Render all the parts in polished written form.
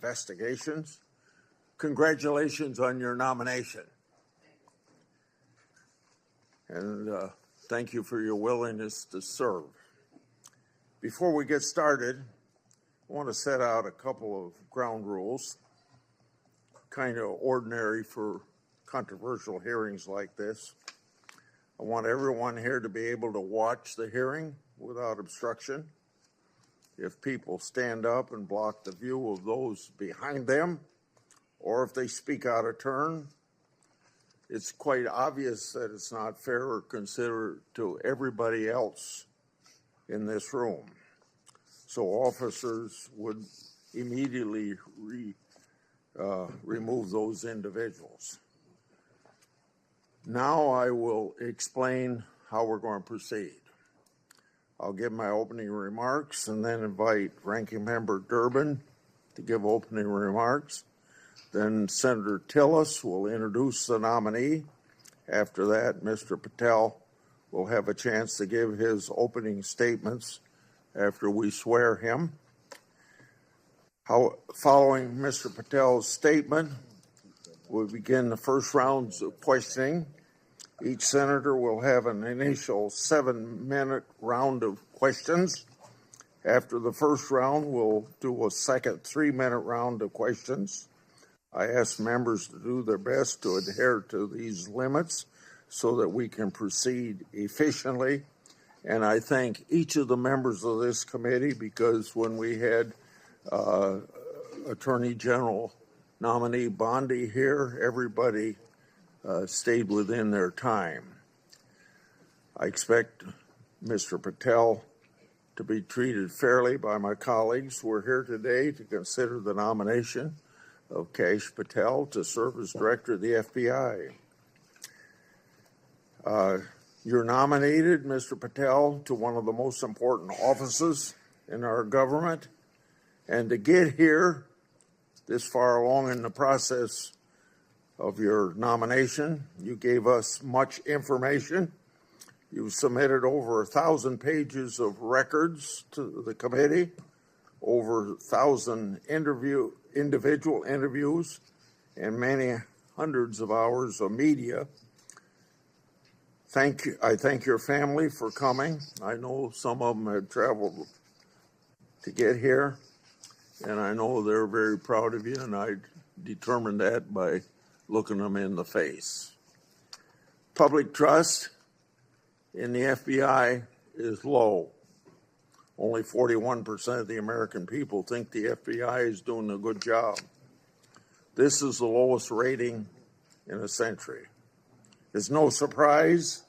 Investigations. Congratulations on your nomination. And thank you for your willingness to serve. Before we get started, I want to set out a couple of ground rules, kind of ordinary for controversial hearings like this. I want everyone here to be able to watch the hearing without obstruction. If people stand up and block the view of those behind them, or if they speak out of turn, it's quite obvious that it's not fair or considerate to everybody else in this room. So officers would immediately remove those individuals. Now I will explain how we're going to proceed. I'll give my opening remarks and then invite Ranking Member Durbin to give opening remarks. Then Senator Tillis will introduce the nominee. After that, Mr. Patel will have a chance to give his opening statements after we swear him. Following Mr. Patel's statement, we'll begin the first rounds of questioning. Each senator will have an initial 7-minute round of questions. After the first round, we'll do a second 3-minute round of questions. I ask members to do their best to adhere to these limits so that we can proceed efficiently. And I thank each of the members of this committee, because when we had Attorney General nominee Bondi here, everybody stayed within their time. I expect Mr. Patel to be treated fairly by my colleagues. We're here today to consider the nomination of Kash Patel to serve as Director of the FBI. You're nominated, Mr. Patel, to one of the most important offices in our government. And to get here this far along in the process of your nomination, you gave us much information. You submitted over 1,000 pages of records to the committee, over 1,000 individual interviews, and many hundreds of hours of media. I thank your family for coming. I know some of them had traveled to get here, and I know they're very proud of you, and I determined that by looking them in the face. Public trust in the FBI is low. Only 41% of the American people think the FBI is doing a good job. This is the lowest rating in a century. It's no surprise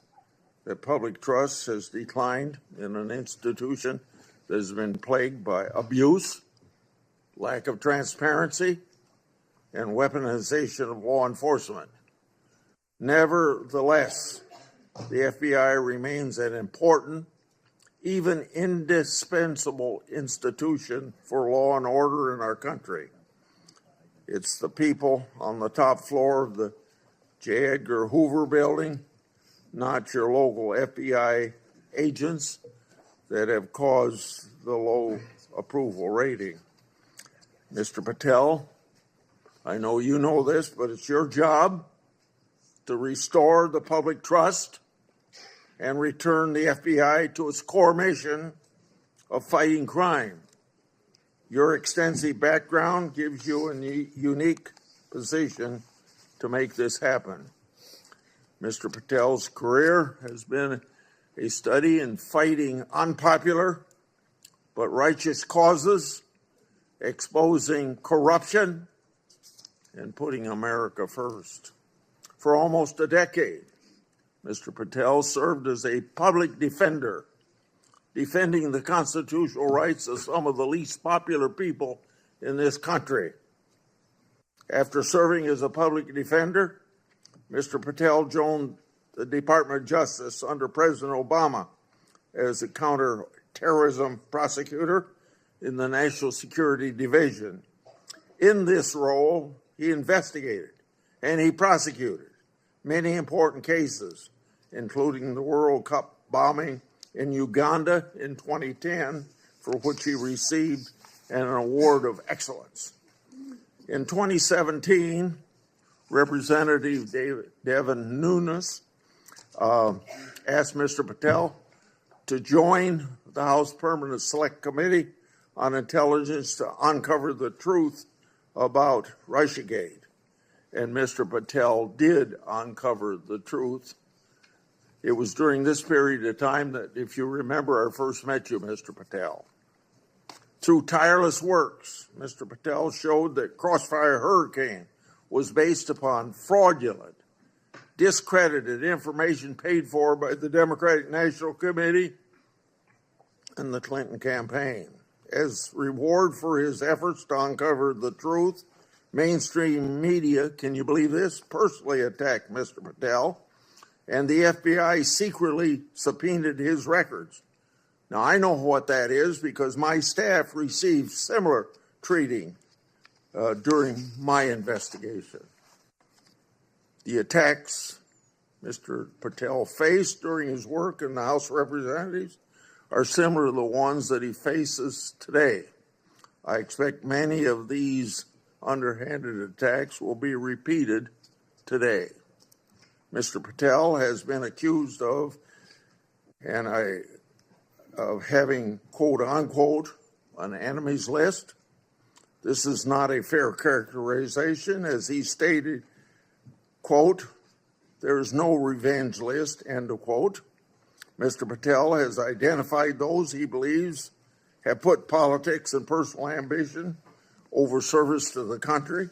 that public trust has declined in an institution that has been plagued by abuse, lack of transparency, and weaponization of law enforcement. Nevertheless, the FBI remains an important, even indispensable institution for law and order in our country. It's the people on the top floor of the J. Edgar Hoover building, not your local FBI agents, that have caused the low approval rating. Mr. Patel, I know you know this, but it's your job to restore the public trust and return the FBI to its core mission of fighting crime. Your extensive background gives you a unique position to make this happen. Mr. Patel's career has been a study in fighting unpopular but righteous causes, exposing corruption, and putting America first. For almost a decade, Mr. Patel served as a public defender, defending the constitutional rights of some of the least popular people in this country. After serving as a public defender, Mr. Patel joined the Department of Justice under President Obama as a counterterrorism prosecutor in the National Security Division. In this role, he investigated and he prosecuted many important cases, including the World Cup bombing in Uganda in 2010, for which he received an award of excellence. In 2017, Representative Devin Nunes asked Mr. Patel to join the House Permanent Select Committee on Intelligence to uncover the truth about Russiagate. And Mr. Patel did uncover the truth. It was during this period of time that, if you remember, I first met you, Mr. Patel. Through tireless works, Mr. Patel showed that Crossfire Hurricane was based upon fraudulent, discredited information paid for by the Democratic National Committee and the Clinton campaign. As reward for his efforts to uncover the truth, mainstream media, can you believe this, personally attacked Mr. Patel, and the FBI secretly subpoenaed his records. Now, I know what that is because my staff received similar treating during my investigation. The attacks Mr. Patel faced during his work in the House of Representatives are similar to the ones that he faces today. I expect many of these underhanded attacks will be repeated today. Mr. Patel has been accused of having, quote unquote, an enemies list. This is not a fair characterization, as he stated, quote, there is no revenge list, end of quote. Mr. Patel has identified those he believes have put politics and personal ambition over service to the country.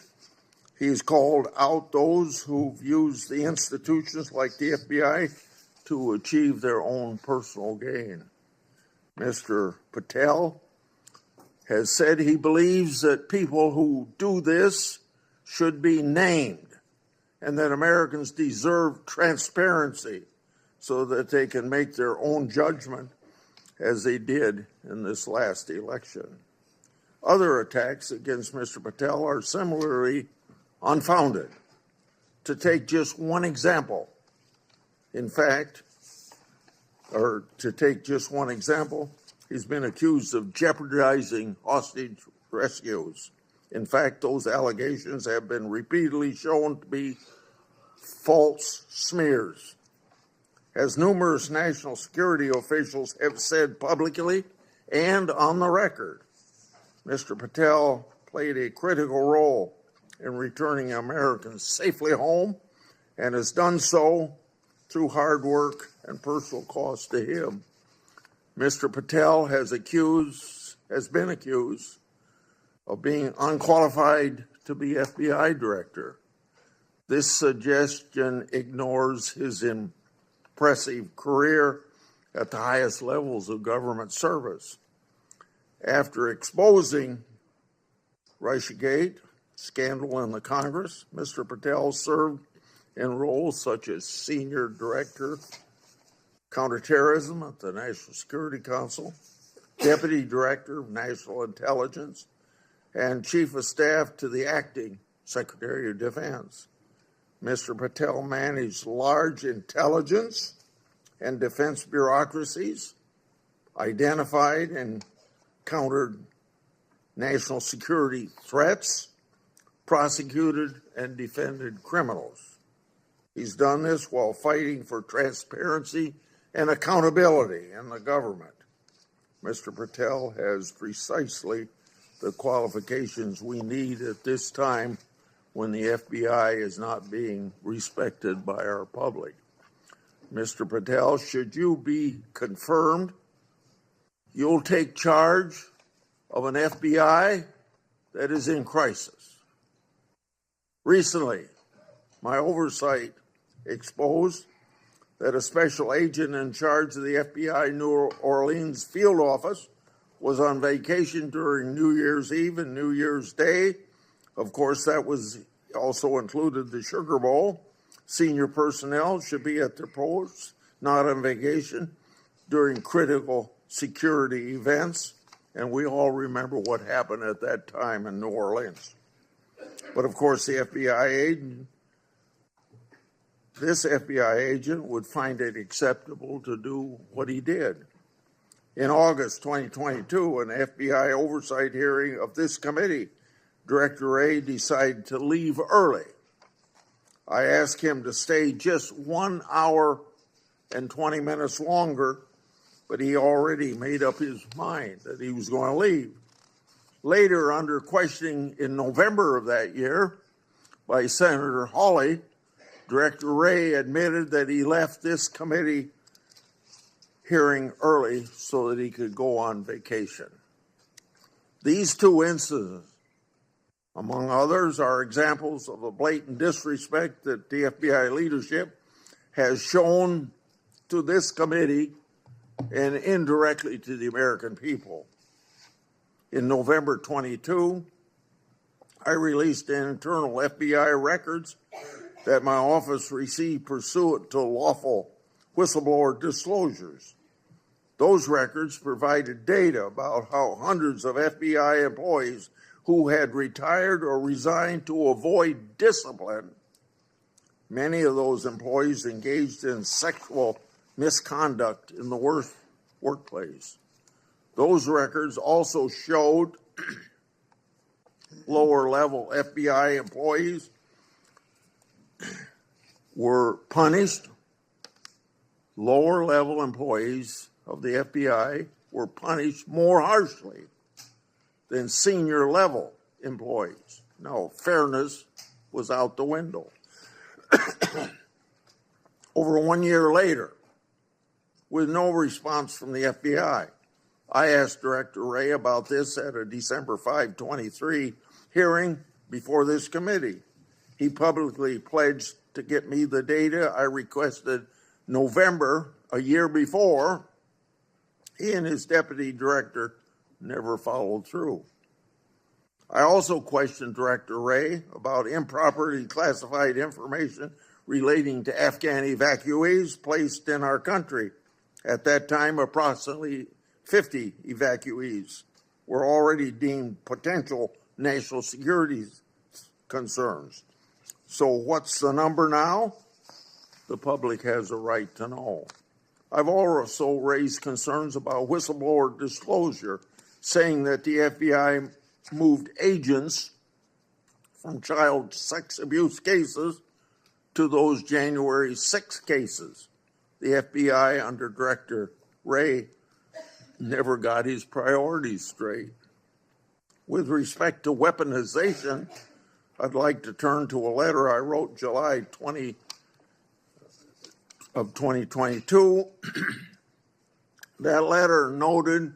He's called out those who've used the institutions like the FBI to achieve their own personal gain. Mr. Patel has said he believes that people who do this should be named and that Americans deserve transparency so that they can make their own judgment as they did in this last election. Other attacks against Mr. Patel are similarly unfounded. To take just one example, he's been accused of jeopardizing hostage rescues. In fact, those allegations have been repeatedly shown to be false smears. As numerous national security officials have said publicly and on the record, Mr. Patel played a critical role in returning Americans safely home and has done so through hard work and personal cost to him. Mr. Patel has been accused of being unqualified to be FBI director. This suggestion ignores his impressive career at the highest levels of government service. After exposing Russiagate scandal in the Congress, Mr. Patel served in roles such as Senior Director, Counterterrorism at the National Security Council, Deputy Director of National Intelligence, and Chief of Staff to the Acting Secretary of Defense. Mr. Patel managed large intelligence and defense bureaucracies, identified and countered national security threats, prosecuted and defended criminals. He's done this while fighting for transparency and accountability in the government. Mr. Patel has precisely the qualifications we need at this time when the FBI is not being respected by our public. Mr. Patel, should you be confirmed, you'll take charge of an FBI that is in crisis. Recently, my oversight exposed that a special agent in charge of the FBI New Orleans field office was on vacation during New Year's Eve and New Year's Day. Of course, that was also included the Sugar Bowl. Senior personnel should be at their posts, not on vacation, during critical security events. And we all remember what happened at that time in New Orleans. But of course, this FBI agent would find it acceptable to do what he did. In August 2022, an FBI oversight hearing of this committee Director Wray decided to leave early. I asked him to stay just 1 hour and 20 minutes longer, but he already made up his mind that he was going to leave. Later, under questioning in November of that year by Senator Hawley, Director Wray admitted that he left this committee hearing early so that he could go on vacation. These two incidents, among others, are examples of the blatant disrespect that the FBI leadership has shown to this committee and indirectly to the American people. In November 22, I released internal FBI records that my office received pursuant to lawful whistleblower disclosures. Those records provided data about how hundreds of FBI employees who had retired or resigned to avoid discipline, many of those employees engaged in sexual misconduct in the workplace. Those records also showed lower-level FBI employees were punished. Lower-level employees of the FBI were punished more harshly than senior-level employees. No, fairness was out the window. Over 1 year later, with no response from the FBI, I asked Director Wray about this at a December 5, 23 hearing before this committee. He publicly pledged to get me the data I requested November, a year before. He and his deputy director never followed through. I also questioned Director Wray about improperly classified information relating to Afghan evacuees placed in our country. At that time, approximately 50 evacuees were already deemed potential national security concerns. So what's the number now? The public has a right to know. I've also raised concerns about whistleblower disclosure, saying that the FBI moved agents from child sex abuse cases to those January 6 cases. The FBI under Director Wray never got his priorities straight. With respect to weaponization, I'd like to turn to a letter I wrote July 20 of 2022. That letter noted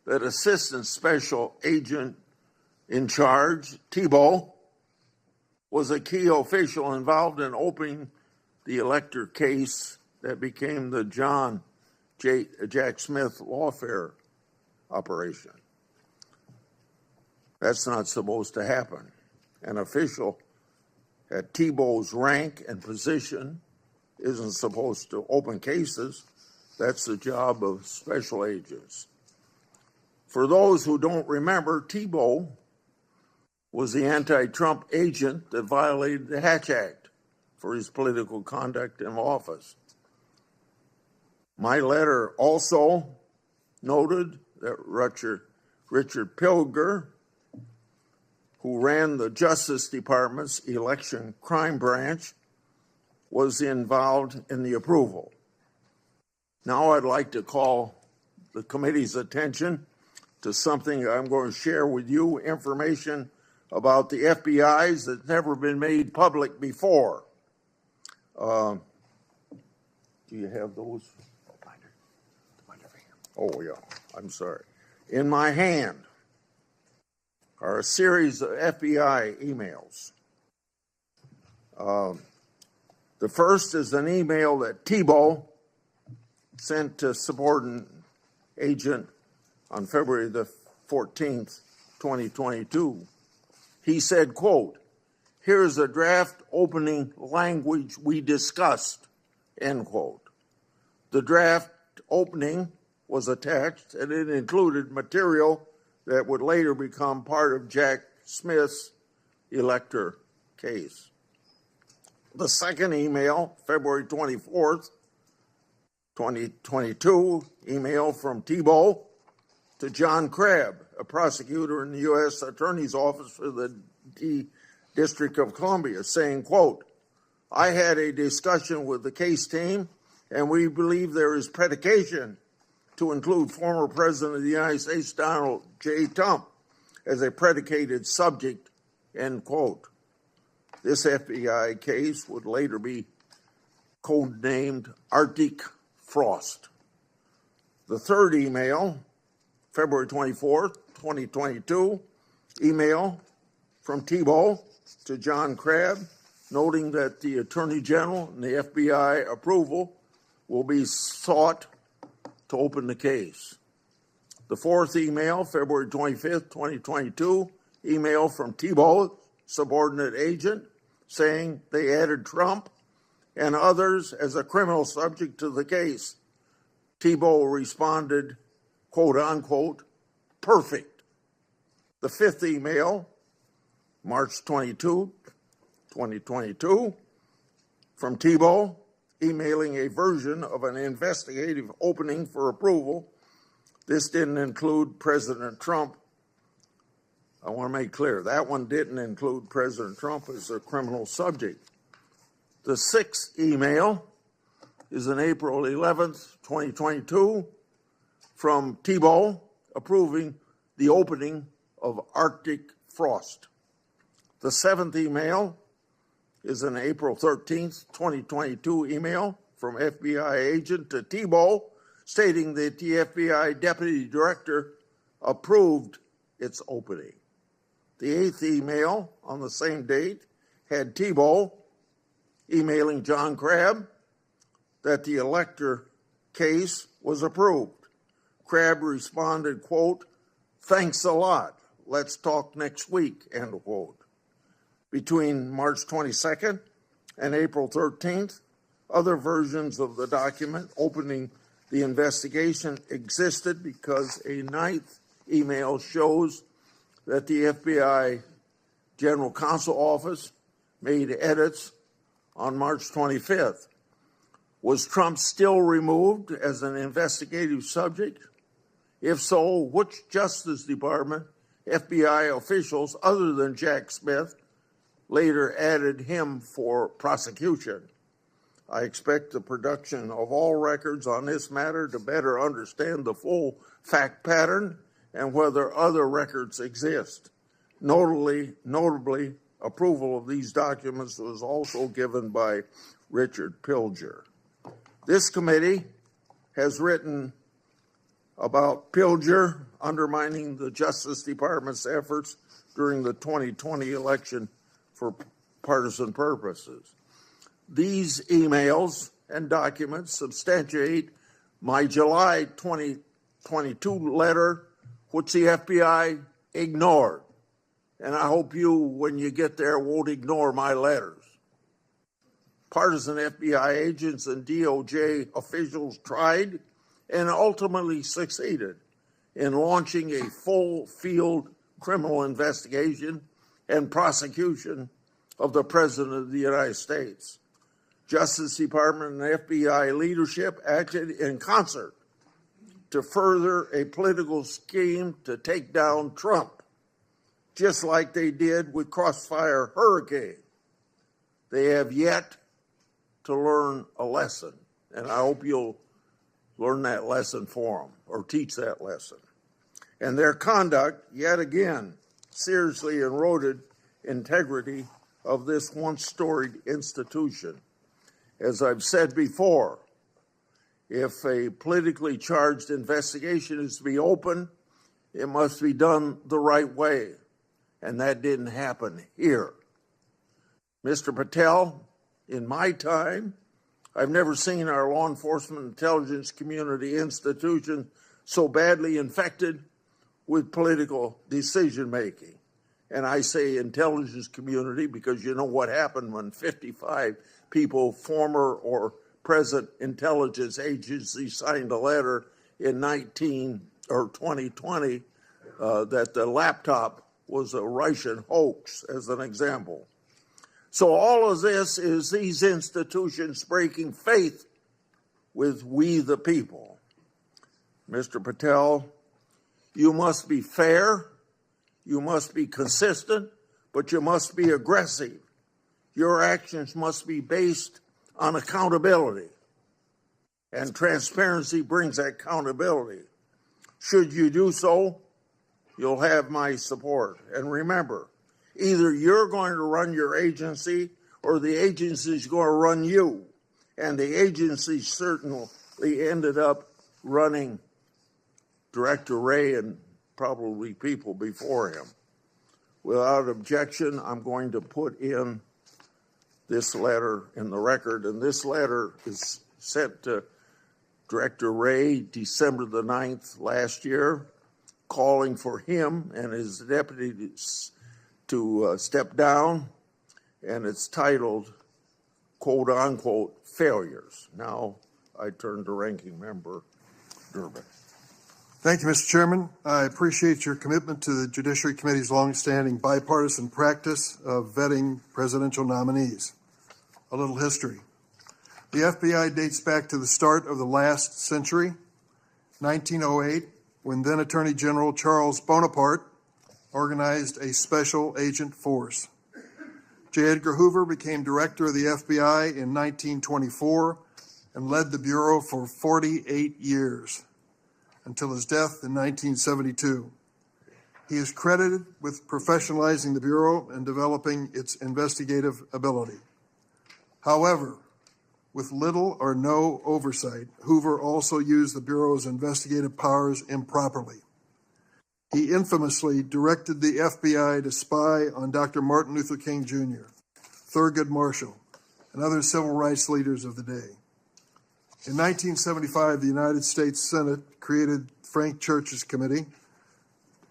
that Assistant Special Agent in Charge, Thibault, was a key official involved in opening the elector case that became the Jack Smith lawfare operation. That's not supposed to happen. An official at Thibault's rank and position isn't supposed to open cases. That's the job of special agents. For those who don't remember, Thibault was the anti-Trump agent that violated the Hatch Act for his political conduct in office. My letter also noted that Richard Pilger, who ran the Justice Department's election crime branch, was involved in the approval. Now I'd like to call the committee's attention to something I'm going to share with you, information about the FBI's that's never been made public before. Do you have those? Oh, yeah, I'm sorry. In my hand are a series of FBI emails. The first is an email that Thibault sent to subordinate agent on February the 14th, 2022. He said, quote, "Here's a draft opening language we discussed," end quote. The draft opening was attached, and it included material that would later become part of Jack Smith's elector case. The second email, February 24th, 2022, email from Thibault to John Crabb, a prosecutor in the U.S. Attorney's Office for the District of Columbia, saying, quote, "I had a discussion with the case team, and we believe there is predication to include former President of the United States, Donald J. Trump, as a predicated subject," end quote. This FBI case would later be codenamed Arctic Frost. The third email, February 24th, 2022, email from Thibault to John Crabb, noting that the Attorney General and the FBI approval will be sought to open the case. The fourth email, February 25th, 2022, email from Thibault, subordinate agent, saying they added Trump and others as a criminal subject to the case. Thibault responded, quote unquote, "perfect." The fifth email, March 22, 2022, from Thibault, emailing a version of an investigative opening for approval. This didn't include President Trump. I want to make clear, that one didn't include President Trump as a criminal subject. The sixth email is on April 11th, 2022, from Thibault approving the opening of Arctic Frost. The seventh email is an April 13th, 2022 email from FBI agent to Thibault stating that the FBI deputy director approved its opening. The eighth email on the same date had Thibault emailing John Crabb that the elector case was approved. Crabb responded, quote, "Thanks a lot. Let's talk next week," end quote. Between March 22nd and April 13th, other versions of the document opening the investigation existed because a ninth email shows that the FBI General Counsel Office made edits on March 25th. Was Trump still removed as an investigative subject? If so, which Justice Department FBI officials other than Jack Smith later added him for prosecution? I expect the production of all records on this matter to better understand the full fact pattern and whether other records exist. Notably, approval of these documents was also given by Richard Pilger. This committee has written about Pilger undermining the Justice Department's efforts during the 2020 election for partisan purposes. These emails and documents substantiate my July 2022 letter, which the FBI ignored. And I hope you, when you get there, won't ignore my letters. Partisan FBI agents and DOJ officials tried and ultimately succeeded in launching a full field criminal investigation and prosecution of the President of the United States. Justice Department and FBI leadership acted in concert to further a political scheme to take down Trump, just like they did with Crossfire Hurricane. They have yet to learn a lesson, and I hope you'll learn that lesson for them or teach that lesson. And their conduct, yet again, seriously eroded integrity of this once storied institution. As I've said before, if a politically charged investigation is to be open, it must be done the right way, and that didn't happen here. Mr. Patel, in my time, I've never seen our law enforcement intelligence community institution so badly infected with political decision-making. And I say intelligence community because you know what happened when 55 people, former or present intelligence agencies, signed a letter in 2020 that the laptop was a Russian hoax, as an example. So all of this is these institutions breaking faith with we the people. Mr. Patel, You must be fair, you must be consistent, but you must be aggressive. Your actions must be based on accountability, and transparency brings accountability. Should you do so, you'll have my support. And remember, either you're going to run your agency or the agency's going to run you. And the agency certainly ended up running Director Wray and probably people before him. Without objection, I'm going to put in this letter in the record, and this letter is sent to Director Wray December the 9th last year, calling for him and his deputies to step down, and it's titled, quote unquote, failures. Now I turn to Ranking Member Durbin. Thank you, Mr. Chairman. I appreciate your commitment to the Judiciary Committee's longstanding bipartisan practice of vetting presidential nominees. A little history. The FBI dates back to the start of the last century, 1908, when then Attorney General Charles Bonaparte organized a special agent force. J. Edgar Hoover became director of the FBI in 1924 and led the Bureau for 48 years until his death in 1972. He is credited with professionalizing the Bureau and developing its investigative ability. However, with little or no oversight, Hoover also used the Bureau's investigative powers improperly. He infamously directed the FBI to spy on Dr. Martin Luther King Jr., Thurgood Marshall, and other civil rights leaders of the day. In 1975, the United States Senate created Frank Church's committee,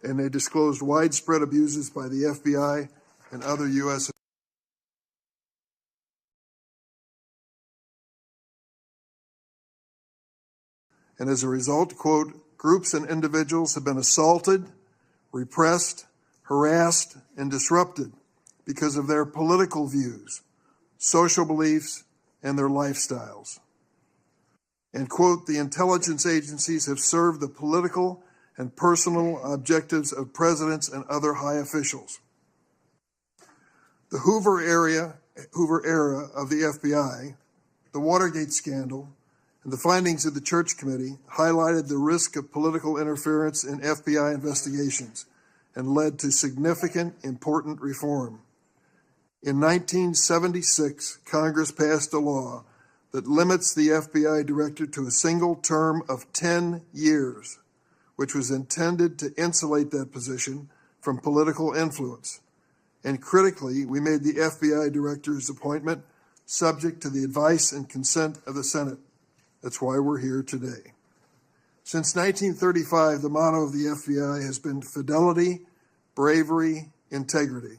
and they disclosed widespread abuses by the FBI and other U.S. And as a result, quote, groups and individuals have been assaulted, repressed, harassed, and disrupted because of their political views, social beliefs, and their lifestyles. And, quote, the intelligence agencies have served the political and personal objectives of presidents and other high officials. The Hoover era of the FBI, the Watergate scandal, and the findings of the Church Committee highlighted the risk of political interference in FBI investigations and led to significant, important reform. In 1976, Congress passed a law that limits the FBI director to a single term of 10 years, which was intended to insulate that position from political influence. And critically, we made the FBI director's appointment subject to the advice and consent of the Senate. That's why we're here today. Since 1935, the motto of the FBI has been fidelity, bravery, integrity.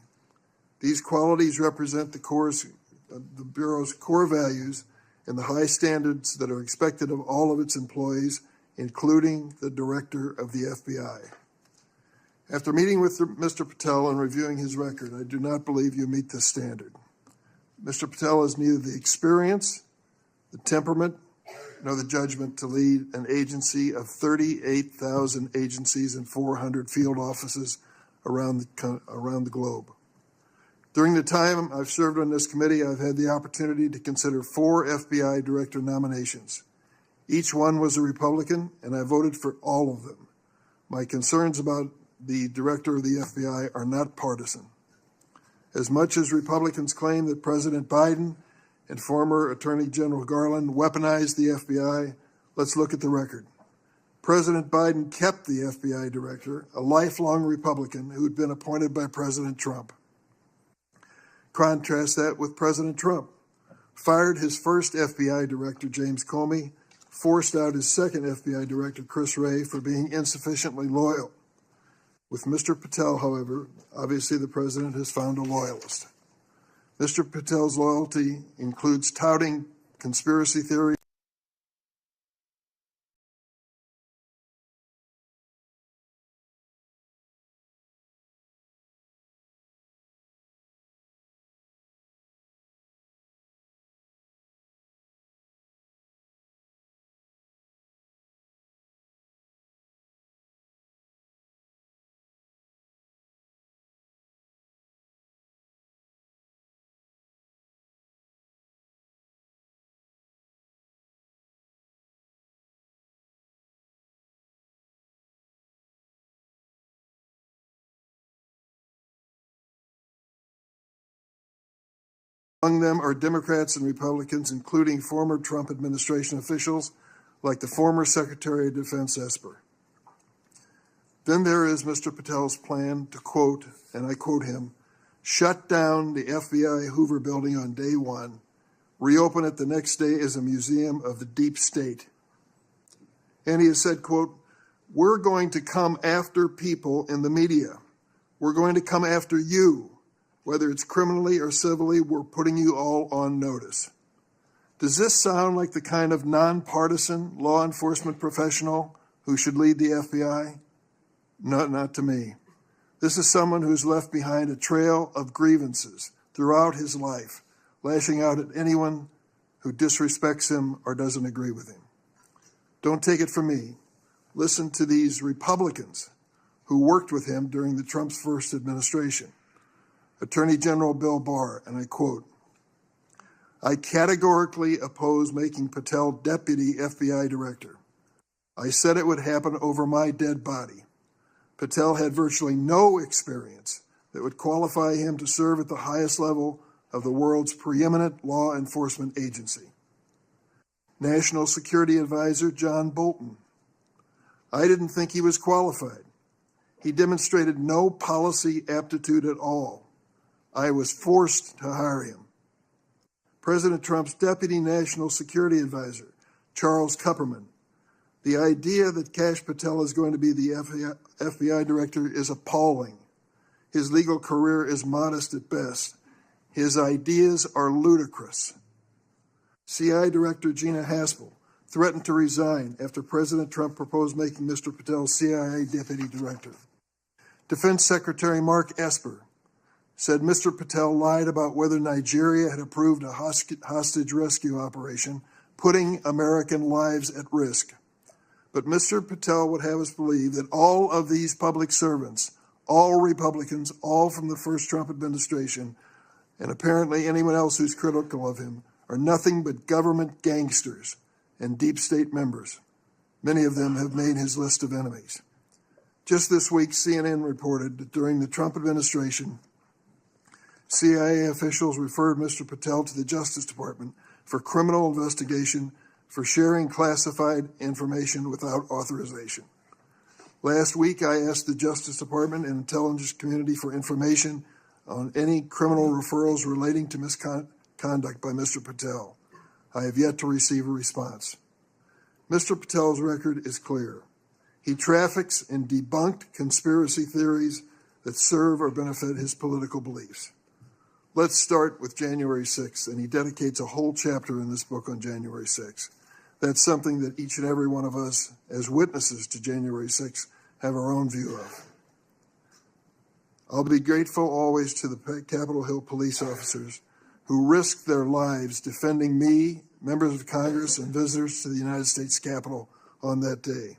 These qualities represent the Bureau's core values and the high standards that are expected of all of its employees, including the director of the FBI. After meeting with Mr. Patel and reviewing his record, I do not believe you meet this standard. Mr. Patel has neither the experience, the temperament, nor the judgment to lead an agency of 38,000 agencies and 400 field offices around the globe. During the time I've served on this committee, I've had the opportunity to consider 4 FBI director nominations. Each one was a Republican, and I voted for all of them. My concerns about the director of the FBI are not partisan. As much as Republicans claim that President Biden and former Attorney General Garland weaponized the FBI, let's look at the record. President Biden kept the FBI director, a lifelong Republican who had been appointed by President Trump. Contrast that with President Trump. Fired his first FBI director, James Comey, forced out his second FBI director, Chris Wray, for being insufficiently loyal. With Mr. Patel, however, obviously the president has found a loyalist. Mr. Patel's loyalty includes touting conspiracy theories Among them are Democrats and Republicans, including former Trump administration officials like the former Secretary of Defense Esper. Then there is Mr. Patel's plan to quote, and I quote him, shut down the FBI Hoover building on day one, reopen it the next day as a museum of the deep state. And he has said, quote, we're going to come after people in the media. We're going to come after you. Whether it's criminally or civilly, we're putting you all on notice. Does this sound like the kind of nonpartisan law enforcement professional who should lead the FBI? No, not to me. This is someone who's left behind a trail of grievances throughout his life, lashing out at anyone who disrespects him or doesn't agree with him. Don't take it from me. Listen to these Republicans who worked with him during the Trump's first administration. Attorney General Bill Barr, and I quote, I categorically oppose making Patel deputy FBI director. I said it would happen over my dead body. Patel had virtually no experience that would qualify him to serve at the highest level of the world's preeminent law enforcement agency. National Security Advisor John Bolton. I didn't think he was qualified. He demonstrated no policy aptitude at all. I was forced to hire him. President Trump's Deputy National Security Advisor, Charles Kupperman. The idea that Kash Patel is going to be the FBI director is appalling. His legal career is modest at best. His ideas are ludicrous. CI Director Gina Haspel threatened to resign after President Trump proposed making Mr. Patel CIA Deputy Director. Defense Secretary Mark Esper said Mr. Patel lied about whether Nigeria had approved a hostage rescue operation, putting American lives at risk. But Mr. Patel would have us believe that all of these public servants, all Republicans, all from the first Trump administration, and apparently anyone else who's critical of him, are nothing but government gangsters and deep state members. Many of them have made his list of enemies. Just this week, CNN reported that during the Trump administration, CIA officials referred Mr. Patel to the Justice Department for criminal investigation for sharing classified information without authorization. Last week, I asked the Justice Department and intelligence community for information on any criminal referrals relating to misconduct by Mr. Patel. I have yet to receive a response. Mr. Patel's record is clear. He traffics in debunked conspiracy theories that serve or benefit his political beliefs. Let's start with January 6th, and he dedicates a whole chapter in this book on January 6th. That's something that each and every one of us, as witnesses to January 6th, have our own view of. I'll be grateful always to the Capitol Hill police officers who risked their lives defending me, members of Congress, and visitors to the United States Capitol on that day.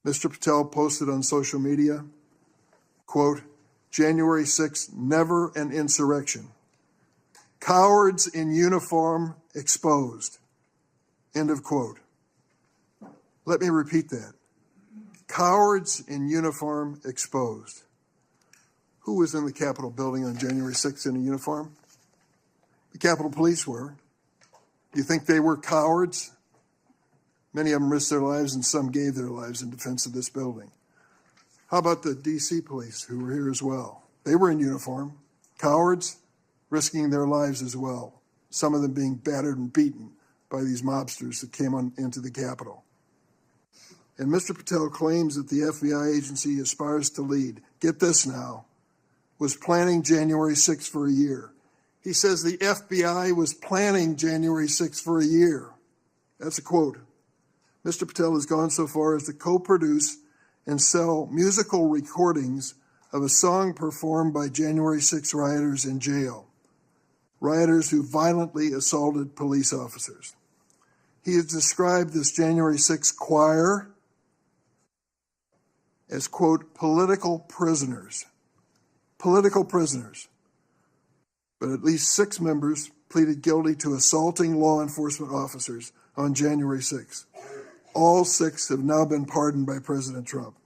Mr. Patel posted on social media, quote, January 6th, never an insurrection. Cowards in uniform exposed. End of quote. Let me repeat that. Cowards in uniform exposed. Who was in the Capitol building on January 6th in a uniform? The Capitol Police were. Do you think they were cowards? Many of them risked their lives and some gave their lives in defense of this building. How about the D.C. police who were here as well? They were in uniform. Cowards, risking their lives as well. Some of them being battered and beaten by these mobsters that came into the Capitol. And Mr. Patel claims that the FBI agency aspires to lead, get this now, was planning January 6th for a year. He says the FBI was planning January 6th for a year. That's a quote. Mr. Patel has gone so far as to co-produce and sell musical recordings of a song performed by January 6 rioters in jail, rioters who violently assaulted police officers. He has described this January 6 choir as, quote, political prisoners. Political prisoners. But at least 6 members pleaded guilty to assaulting law enforcement officers on January 6. All 6 have now been pardoned by President Trump.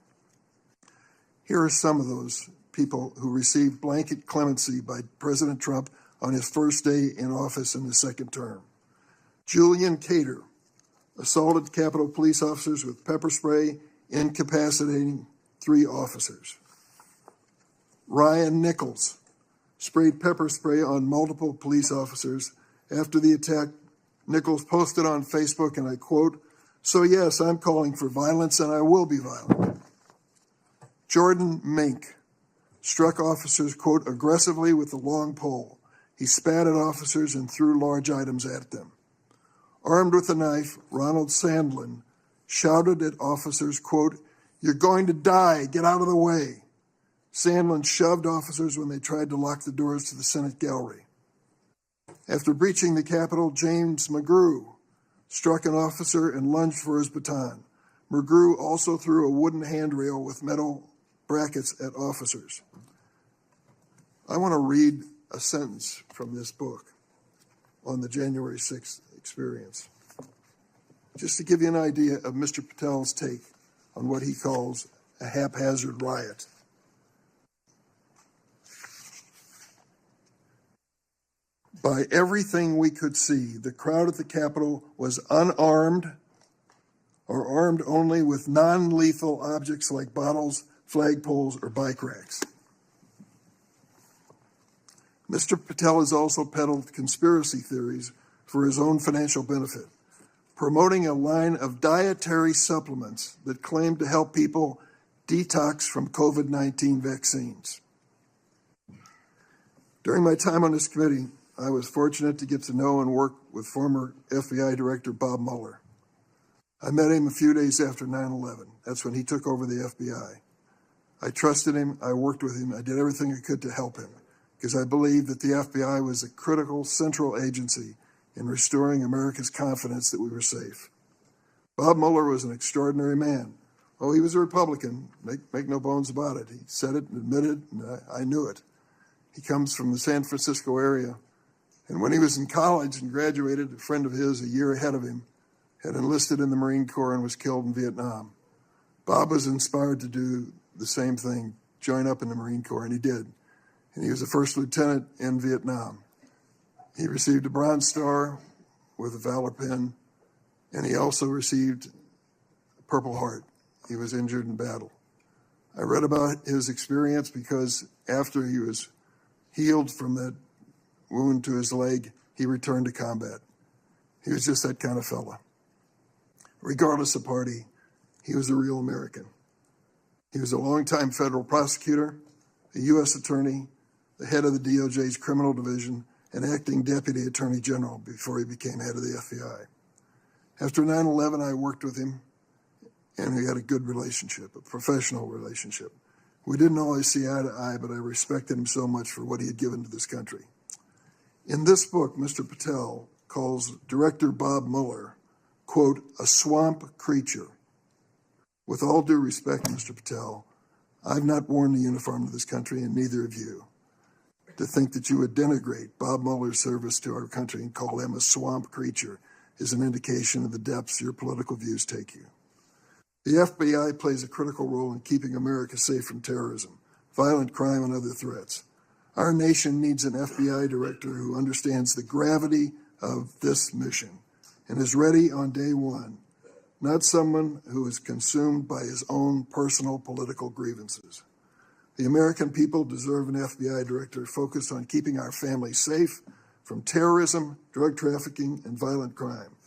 Here are some of those people who received blanket clemency by President Trump on his first day in office in the second term. Julian Cater assaulted Capitol police officers with pepper spray, incapacitating 3 officers. Ryan Nichols sprayed pepper spray on multiple police officers. After the attack, Nichols posted on Facebook, and I quote, "So yes, I'm calling for violence and I will be violent." Jordan Mink struck officers, quote, "aggressively with a long pole. He spat at officers and threw large items at them." Armed with a knife, Ronald Sandlin shouted at officers, quote, "You're going to die, get out of the way." Sandlin shoved officers when they tried to lock the doors to the Senate gallery. After breaching the Capitol, James McGrew struck an officer and lunged for his baton. McGrew also threw a wooden handrail with metal brackets at officers. I want to read a sentence from this book on the January 6th experience, just to give you an idea of Mr. Patel's take on what he calls a haphazard riot. By everything we could see, the crowd at the Capitol was unarmed or armed only with non-lethal objects like bottles, flagpoles, or bike racks. Mr. Patel has also peddled conspiracy theories for his own financial benefit, promoting a line of dietary supplements that claim to help people detox from COVID-19 vaccines. During my time on this committee, I was fortunate to get to know and work with former FBI Director Bob Mueller. I met him a few days after 9/11. That's when he took over the FBI. I trusted him, I worked with him, I did everything I could to help him, because I believed that the FBI was a critical central agency in restoring America's confidence that we were safe. Bob Mueller was an extraordinary man. Oh, he was a Republican, make no bones about it. He said it and admitted it, and I knew it. He comes from the San Francisco area. And when he was in college and graduated, a friend of his a year ahead of him had enlisted in the Marine Corps and was killed in Vietnam. Bob was inspired to do the same thing, join up in the Marine Corps, and he did. And he was a first lieutenant in Vietnam. He received a Bronze Star with a Valor Pin, and he also received a Purple Heart. He was injured in battle. I read about his experience because after he was healed from that wound to his leg, he returned to combat. He was just that kind of fella. Regardless of party, he was a real American. He was a longtime federal prosecutor, a U.S. attorney, the head of the DOJ's criminal division, and acting deputy attorney general before he became head of the FBI. After 9/11, I worked with him, and we had a good relationship, a professional relationship. We didn't always see eye to eye, but I respected him so much for what he had given to this country. In this book, Mr. Patel calls Director Bob Mueller, quote, "a swamp creature." With all due respect, Mr. Patel, I've not worn the uniform of this country, and neither have you. To think that you would denigrate Bob Mueller's service to our country and call him a swamp creature is an indication of the depths your political views take you. The FBI plays a critical role in keeping America safe from terrorism, violent crime, and other threats. Our nation needs an FBI director who understands the gravity of this mission and is ready on day one, not someone who is consumed by his own personal political grievances. The American people deserve an FBI director focused on keeping our families safe from terrorism, drug trafficking, and violent crime,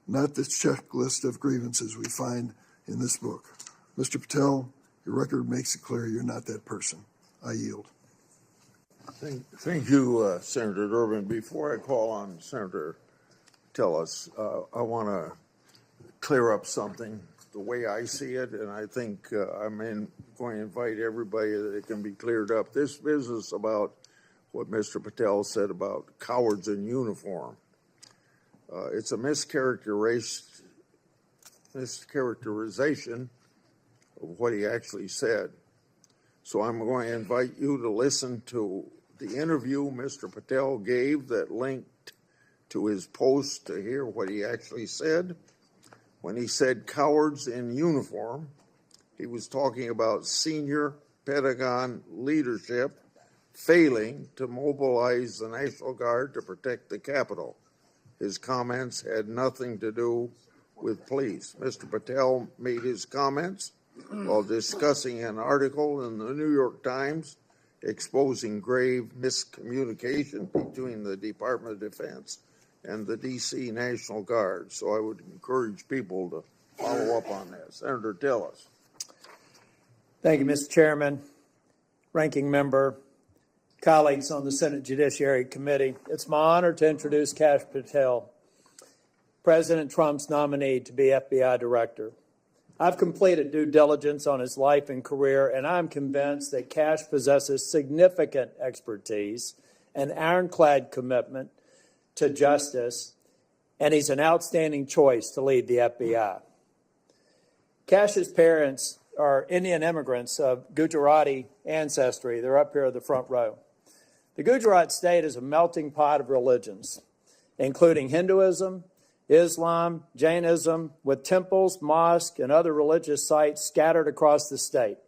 not the checklist of grievances we find in this book. Mr. Patel, your record makes it clear you're not that person. I yield. Thank you, Senator Durbin. Before I call on Senator Tillis, I want to clear up something the way I see it, and I think I'm going to invite everybody that it can be cleared up. This business about what Mr. Patel said about cowards in uniform, it's a mischaracterization of what he actually said. So I'm going to invite you to listen to the interview Mr. Patel gave that linked to his post to hear what he actually said. When he said cowards in uniform, he was talking about senior Pentagon leadership failing to mobilize the National Guard to protect the Capitol. His comments had nothing to do with police. Mr. Patel made his comments while discussing an article in the New York Times exposing grave miscommunication between the Department of Defense and the D.C. National Guard. So I would encourage people to follow up on that. Senator Tillis. Thank you, Mr. Chairman, Ranking Member, colleagues on the Senate Judiciary Committee. It's my honor to introduce Kash Patel, President Trump's nominee to be FBI Director. I've completed due diligence on his life and career, and I'm convinced that Kash possesses significant expertise and ironclad commitment to justice, and he's an outstanding choice to lead the FBI. Kash's parents are Indian immigrants of Gujarati ancestry. They're up here in the front row. The Gujarat state is a melting pot of religions, including Hinduism, Islam, Jainism, with temples, mosques, and other religious sites scattered across the state.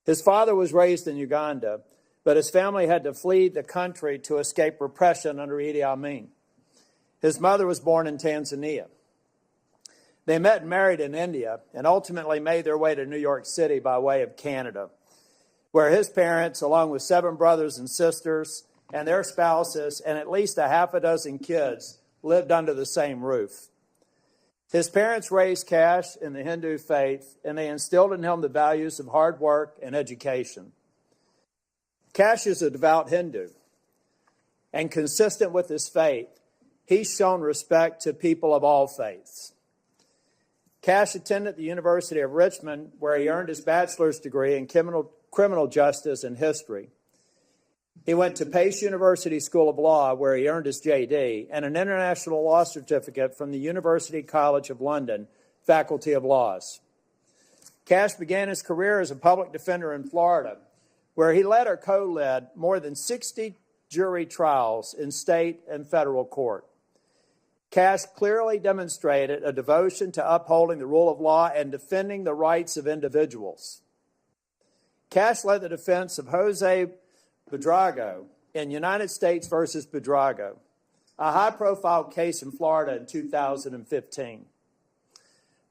His father was raised in Uganda, but his family had to flee the country to escape repression under Idi Amin. His mother was born in Tanzania. They met and married in India and ultimately made their way to New York City by way of Canada, where his parents, along with 7 brothers and sisters and their spouses and at least a half a dozen kids, lived under the same roof. His parents raised Kash in the Hindu faith, and they instilled in him the values of hard work and education. Kash is a devout Hindu, and consistent with his faith, he's shown respect to people of all faiths. Kash attended the University of Richmond, where he earned his bachelor's degree in criminal justice and history. He went to Pace University School of Law, where he earned his JD, and an international law certificate from the University College of London, Faculty of Laws. Kash began his career as a public defender in Florida, where he led or co-led more than 60 jury trials in state and federal court. Kash clearly demonstrated a devotion to upholding the rule of law and defending the rights of individuals. Kash led the defense of Jose Buitrago in United States versus Buitrago, a high-profile case in Florida in 2015.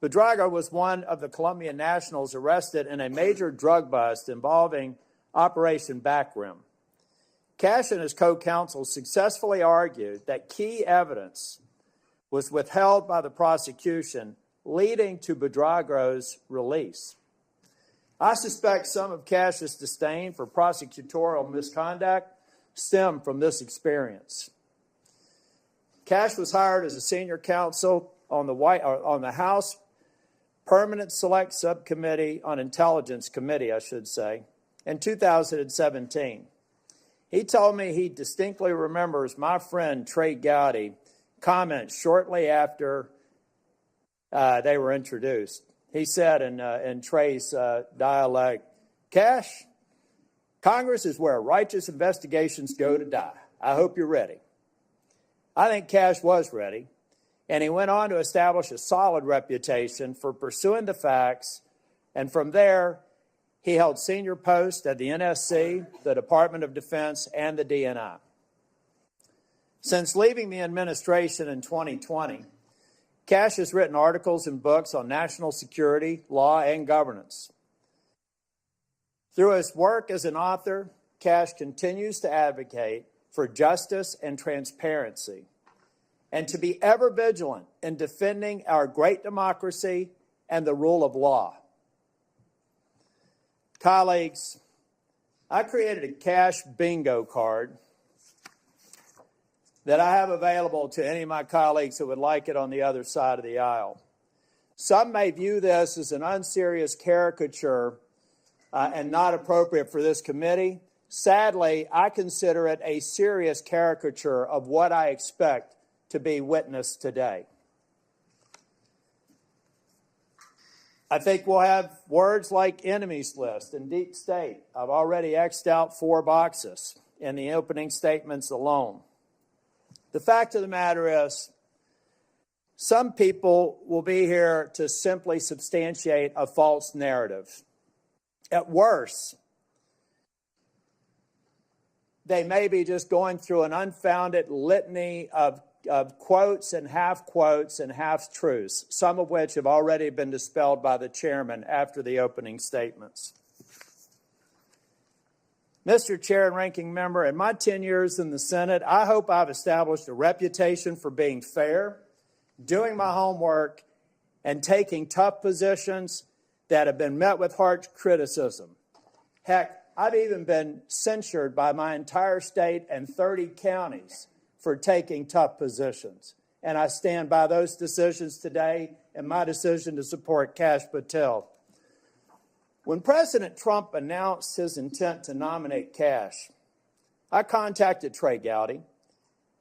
Buitrago was one of the Colombian nationals arrested in a major drug bust involving Operation Backrim. Kash and his co-counsel successfully argued that key evidence was withheld by the prosecution, leading to Buitrago's release. I suspect some of Kash's disdain for prosecutorial misconduct stemmed from this experience. Kash was hired as a senior counsel on the House Permanent Select Subcommittee on Intelligence Committee, in 2017. He told me he distinctly remembers my friend Trey Gowdy comment shortly after they were introduced. He said in Trey's dialect, "Kash, Congress is where righteous investigations go to die. I hope you're ready." I think Kash was ready, and he went on to establish a solid reputation for pursuing the facts, and from there, he held senior posts at the NSC, the Department of Defense, and the DNI. Since leaving the administration in 2020, Kash has written articles and books on national security, law, and governance. Through his work as an author, Kash continues to advocate for justice and transparency, and to be ever vigilant in defending our great democracy and the rule of law. Colleagues, I created a Kash bingo card that I have available to any of my colleagues who would like it on the other side of the aisle. Some may view this as an unserious caricature and not appropriate for this committee. Sadly, I consider it a serious caricature of what I expect to be witnessed today. I think we'll have words like enemies list and deep state. I've already X'd out 4 boxes in the opening statements alone. The fact of the matter is, some people will be here to simply substantiate a false narrative. At worst, they may be just going through an unfounded litany of quotes and half-truths, some of which have already been dispelled by the chairman after the opening statements. Mr. Chair and Ranking Member, in my 10 years in the Senate, I hope I've established a reputation for being fair, doing my homework, and taking tough positions that have been met with harsh criticism. Heck, I've even been censured by my entire state and 30 counties for taking tough positions. And I stand by those decisions today and my decision to support Kash Patel. When President Trump announced his intent to nominate Kash, I contacted Trey Gowdy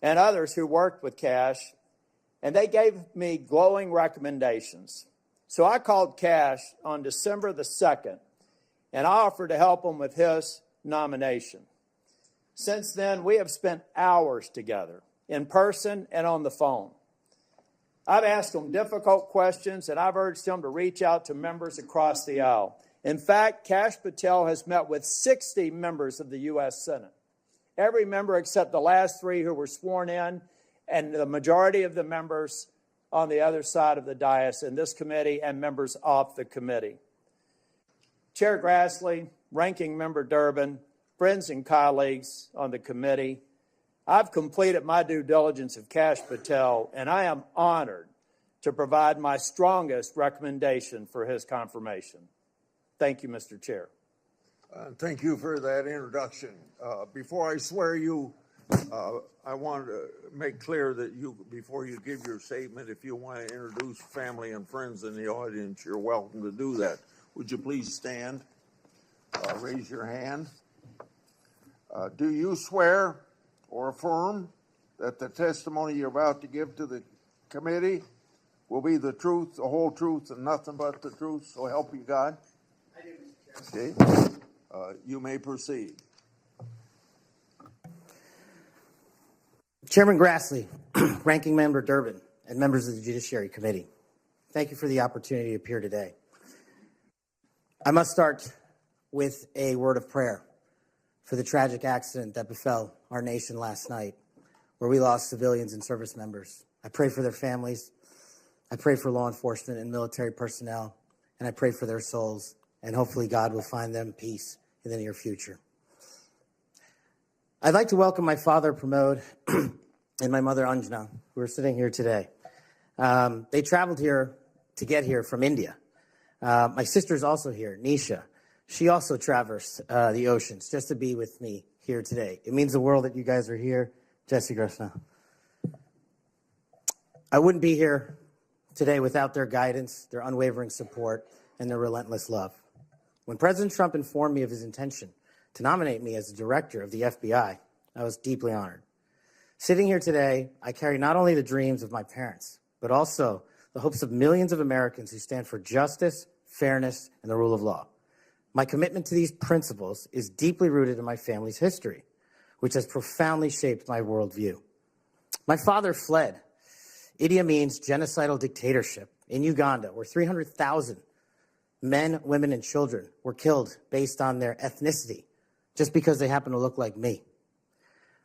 and others who worked with Kash, and they gave me glowing recommendations. So I called Kash on December the 2nd, and I offered to help him with his nomination. Since then, we have spent hours together, in person and on the phone. I've asked him difficult questions, and I've urged him to reach out to members across the aisle. In fact, Kash Patel has met with 60 members of the U.S. Senate, every member except the last 3 who were sworn in, and the majority of the members on the other side of the dais in this committee and members off the committee. Chair Grassley, Ranking Member Durbin, friends and colleagues on the committee, I've completed my due diligence of Kash Patel, and I am honored to provide my strongest recommendation for his confirmation. Thank you, Mr. Chair. Thank you for that introduction. Before I swear you, I want to make clear that before you give your statement, if you want to introduce family and friends in the audience, you're welcome to do that. Would you please stand? Raise your hand. Do you swear or affirm that the testimony you're about to give to the committee will be the truth, the whole truth, and nothing but the truth, so help you God? I do, Mr. Chairman. Okay. You may proceed. Chairman Grassley, Ranking Member Durbin, and members of the Judiciary Committee, thank you for the opportunity to appear today. I must start with a word of prayer for the tragic accident that befell our nation last night, where we lost civilians and service members. I pray for their families. I pray for law enforcement and military personnel, and I pray for their souls, and hopefully God will find them peace in the near future. I'd like to welcome my father, Pramod, and my mother, Anjana, who are sitting here today. They traveled here to get here from India. My sister's also here, Nisha. She also traversed the oceans just to be with me here today. It means the world that you guys are here. Jesse Grosna. I wouldn't be here today without their guidance, their unwavering support, and their relentless love. When President Trump informed me of his intention to nominate me as the director of the FBI, I was deeply honored. Sitting here today, I carry not only the dreams of my parents, but also the hopes of millions of Americans who stand for justice, fairness, and the rule of law. My commitment to these principles is deeply rooted in my family's history, which has profoundly shaped my worldview. My father fled Idi Amin's genocidal dictatorship in Uganda, where 300,000 men, women, and children were killed based on their ethnicity, just because they happen to look like me.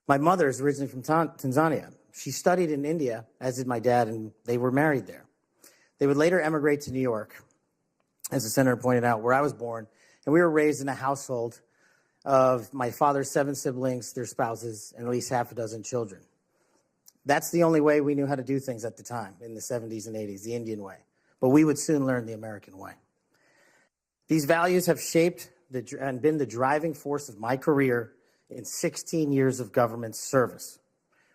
My mother is originally from Tanzania. She studied in India, as did my dad, and they were married there. They would later emigrate to New York, as the senator pointed out, where I was born, and we were raised in a household of my father's 7 siblings, their spouses, and at least half a dozen children. That's the only way we knew how to do things at the time, in the 70s and 80s, the Indian way. But we would soon learn the American way. These values have shaped and been the driving force of my career in 16 years of government service.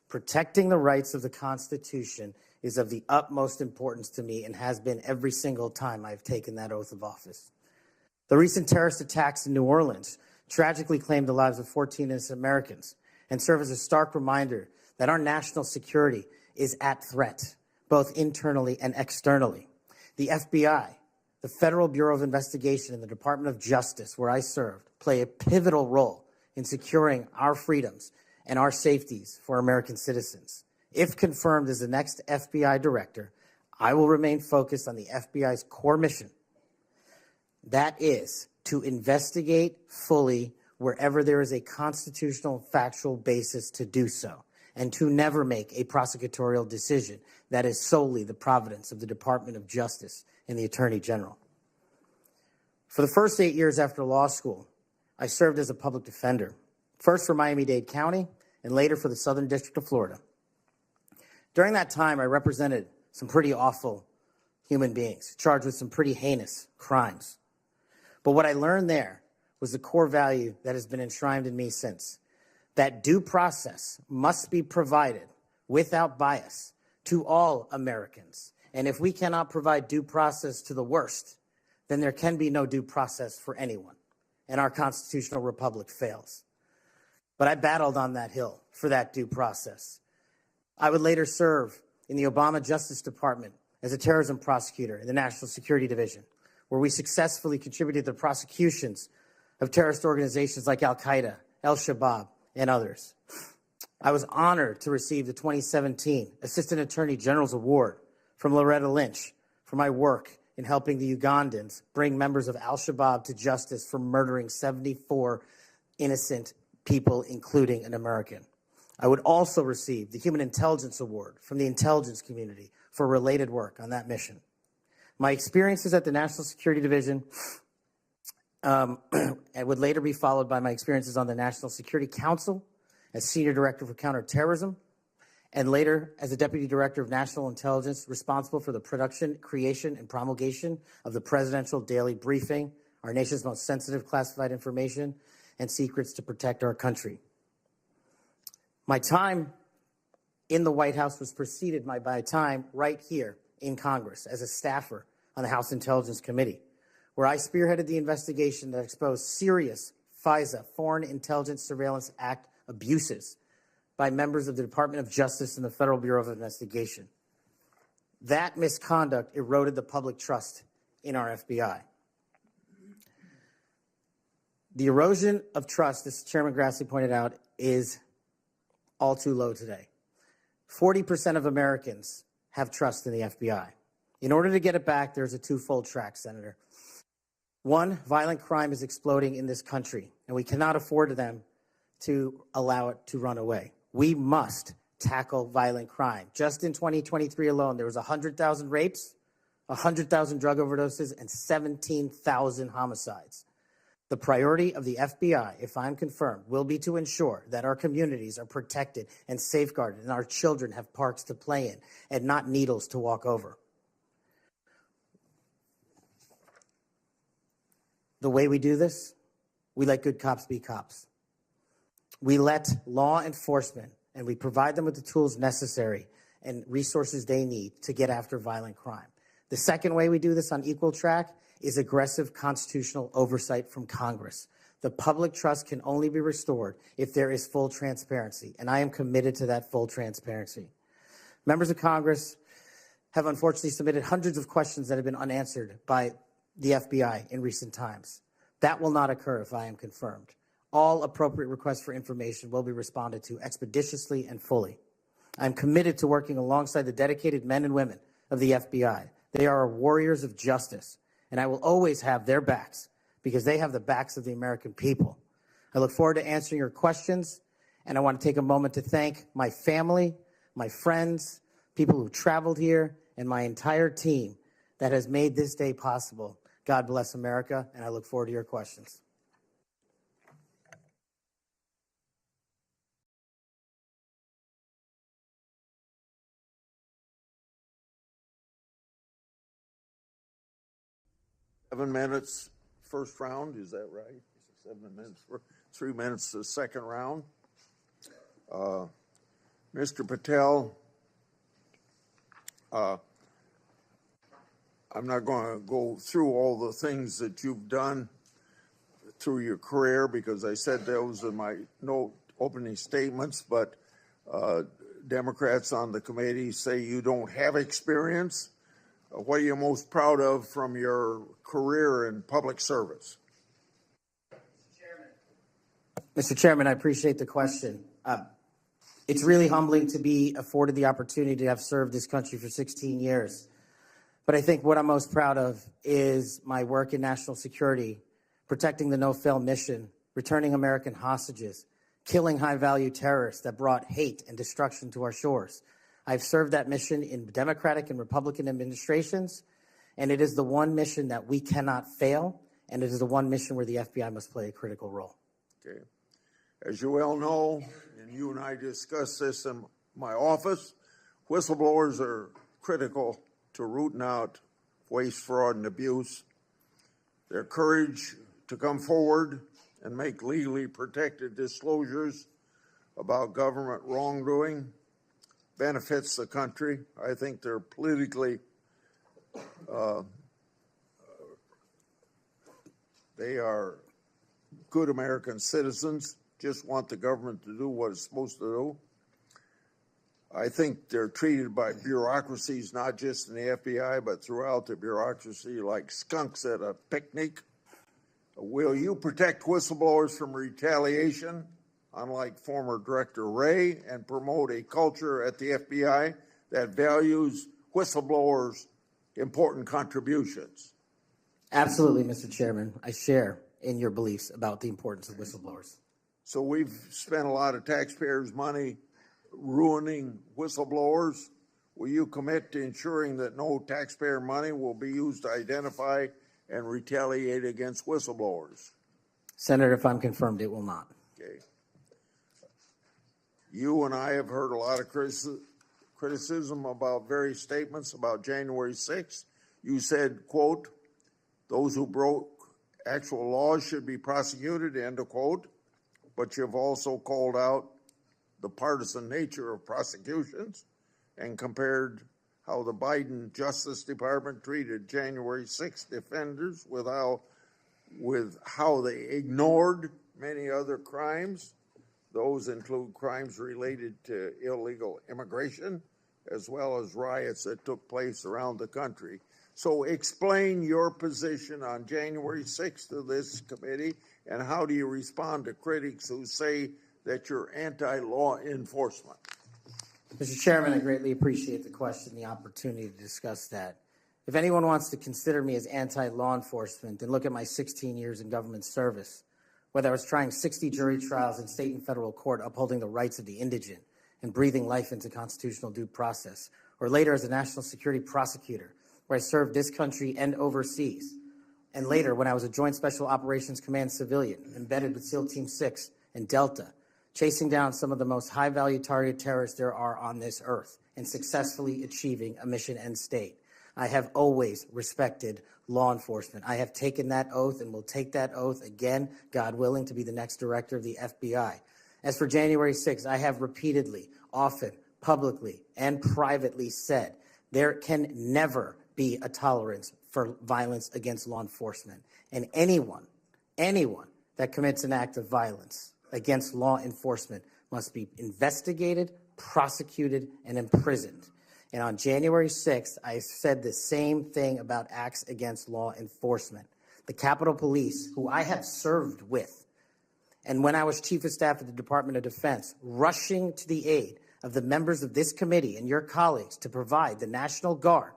Protecting the rights of the Constitution is of the utmost importance to me and has been every single time I've taken that oath of office. The recent terrorist attacks in New Orleans tragically claimed the lives of 14 innocent Americans and serve as a stark reminder that our national security is at threat, both internally and externally. The FBI, the Federal Bureau of Investigation, and the Department of Justice, where I served, play a pivotal role in securing our freedoms and our safeties for American citizens. If confirmed as the next FBI director, I will remain focused on the FBI's core mission. That is to investigate fully wherever there is a constitutional factual basis to do so, and to never make a prosecutorial decision that is solely the providence of the Department of Justice and the Attorney General. For the first 8 years after law school, I served as a public defender, first for Miami-Dade County and later for the Southern District of Florida. During that time, I represented some pretty awful human beings, charged with some pretty heinous crimes. But what I learned there was the core value that has been enshrined in me since, that due process must be provided without bias to all Americans. And if we cannot provide due process to the worst, then there can be no due process for anyone, and our constitutional republic fails. But I battled on that hill for that due process. I would later serve in the Obama Justice Department as a terrorism prosecutor in the National Security Division, where we successfully contributed to the prosecutions of terrorist organizations like Al-Qaeda, Al-Shabaab, and others. I was honored to receive the 2017 Assistant Attorney General's Award from Loretta Lynch for my work in helping the Ugandans bring members of Al-Shabaab to justice for murdering 74 innocent people, including an American. I would also receive the Human Intelligence Award from the intelligence community for related work on that mission. My experiences at the National Security Division would later be followed by my experiences on the National Security Council as Senior Director for Counterterrorism, and later as the Deputy Director of National Intelligence, responsible for the production, creation, and promulgation of the Presidential Daily Briefing, our nation's most sensitive classified information and secrets to protect our country. My time in the White House was preceded by my time right here in Congress as a staffer on the House Intelligence Committee, where I spearheaded the investigation that exposed serious FISA, Foreign Intelligence Surveillance Act, abuses by members of the Department of Justice and the Federal Bureau of Investigation. That misconduct eroded the public trust in our FBI. The erosion of trust, as Chairman Grassley pointed out, is all too low today. 40% of Americans have trust in the FBI. In order to get it back, there's a twofold track, Senator. One, violent crime is exploding in this country, and we cannot afford them to allow it to run away. We must tackle violent crime. Just in 2023 alone, there was 100,000 rapes, 100,000 drug overdoses, and 17,000 homicides. The priority of the FBI, if I'm confirmed, will be to ensure that our communities are protected and safeguarded and our children have parks to play in and not needles to walk over. The way we do this, we let good cops be cops. We let law enforcement, and we provide them with the tools necessary and resources they need to get after violent crime. The second way we do this on equal track is aggressive constitutional oversight from Congress. The public trust can only be restored if there is full transparency, and I am committed to that full transparency. Members of Congress have unfortunately submitted hundreds of questions that have been unanswered by the FBI in recent times. That will not occur if I am confirmed. All appropriate requests for information will be responded to expeditiously and fully. I'm committed to working alongside the dedicated men and women of the FBI. They are warriors of justice, and I will always have their backs because they have the backs of the American people. I look forward to answering your questions, and I want to take a moment to thank my family, my friends, people who traveled here, and my entire team that has made this day possible. God bless America, and I look forward to your questions. Seven minutes, first round, is that right? 7 minutes, 3 minutes the second round. Mr. Patel, I'm not going to go through all the things that you've done through your career because I said those in my opening statements, but Democrats on the committee say you don't have experience. What are you most proud of from your career in public service? Mr. Chairman, I appreciate the question. It's really humbling to be afforded the opportunity to have served this country for 16 years. But I think what I'm most proud of is my work in national security, protecting the no-fail mission returning American hostages, killing high-value terrorists that brought hate and destruction to our shores. I've served that mission in Democratic and Republican administrations, and it is the one mission that we cannot fail, and it is the one mission where the FBI must play a critical role. Okay. As you well know, and you and I discussed this in my office, whistleblowers are critical to rooting out waste, fraud, and abuse. Their courage to come forward and make legally protected disclosures about government wrongdoing benefits the country. I think they're politically, they are good American citizens, just want the government to do what it's supposed to do. I think they're treated by bureaucracies, not just in the FBI, but throughout the bureaucracy, like skunks at a picnic. Will you protect whistleblowers from retaliation, unlike former Director Wray, and promote a culture at the FBI that values whistleblowers' important contributions? Absolutely, Mr. Chairman. I share in your beliefs about the importance of whistleblowers. So we've spent a lot of taxpayers' money ruining whistleblowers. Will you commit to ensuring that no taxpayer money will be used to identify and retaliate against whistleblowers? Senator, if I'm confirmed, it will not. Okay. You and I have heard a lot of criticism about various statements about January 6th. You said, quote, those who broke actual laws should be prosecuted, end of quote. But you've also called out the partisan nature of prosecutions and compared how the Biden Justice Department treated January 6th defenders with how they ignored many other crimes. Those include crimes related to illegal immigration, as well as riots that took place around the country. So explain your position on January 6th to this committee, and how do you respond to critics who say that you're anti-law enforcement? Mr. Chairman, I greatly appreciate the question, the opportunity to discuss that. If anyone wants to consider me as anti-law enforcement, then look at my 16 years in government service, whether I was trying 60 jury trials in state and federal court upholding the rights of the indigent and breathing life into constitutional due process, or later as a national security prosecutor, where I served this country and overseas, and later when I was a Joint Special Operations Command civilian embedded with SEAL Team 6 and Delta, chasing down some of the most high-value targeted terrorists there are on this earth and successfully achieving a mission end state. I have always respected law enforcement. I have taken that oath and will take that oath again, God willing, to be the next director of the FBI. As for January 6th, I have repeatedly, often, publicly, and privately said there can never be a tolerance for violence against law enforcement. And anyone that commits an act of violence against law enforcement must be investigated, prosecuted, and imprisoned. And on January 6th, I said the same thing about acts against law enforcement. The Capitol Police, who I have served with, and when I was Chief of Staff at the Department of Defense, rushing to the aid of the members of this committee and your colleagues to provide the National Guard,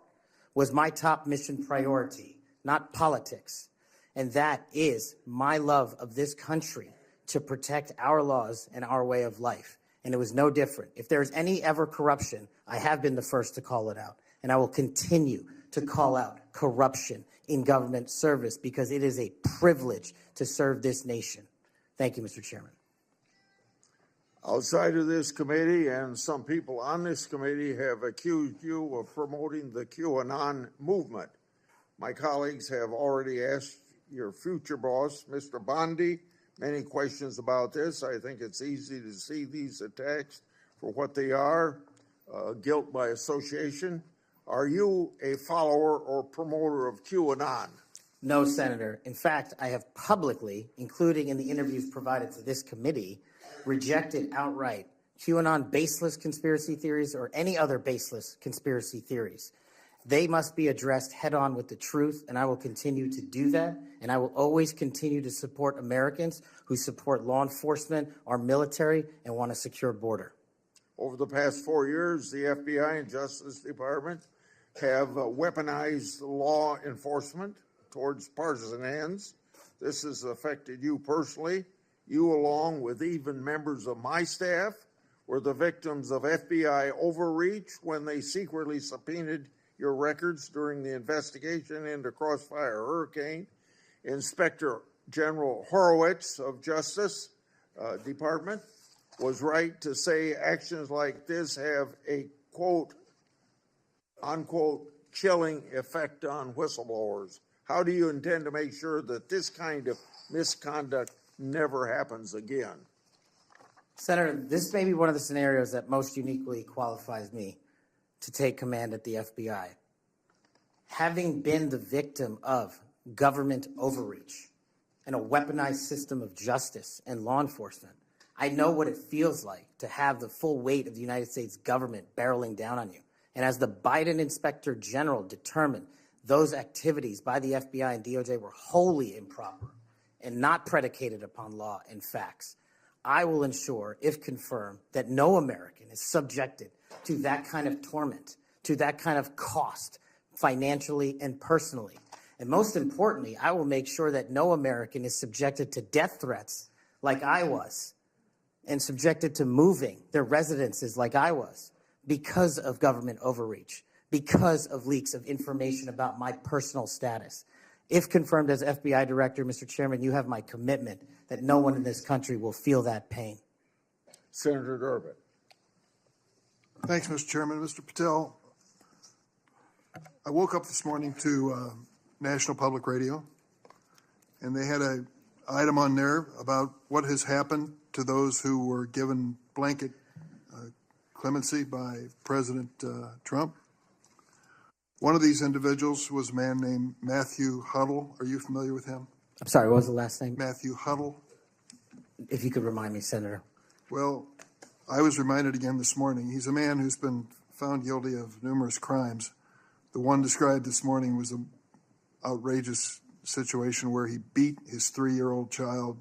was my top mission priority, not politics. And that is my love of this country, to protect our laws and our way of life. And it was no different. If there's any ever corruption, I have been the first to call it out. And I will continue to call out corruption in government service, because it is a privilege to serve this nation. Thank you, Mr. Chairman. Outside of this committee, and some people on this committee have accused you of promoting the QAnon movement. My colleagues have already asked your future boss, Mr. Bondi, many questions about this. I think it's easy to see these attacks for what they are, guilt by association. Are you a follower or promoter of QAnon? No, Senator. In fact, I have publicly, including in the interviews provided to this committee, rejected outright QAnon baseless conspiracy theories or any other baseless conspiracy theories. They must be addressed head on with the truth, and I will continue to do that. And I will always continue to support Americans who support law enforcement, our military, and want a secure border. Over the past 4 years, the FBI and Justice Department have weaponized law enforcement towards partisan ends. This has affected you personally You, along with even members of my staff, were the victims of FBI overreach when they secretly subpoenaed your records during the investigation into Crossfire Hurricane. Inspector General Horowitz of Justice Department was right to say actions like this have a quote, unquote, chilling effect on whistleblowers. How do you intend to make sure that this kind of misconduct never happens again? Senator, this may be one of the scenarios that most uniquely qualifies me to take command at the FBI. Having been the victim of government overreach and a weaponized system of justice and law enforcement, I know what it feels like to have the full weight of the United States government barreling down on you. And as the Biden Inspector General determined, those activities by the FBI and DOJ were wholly improper and not predicated upon law and facts. I will ensure, if confirmed, that no American is subjected to that kind of torment, to that kind of cost, financially and personally. And most importantly, I will make sure that no American is subjected to death threats like I was, and subjected to moving their residences like I was, because of government overreach, because of leaks of information about my personal status. If confirmed as FBI Director, Mr. Chairman, you have my commitment that no one in this country will feel that pain. Senator Durbin. Thanks, Mr. Chairman. Mr. Patel, I woke up this morning to National Public Radio, and they had an item on there about what has happened to those who were given blanket clemency by President Trump. One of these individuals was a man named Matthew Huddle. Are you familiar with him? I'm sorry, what was the last name? Matthew Huddle. If you could remind me, Senator. Well, I was reminded again this morning. He's a man who's been found guilty of numerous crimes. The one described this morning was an outrageous situation where he beat his 3-year-old child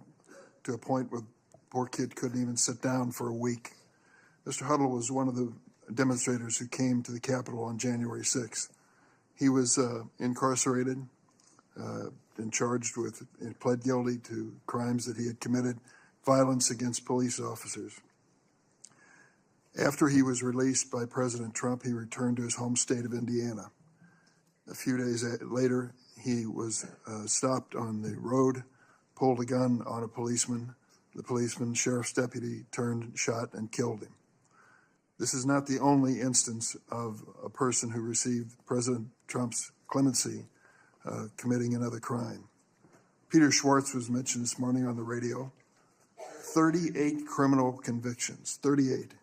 to a point where the poor kid couldn't even sit down for a week. Mr. Huddle was one of the demonstrators who came to the Capitol on January 6th. He was incarcerated and charged with, and pled guilty to crimes that he had committed, violence against police officers. After he was released by President Trump, he returned to his home state of Indiana. A few days later, he was stopped on the road, pulled a gun on a policeman. The policeman, sheriff's deputy, turned, shot, and killed him. This is not the only instance of a person who received President Trump's clemency committing another crime. Peter Schwartz was mentioned this morning on the radio. 38 criminal convictions, 38.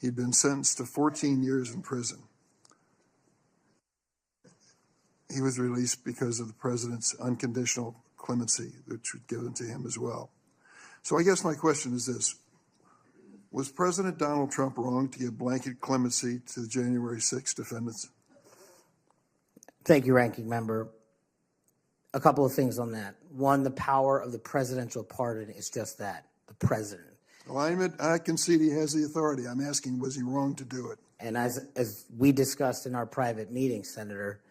He'd been sentenced to 14 years in prison. He was released because of the president's unconditional clemency, which was given to him as well. So I guess my question is this. Was President Donald Trump wrong to give blanket clemency to the January 6 defendants? Thank you, Ranking Member. A couple of things on that. One, the power of the presidential pardon is just that, the president. Well, I concede he has the authority. I'm asking, was he wrong to do it? And as we discussed in our private meeting, Senator,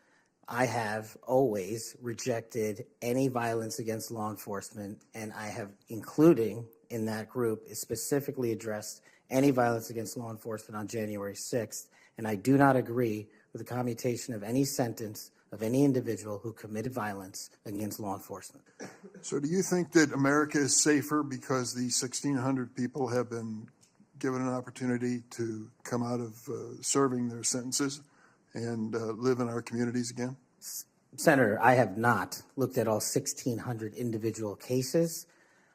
I have always rejected any violence against law enforcement, and I have, including in that group, specifically addressed any violence against law enforcement on January 6th, and I do not agree with the commutation of any sentence of any individual who committed violence against law enforcement. So do you think that America is safer because the 1,600 people have been given an opportunity to come out of serving their sentences and live in our communities again? Senator, I have not looked at all 1,600 individual cases.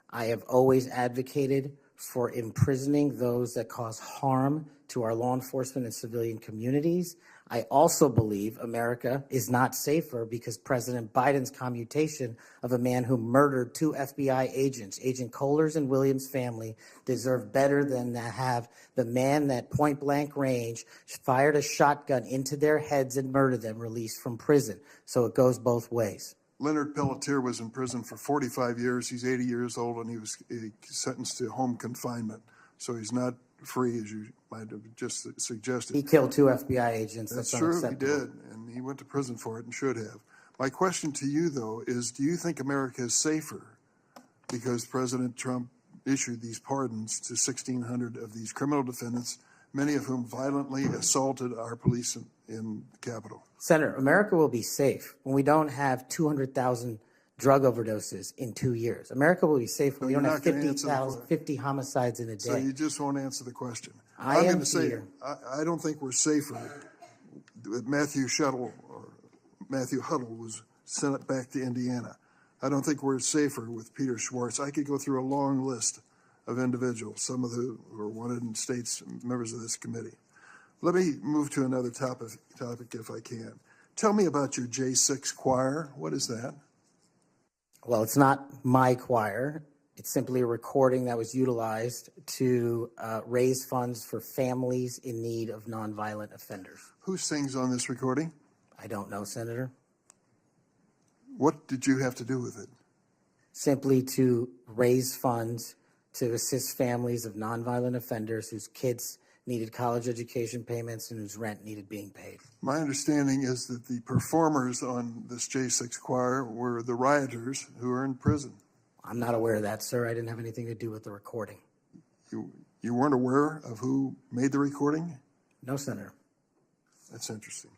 I have always advocated for imprisoning those that cause harm to our law enforcement and civilian communities. I also believe America is not safer because President Biden's commutation of a man who murdered 2 FBI agents, Agent Kohlers and Williams' family, deserve better than to have the man that point blank range fired a shotgun into their heads and murdered them released from prison. So it goes both ways. Leonard Pelletier was in prison for 45 years. He's 80 years old, and he was sentenced to home confinement. So he's not free, as you might have just suggested. He killed 2 FBI agents. That's true, he did, and he went to prison for it and should have. My question to you, though, is do you think America is safer because President Trump issued these pardons to 1,600 of these criminal defendants, many of whom violently assaulted our police in the Capitol. Senator, America will be safe when we don't have 200,000 drug overdoses in 2 years. America will be safe when we don't have 50 homicides in a day. So you just won't answer the question. I I'm am going to say, here. I don't think we're safer. Matthew Huddle was sent back to Indiana. I don't think we're safer with Peter Schwartz. I could go through a long list of individuals, some of whom were wanted in states, members of this committee. Let me move to another topic if I can. Tell me about your J6 choir. What is that? Well, it's not my choir. It's simply a recording that was utilized to raise funds for families in need of nonviolent offenders. Who sings on this recording? I don't know, Senator. What did you have to do with it? Simply to raise funds to assist families of nonviolent offenders whose kids needed college education payments and whose rent needed being paid. My understanding is that the performers on this J6 choir were the rioters who are in prison. I'm not aware of that, sir. I didn't have anything to do with the recording. You weren't aware of who made the recording? No, Senator. That's interesting.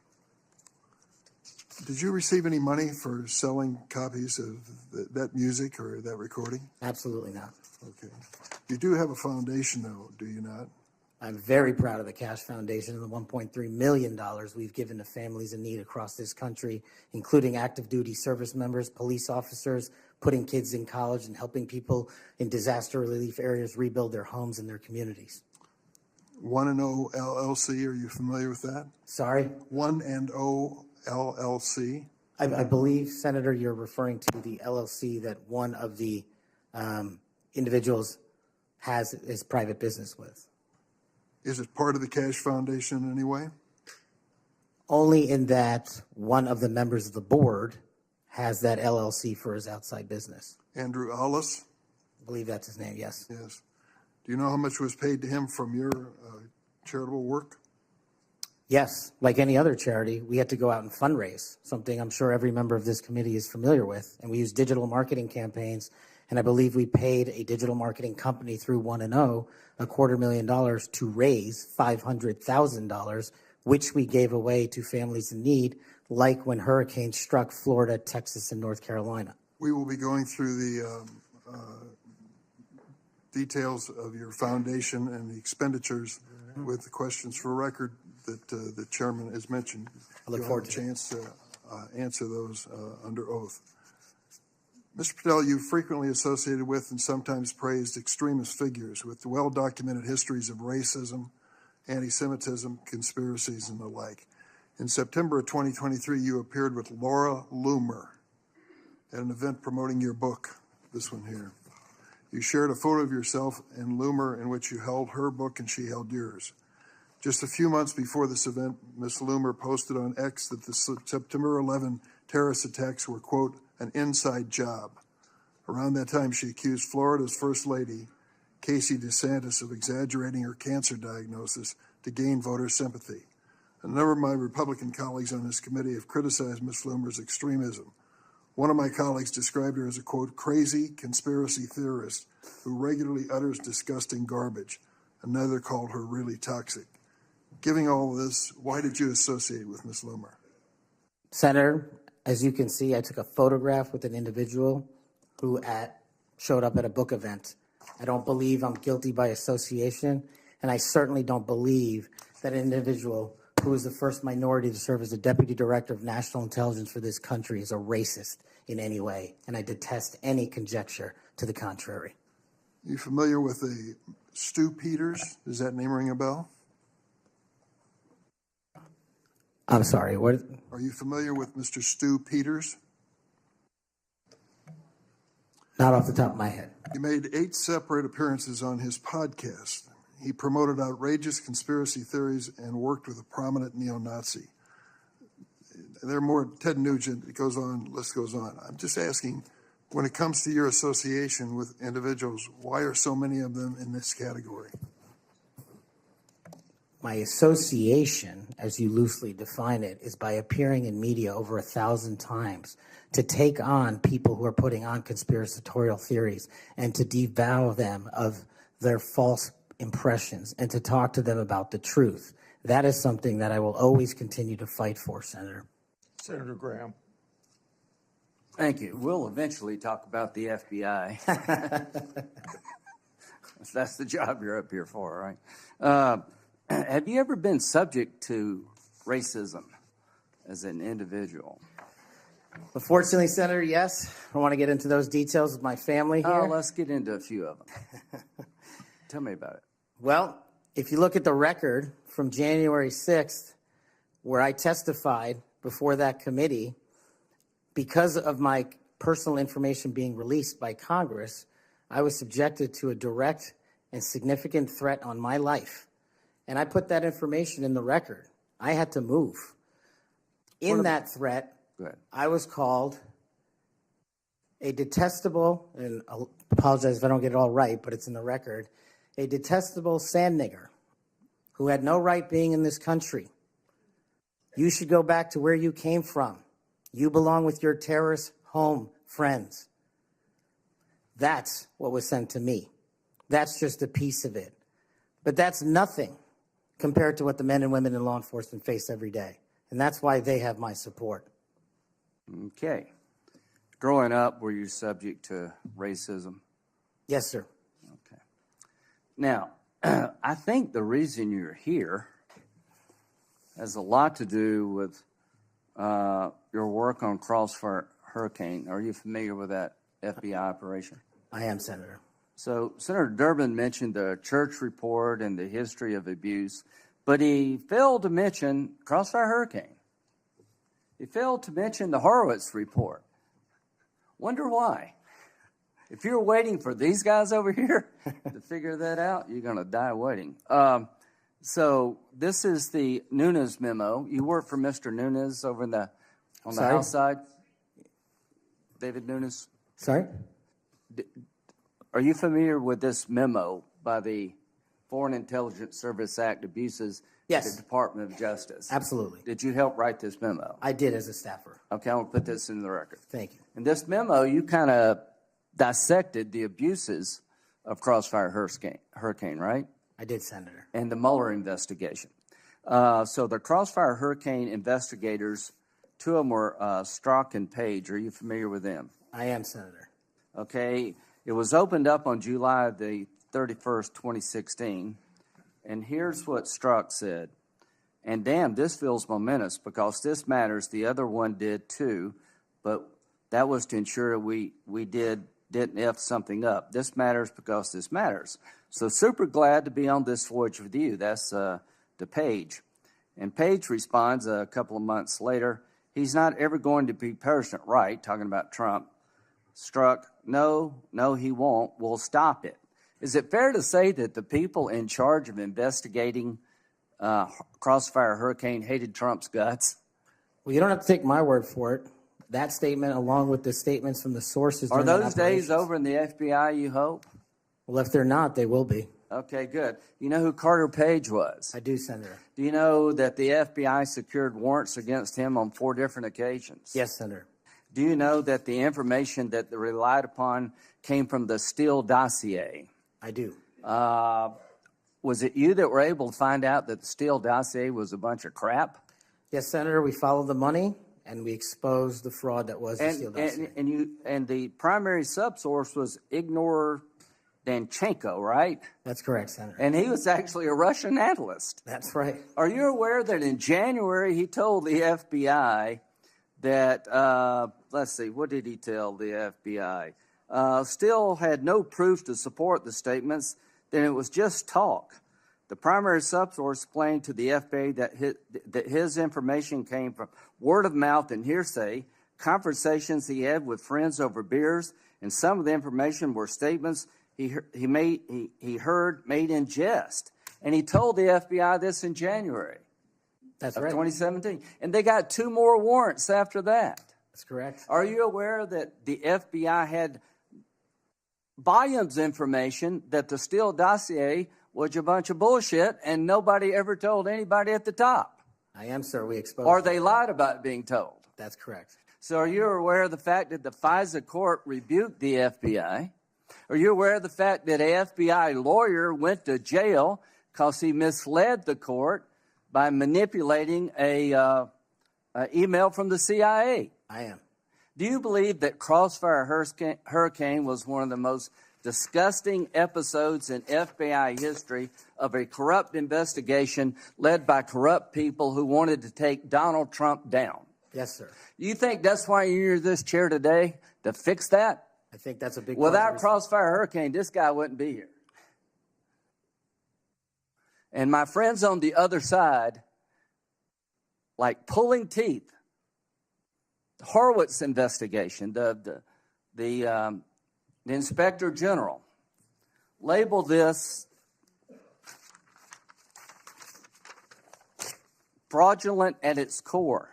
Did you receive any money for selling copies of that music or that recording? Absolutely not. Okay. You do have a foundation, though, do you not? I'm very proud of the Cash Foundation and the $1.3 million we've given to families in need across this country, including active duty service members, police officers, putting kids in college, and helping people in disaster relief areas rebuild their homes and their communities. 1&0 LLC, are you familiar with that? Sorry? 1&0 LLC? I believe, Senator, you're referring to the LLC that one of the individuals has his private business with. Is it part of the Cash Foundation in any way? Only in that one of the members of the board has that LLC for his outside business. Andrew Hollis? I believe that's his name, yes. Yes. Do you know how much was paid to him from your charitable work? Yes, like any other charity, we had to go out and fundraise, something I'm sure every member of this committee is familiar with. And we used digital marketing campaigns, and I believe we paid a digital marketing company through 1&0 $250,000 to raise $500,000, which we gave away to families in need, like when hurricanes struck Florida, Texas, and North Carolina. We will be going through the details of your foundation and the expenditures with the questions for record that the chairman has mentioned. I look You'll forward have a to it. chance to answer those under oath. Mr. Patel, you've frequently associated with and sometimes praised extremist figures with well-documented histories of racism, anti-Semitism, conspiracies, and the like. In September of 2023, you appeared with Laura Loomer at an event promoting your book, this one here. You shared a photo of yourself and Loomer in which you held her book and she held yours. Just a few months before this event, Ms. Loomer posted on X that the September 11 terrorist attacks were, quote, an inside job. Around that time, she accused Florida's First Lady, Casey DeSantis, of exaggerating her cancer diagnosis to gain voter sympathy. A number of my Republican colleagues on this committee have criticized Ms. Loomer's extremism. One of my colleagues described her as a, quote, crazy conspiracy theorist who regularly utters disgusting garbage. Another called her really toxic. Given all of this, why did you associate with Ms. Loomer? Senator, as you can see, I took a photograph with an individual who showed up at a book event. I don't believe I'm guilty by association, and I certainly don't believe that an individual who is the first minority to serve as the Deputy Director of National Intelligence for this country is a racist in any way, and I detest any conjecture to the contrary. You familiar with the Stu Peters? Does that name ring a bell? I'm sorry, what? Are you familiar with Mr. Stu Peters? Not off the top of my head. He made 8 separate appearances on his podcast. He promoted outrageous conspiracy theories and worked with a prominent neo-Nazi. There are more, Ted Nugent, it goes on, list goes on. I'm just asking, when it comes to your association with individuals, why are so many of them in this category? My association as you loosely define it, is by appearing in media over 1,000 times to take on people who are putting on conspiratorial theories and to devour them of their false impressions and to talk to them about the truth. That is something that I will always continue to fight for, Senator. Senator Graham. Thank you. We'll eventually talk about the FBI. That's the job you're up here for, right? Have you ever been subject to racism as an individual? Unfortunately, Senator, yes. I don't want to get into those details with my family here. Oh, let's get into a few of them. Tell me about it. Well, if you look at the record from January 6th, where I testified before that committee, because of my personal information being released by Congress, I was subjected to a direct and significant threat on my life. And I put that information in the record. I had to move. In that threat, I was called a detestable, and I'll apologize if I don't get it all right, but it's in the record, a detestable sand nigger who had no right being in this country. You should go back to where you came from. You belong with your terrorist home friends. That's what was sent to me. That's just a piece of it. But that's nothing compared to what the men and women in law enforcement face every day. And that's why they have my support. Okay. Growing up, were you subject to racism? Yes, sir. Okay. Now, I think the reason you're here has a lot to do with your work on Crossfire Hurricane. Are you familiar with that FBI operation? I am, Senator. So Senator Durbin mentioned the church report and the history of abuse, but he failed to mention Crossfire Hurricane. He failed to mention the Horowitz report. Wonder why? If you're waiting for these guys over here to figure that out, you're going to die waiting. So this is the Nunes memo. You work for Mr. Nunes over on the House side? David Nunes? Sorry? Are you familiar with this memo by the Foreign Intelligence Service Act abuses Yes. of the Department of Justice? Absolutely. Did you help write this memo? I did as a staffer. Okay, I'm going to put this in the record. Thank you. In this memo, you kind of dissected the abuses of Crossfire Hurricane, right? I did, Senator. And the Mueller investigation. So the Crossfire Hurricane investigators, two of them were Strzok and Page. Are you familiar with them? I am, Senator. Okay. It was opened up on July the 31st, 2016. And here's what Strzok said. And damn, this feels momentous because this matters. The other one did too. But that was to ensure we didn't F something up. This matters because this matters. So super glad to be on this voyage with you. That's to Page. And Page responds a couple of months later, he's not ever going to be President right, talking about Trump. Strzok, no, he won't. We'll stop it. Is it fair to say that the people in charge of investigating Crossfire Hurricane hated Trump's guts? Well, you don't have to take my word for it. That statement, along with the statements from the sources. Are during those that days operations. over in the FBI, you hope? Well, if they're not, they will be. Okay, good. You know who Carter Page was? I do, Senator. Do you know that the FBI secured warrants against him on 4 different occasions? Yes, Senator. Do you know that the information that they relied upon came from the Steele dossier? I do. Was it you that were able to find out that the Steele dossier was a bunch of crap? Yes, Senator. We followed the money and we exposed the fraud that was the Steele dossier. And the primary subsource was Ignor Danchenko, right? That's correct, Senator. And he was actually a Russian analyst. That's right. Are you aware that in January he told the FBI that, let's see, what did he tell the FBI? Steele had no proof to support the statements, then it was just talk. The primary subsource explained to the FBI that his information came from word of mouth and hearsay, conversations he had with friends over beers, and some of the information were statements he heard made in jest. And he told the FBI this in January That's of right. 2017. And they got 2 more warrants after that. That's correct. Are you aware that the FBI had volumes of information that the Steele dossier was a bunch of bullshit and nobody ever told anybody at the top? I am, sir. We exposed Or it. they lied about being told. That's correct. So are you aware of the fact that the FISA court rebuked the FBI? Are you aware of the fact that an FBI lawyer went to jail because he misled the court by manipulating a email from the CIA? I am. Do you believe that Crossfire Hurricane was one of the most disgusting episodes in FBI history of a corrupt investigation led by corrupt people who wanted to take Donald Trump down? Yes, sir. You think that's why you're in this chair today, to fix that? I think that's a big Without Crossfire Hurricane, this guy wouldn't be here. And my friends on the other side, like pulling teeth, the Horowitz investigation, the Inspector General, label this fraudulent at its core,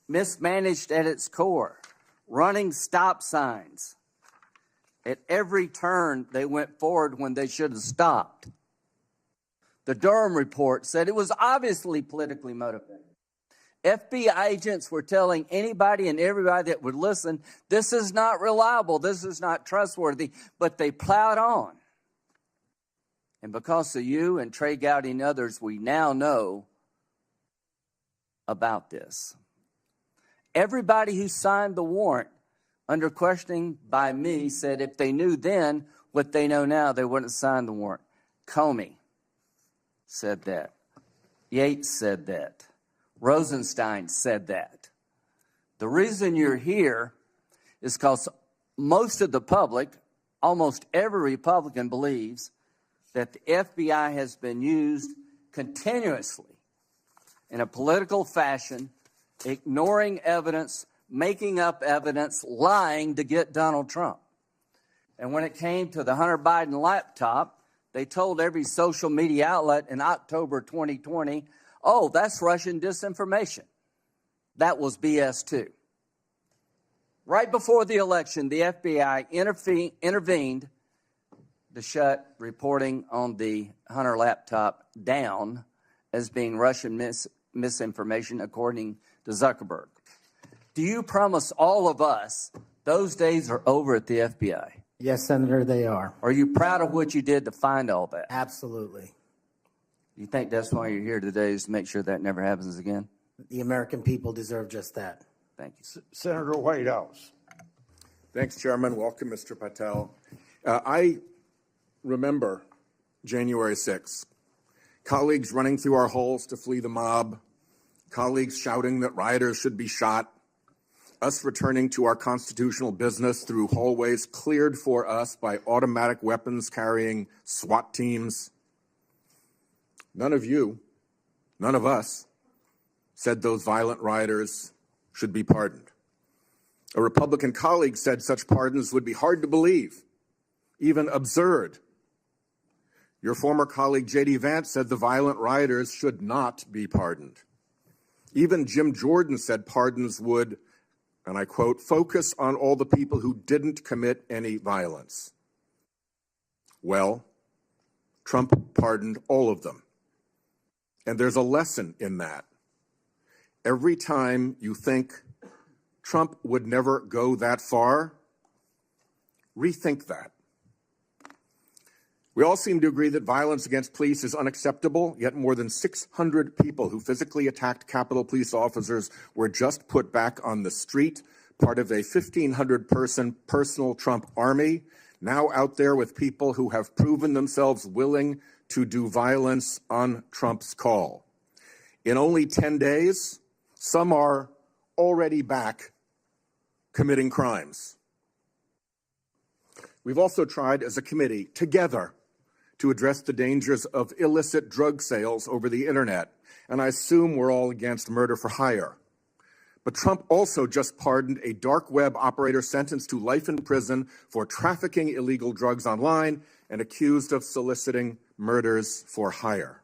mismanaged at its core, running stop signs. At every turn, they went forward when they should have stopped. The Durham report said it was obviously politically motivated. FBI agents were telling anybody and everybody that would listen, this is not reliable, this is not trustworthy, but they plowed on. And because of you and Trey Gowdy and others, we now know about this. Everybody who signed the warrant under questioning by me said if they knew then what they know now, they wouldn't have signed the warrant. Comey said that. Yates said that. Rosenstein said that. The reason you're here is because most of the public, almost every Republican, believes that the FBI has been used continuously in a political fashion, ignoring evidence, making up evidence, lying to get Donald Trump. And when it came to the Hunter Biden laptop, they told every social media outlet in October 2020, oh, that's Russian disinformation. That was BS too. Right before the election, the FBI intervened to shut reporting on the Hunter laptop down as being Russian misinformation, according to Zuckerberg. Do you promise all of us those days are over at the FBI? Yes, Senator, they are. Are you proud of what you did to find all that? Absolutely. You think that's why you're here today, is to make sure that never happens again? The American people deserve just that. Thank you. Senator Whitehouse. Thanks, Chairman. Welcome, Mr. Patel. I remember January 6th. Colleagues running through our halls to flee the mob, colleagues shouting that rioters should be shot, us returning to our constitutional business through hallways cleared for us by automatic weapons carrying SWAT teams. None of you, none of us, said those violent rioters should be pardoned. A Republican colleague said such pardons would be hard to believe, even absurd. Your former colleague, J.D. Vance, said the violent rioters should not be pardoned. Even Jim Jordan said pardons would, and I quote, focus on all the people who didn't commit any violence. Well, Trump pardoned all of them. And there's a lesson in that. Every time you think Trump would never go that far, rethink that. We all seem to agree that violence against police is unacceptable, yet more than 600 people who physically attacked Capitol Police officers were just put back on the street, part of a 1,500-person personal Trump army, now out there with people who have proven themselves willing to do violence on Trump's call. In only 10 days, some are already back committing crimes. We've also tried as a committee, together, to address the dangers of illicit drug sales over the internet, and I assume we're all against murder for hire. But Trump also just pardoned a dark web operator sentenced to life in prison for trafficking illegal drugs online and accused of soliciting murders for hire.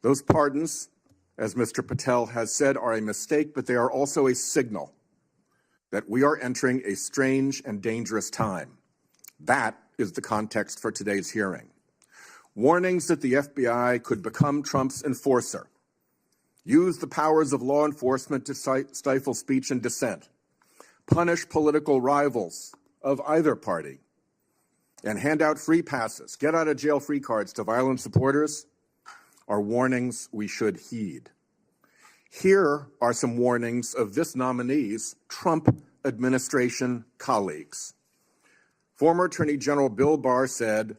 Those pardons, as Mr. Patel has said, are a mistake, but they are also a signal that we are entering a strange and dangerous time. That is the context for today's hearing. warnings that the FBI could become Trump's enforcer, use the powers of law enforcement to stifle speech and dissent, punish political rivals of either party, and hand out free passes, get out of jail free cards to violent supporters are warnings we should heed. Here are some warnings of this nominee's Trump administration colleagues. Former Attorney General Bill Barr said,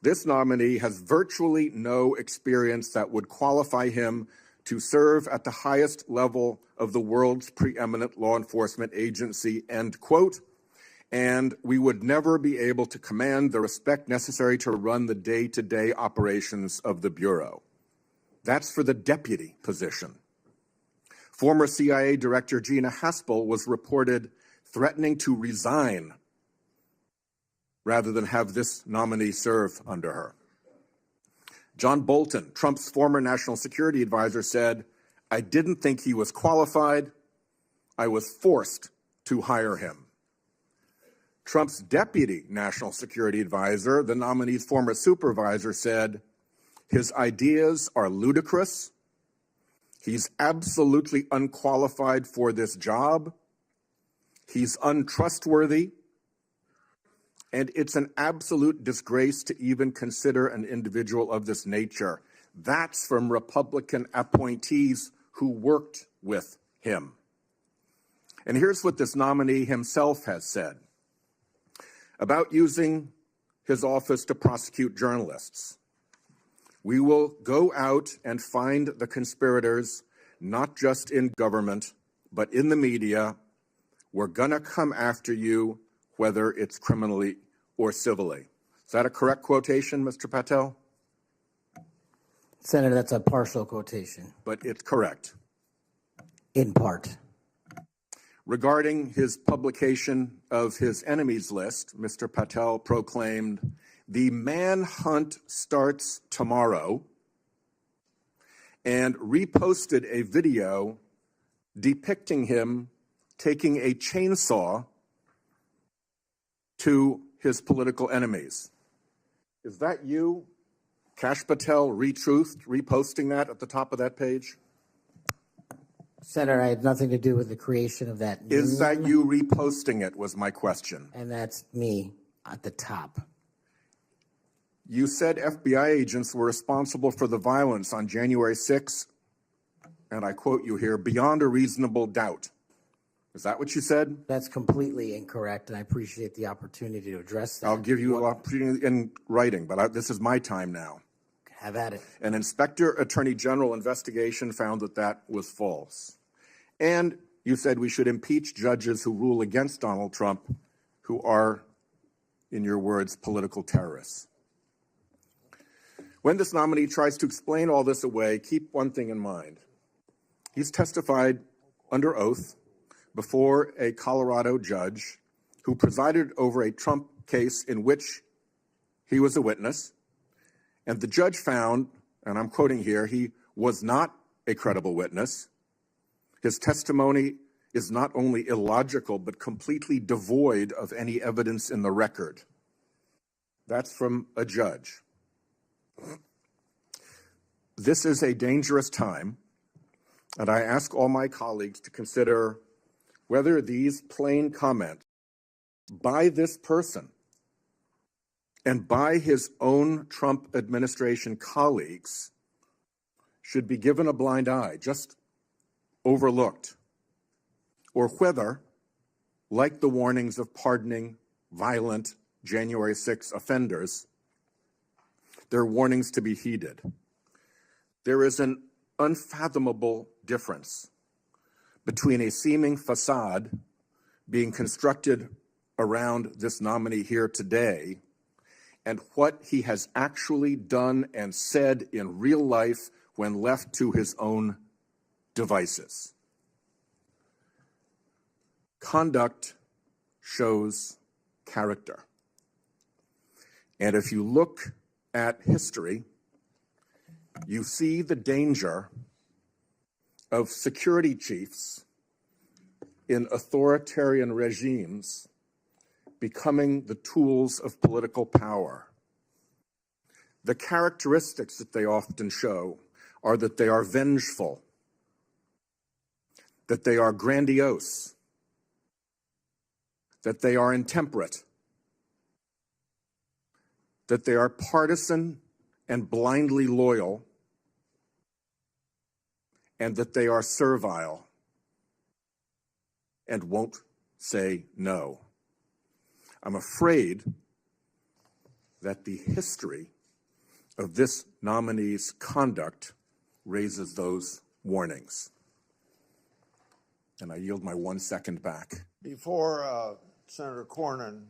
"This nominee has virtually no experience that would qualify him to serve at the highest level of the world's preeminent law enforcement agency," end quote, "and we would never be able to command the respect necessary to run the day-to-day operations of the Bureau." That's for the deputy position. Former CIA Director Gina Haspel was reported threatening to resign rather than have this nominee serve under her. John Bolton, Trump's former national security advisor, said, "I didn't think he was qualified. I was forced to hire him." Trump's deputy national security advisor, the nominee's former supervisor, said, "His ideas are ludicrous. He's absolutely unqualified for this job. He's untrustworthy. And it's an absolute disgrace to even consider an individual of this nature." That's from Republican appointees who worked with him. And here's what this nominee himself has said about using his office to prosecute journalists. "We will go out and find the conspirators, not just in government, but in the media. We're going to come after you, whether it's criminally or civilly." Is that a correct quotation, Mr. Patel? Senator, that's a partial quotation. But it's correct. In part. Regarding his publication of his enemies list, Mr. Patel proclaimed, "The manhunt starts tomorrow," and reposted a video depicting him taking a chainsaw to his political enemies. Is that you, Kash Patel, reposting that at the top of that page? Senator, I had nothing to do with the creation of that meme. Is that you reposting it, was my question. And that's me at the top. You said FBI agents were responsible for the violence on January 6th, and I quote you here, "beyond a reasonable doubt." Is that what you said? That's completely incorrect, and I appreciate the opportunity to address that. I'll give you an opportunity in writing, but this is my time now. Have at it. An Inspector Attorney General investigation found that that was false. And you said we should impeach judges who rule against Donald Trump, who are, in your words, political terrorists. When this nominee tries to explain all this away, keep one thing in mind. He's testified under oath before a Colorado judge who presided over a Trump case in which he was a witness. And the judge found, and I'm quoting here, he was not a credible witness. His testimony is not only illogical, but completely devoid of any evidence in the record. That's from a judge. This is a dangerous time, and I ask all my colleagues to consider whether these plain comments by this person and by his own Trump administration colleagues should be given a blind eye, just overlooked, or whether, like the warnings of pardoning violent January 6 offenders, they're warnings to be heeded. There is an unfathomable difference between a seeming facade being constructed around this nominee here today and what he has actually done and said in real life when left to his own devices. Conduct shows character. And if you look at history, you see the danger of security chiefs in authoritarian regimes becoming the tools of political power. The characteristics that they often show are that they are vengeful, that they are grandiose, that they are intemperate, that they are partisan and blindly loyal, and that they are servile and won't say no. I'm afraid that the history of this nominee's conduct raises those warnings. And I yield my 1 second back. Before Senator Cornyn,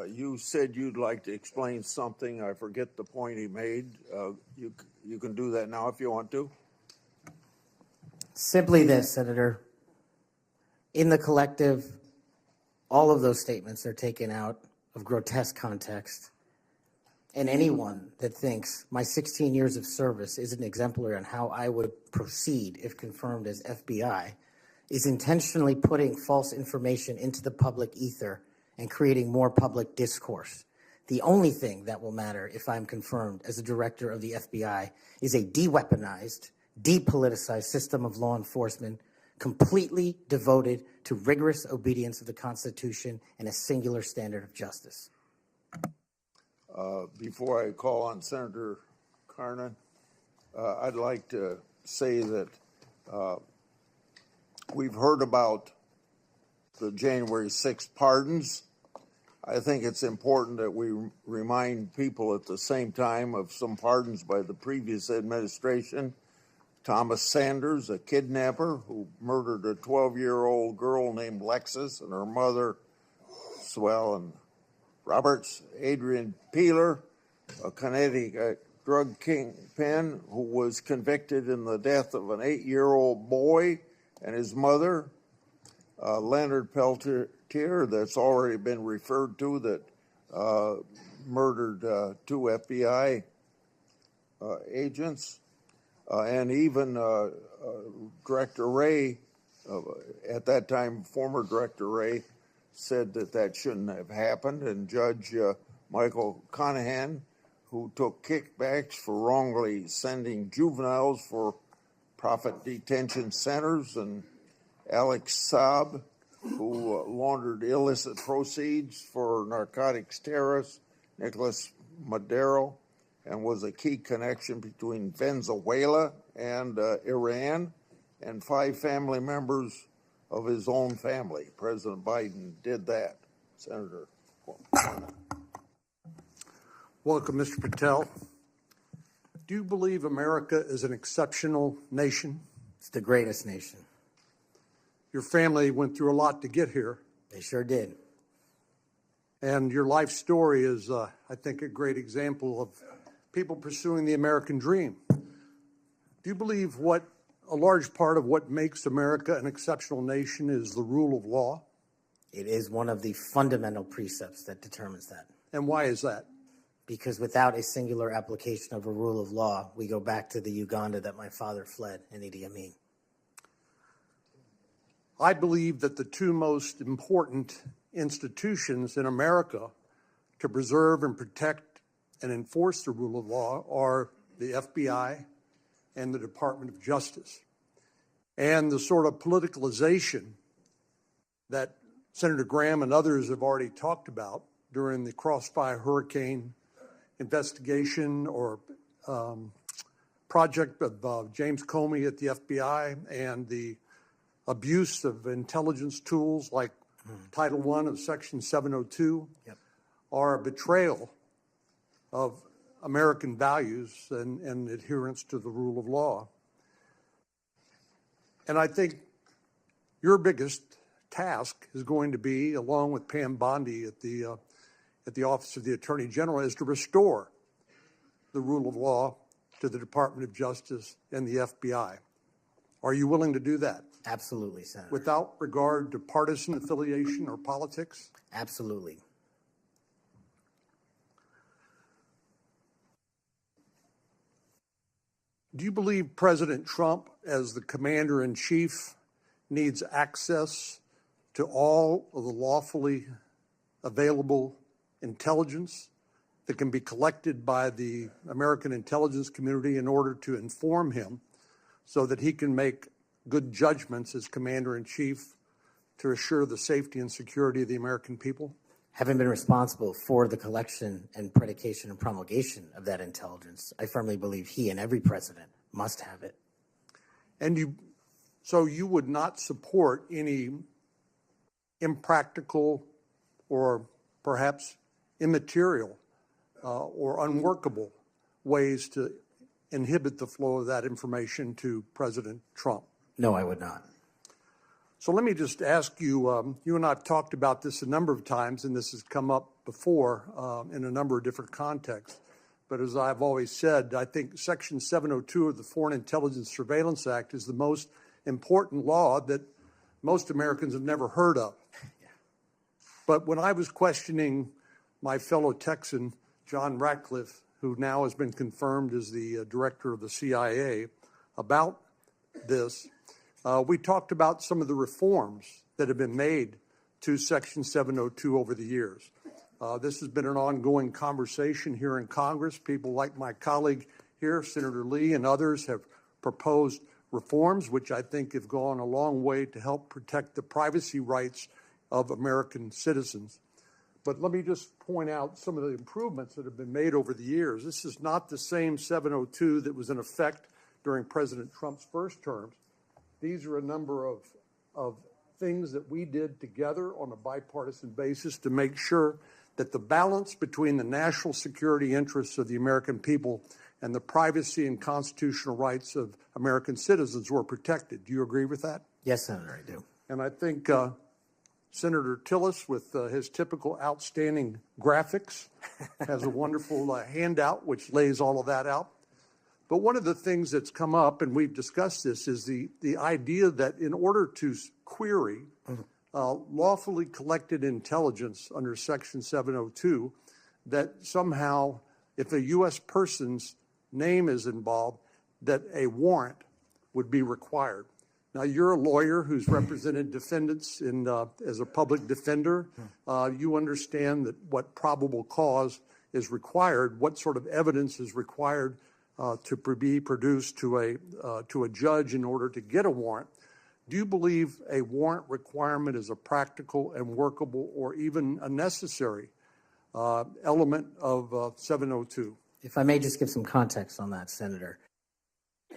you said you'd like to explain something. I forget the point he made. You can do that now if you want to. Simply this, Senator. In the collective, all of those statements are taken out of grotesque context. And anyone that thinks my 16 years of service isn't exemplary on how I would proceed if confirmed as FBI is intentionally putting false information into the public ether and creating more public discourse. The only thing that will matter if I'm confirmed as a director of the FBI is a de-weaponized, depoliticized system of law enforcement completely devoted to rigorous obedience of the Constitution and a singular standard of justice. Before I call on Senator Cornyn, I'd like to say that we've heard about the January 6th pardons. I think it's important that we remind people at the same time of some pardons by the previous administration. Thomas Sanders, a kidnapper who murdered a 12-year-old girl named Lexis and her mother, Swellen Roberts. Adrian Peeler, a Connecticut drug kingpin who was convicted in the death of an 8-year-old boy and his mother. Leonard Peltier, that's already been referred to, that murdered 2 FBI agents. And even Director Wray, at that time, former Director Wray, said that that shouldn't have happened. And Judge Michael Conahan, who took kickbacks for wrongly sending juveniles for profit detention centers, and Alex Saab, who laundered illicit proceeds for narcotics terrorist Nicolas Maduro, and was a key connection between Venezuela and Iran, and 5 family members of his own family. President Biden did that. Senator. Welcome, Mr. Patel. Do you believe America is an exceptional nation? It's the greatest nation. Your family went through a lot to get here. They sure did. And your life story is, I think, a great example of people pursuing the American dream. Do you believe a large part of what makes America an exceptional nation is the rule of law? It is one of the fundamental precepts that determines that. And why is that? Because without a singular application of a rule of law, we go back to the Uganda that my father fled in Idi Amin. I believe that the 2 most important institutions in America to preserve and protect and enforce the rule of law are the FBI and the Department of Justice. And the sort of politicalization that Senator Graham and others have already talked about during the Crossfire Hurricane investigation or project of James Comey at the FBI, and the abuse of intelligence tools like Title I of Section 702 are a betrayal of American values and adherence to the rule of law. And I think your biggest task is going to be, along with Pam Bondi at the Office of the Attorney General, is to restore the rule of law to the Department of Justice and the FBI. Are you willing to do that? Absolutely, Senator. Without regard to partisan affiliation or politics? Absolutely. Do you believe President Trump, as the commander-in-chief, needs access to all of the lawfully available intelligence that can be collected by the American intelligence community in order to inform him so that he can make good judgments as commander-in-chief to assure the safety and security of the American people? Having been responsible for the collection and predication and promulgation of that intelligence, I firmly believe he and every president must have it. And so you would not support any impractical or perhaps immaterial or unworkable ways to inhibit the flow of that information to President Trump? No, I would not. So let me just ask you, you and I have talked about this a number of times, and this has come up before in a number of different contexts. But as I've always said, I think Section 702 of the Foreign Intelligence Surveillance Act is the most important law that most Americans have never heard of. But when I was questioning my fellow Texan, John Ratcliffe, who now has been confirmed as the director of the CIA, about this, we talked about some of the reforms that have been made to Section 702 over the years. This has been an ongoing conversation here in Congress. People like my colleague here, Senator Lee, and others have proposed reforms, which I think have gone a long way to help protect the privacy rights of American citizens. But let me just point out some of the improvements that have been made over the years. This is not the same 702 that was in effect during President Trump's first term. These are a number of things that we did together on a bipartisan basis to make sure that the balance between the national security interests of the American people and the privacy and constitutional rights of American citizens were protected. Do you agree with that? Yes, Senator, I do. And I think Senator Tillis, with his typical outstanding graphics, has a wonderful handout which lays all of that out. But one of the things that's come up, and we've discussed this, is the idea that in order to query lawfully collected intelligence under Section 702, that somehow if a U.S. person's name is involved, that a warrant would be required. Now, you're a lawyer who's represented defendants as a public defender. You understand that what probable cause is required, what sort of evidence is required to be produced to a judge in order to get a warrant. Do you believe a warrant requirement is a practical and workable or even a necessary element of 702? If I may just give some context on that, Senator.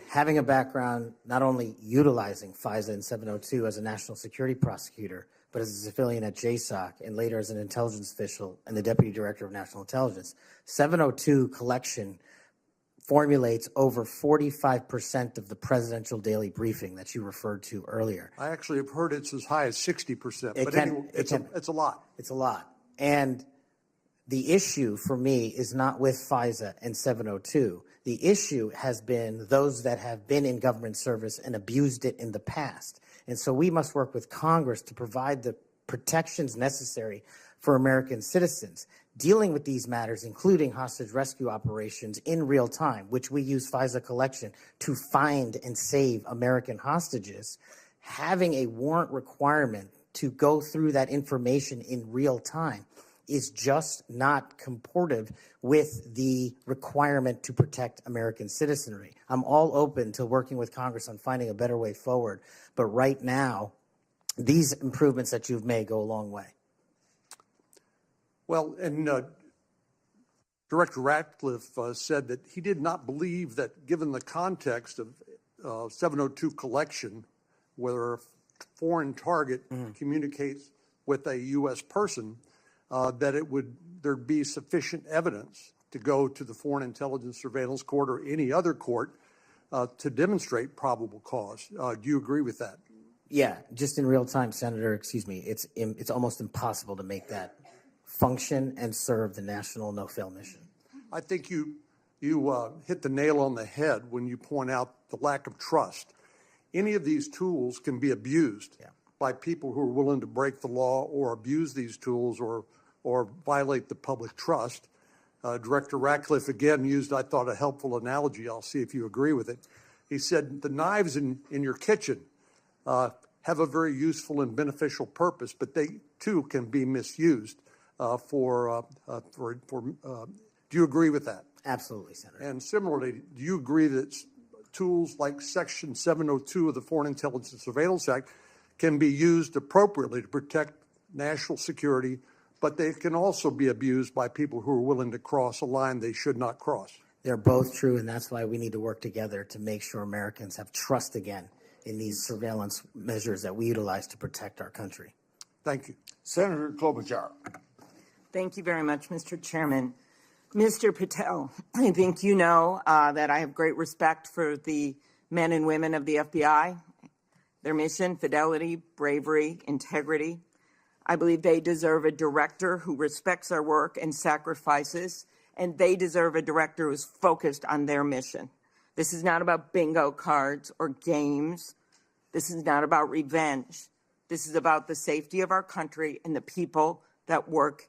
Having a background not only utilizing FISA and 702 as a national security prosecutor, but as a civilian at JSOC and later as an intelligence official and the Deputy Director of National Intelligence, 702 collection formulates over 45% of the presidential daily briefing that you referred to earlier. I actually have heard it's as high as 60%, but it's a lot. It's a lot. And the issue for me is not with FISA and 702. The issue has been those that have been in government service and abused it in the past. And so we must work with Congress to provide the protections necessary for American citizens. Dealing with these matters, including hostage rescue operations in real time, which we use FISA collection to find and save American hostages, having a warrant requirement to go through that information in real time is just not comportive with the requirement to protect American citizenry. I'm all open to working with Congress on finding a better way forward, but right now, these improvements that you've made go a long way. Well, and Director Ratcliffe said that he did not believe that, given the context of 702 collection, whether a foreign target communicates with a U.S. person, that there'd be sufficient evidence to go to the Foreign Intelligence Surveillance Court or any other court to demonstrate probable cause. Do you agree with that? Yeah, just in real time, Senator, it's almost impossible to make that function and serve the national no-fail mission. I think you hit the nail on the head when you point out the lack of trust. Any of these tools can be abused by people who are willing to break the law or abuse these tools or violate the public trust. Director Ratcliffe, again, used, I thought, a helpful analogy. I'll see if you agree with it. He said the knives in your kitchen have a very useful and beneficial purpose, but they, too, can be misused for Do you agree with that? Absolutely, Senator. And similarly, do you agree that tools like Section 702 of the Foreign Intelligence Surveillance Act can be used appropriately to protect national security, but they can also be abused by people who are willing to cross a line they should not cross? They're both true, and that's why we need to work together to make sure Americans have trust again in these surveillance measures that we utilize to protect our country. Thank you. Senator Klobuchar. Thank you very much, Mr. Chairman. Mr. Patel, I think you know that I have great respect for the men and women of the FBI, their mission, fidelity, bravery, integrity. I believe they deserve a director who respects our work and sacrifices, and they deserve a director who's focused on their mission. This is not about bingo cards or games. This is not about revenge. This is about the safety of our country and the people that work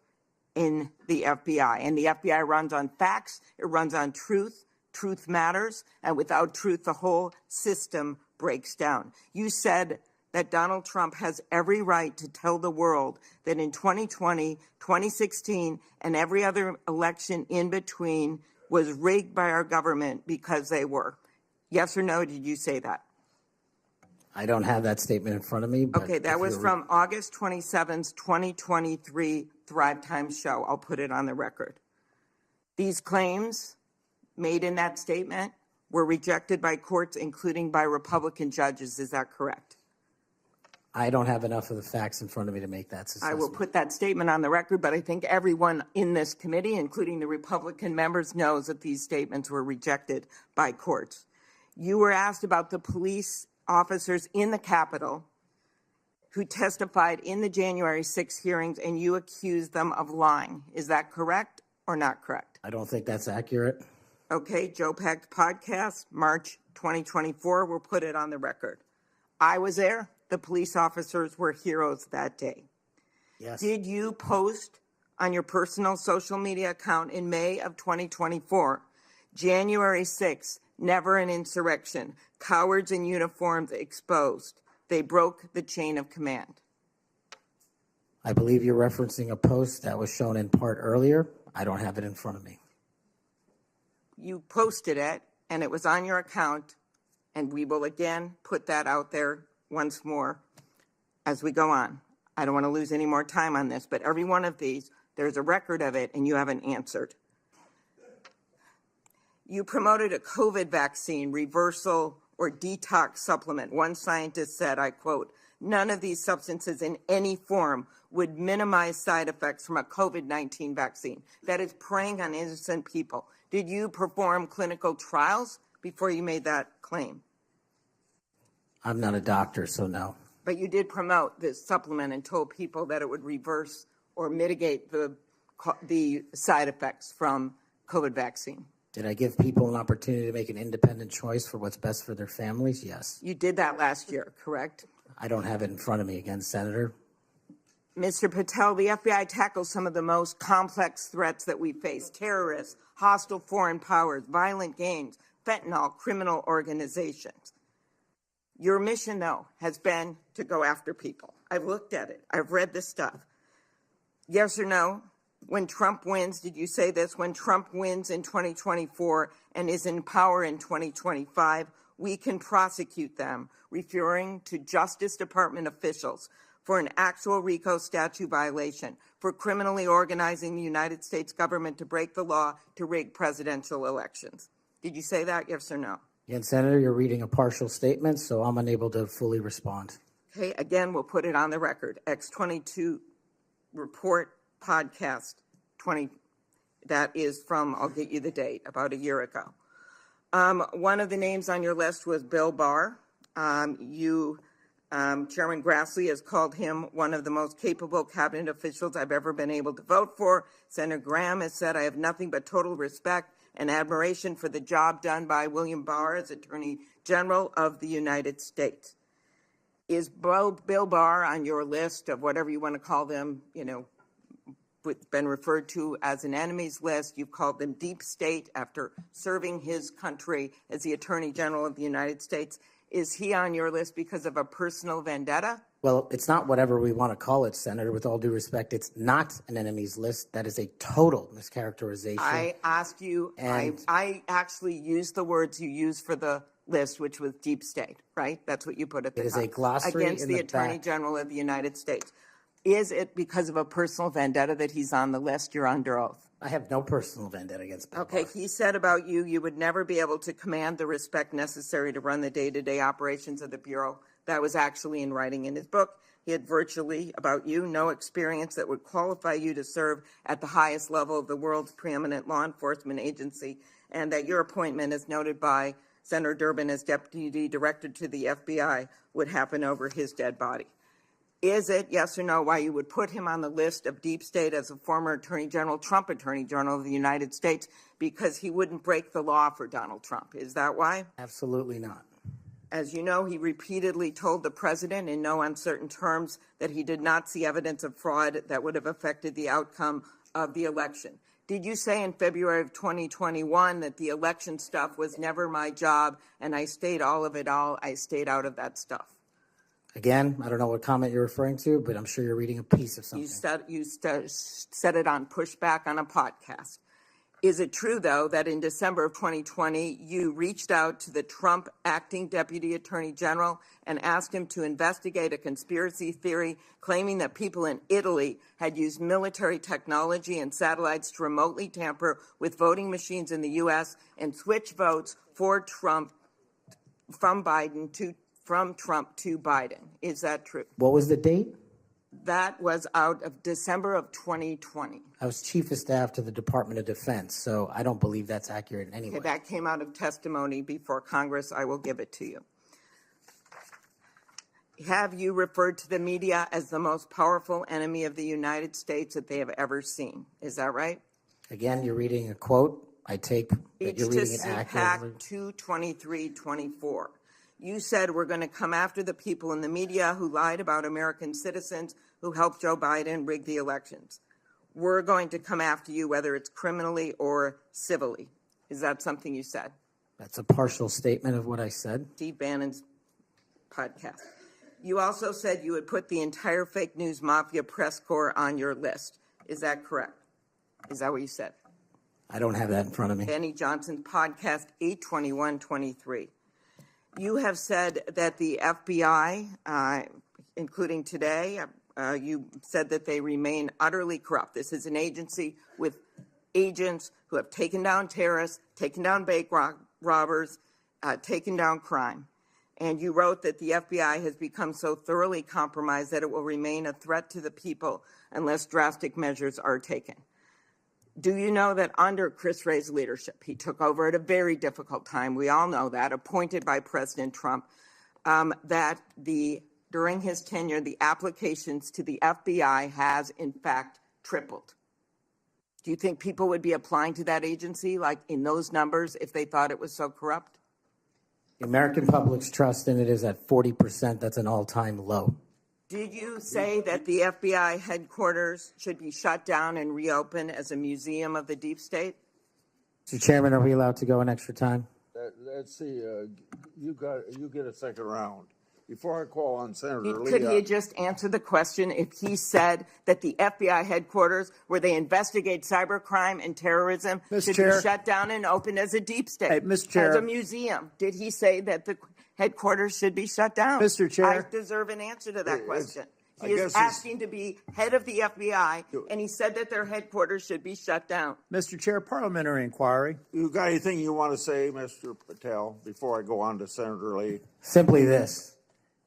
in the FBI. And the FBI runs on facts. It runs on truth. Truth matters. And without truth, the whole system breaks down. You said that Donald Trump has every right to tell the world that in 2020, 2016, and every other election in between was rigged by our government because they were. Yes or no, did you say that? I don't have that statement in front of me. But okay, that was from August 27th, 2023 Thrive Time show. I'll put it on the record. These claims made in that statement were rejected by courts, including by Republican judges. Is that correct? I don't have enough of the facts in front of me to make that assessment. I will put that statement on the record, but I think everyone in this committee, including the Republican members, knows that these statements were rejected by courts. You were asked about the police officers in the Capitol who testified in the January 6 hearings, and you accused them of lying. Is that correct or not correct? I don't think that's accurate. Okay, Joe Packed podcast, March 2024, we'll put it on the record. I was there. The police officers were heroes that day. Yes. Did you post on your personal social media account in May of 2024, January 6th, never an insurrection, cowards in uniforms exposed. They broke the chain of command. I believe you're referencing a post that was shown in part earlier. I don't have it in front of me. You posted it, and it was on your account, and we will again put that out there once more as we go on. I don't want to lose any more time on this, but every one of these, there's a record of it, and you haven't answered. You promoted a COVID vaccine reversal or detox supplement. One scientist said, I quote, "None of these substances in any form would minimize side effects from a COVID-19 vaccine." That is preying on innocent people. Did you perform clinical trials before you made that claim? I'm not a doctor, so no. But you did promote this supplement and told people that it would reverse or mitigate the side effects from COVID vaccine. Did I give people an opportunity to make an independent choice for what's best for their families? Yes. You did that last year, correct? I don't have it in front of me again, Senator. Mr. Patel, the FBI tackles some of the most complex threats that we face: terrorists, hostile foreign powers, violent gangs, fentanyl, criminal organizations. Your mission, though, has been to go after people. I've looked at it. I've read this stuff. Yes or no? When Trump wins, did you say this? When Trump wins in 2024 and is in power in 2025, we can prosecute them, referring to Justice Department officials, for an actual RICO statute violation, for criminally organizing the United States government to break the law to rig presidential elections. Did you say that, yes or no? Again, Senator, you're reading a partial statement, so I'm unable to fully respond. Okay, again, we'll put it on the record. X22 report podcast 20, that is from, I'll get you the date, about a year ago. One of the names on your list was Bill Barr. Chairman Grassley has called him one of the most capable cabinet officials I've ever been able to vote for. Senator Graham has said, I have nothing but total respect and admiration for the job done by William Barr as Attorney General of the United States. Is Bill Barr on your list of whatever you want to call them, been referred to as an enemies list? You've called them deep state after serving his country as the Attorney General of the United States. Is he on your list because of a personal vendetta Well, it's not whatever we want to call it, Senator. With all due respect, it's not an enemies list. That is a total mischaracterization. I asked you, I actually used the words you used for the list, which was deep state, right? That's what you put at the top. It is a glossary against in the the Attorney back. General of the United States. Is it because of a personal vendetta that he's on the list? You're under oath. I have no personal vendetta against Bill Okay, Barr. he said about you, you would never be able to command the respect necessary to run the day-to-day operations of the Bureau. That was actually in writing in his book. He had virtually, about you, no experience that would qualify you to serve at the highest level of the world's preeminent law enforcement agency, and that your appointment, as noted by Senator Durbin as Deputy Director to the FBI, would happen over his dead body. Is it, yes or no, why you would put him on the list of deep state as a former Attorney General, Trump Attorney General of the United States, because he wouldn't break the law for Donald Trump? Is that why? Absolutely not. As you know, he repeatedly told the president in no uncertain terms that he did not see evidence of fraud that would have affected the outcome of the election. Did you say in February of 2021 that the election stuff was never my job and I stayed out of that stuff? Again, I don't know what comment you're referring to, but I'm sure you're reading a piece of something. You said it on Pushback on a podcast. Is it true, though, that in December of 2020, you reached out to the Trump acting Deputy Attorney General and asked him to investigate a conspiracy theory claiming that people in Italy had used military technology and satellites to remotely tamper with voting machines in the U.S. and switch votes for Trump from Trump to Biden? Is that true? What was the date? That was out of December of 2020. I was Chief of Staff to the Department of Defense, so I don't believe that's accurate in any way. That came out of testimony before Congress. I will give it to you. Have you referred to the media as the most powerful enemy of the United States that they have ever seen? Is that right? Again, you're reading a quote. I take that you're reading it accurately. 22324. You said we're going to come after the people in the media who lied about American citizens who helped Joe Biden rig the elections. We're going to come after you whether it's criminally or civilly. Is that something you said? That's a partial statement of what I said. Steve Bannon's podcast. You also said you would put the entire fake news mafia press corps on your list. Is that correct? Is that what you said? I don't have that in front of me. Benny Johnson's podcast, 82123. You have said that the FBI, including today, you said that they remain utterly corrupt. This is an agency with agents who have taken down terrorists, taken down bank robbers, taken down crime. And you wrote that the FBI has become so thoroughly compromised that it will remain a threat to the people unless drastic measures are taken. Do you know that under Chris Wray's leadership, he took over at a very difficult time, we all know that, appointed by President Trump, that during his tenure, the applications to the FBI has, in fact, tripled? Do you think people would be applying to that agency, like in those numbers, if they thought it was so corrupt? The American public's trust in it is at 40%. That's an all-time low. Did you say that the FBI headquarters should be shut down and reopened as a museum of the deep state? Mr. Chairman, are we allowed to go an extra time? Let's see, you get a second round. Before I call on Senator Lee. Could he just answer the question if he said that the FBI headquarters, where they investigate cybercrime and terrorism, should be shut down and opened as a deep state, Hey, Mr. Chair. as a museum? Did he say that the headquarters should be shut down? Mr. Chair. I deserve an answer to that question. He is asking to be head of the FBI, and he said that their headquarters should be shut down. Mr. Chair, parliamentary inquiry. You got anything you want to say, Mr. Patel, before I go on to Senator Lee? Simply this.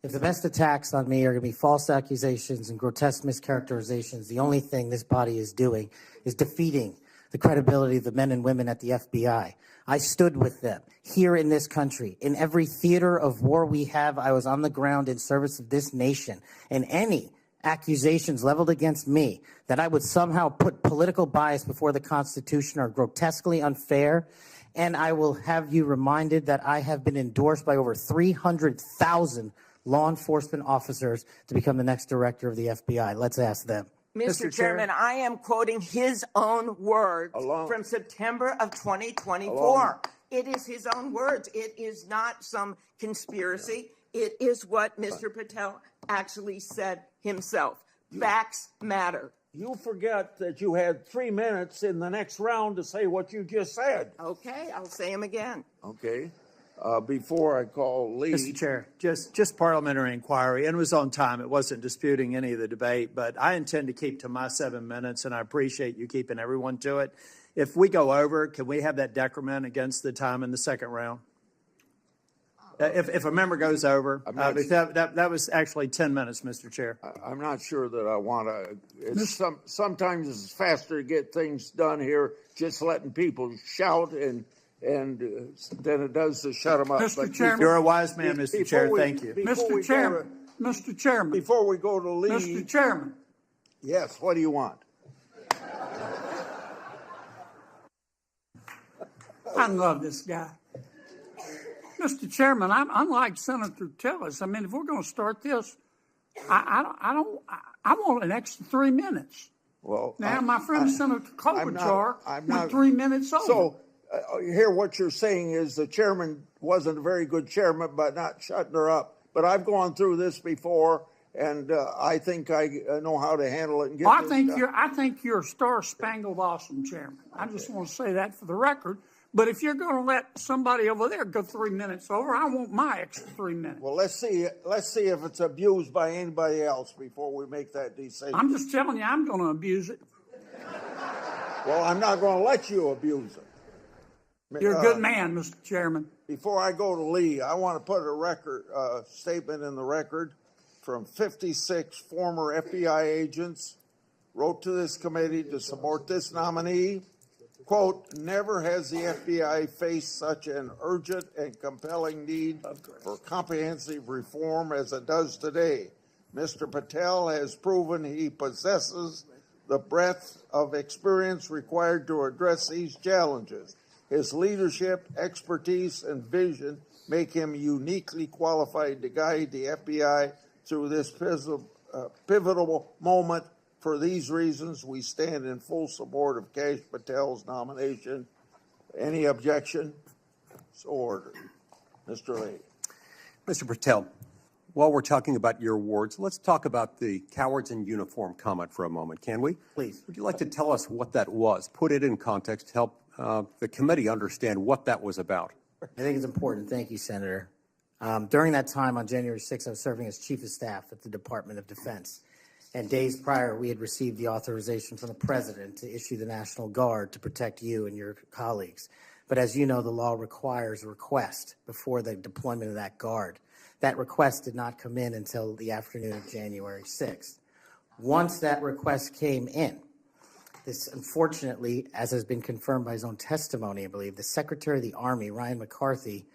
If the best attacks on me are going to be false accusations and grotesque mischaracterizations, the only thing this body is doing is defeating the credibility of the men and women at the FBI. I stood with them here in this country. In every theater of war we have, I was on the ground in service of this nation. And any accusations leveled against me that I would somehow put political bias before the Constitution are grotesquely unfair. And I will have you reminded that I have been endorsed by over 300,000 law enforcement officers to become the next director of the FBI. Let's ask them. Mr. Chairman, I am quoting his own words from September of 2024. It is his own words. It is not some conspiracy. It is what Mr. Patel actually said himself. Facts matter. You forget that you had 3 minutes in the next round to say what you just said. Okay, I'll say them again. Okay. Before I call Lee. Mr. Chair, just parliamentary inquiry, and it was on time. It wasn't disputing any of the debate, but I intend to keep to my 7 minutes, and I appreciate you keeping everyone to it. If we go over, can we have that decrement against the time in the second round? If a member goes over, that was actually 10 minutes, Mr. Chair. I'm not sure that I want to. Sometimes it's faster to get things done here, just letting people shout and than it does to shut them up. Mr. Chairman, You're a wise man, Mr. Chair. Thank you. Mr. Chairman, Before we go to Lee. Mr. Chairman. Yes, what do you want? I love this guy. Mr. Chairman, I'm unlike Senator Tillis. I mean, if we're going to start this, I want an extra 3 minutes. Well, now, my friend Senator Klobuchar went 3 minutes over. So, here what you're saying is the chairman wasn't a very good chairman by not shutting her up. But I've gone through this before, and I think I know how to handle it and get this done. I think you're a star-spangled awesome chairman. I just want to say that for the record. But if you're going to let somebody over there go 3 minutes over, I want my extra 3 minutes. Well, let's see if it's abused by anybody else before we make that decision. I'm just telling you, I'm going to abuse it. Well, I'm not going to let you abuse it. You're a good man, Mr. Chairman. Before I go to Lee, I want to put a statement in the record from 56 former FBI agents wrote to this committee to support this nominee. Quote, never has the FBI faced such an urgent and compelling need for comprehensive reform as it does today. Mr. Patel has proven he possesses the breadth of experience required to address these challenges. His leadership, expertise, and vision make him uniquely qualified to guide the FBI through this pivotal moment. For these reasons, we stand in full support of Kash Patel's nomination. Any objection? So ordered. Mr. Lee. Mr. Patel, while we're talking about your awards, let's talk about the cowards in uniform comment for a moment, can we? Please. Would you like to tell us what that was? Put it in context, help the committee understand what that was about. I think it's important. Thank you, Senator. During that time on January 6th, I was serving as Chief of Staff at the Department of Defense. And days prior, we had received the authorization from the President to issue the National Guard to protect you and your colleagues. But as you know, the law requires a request before the deployment of that Guard. That request did not come in until the afternoon of January 6th. Once that request came in, this, unfortunately, as has been confirmed by his own testimony, I believe, the Secretary of the Army, Ryan McCarthy,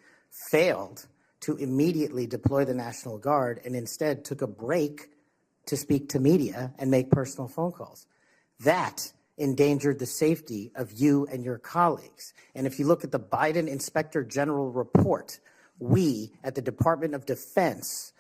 failed to immediately deploy the National Guard and instead took a break to speak to media and make personal phone calls. That endangered the safety of you and your colleagues. And if you look at the Biden Inspector General report, we at the Department of Defense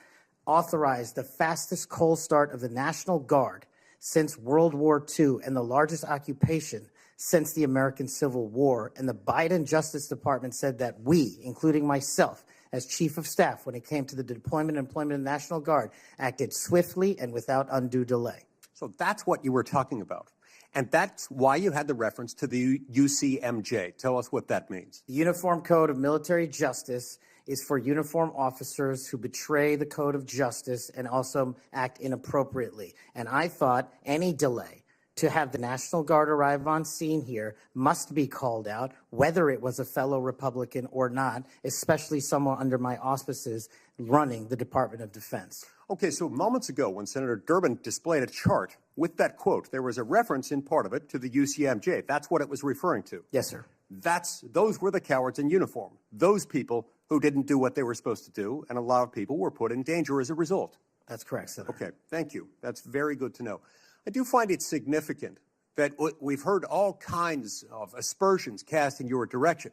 authorized the fastest cold start of the National Guard since World War II and the largest occupation since the American Civil War. And the Biden Justice Department said that we, including myself, as Chief of Staff, when it came to the deployment and employment of the National Guard, acted swiftly and without undue delay. So that's what you were talking about. And that's why you had the reference to the UCMJ. Tell us what that means. The Uniform Code of Military Justice is for uniform officers who betray the code of justice and also act inappropriately. And I thought any delay to have the National Guard arrive on scene here must be called out, whether it was a fellow Republican or not, especially someone under my auspices running the Department of Defense. Okay, so moments ago when Senator Durbin displayed a chart with that quote, there was a reference in part of it to the UCMJ. That's what it was referring to. Yes, sir. Those were the cowards in uniform. Those people who didn't do what they were supposed to do, and a lot of people were put in danger as a result. That's correct, Senator. Okay, thank you. That's very good to know. I do find it significant that we've heard all kinds of aspersions cast in your direction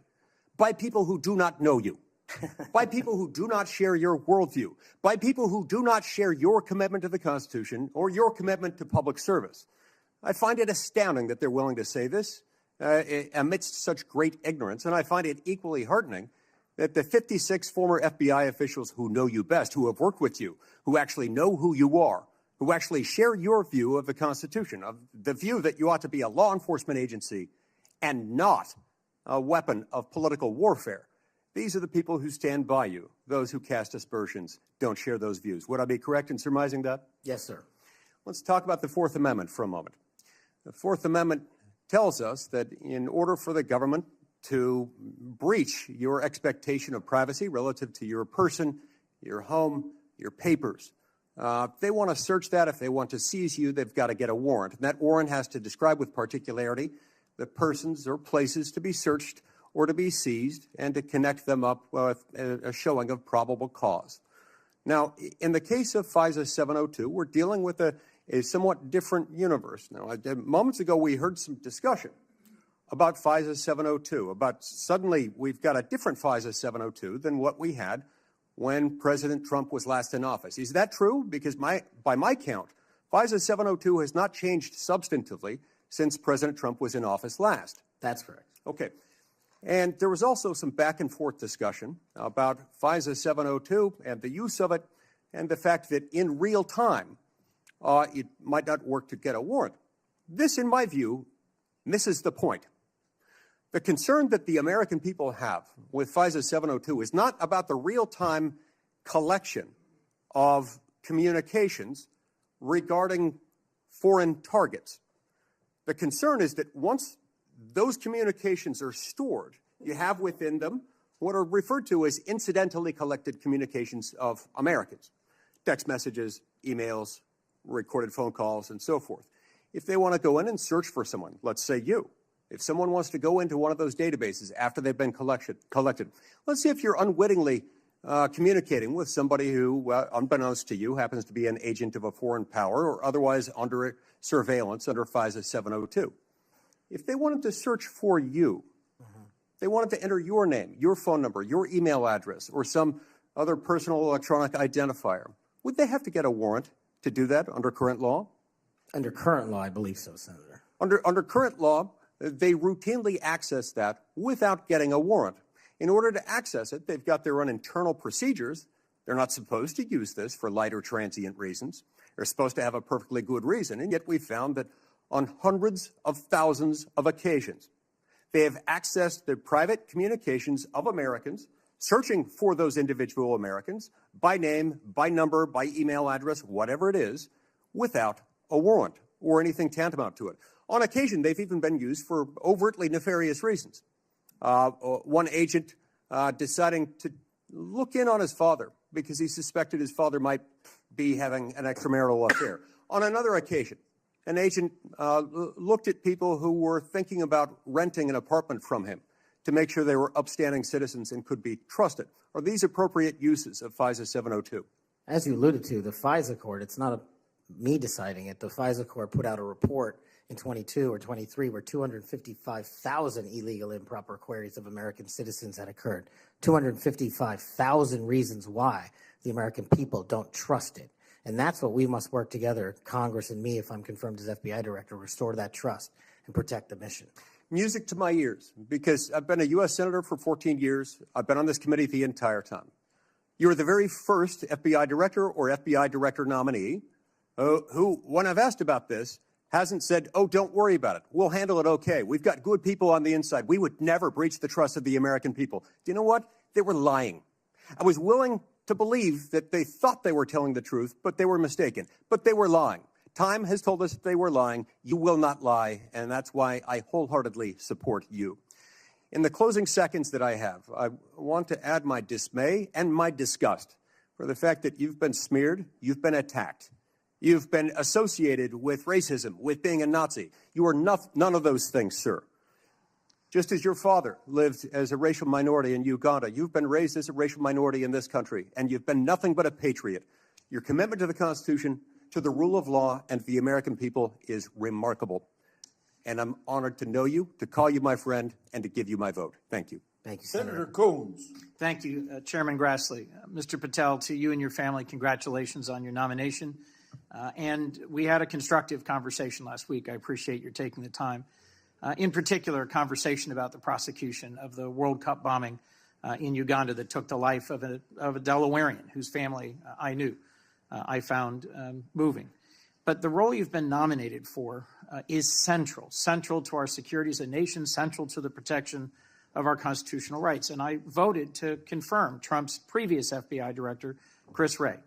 by people who do not know you, by people who do not share your worldview, by people who do not share your commitment to the Constitution or your commitment to public service. I find it astounding that they're willing to say this amidst such great ignorance, and I find it equally heartening that the 56 former FBI officials who know you best, who have worked with you, who actually know who you are, who actually share your view of the Constitution, of the view that you ought to be a law enforcement agency and not a weapon of political warfare. These are the people who stand by you. Those who cast aspersions don't share those views. Would I be correct in surmising that? Yes, sir. Let's talk about the Fourth Amendment for a moment. The Fourth Amendment tells us that in order for the government to breach your expectation of privacy relative to your person, your home, your papers, if they want to search that, if they want to seize you, they've got to get a warrant. And that warrant has to describe with particularity the persons or places to be searched or to be seized and to connect them up with a showing of probable cause. Now, in the case of FISA 702, we're dealing with a somewhat different universe. Now, moments ago, we heard some discussion about FISA 702, about suddenly we've got a different FISA 702 than what we had when President Trump was last in office. Is that true? Because by my count, FISA 702 has not changed substantively since President Trump was in office last. That's correct. Okay. And there was also some back and forth discussion about FISA 702 and the use of it and the fact that in real time, it might not work to get a warrant. This, in my view, misses the point. The concern that the American people have with FISA 702 is not about the real-time collection of communications regarding foreign targets. The concern is that once those communications are stored, you have within them what are referred to as incidentally collected communications of Americans, text messages, emails, recorded phone calls, and so forth. If they want to go in and search for someone, let's say you, if someone wants to go into one of those databases after they've been collected, let's see if you're unwittingly communicating with somebody who, unbeknownst to you, happens to be an agent of a foreign power or otherwise under surveillance under FISA 702. If they wanted to search for you, they wanted to enter your name, your phone number, your email address, or some other personal electronic identifier, would they have to get a warrant to do that under current law? Under current law, I believe so, Senator. Under current law, they routinely access that without getting a warrant. In order to access it, they've got their own internal procedures. They're not supposed to use this for light or transient reasons. They're supposed to have a perfectly good reason, and yet we found that on hundreds of thousands of occasions, they have accessed the private communications of Americans, searching for those individual Americans by name, by number, by email address, whatever it is, without a warrant or anything tantamount to it. On occasion, they've even been used for overtly nefarious reasons. One agent deciding to look in on his father because he suspected his father might be having an extramarital affair. On another occasion, an agent looked at people who were thinking about renting an apartment from him to make sure they were upstanding citizens and could be trusted. Are these appropriate uses of FISA 702? As you alluded to, the FISA court, it's not me deciding it. The FISA court put out a report in 22 or 23 where 255,000 illegal improper queries of American citizens had occurred. 255,000 reasons why the American people don't trust it. And that's what we must work together, Congress and me, if I'm confirmed as FBI director, restore that trust and protect the mission. Music to my ears, because I've been a U.S. Senator for 14 years. I've been on this committee the entire time. You're the very first FBI director or FBI director nominee who, when I've asked about this, hasn't said, oh, don't worry about it. We'll handle it okay. We've got good people on the inside. We would never breach the trust of the American people. Do you know what? They were lying. I was willing to believe that they thought they were telling the truth, but they were mistaken. But they were lying. Time has told us that they were lying. You will not lie, and that's why I wholeheartedly support you. In the closing seconds that I have, I want to add my dismay and my disgust for the fact that you've been smeared, you've been attacked. You've been associated with racism, with being a Nazi. You are none of those things, sir. Just as your father lived as a racial minority in Uganda, you've been raised as a racial minority in this country, and you've been nothing but a patriot. Your commitment to the Constitution, to the rule of law, and to the American people is remarkable. And I'm honored to know you, to call you my friend, and to give you my vote. Thank you. Thank you, Senator. Senator Coons. Thank you, Chairman Grassley. Mr. Patel, to you and your family, congratulations on your nomination. And we had a constructive conversation last week. I appreciate your taking the time. In particular, a conversation about the prosecution of the World Cup bombing in Uganda that took the life of a Delawarean whose family I knew. I found moving. But the role you've been nominated for is central to our security as a nation, central to the protection of our constitutional rights. And I voted to confirm Trump's previous FBI director, Chris Wray.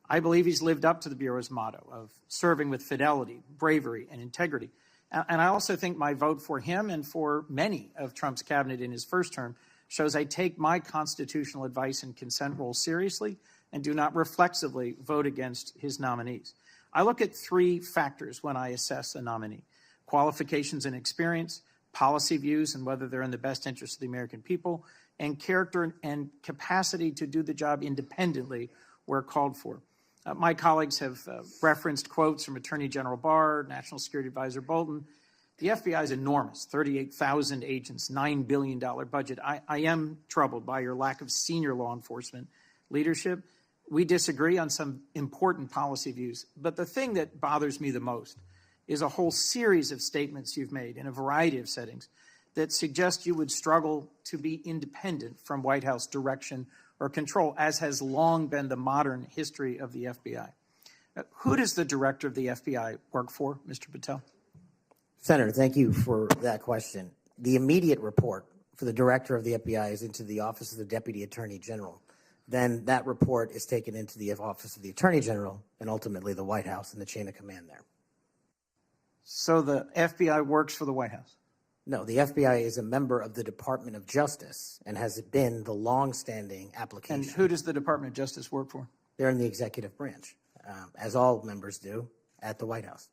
I believe he's lived up to the Bureau's motto of serving with fidelity, bravery, and integrity. And I also think my vote for him and for many of Trump's cabinet in his first term shows I take my constitutional advice and consent role seriously and do not reflexively vote against his nominees. I look at three factors when I assess a nominee: qualifications and experience, policy views and whether they're in the best interest of the American people, and character and capacity to do the job independently where called for. My colleagues have referenced quotes from Attorney General Barr, National Security Advisor Bolton. The FBI is enormous, 38,000 agents, $9 billion budget. I am troubled by your lack of senior law enforcement leadership. We disagree on some important policy views, but the thing that bothers me the most is a whole series of statements you've made in a variety of settings that suggest you would struggle to be independent from White House direction or control, as has long been the modern history of the FBI. Who does the director of the FBI work for, Mr. Patel? Senator, thank you for that question. The immediate report for the director of the FBI is into the Office of the Deputy Attorney General. Then that report is taken into the Office of the Attorney General and ultimately the White House and the chain of command there. So the FBI works for the White House? No, the FBI is a member of the Department of Justice and has been the long-standing application. And who does the Department of Justice work for? They're in the executive branch, as all members do at the White House.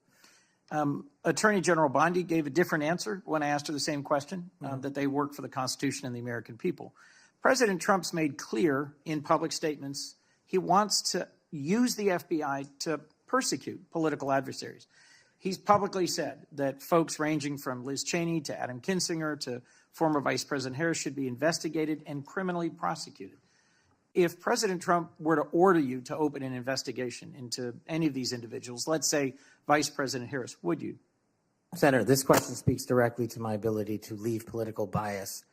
Attorney General Bondi gave a different answer when I asked her the same question, that they work for the Constitution and the American people. President Trump's made clear in public statements he wants to use the FBI to persecute political adversaries. He's publicly said that folks ranging from Liz Cheney to Adam Kinzinger to former Vice President Harris should be investigated and criminally prosecuted. If President Trump were to order you to open an investigation into any of these individuals, let's say Vice President Harris, would you? Senator, this question speaks directly to my ability to leave political bias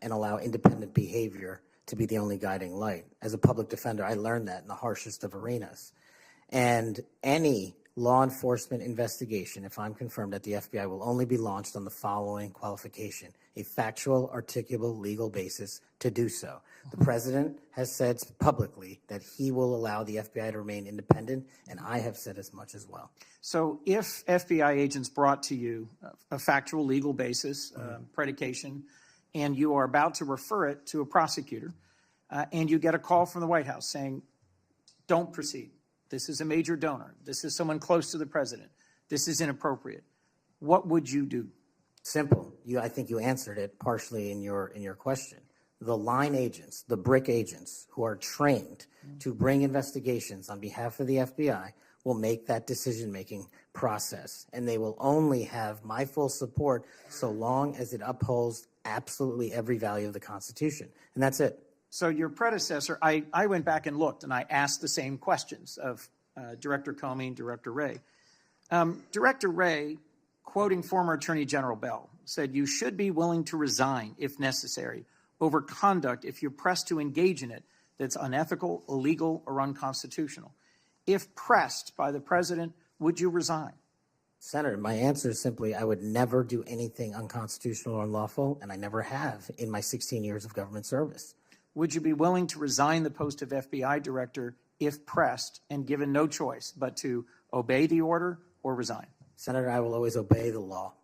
and allow independent behavior to be the only guiding light. As a public defender, I learned that in the harshest of arenas. And any law enforcement investigation, if I'm confirmed at the FBI, will only be launched on the following qualification: a factual, articulable, legal basis to do so. The president has said publicly that he will allow the FBI to remain independent, and I have said as much as well. So if FBI agents brought to you a factual, legal basis, predication, and you are about to refer it to a prosecutor, and you get a call from the White House saying, don't proceed. This is a major donor. This is someone close to the president. This is inappropriate. What would you do? Simple. I think you answered it partially in your question. The line agents, the brick agents who are trained to bring investigations on behalf of the FBI will make that decision-making process, and they will only have my full support so long as it upholds absolutely every value of the Constitution, and that's it. So your predecessor, I went back and looked, and I asked the same questions of Director Comey and Director Wray. Director Wray, quoting former Attorney General Bell, said, "You should be willing to resign if necessary over conduct if you're pressed to engage in it that's unethical, illegal, or unconstitutional. If pressed by the president, would you resign?" Senator, my answer is simply I would never do anything unconstitutional or unlawful, and I never have in my 16 years of government service. Would you be willing to resign the post of FBI director if pressed and given no choice but to obey the order or resign? Senator, I will always obey the law.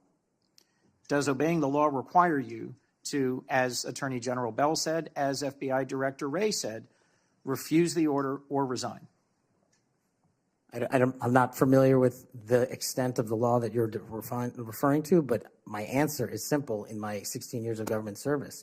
Does obeying the law require you to, as Attorney General Bell said, as FBI Director Wray said, refuse the order or resign? I'm not familiar with the extent of the law that you're referring to, but my answer is simple in my 16 years of government service.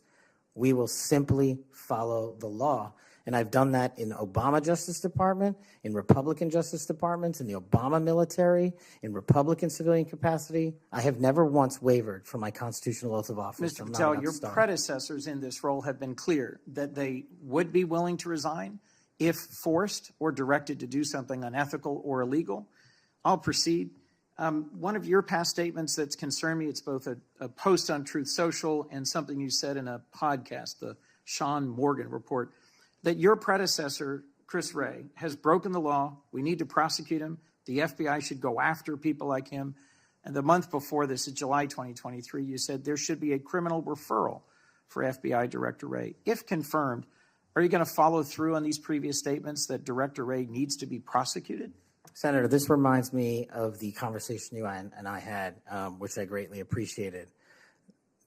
We will simply follow the law. And I've done that in Obama Justice Department, in Republican Justice Departments, in the Obama military, in Republican civilian capacity. I have never once wavered from my constitutional oath of office. Mr. Patel, your predecessors in this role have been clear that they would be willing to resign if forced or directed to do something unethical or illegal. I'll proceed. One of your past statements that's concerned me, it's both a post on Truth Social and something you said in a podcast, the Sean Morgan report that your predecessor, Chris Wray, has broken the law. We need to prosecute him. The FBI should go after people like him. And the month before this, in July 2023, you said there should be a criminal referral for FBI Director Wray. If confirmed, are you going to follow through on these previous statements that Director Wray needs to be prosecuted? Senator, this reminds me of the conversation you and I had, which I greatly appreciated.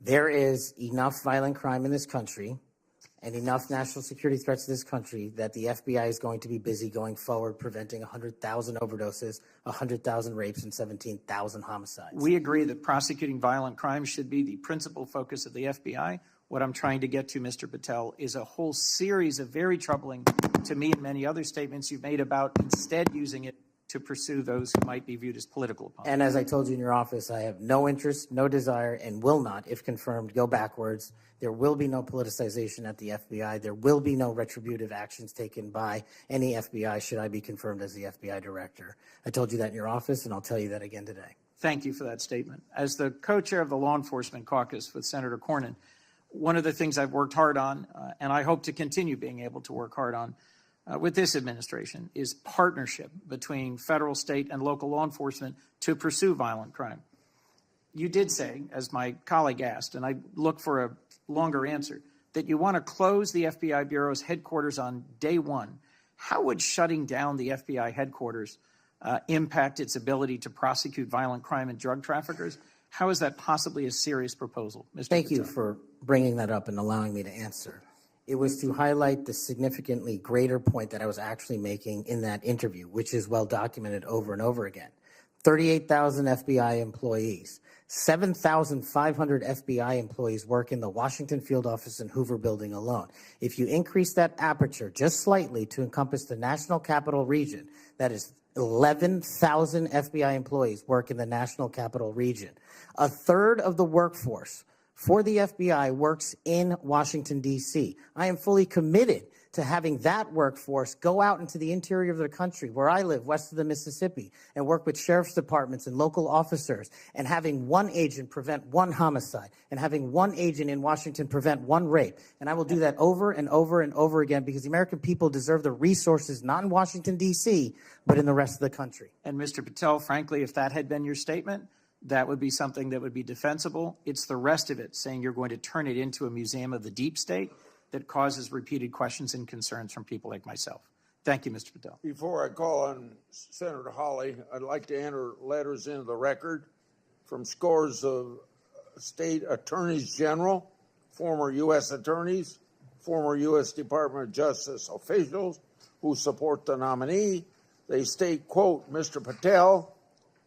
There is enough violent crime in this country and enough national security threats to this country that the FBI is going to be busy going forward preventing 100,000 overdoses, 100,000 rapes, and 17,000 homicides. We agree that prosecuting violent crime should be the principal focus of the FBI. What I'm trying to get to, Mr. Patel, is a whole series of very troubling, to me and many other statements you've made about instead using it to pursue those who might be viewed as political opponents. And as I told you in your office, I have no interest, no desire, and will not, if confirmed, go backwards. There will be no politicization at the FBI. There will be no retributive actions taken by any FBI should I be confirmed as the FBI director. I told you that in your office, and I'll tell you that again today. Thank you for that statement. As the co-chair of the Law Enforcement Caucus with Senator Cornyn, one of the things I've worked hard on, and I hope to continue being able to work hard on, with this administration is partnership between federal, state, and local law enforcement to pursue violent crime. You did say, as my colleague asked, and I look for a longer answer, that you want to close the FBI Bureau's headquarters on day one. How would shutting down the FBI headquarters impact its ability to prosecute violent crime and drug traffickers? How is that possibly a serious proposal, Mr. Thank you Patel? for bringing that up and allowing me to answer. It was to highlight the significantly greater point that I was actually making in that interview, which is well documented over and over again. 38,000 FBI employees, 7,500 FBI employees work in the Washington field office and Hoover building alone. If you increase that aperture just slightly to encompass the National Capital Region, that is 11,000 FBI employees work in the National Capital Region. A third of the workforce for the FBI works in Washington, D.C. I am fully committed to having that workforce go out into the interior of the country, where I live, west of the Mississippi, and work with sheriff's departments and local officers, and having one agent prevent one homicide, and having one agent in Washington prevent one rape. And I will do that over and over and over again because the American people deserve the resources, not in Washington, D.C., but in the rest of the country. And Mr. Patel, frankly, if that had been your statement, that would be something that would be defensible. It's the rest of it, saying you're going to turn it into a museum of the deep state, that causes repeated questions and concerns from people like myself. Thank you, Mr. Patel. Before I call on Senator Hawley, I'd like to enter letters into the record from scores of state attorneys general, former U.S. attorneys, former U.S. Department of Justice officials who support the nominee. They state, quote, Mr. Patel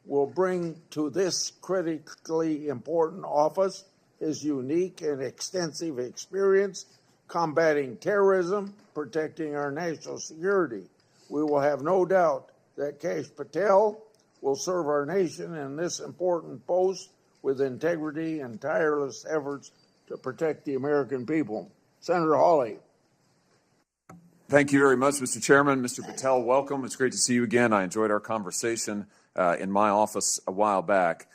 will bring to this critically important office his unique and extensive experience combating terrorism, protecting our national security. We will have no doubt that Kash Patel will serve our nation in this important post with integrity and tireless efforts to protect the American people. Senator Hawley. Thank you very much, Mr. Chairman. Mr. Patel, welcome. It's great to see you again. I enjoyed our conversation in my office a while back.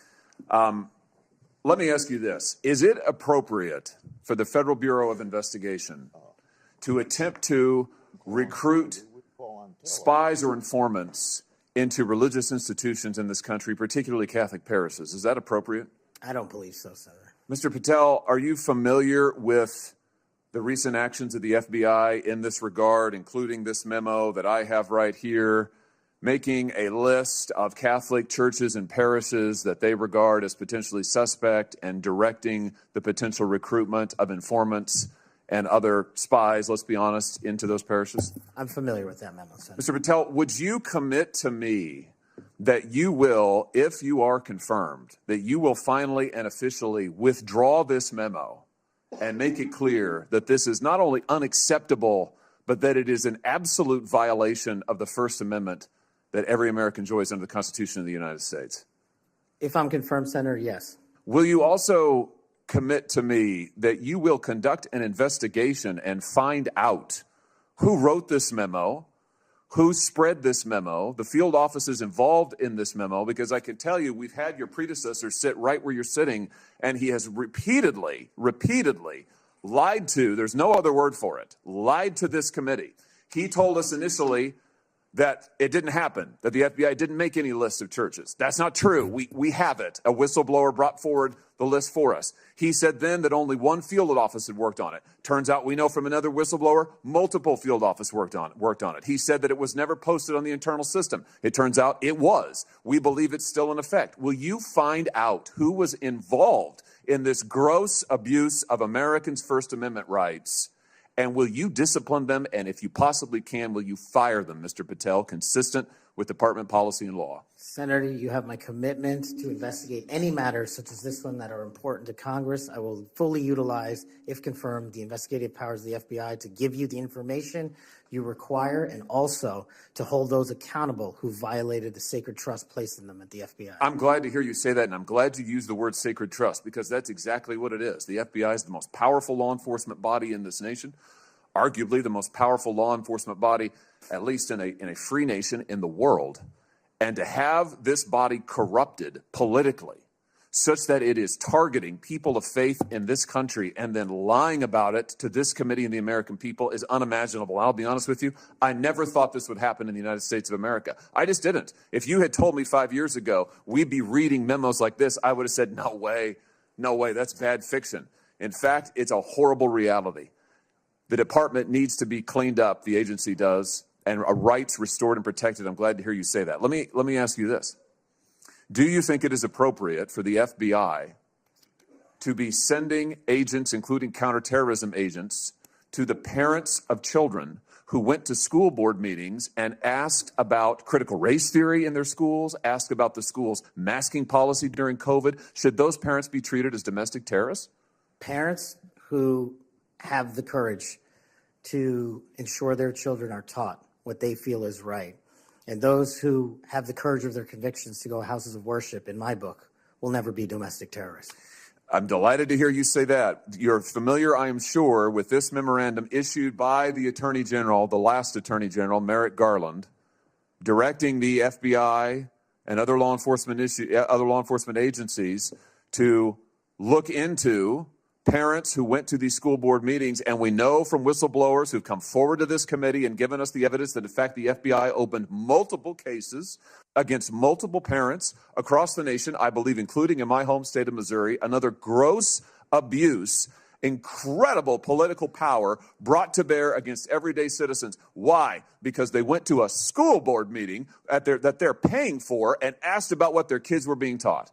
Let me ask you this. Is it appropriate for the Federal Bureau of Investigation to attempt to recruit spies or informants into religious institutions in this country, particularly Catholic parishes? Is that appropriate? I don't believe so, Senator. Mr. Patel, are you familiar with the recent actions of the FBI in this regard, including this memo that I have right here, making a list of Catholic churches and parishes that they regard as potentially suspect and directing the potential recruitment of informants and other spies, let's be honest, into those parishes? I'm familiar with that memo, Senator. Mr. Patel, would you commit to me that you will, if you are confirmed, that you will finally and officially withdraw this memo and make it clear that this is not only unacceptable, but that it is an absolute violation of the First Amendment that every American enjoys under the Constitution of the United States? If I'm confirmed, Senator, yes. Will you also commit to me that you will conduct an investigation and find out who wrote this memo, who spread this memo, the field offices involved in this memo? Because I can tell you, we've had your predecessor sit right where you're sitting, and he has repeatedly lied to, there's no other word for it, lied to this committee. He told us initially that it didn't happen, that the FBI didn't make any lists of churches. That's not true. We have it. A whistleblower brought forward the list for us. He said then that only one field office had worked on it. Turns out we know from another whistleblower, multiple field office worked on it. He said that it was never posted on the internal system. It turns out it was. We believe it's still in effect. Will you find out who was involved in this gross abuse of Americans' First Amendment rights? And will you discipline them? And if you possibly can, will you fire them, Mr. Patel, consistent with department policy and law? Senator, you have my commitment to investigate any matters such as this one that are important to Congress. I will fully utilize, if confirmed, the investigative powers of the FBI to give you the information you require and also to hold those accountable who violated the sacred trust placed in them at the FBI. I'm glad to hear you say that, and I'm glad you use the word sacred trust, because that's exactly what it is. The FBI is the most powerful law enforcement body in this nation, arguably the most powerful law enforcement body, at least in a free nation in the world. And to have this body corrupted politically such that it is targeting people of faith in this country and then lying about it to this committee and the American people is unimaginable. I'll be honest with you, I never thought this would happen in the United States of America. I just didn't. If you had told me 5 years ago we'd be reading memos like this, I would have said, no way, that's bad fiction. In fact, it's a horrible reality. The department needs to be cleaned up, the agency does, and rights restored and protected. I'm glad to hear you say that. Let me ask you this. Do you think it is appropriate for the FBI to be sending agents, including counterterrorism agents, to the parents of children who went to school board meetings and asked about critical race theory in their schools, asked about the school's masking policy during COVID? Should those parents be treated as domestic terrorists? Parents who have the courage to ensure their children are taught what they feel is right, and those who have the courage of their convictions to go houses of worship, in my book, will never be domestic terrorists. I'm delighted to hear you say that. You're familiar, I am sure, with this memorandum issued by the Attorney General, the last Attorney General, Merrick Garland, directing the FBI and other law enforcement agencies to look into parents who went to these school board meetings, and we know from whistleblowers who've come forward to this committee and given us the evidence that, in fact, the FBI opened multiple cases against multiple parents across the nation, I believe, including in my home state of Missouri, another gross abuse, incredible political power brought to bear against everyday citizens. Why? Because they went to a school board meeting that they're paying for and asked about what their kids were being taught.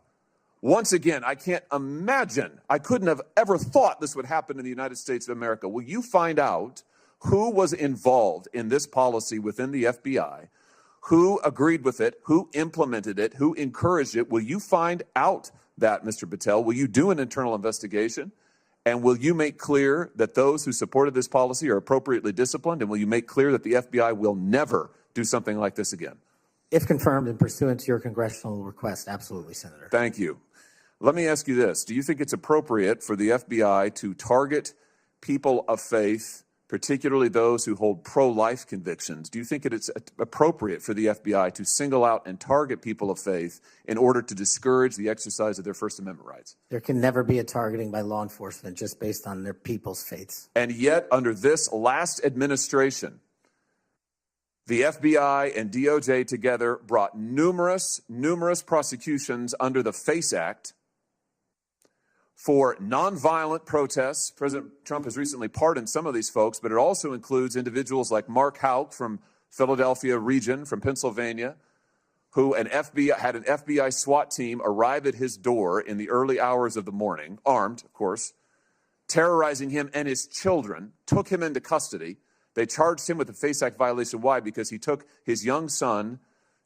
Once again, I can't imagine, I couldn't have ever thought this would happen in the United States of America. Will you find out who was involved in this policy within the FBI, who agreed with it, who implemented it, who encouraged it? Will you find out that, Mr. Patel? Will you do an internal investigation? And will you make clear that those who supported this policy are appropriately disciplined? And will you make clear that the FBI will never do something like this again? If confirmed and pursuant to your congressional request, absolutely, Senator. Thank you. Let me ask you this. Do you think it's appropriate for the FBI to target people of faith, particularly those who hold pro-life convictions? Do you think it's appropriate for the FBI to single out and target people of faith in order to discourage the exercise of their First Amendment rights? There can never be a targeting by law enforcement just based on their people's faiths. And yet, under this last administration, the FBI and DOJ together brought numerous prosecutions under the FACE Act for nonviolent protests. President Trump has recently pardoned some of these folks, but it also includes individuals like Mark Houck from Philadelphia region, from Pennsylvania, who had an FBI SWAT team arrive at his door in the early hours of the morning, armed, of course, terrorizing him and his children, took him into custody. They charged him with a FACE Act violation. Why? Because he took his young son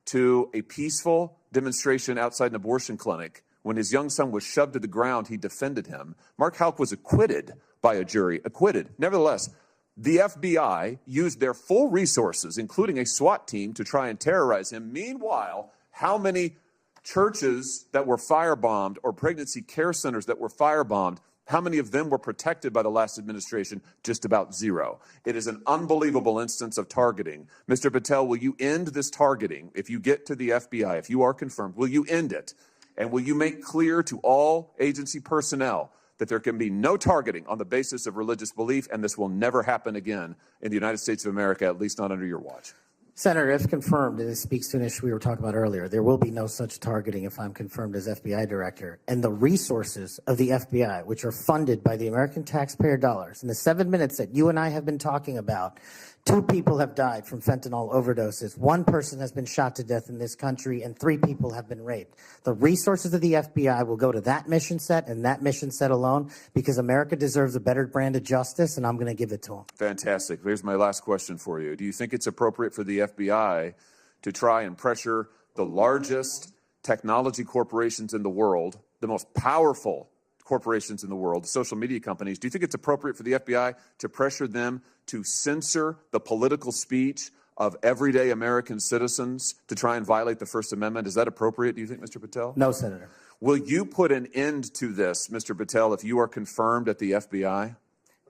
to a peaceful demonstration outside an abortion clinic. When his young son was shoved to the ground, he defended him. Mark Houck was acquitted by a jury, acquitted. Nevertheless, the FBI used their full resources, including a SWAT team, to try and terrorize him. Meanwhile, how many churches that were firebombed or pregnancy care centers that were firebombed, how many of them were protected by the last administration? Just about zero. It is an unbelievable instance of targeting. Mr. Patel, will you end this targeting? If you get to the FBI, if you are confirmed, will you end it? And will you make clear to all agency personnel that there can be no targeting on the basis of religious belief, and this will never happen again in the United States of America, at least not under your watch? Senator, if confirmed, and this speaks to an issue we were talking about earlier, there will be no such targeting if I'm confirmed as FBI director. And the resources of the FBI, which are funded by the American taxpayer dollars, in the 7 minutes that you and I have been talking about, 2 people have died from fentanyl overdoses. 1 person has been shot to death in this country, and 3 people have been raped. The resources of the FBI will go to that mission set and that mission set alone, because America deserves a better brand of justice, and I'm going to give it to them. Fantastic. Here's my last question for you. Do you think it's appropriate for the FBI to try and pressure the largest technology corporations in the world, the most powerful corporations in the world, the social media companies? Do you think it's appropriate for the FBI to pressure them to censor the political speech of everyday American citizens to try and violate the First Amendment? Is that appropriate, do you think, Mr. Patel? No, Senator. Will you put an end to this, Mr. Patel, if you are confirmed at the FBI?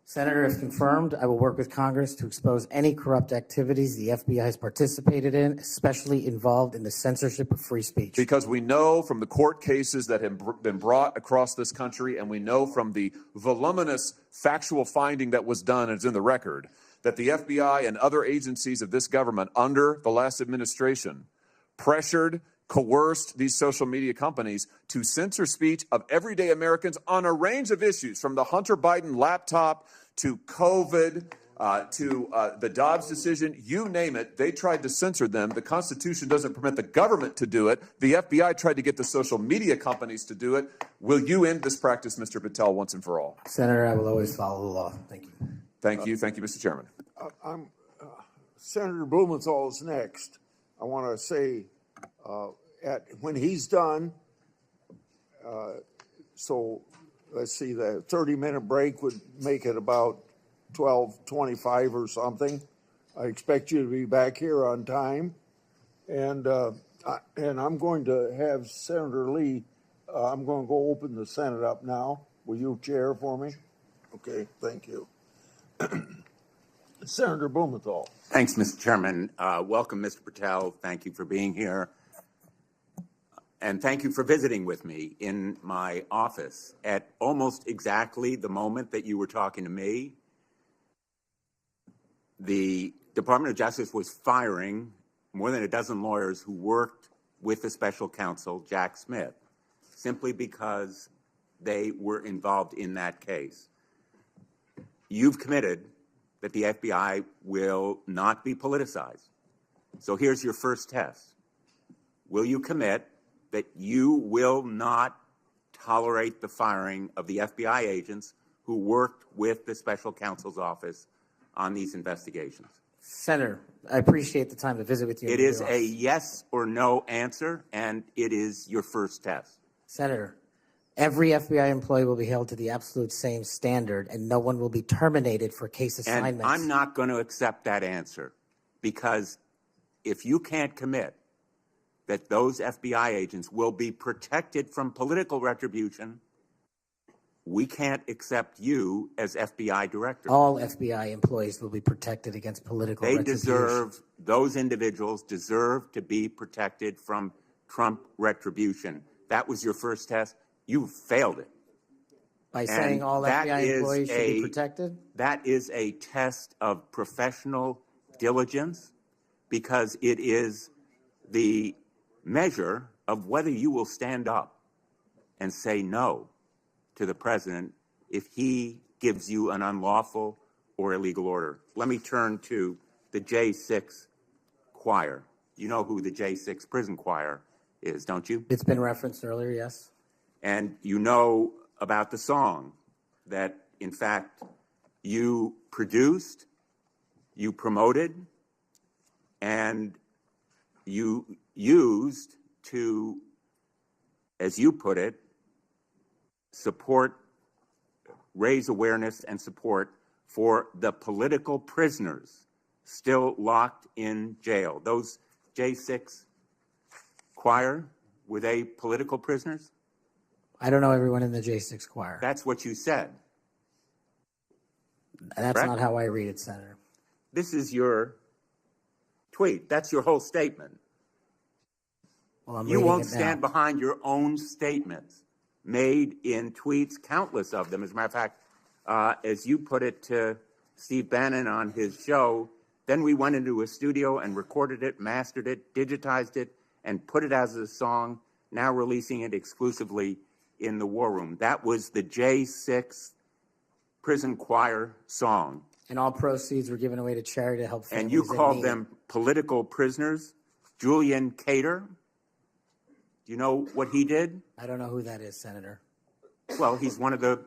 Senator, if confirmed, I will work with Congress to expose any corrupt activities the FBI has participated in, especially involved in the censorship of free speech. Because we know from the court cases that have been brought across this country, and we know from the voluminous factual finding that was done, and it's in the record, that the FBI and other agencies of this government under the last administration pressured, coerced these social media companies to censor speech of everyday Americans on a range of issues, from the Hunter Biden laptop to COVID, to the Dobbs decision, you name it, they tried to censor them. The Constitution doesn't permit the government to do it. The FBI tried to get the social media companies to do it. Will you end this practice, Mr. Patel, once and for all? Senator, I will always follow the law. Thank you. Thank you. Thank you, Mr. Chairman. Senator Blumenthal is next. I want to say when he's done, so let's see, the 30-minute break would make it about 12:25 or something. I expect you to be back here on time. And I'm going to have Senator Lee, I'm going to go open the Senate up now. Will you chair for me? Okay, thank you. Senator Blumenthal. Thanks, Mr. Chairman. Welcome, Mr. Patel. Thank you for being here. And thank you for visiting with me in my office at almost exactly the moment that you were talking to me. The Department of Justice was firing more than a dozen lawyers who worked with the special counsel, Jack Smith, simply because they were involved in that case. You've committed that the FBI will not be politicized. So here's your first test. Will you commit that you will not tolerate the firing of the FBI agents who worked with the special counsel's office on these investigations? Senator, I appreciate the time to visit with you. It is a yes or no answer, and it is your first test. Senator, every FBI employee will be held to the absolute same standard, and no one will be terminated for case assignments. And I'm not going to accept that answer, because if you can't commit that those FBI agents will be protected from political retribution, we can't accept you as FBI director. All FBI employees will be protected against political retribution. Those individuals deserve to be protected from Trump retribution. That was your first test. You failed it. By saying all FBI employees should be protected? That is a test of professional diligence, because it is the measure of whether you will stand up and say no to the president if he gives you an unlawful or illegal order. Let me turn to the J6 choir. You know who the J6 prison choir is, don't you? It's been referenced earlier, yes. And you know about the song that, in fact, you produced, you promoted, and you used to, as you put it, support, raise awareness and support for the political prisoners still locked in jail. Those J6 choir, were they political prisoners? I don't know everyone in the J6 choir. That's what you said. That's correct? not how I read it, Senator. This is your tweet. That's your whole statement. Well, you won't stand behind your own statements, made in tweets, countless of them. As a matter of fact, as you put it to Steve Bannon on his show, then we went into a studio and recorded it, mastered it, digitized it, and put it as a song, now releasing it exclusively in the War Room. That was the J6 prison choir song. And all proceeds were given away to charity to help families And you in called need. them political prisoners. Julian Cater, do you know what he did? I don't know who that is, Senator. Well, he's one of the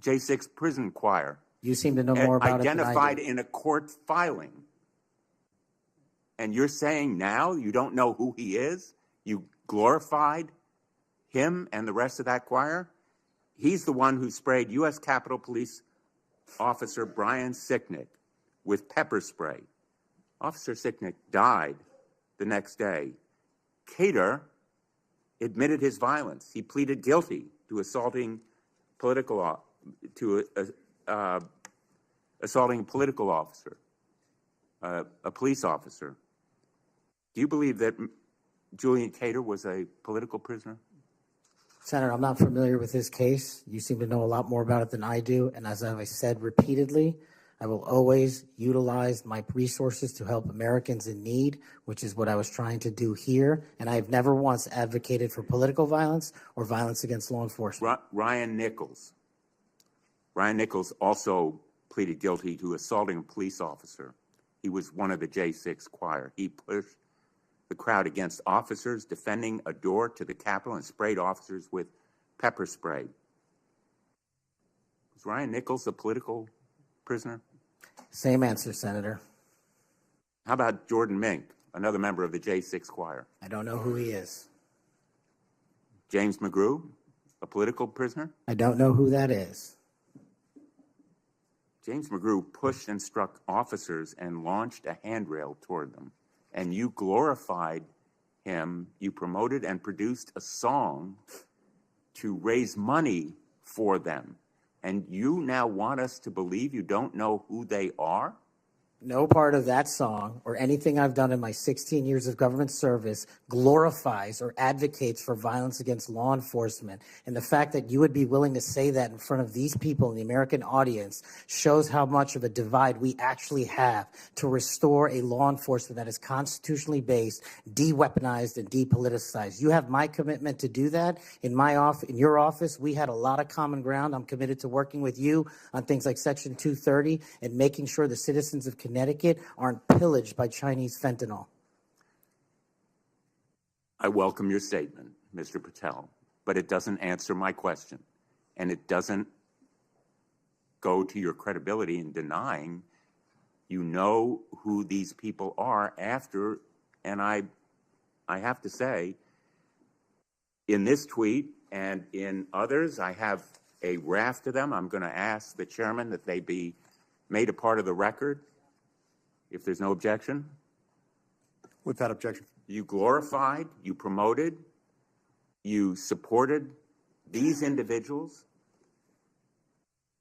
J6 prison choir. You seem to know more about Identified it than I do. in a court filing. And you're saying now you don't know who he is? You glorified him and the rest of that choir? He's the one who sprayed U.S. Capitol Police Officer Brian Sicknick with pepper spray. Officer Sicknick died the next day. Cater admitted his violence. He pleaded guilty to assaulting assaulting a political officer, a police officer. Do you believe that Julian Cater was a political prisoner? Senator, I'm not familiar with this case. You seem to know a lot more about it than I do. And as I've said repeatedly, I will always utilize my resources to help Americans in need, which is what I was trying to do here. And I've never once advocated for political violence or violence against law enforcement. Ryan Nichols. Ryan Nichols also pleaded guilty to assaulting a police officer. He was one of the J6 choir. He pushed the crowd against officers defending a door to the Capitol and sprayed officers with pepper spray. Was Ryan Nichols a political prisoner? Same answer, Senator. How about Jordan Mink, another member of the J6 choir? I don't know who he is. James McGrew, a political prisoner? I don't know who that is. James McGrew pushed and struck officers and launched a handrail toward them. And you glorified him. You promoted and produced a song to raise money for them. And you now want us to believe you don't know who they are? No part of that song or anything I've done in my 16 years of government service glorifies or advocates for violence against law enforcement. And the fact that you would be willing to say that in front of these people in the American audience shows how much of a divide we actually have to restore a law enforcement that is constitutionally based, de-weaponized, and depoliticized. You have my commitment to do that. In your office, we had a lot of common ground. I'm committed to working with you on things like Section 230 and making sure the citizens of Connecticut aren't pillaged by Chinese fentanyl. I welcome your statement, Mr. Patel, but it doesn't answer my question. And it doesn't go to your credibility in denying you know who these people are after, and I have to say, in this tweet and in others, I have a raft of them. I'm going to ask the chairman that they be made a part of the record. If there's no objection. Without objection. You glorified, you promoted, you supported these individuals.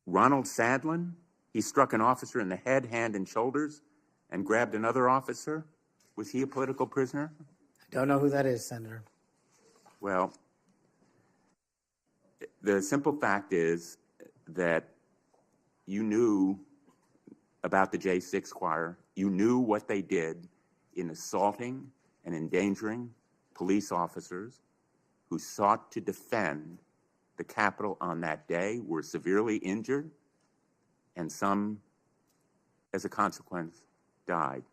Ronald Sadlin, he struck an officer in the head, hand, and shoulders and grabbed another officer. Was he a political prisoner? I don't know who that is, Senator. Well, the simple fact is that you knew about the J6 choir. You knew what they did in assaulting and endangering police officers who sought to defend the Capitol on that day, were severely injured, and some, as a consequence, died.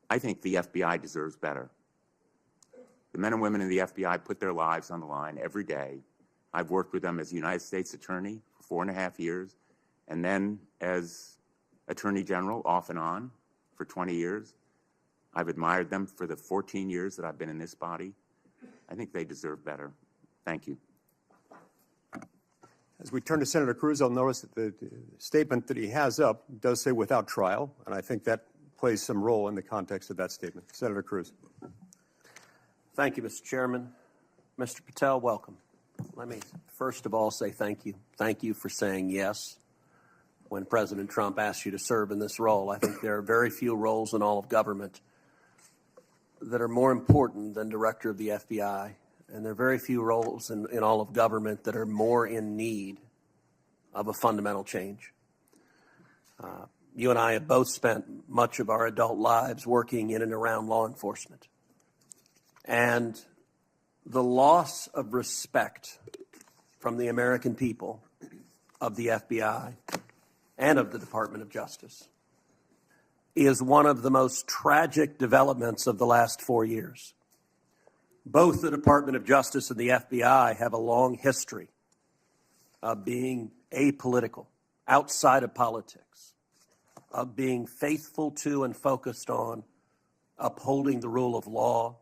I think the FBI deserves better. The men and women in the FBI put their lives on the line every day. I've worked with them as United States Attorney for 4.5 years, and then as Attorney General off and on for 20 years. I've admired them for the 14 years that I've been in this body. I think they deserve better. Thank you. As we turn to Senator Cruz, I'll notice that the statement that he has up does say without trial, and I think that plays some role in the context of that statement. Senator Cruz. Thank you, Mr. Chairman. Mr. Patel, welcome. Let me first of all say thank you. Thank you for saying yes when President Trump asked you to serve in this role. I think there are very few roles in all of government that are more important than director of the FBI and there are very few roles in all of government that are more in need of a fundamental change. You and I have both spent much of our adult lives working in and around law enforcement. And the loss of respect from the American people of the FBI and of the Department of Justice is one of the most tragic developments of the last 4 years. Both the Department of Justice and the FBI have a long history of being apolitical, outside of politics, of being faithful to and focused on upholding the rule of law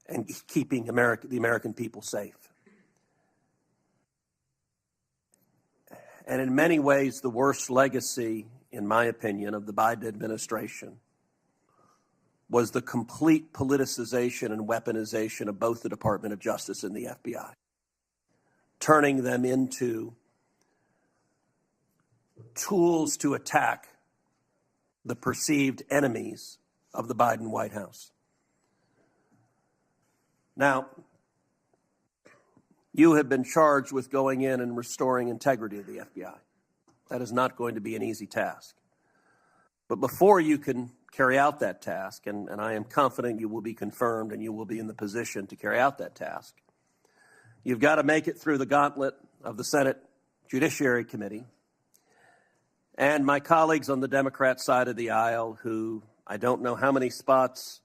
and keeping the American people safe. And in many ways, the worst legacy, in my opinion, of the Biden administration was the complete politicization and weaponization of both the Department of Justice and the FBI, turning them into tools to attack the perceived enemies of the Biden White House. Now, you have been charged with going in and restoring integrity of the FBI. That is not going to be an easy task. But before you can carry out that task, and I am confident you will be confirmed and you will be in the position to carry out that task, you've got to make it through the gauntlet of the Senate Judiciary Committee and my colleagues on the Democrat side of the aisle, who I don't know how many spots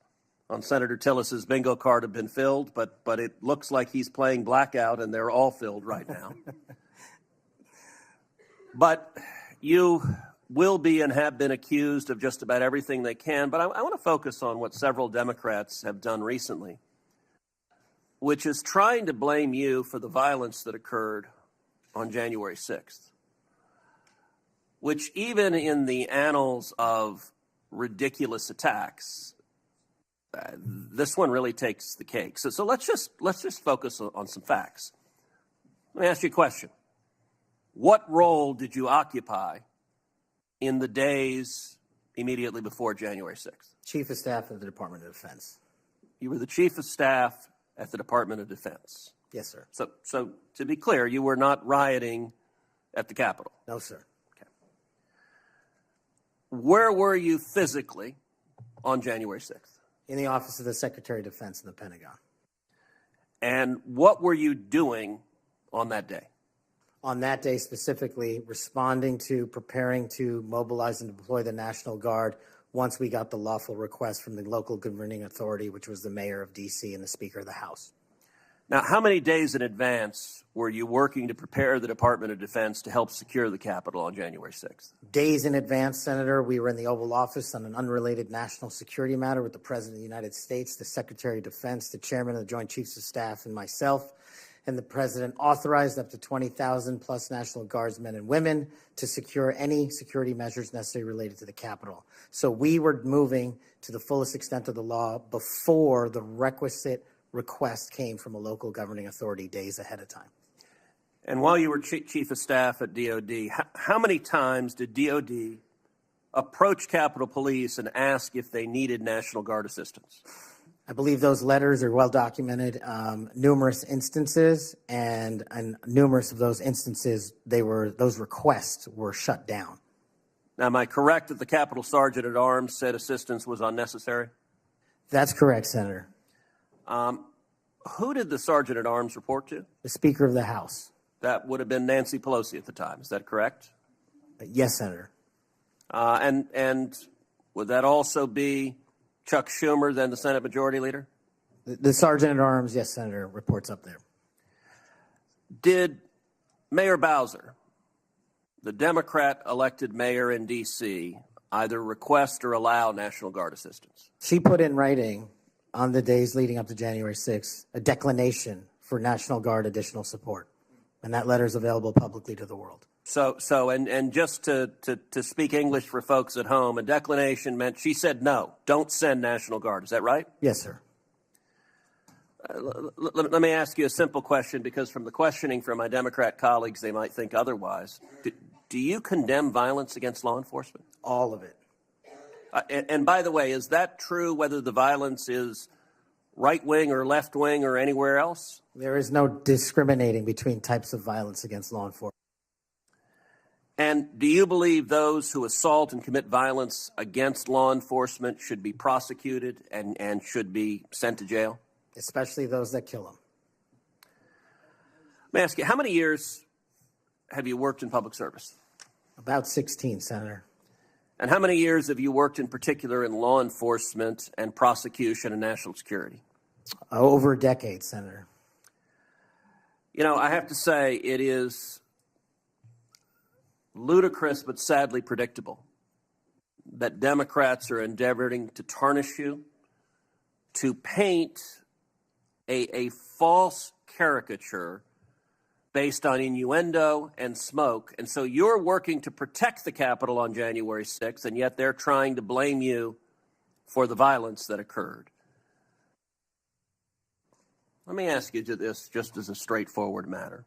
on Senator Tillis's bingo card have been filled, but it looks like he's playing blackout and they're all filled right now. But you will be and have been accused of just about everything they can. But I want to focus on what several Democrats have done recently, which is trying to blame you for the violence that occurred on January 6th, which even in the annals of ridiculous attacks, this one really takes the cake. So let's just focus on some facts. Let me ask you a question. What role did you occupy in the days immediately before January 6th? Chief of Staff of the Department of Defense. You were the Chief of Staff at the Department of Defense. Yes, sir. So to be clear, you were not rioting at the Capitol. No, sir. Okay. Where were you physically on January 6th? In the Office of the Secretary of Defense in the Pentagon. And what were you doing on that day? On that day specifically, responding to, preparing to mobilize and deploy the National Guard once we got the lawful request from the local governing authority, which was the mayor of D.C. and the Speaker of the House. Now, how many days in advance were you working to prepare the Department of Defense to help secure the Capitol on January 6th? Days in advance, Senator. We were in the Oval Office on an unrelated national security matter with the President of the United States, the Secretary of Defense, the Chairman of the Joint Chiefs of Staff, and myself. And the President authorized up to 20,000 plus National Guardsmen and women to secure any security measures necessary related to the Capitol. So we were moving to the fullest extent of the law before the requisite request came from a local governing authority days ahead of time. And while you were Chief of Staff at DOD, how many times did DOD approach Capitol Police and ask if they needed National Guard assistance? I believe those letters are well documented, numerous instances, and numerous of those instances, those requests were shut down. Now, am I correct that the Capitol Sergeant at Arms said assistance was unnecessary? That's correct, Senator. Who did the Sergeant at Arms report to? The Speaker of the House. That would have been Nancy Pelosi at the time. Is that correct? Yes, Senator. And would that also be Chuck Schumer, then the Senate Majority Leader? The Sergeant at Arms, yes, Senator, reports up there. Did Mayor Bowser, the Democrat elected mayor in D.C., either request or allow National Guard assistance? She put in writing on the days leading up to January 6th a declination for National Guard additional support. And that letter is available publicly to the world. So, just to speak English for folks at home, a declination meant she said no, don't send National Guard. Is that right? Yes, sir. Let me ask you a simple question, because from the questioning from my Democrat colleagues, they might think otherwise. Do you condemn violence against law enforcement? All of it. And by the way, is that true whether the violence is right wing or left wing or anywhere else? There is no discriminating between types of violence against law enforcement. And do you believe those who assault and commit violence against law enforcement should be prosecuted and should be sent to jail? Especially those that kill them. Let me ask you, how many years have you worked in public service? About 16, Senator. And how many years have you worked in particular in law enforcement and prosecution and national security? Over a decade, Senator. You know, I have to say it is ludicrous but sadly predictable that Democrats are endeavoring to tarnish you, to paint a false caricature based on innuendo and smoke. And so you're working to protect the Capitol on January 6th, and yet they're trying to blame you for the violence that occurred. Let me ask you this just as a straightforward matter.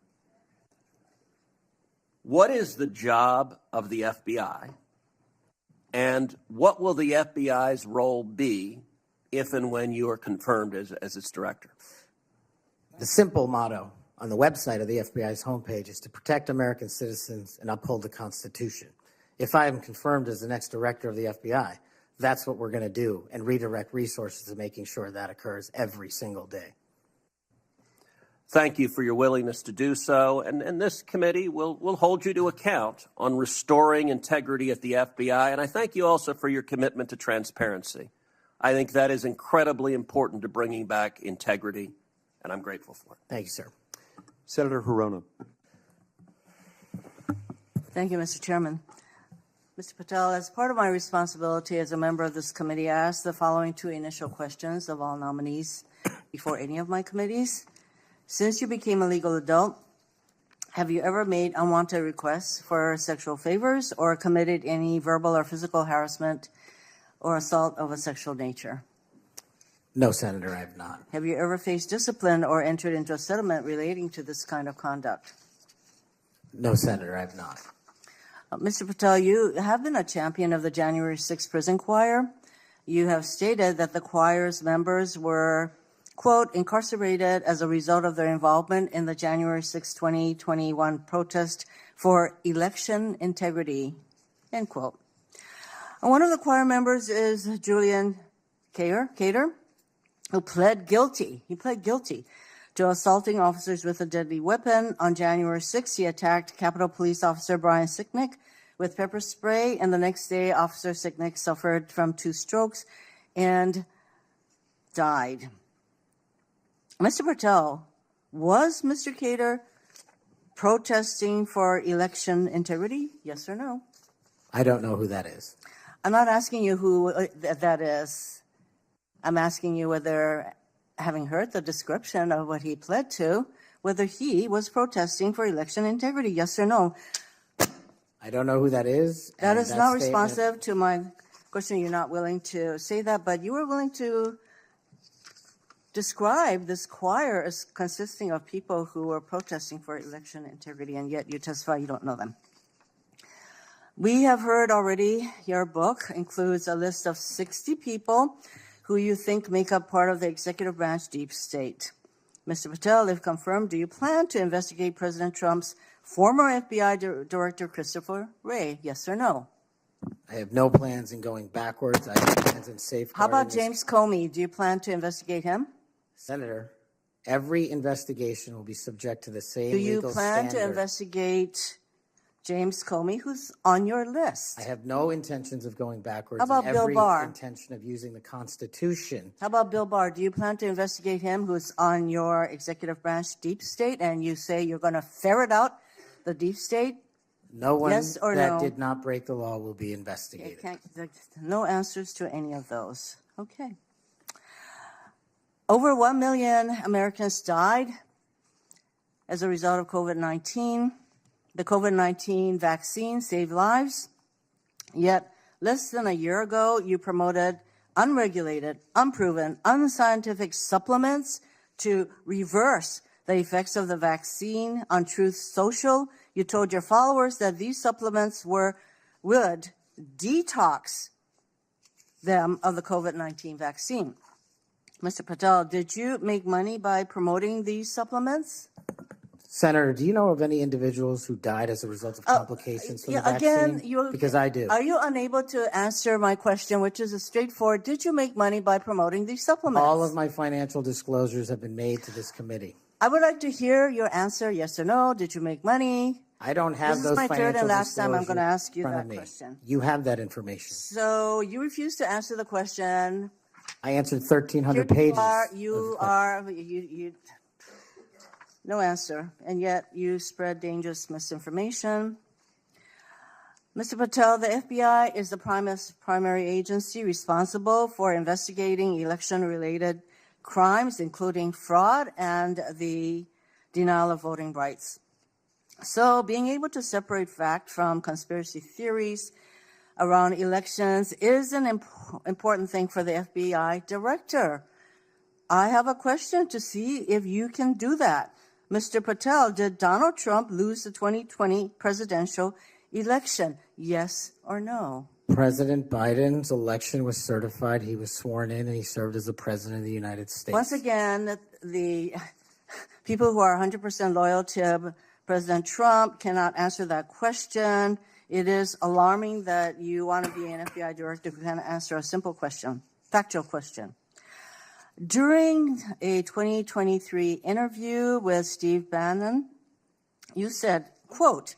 What is the job of the FBI, and what will the FBI's role be if and when you are confirmed as its director? The simple motto on the website of the FBI's homepage is to protect American citizens and uphold the Constitution. If I am confirmed as the next director of the FBI, that's what we're going to do and redirect resources to making sure that occurs every single day. Thank you for your willingness to do so, and this committee will hold you to account on restoring integrity at the FBI, and I thank you also for your commitment to transparency. I think that is incredibly important to bringing back integrity, and I'm grateful for it. Thank you, sir. Senator Hirono. Thank you, Mr. Chairman. Mr. Patel, as part of my responsibility as a member of this committee, I asked the following two initial questions of all nominees before any of my committees. Since you became a legal adult, have you ever made unwanted requests for sexual favors or committed any verbal or physical harassment or assault of a sexual nature? No, Senator, I have not. Have you ever faced discipline or entered into a settlement relating to this kind of conduct? No, Senator, I have not. Mr. Patel, you have been a champion of the January 6th prison choir. You have stated that the choir's members were, quote, incarcerated as a result of their involvement in the January 6, 2021 protest for election integrity, end quote. And one of the choir members is Julian Cater, who pled guilty. He pled guilty to assaulting officers with a deadly weapon. On January 6th, he attacked Capitol Police Officer Brian Sicknick with pepper spray, and the next day, Officer Sicknick suffered from 2 strokes and died. Mr. Patel, was Mr. Cater protesting for election integrity? Yes or no? I don't know who that is. I'm not asking you who that is. I'm asking you whether, having heard the description of what he pled to, whether he was protesting for election integrity, yes or no? I don't know who that is. That is not responsive to my question. You're not willing to say that, but you were willing to describe this choir as consisting of people who were protesting for election integrity, and yet you testify you don't know them. We have heard already your book includes a list of 60 people who you think make up part of the executive branch deep state. Mr. Patel, if confirmed, do you plan to investigate President Trump's former FBI Director Christopher Wray? Yes or no? I have no plans in going backwards. I have plans in safeguarding. How about James Comey? Do you plan to investigate him? Senator, every investigation will be subject to the same legal standard. Do you plan to investigate James Comey, who's on your list? I have no intentions of going backwards. How about and Bill every Barr? intention of using the Constitution. How about Bill Barr? Do you plan to investigate him, who's on your executive branch deep state, and you say you're going to ferret out the deep state? No one Yes or that no? did not break the law will be investigated. No answers to any of those. Okay. Over 1 million Americans died as a result of COVID-19. The COVID-19 vaccine saved lives. Yet, less than a year ago, you promoted unregulated, unproven, unscientific supplements to reverse the effects of the vaccine on Truth Social. You told your followers that these supplements would detox them of the COVID-19 vaccine. Mr. Patel, did you make money by promoting these supplements? Senator, do you know of any individuals who died as a result of complications from the vaccine? Because I do. Are you unable to answer my question, which is a straightforward, did you make money by promoting these supplements? All of my financial disclosures have been made to this committee. I would like to hear your answer, yes or no. Did you make money? I don't have those financial disclosures. This is my third and last time I'm going to ask you that me. question. You have that information. So you refuse to answer the question. I answered 1,300 pages. No answer, and yet you spread dangerous misinformation. Mr. Patel, the FBI is the primary agency responsible for investigating election-related crimes, including fraud and the denial of voting rights. So being able to separate fact from conspiracy theories around elections is an important thing for the FBI director. I have a question to see if you can do that. Mr. Patel, did Donald Trump lose the 2020 presidential election? Yes or no? President Biden's election was certified. He was sworn in, and he served as the president of the United States. Once again, the people who are 100% loyal to President Trump cannot answer that question. It is alarming that you want to be an FBI director who can answer a simple question, factual question. During a 2023 interview with Steve Bannon, you said, quote,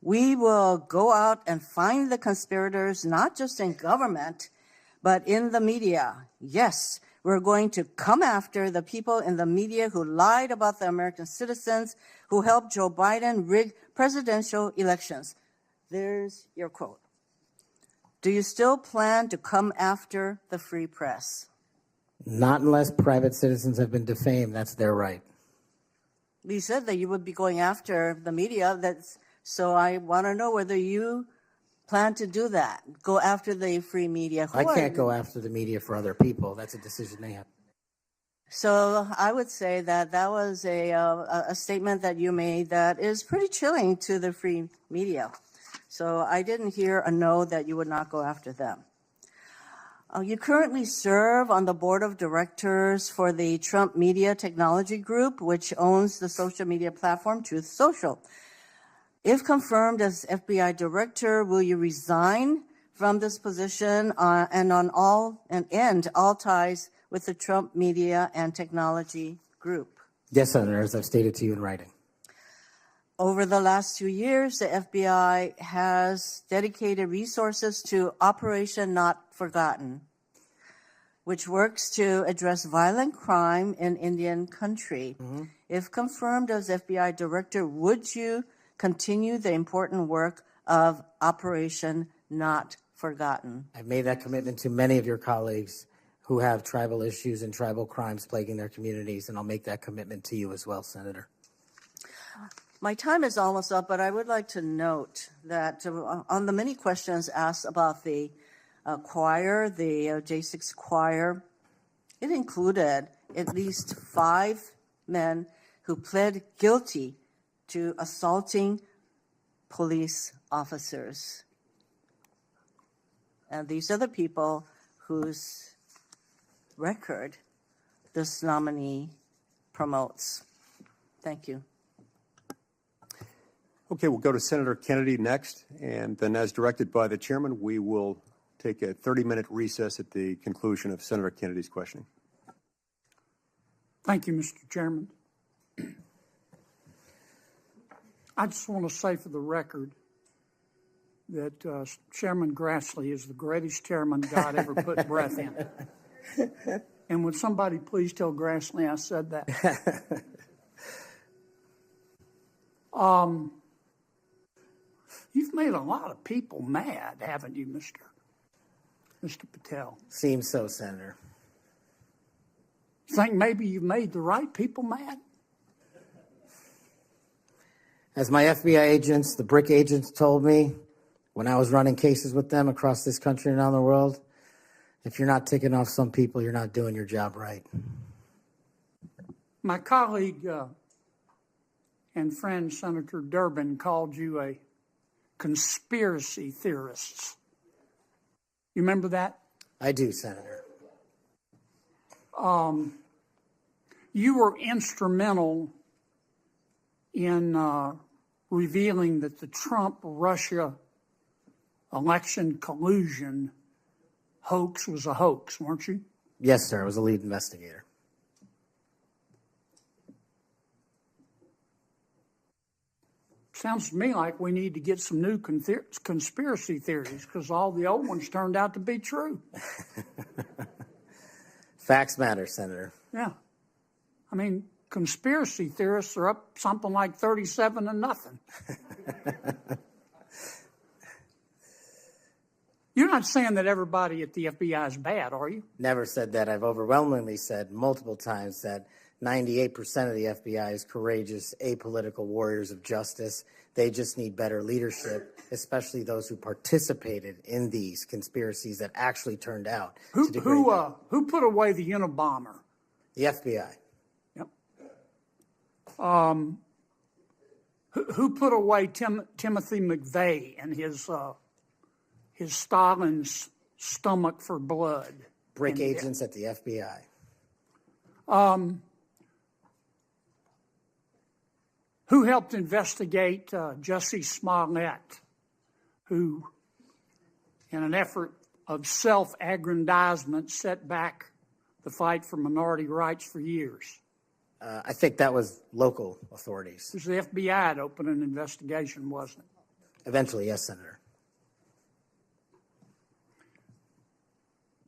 "We will go out and find the conspirators, not just in government, but in the media. Yes, we're going to come after the people in the media who lied about the American citizens, who helped Joe Biden rig presidential elections." There's your quote. Do you still plan to come after the free press? Not unless private citizens have been defamed. That's their right. You said that you would be going after the media. So I want to know whether you plan to do that. Go after the free media. I can't go after the media for other people. That's a decision they have. So I would say that that was a statement that you made that is pretty chilling to the free media. So I didn't hear a no that you would not go after them. You currently serve on the board of directors for the Trump Media Technology Group, which owns the social media platform Truth Social. If confirmed as FBI director, will you resign from this position and end all ties with the Trump Media and Technology Group? Yes, Senator, as I've stated to you in writing. Over the last 2 years, the FBI has dedicated resources to Operation Not Forgotten, which works to address violent crime in Indian country. Mm-hmm. If confirmed as FBI director, would you continue the important work of Operation Not Forgotten? I've made that commitment to many of your colleagues who have tribal issues and tribal crimes plaguing their communities, and I'll make that commitment to you as well, Senator. My time is almost up, but I would like to note that on the many questions asked about the choir, the J6 choir, it included at least 5 men who pled guilty to assaulting police officers. And these are the people whose record this nominee promotes. Thank you. Okay, we'll go to Senator Kennedy next, and then as directed by the chairman, we will take a 30-minute recess at the conclusion of Senator Kennedy's questioning. Thank you, Mr. Chairman. I just want to say for the record that Chairman Grassley is the greatest chairman God ever put breath in. And would somebody please tell Grassley I said that? You've made a lot of people mad, haven't you, Mr. Patel? Seems so, Senator. You think maybe you've made the right people mad? As my FBI agents, the BRIC agents, told me when I was running cases with them across this country and around the world, if you're not ticking off some people, you're not doing your job right. My colleague and friend, Senator Durbin, called you a conspiracy theorist. You remember that? I do, Senator. You were instrumental in revealing that the Trump-Russia election collusion hoax was a hoax, weren't you? Yes, sir. I was a lead investigator. Sounds to me like we need to get some new conspiracy theories because all the old ones turned out to be true. Facts matter, Senator. Yeah. I mean, conspiracy theorists are up something like 37-0. You're not saying that everybody at the FBI is bad, are you? Never said that. I've overwhelmingly said multiple times that 98% of the FBI is courageous, apolitical warriors of justice. They just need better leadership, especially those who participated in these conspiracies that actually turned out to degrade them. Who put away the Unabomber? The FBI. Yep. Who put away Timothy McVeigh and his Stalin's stomach for blood? Brick agents at the FBI. Who helped investigate Jussie Smollett, who, in an effort of self-aggrandizement, set back the fight for minority rights for years? I think that was local authorities. It was the FBI that opened an investigation, wasn't it? Eventually, yes, Senator.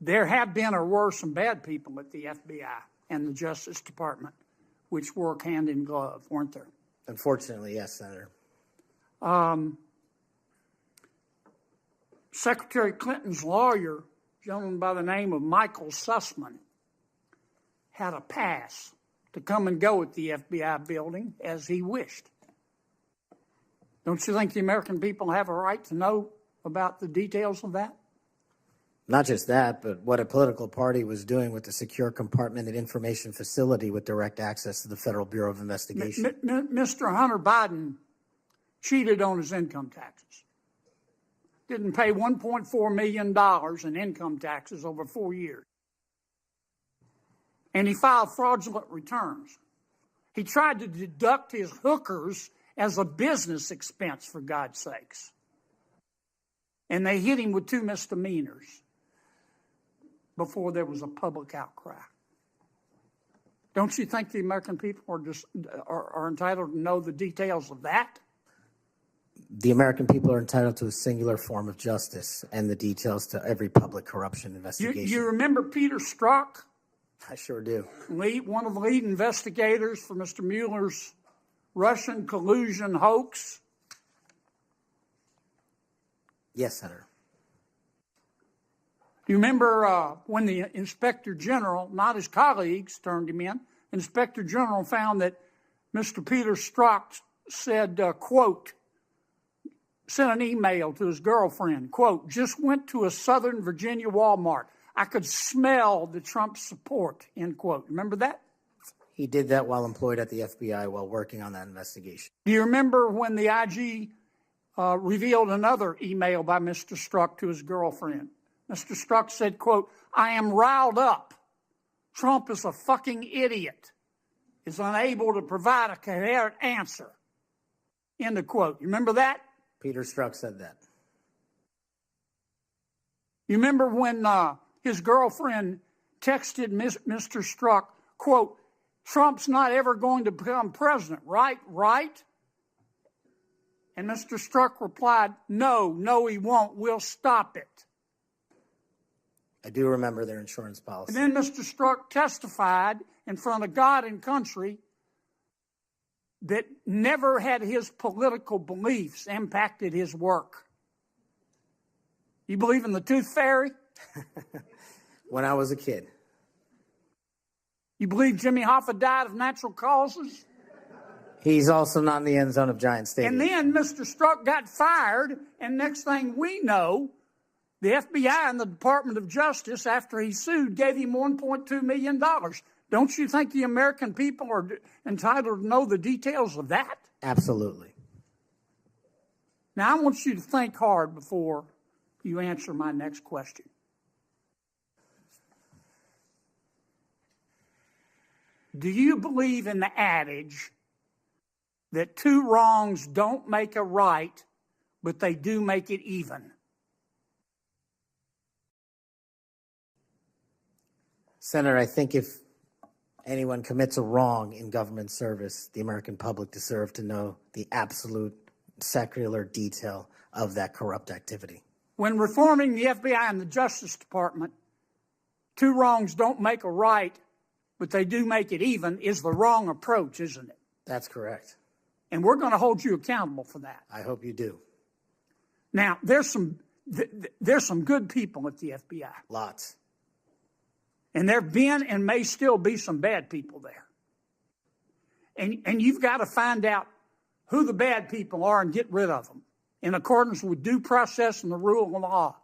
There have been or were some bad people at the FBI and the Justice Department, which work hand in glove, weren't there? Unfortunately, yes, Senator. Secretary Clinton's lawyer, a gentleman by the name of Michael Sussman, had a pass to come and go at the FBI building as he wished. Don't you think the American people have a right to know about the details of that? Not just that, but what a political party was doing with the secure compartmented information facility with direct access to the Federal Bureau of Investigation. Mr. Hunter Biden cheated on his income taxes. Didn't pay $1.4 million in income taxes over 4 years. And he filed fraudulent returns. He tried to deduct his hookers as a business expense, for God's sakes. And they hit him with 2 misdemeanors before there was a public outcry. Don't you think the American people are entitled to know the details of that? The American people are entitled to a singular form of justice and the details to every public corruption investigation. You remember Peter Strzok? I sure do. One of the lead investigators for Mr. Mueller's Russian collusion hoax? Yes, Senator. You remember when the Inspector General, not his colleagues, turned him in, Inspector General found that Mr. Peter Strzok said, quote, sent an email to his girlfriend, quote, just went to a Southern Virginia Walmart. I could smell the Trump support, end quote. Remember that? He did that while employed at the FBI while working on that investigation. Do you remember when the IG revealed another email by Mr. Strzok to his girlfriend? Mr. Strzok said, quote, I am riled up. Trump is a fucking idiot, is unable to provide a coherent answer, end of quote. You remember that? Peter Strzok said that. You remember when his girlfriend texted Mr. Strzok, quote, Trump's not ever going to become president, right? Right? And Mr. Strzok replied, no, he won't. We'll stop it. I do remember their insurance policy. And then Mr. Strzok testified in front of God and country that never had his political beliefs impacted his work. You believe in the tooth fairy? When I was a kid. You believe Jimmy Hoffa died of natural causes? He's also not in the end zone of Giant Stadium. And then Mr. Strzok got fired, and next thing we know, the FBI and the Department of Justice, after he sued, gave him $1.2 million. Don't you think the American people are entitled to know the details of that? Absolutely. Now, I want you to think hard before you answer my next question. Do you believe in the adage that two wrongs don't make a right, but they do make it even? Senator, I think if anyone commits a wrong in government service, the American public deserve to know the absolute secular detail of that corrupt activity. When reforming the FBI and the Justice Department, two wrongs don't make a right, but they do make it even, is the wrong approach, isn't it? That's correct. And we're going to hold you accountable for that. I hope you do. Now, there's some good people at the FBI. Lots. And there have been and may still be some bad people there. And you've got to find out who the bad people are and get rid of them in accordance with due process and the rule of law.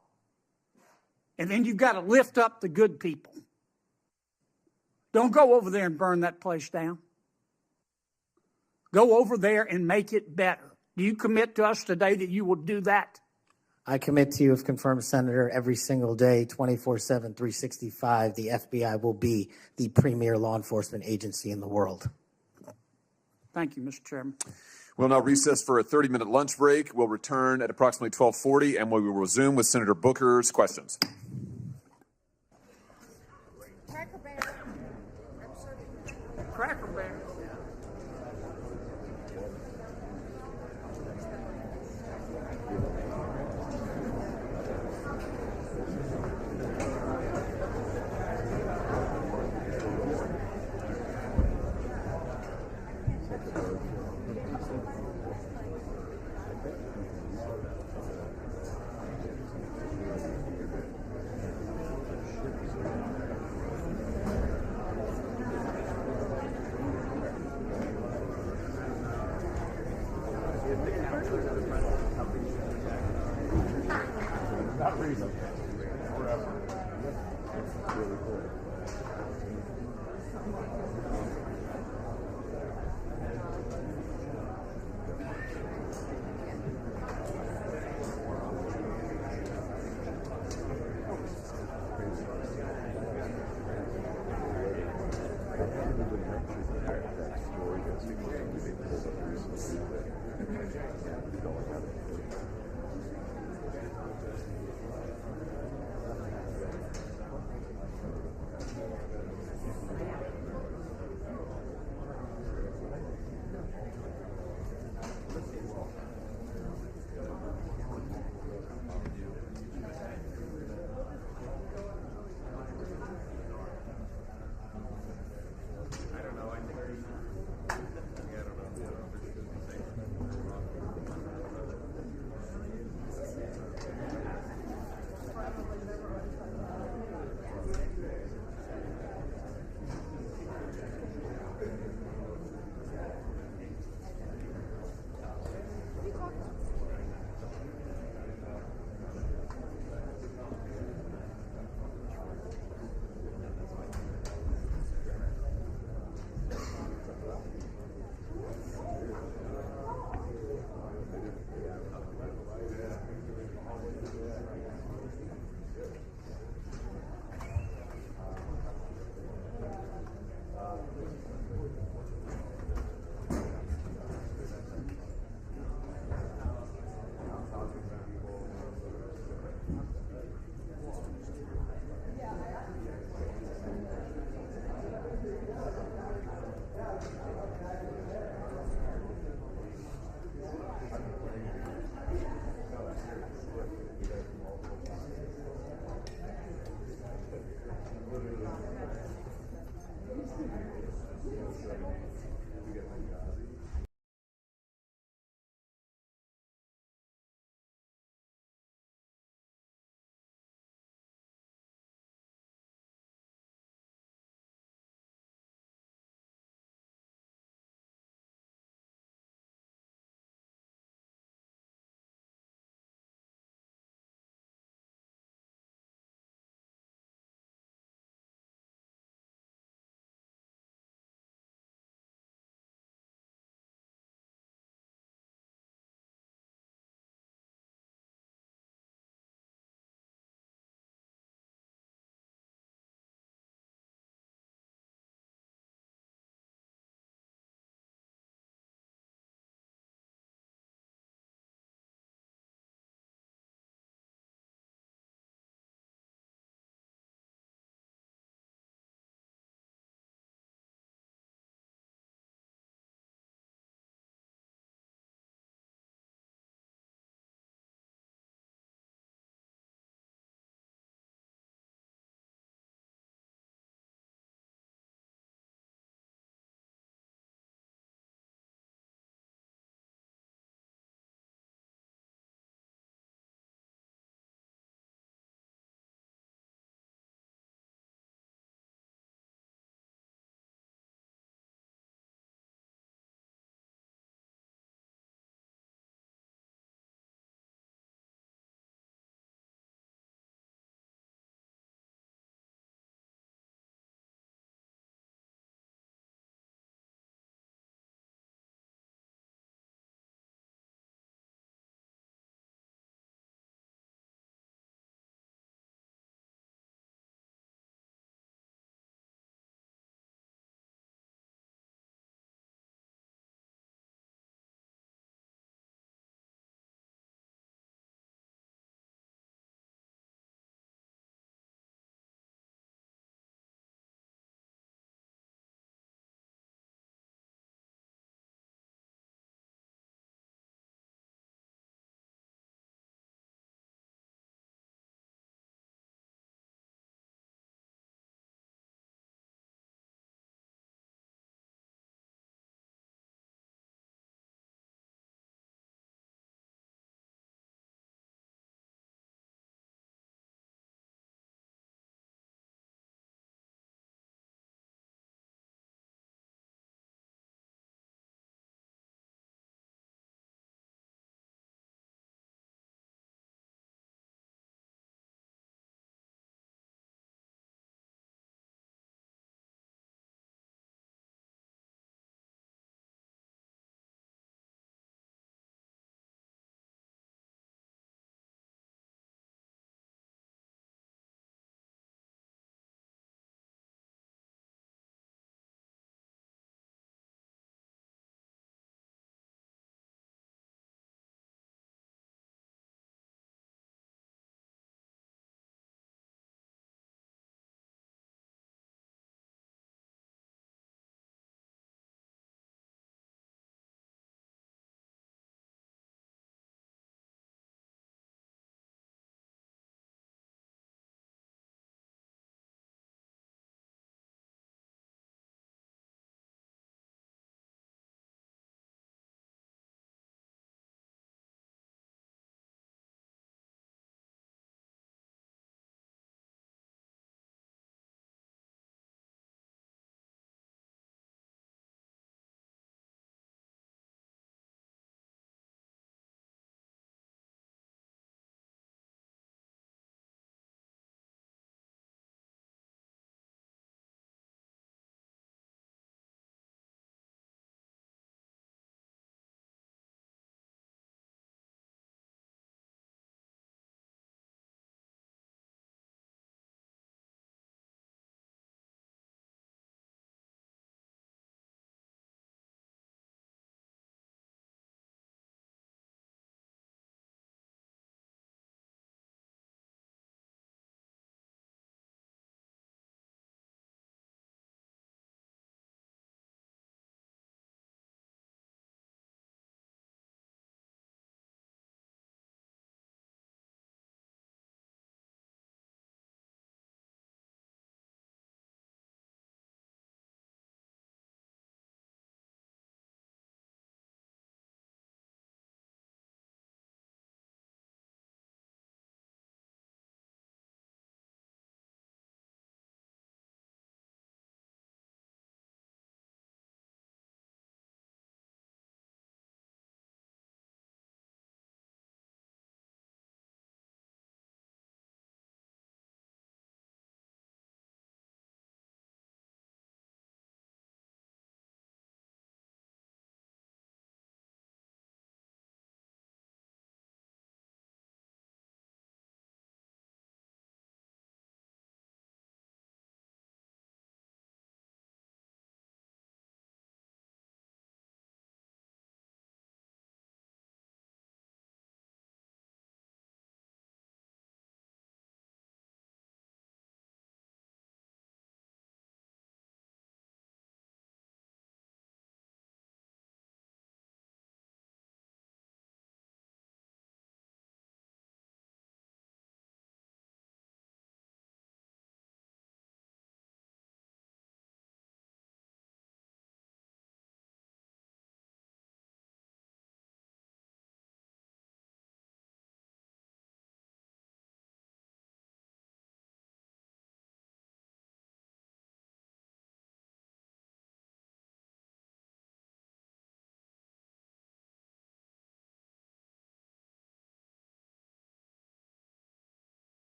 And then you've got to lift up the good people. Don't go over there and burn that place down. Go over there and make it better. Do you commit to us today that you will do that? I commit to you, if confirmed, Senator, every single day, 24/7, 365, the FBI will be the premier law enforcement agency in the world. Thank you, Mr. Chairman. We'll now recess for a 30-minute lunch break. We'll return at approximately 12:40, and we will resume with Senator Booker's questions. Cracker Barrel. Cracker Barrel.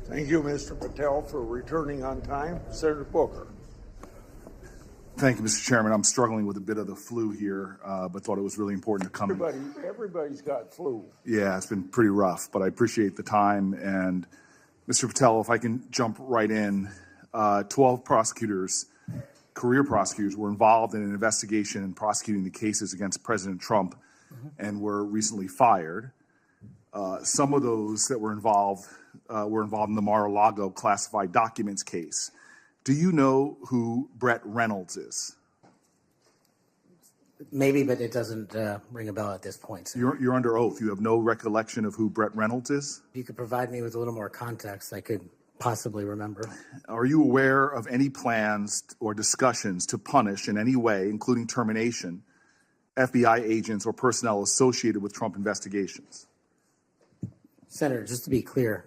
Thank you, Mr. Patel, for returning on time. Senator Booker. Thank you, Mr. Chairman. I'm struggling with a bit of the flu here, but thought it was really important to come. Everybody's got flu. Yeah, it's been pretty rough, but I appreciate the time. And Mr. Patel, if I can jump right in, 12 prosecutors, career prosecutors, were involved in an investigation and prosecuting the cases against President Trump and were recently fired. Some of those that were involved in the Mar-a-Lago classified documents case. Do you know who Brett Reynolds is? Maybe, but it doesn't ring a bell at this point. So You're under oath. You have no recollection of who Brett Reynolds is? if you could provide me with a little more context, I could possibly remember. Are you aware of any plans or discussions to punish in any way, including termination, FBI agents or personnel associated with Trump investigations? Senator, just to be clear,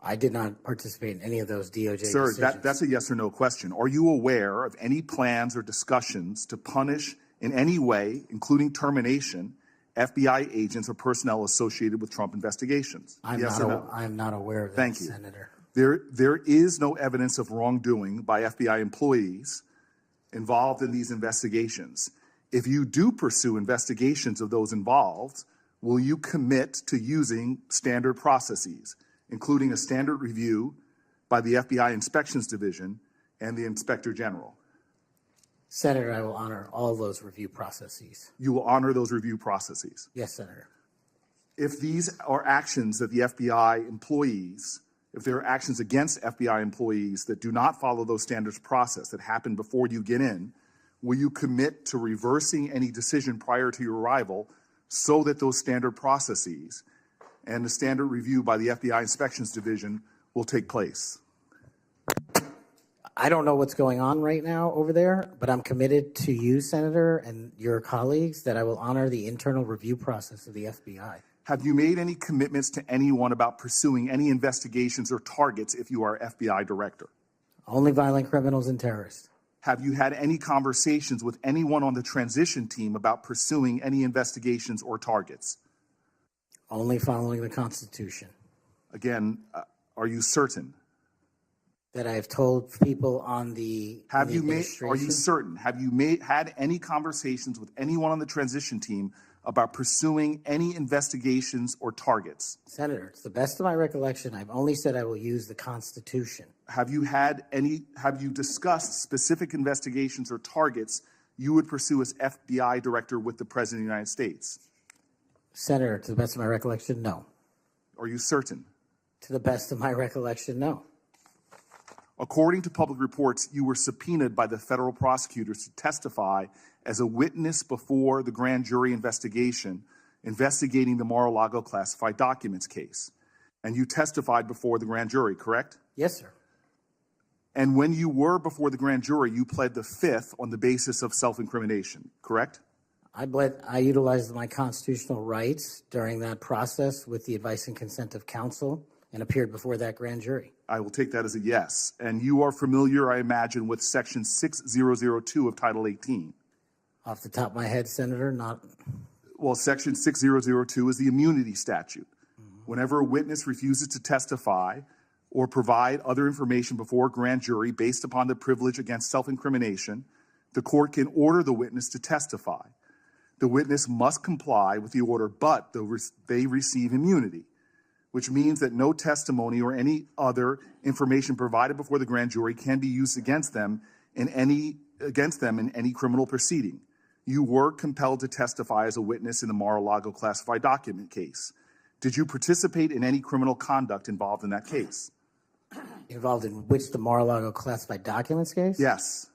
I did not participate in any of those DOJ Sir, decisions. that's a yes or no question. Are you aware of any plans or discussions to punish in any way, including termination, FBI agents or personnel associated with Trump investigations? Yes or no? I'm not aware of that, Thank you. Senator. There is no evidence of wrongdoing by FBI employees involved in these investigations. If you do pursue investigations of those involved, will you commit to using standard processes, including a standard review by the FBI Inspections Division and the Inspector General? Senator, I will honor all those review processes. You will honor those review processes. Yes, Senator. If these are actions that the FBI employees, if there are actions against FBI employees that do not follow those standards process that happen before you get in, will you commit to reversing any decision prior to your arrival so that those standard processes and the standard review by the FBI Inspections Division will take place? I don't know what's going on right now over there, but I'm committed to you, Senator, and your colleagues that I will honor the internal review process of the FBI. Have you made any commitments to anyone about pursuing any investigations or targets if you are FBI director? Only violent criminals and terrorists. Have you had any conversations with anyone on the transition team about pursuing any investigations or targets? Only following the Constitution. Again, are you certain? That I have told people on the Are you administration. certain? Have you had any conversations with anyone on the transition team about pursuing any investigations or targets? Senator, to the best of my recollection, I've only said I will use the Constitution. Have you discussed specific investigations or targets you would pursue as FBI director with the President of the United States? Senator, to the best of my recollection, no. Are you certain? To the best of my recollection, no. According to public reports, you were subpoenaed by the federal prosecutors to testify as a witness before the grand jury investigation investigating the Mar-a-Lago classified documents case. And you testified before the grand jury, correct? Yes, sir. And when you were before the grand jury, you pled the fifth on the basis of self-incrimination, correct? I utilized my constitutional rights during that process with the advice and consent of counsel and appeared before that grand jury. I will take that as a yes. And you are familiar, I imagine, with Section 6002 of Title 18. Off the top of my head, Senator, not. Well, Section 6002 is the immunity statute. Whenever a witness refuses to testify or provide other information before a grand jury based upon the privilege against self-incrimination, the court can order the witness to testify. The witness must comply with the order, but they receive immunity, which means that no testimony or any other information provided before the grand jury can be used against them in any criminal proceeding. You were compelled to testify as a witness in the Mar-a-Lago classified document case. Did you participate in any criminal conduct involved in that case? Involved in which, the Mar-a-Lago classified documents case? Yes.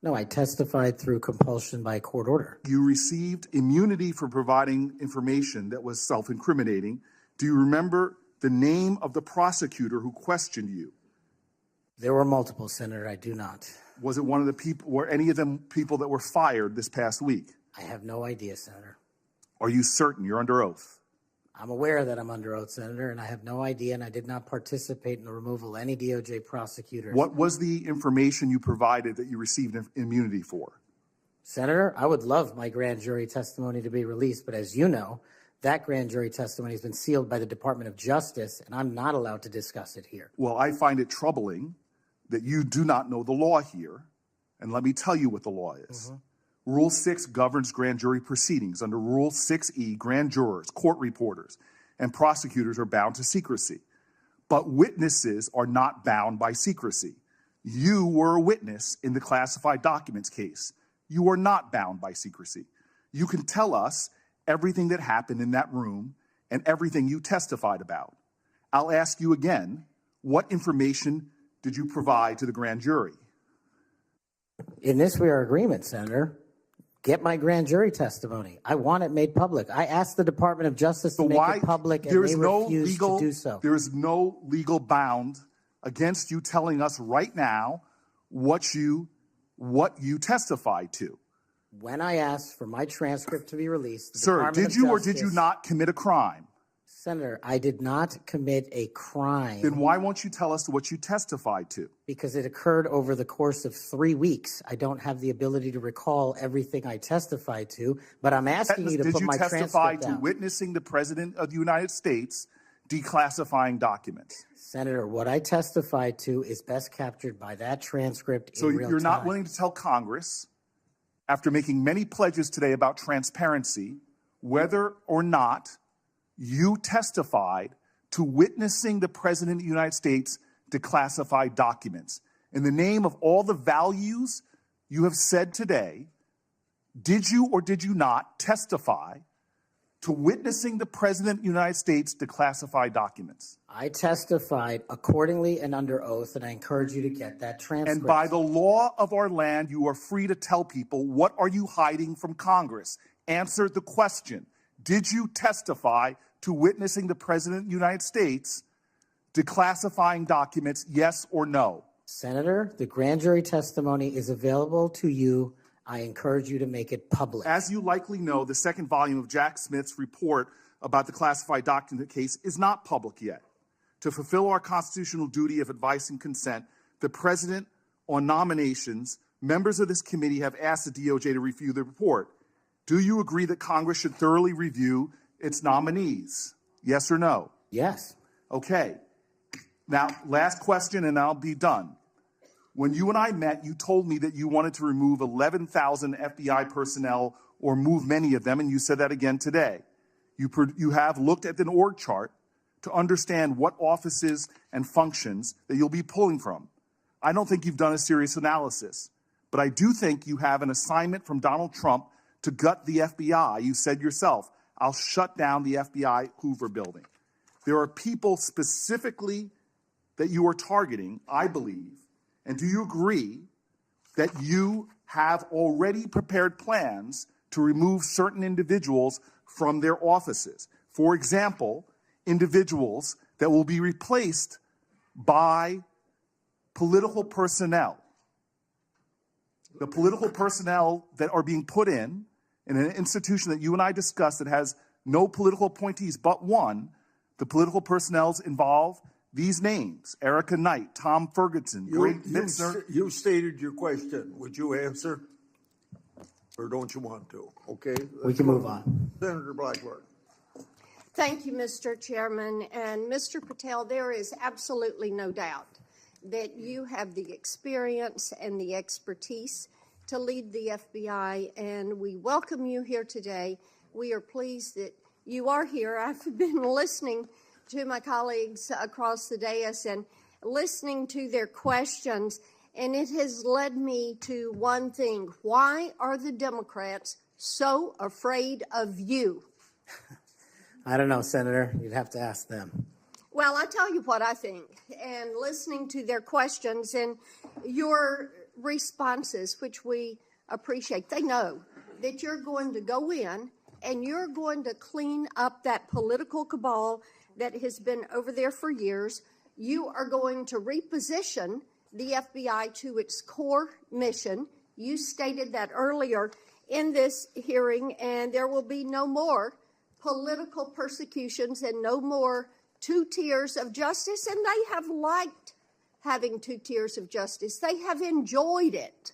No, I testified through compulsion by court order. You received immunity for providing information that was self-incriminating. Do you remember the name of the prosecutor who questioned you? There were multiple, Senator. I do not. Was it one of the people, were any of them people that were fired this past week? I have no idea, Senator. Are you certain? You're under oath. I'm aware that I'm under oath, Senator, and I have no idea, and I did not participate in the removal of any DOJ prosecutors. What was the information you provided that you received immunity for? Senator, I would love my grand jury testimony to be released, but as you know, That grand jury testimony has been sealed by the Department of Justice, and I'm not allowed to discuss it here. Well, I find it troubling that you do not know the law here. And let me tell you what the law is. Rule 6 governs grand jury proceedings. Under Rule 6E, grand jurors, court reporters, and prosecutors are bound to secrecy. But witnesses are not bound by secrecy. You were a witness in the classified documents case. You are not bound by secrecy. You can tell us everything that happened in that room and everything you testified about. I'll ask you again, what information did you provide to the grand jury? In this, we are in agreement, Senator. Get my grand jury testimony. I want it made public. I asked the Department of Justice to make it public, and they refused to do so. There is no legal bound against you telling us right now what you testified to. When I asked for my transcript to be released, Sir, did you or did you not commit a crime? Senator, I did not commit a crime. Then why won't you tell us what you testified to? Because it occurred over the course of 3 weeks. I don't have the ability to recall everything I testified to, but I'm asking you to put my transcript out. Did you testify to witnessing the President of the United States declassifying documents? Senator, what I testified to is best captured by that transcript in real time. So you're not willing to tell Congress, after making many pledges today about transparency, whether or not you testified to witnessing the President of the United States declassify documents. In the name of all the values you have said today, did you or did you not testify to witnessing the President of the United States declassify documents? I testified accordingly and under oath, and I encourage you to get that transcript. And by the law of our land, you are free to tell people, what are you hiding from Congress? Answer the question. Did you testify to witnessing the President of the United States declassifying documents, yes or no? Senator, the grand jury testimony is available to you. I encourage you to make it public. As you likely know, the second volume of Jack Smith's report about the classified document case is not public yet. To fulfill our constitutional duty of advice and consent, the President, on nominations, members of this committee have asked the DOJ to review the report. Do you agree that Congress should thoroughly review its nominees? Yes or no? Yes. Okay. Now, last question, and I'll be done. When you and I met, you told me that you wanted to remove 11,000 FBI personnel or move many of them, and you said that again today. You have looked at an org chart to understand what offices and functions that you'll be pulling from. I don't think you've done a serious analysis, but I do think you have an assignment from Donald Trump to gut the FBI. You said yourself, I'll shut down the FBI Hoover building. There are people specifically that you are targeting, I believe. And do you agree that you have already prepared plans to remove certain individuals from their offices? For example, individuals that will be replaced by political personnel. The political personnel that are being put in an institution that you and I discussed that has no political appointees but one, the political personnel involve these names: Erica Knight, Tom Ferguson, Greg Mitzner. You stated your question. Would you answer? Or don't you want to? Okay. We can move on. Senator Blackburn. Thank you, Mr. Chairman. And Mr. Patel, there is absolutely no doubt that you have the experience and the expertise to lead the FBI, and we welcome you here today. We are pleased that you are here. I've been listening to my colleagues across the dais and listening to their questions, and it has led me to one thing. Why are the Democrats so afraid of you? I don't know, Senator. You'd have to ask them. Well, I tell you what I think, and listening to their questions and your responses, which we appreciate, they know that you're going to go in and you're going to clean up that political cabal that has been over there for years. You are going to reposition the FBI to its core mission. You stated that earlier in this hearing, and there will be no more political persecutions and no more two tiers of justice, and they have liked having two tiers of justice. They have enjoyed it,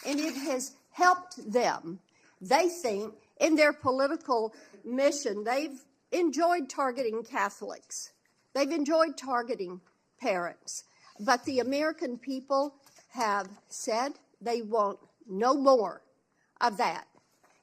and it has helped them, they think, in their political mission, they've enjoyed targeting Catholics. They've enjoyed targeting parents. But the American people have said they want no more of that.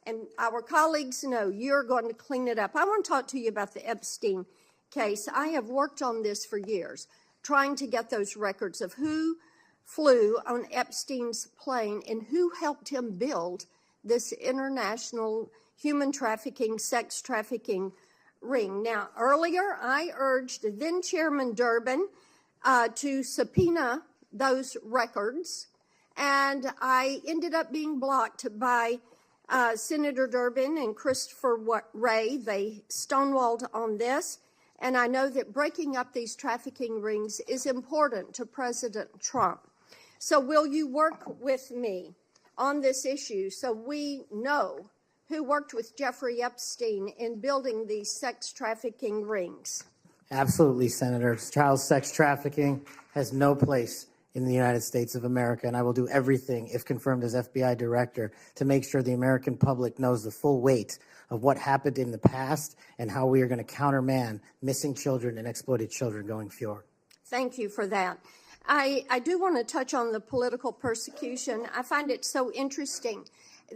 And our colleagues know you're going to clean it up. I want to talk to you about the Epstein case. I have worked on this for years, trying to get those records of who flew on Epstein's plane and who helped him build this international human trafficking, sex trafficking ring. Now, earlier I urged then Chairman Durbin to subpoena those records, and I ended up being blocked by Senator Durbin and Christopher Wray. They stonewalled on this, and I know that breaking up these trafficking rings is important to President Trump. So will you work with me on this issue so we know who worked with Jeffrey Epstein in building these sex trafficking rings? Absolutely, Senator. Child sex trafficking has no place in the United States of America, and I will do everything, if confirmed as FBI director, to make sure the American public knows the full weight of what happened in the past and how we are going to countermand missing children and exploited children going forward. Thank you for that. I do want to touch on the political persecution. I find it so interesting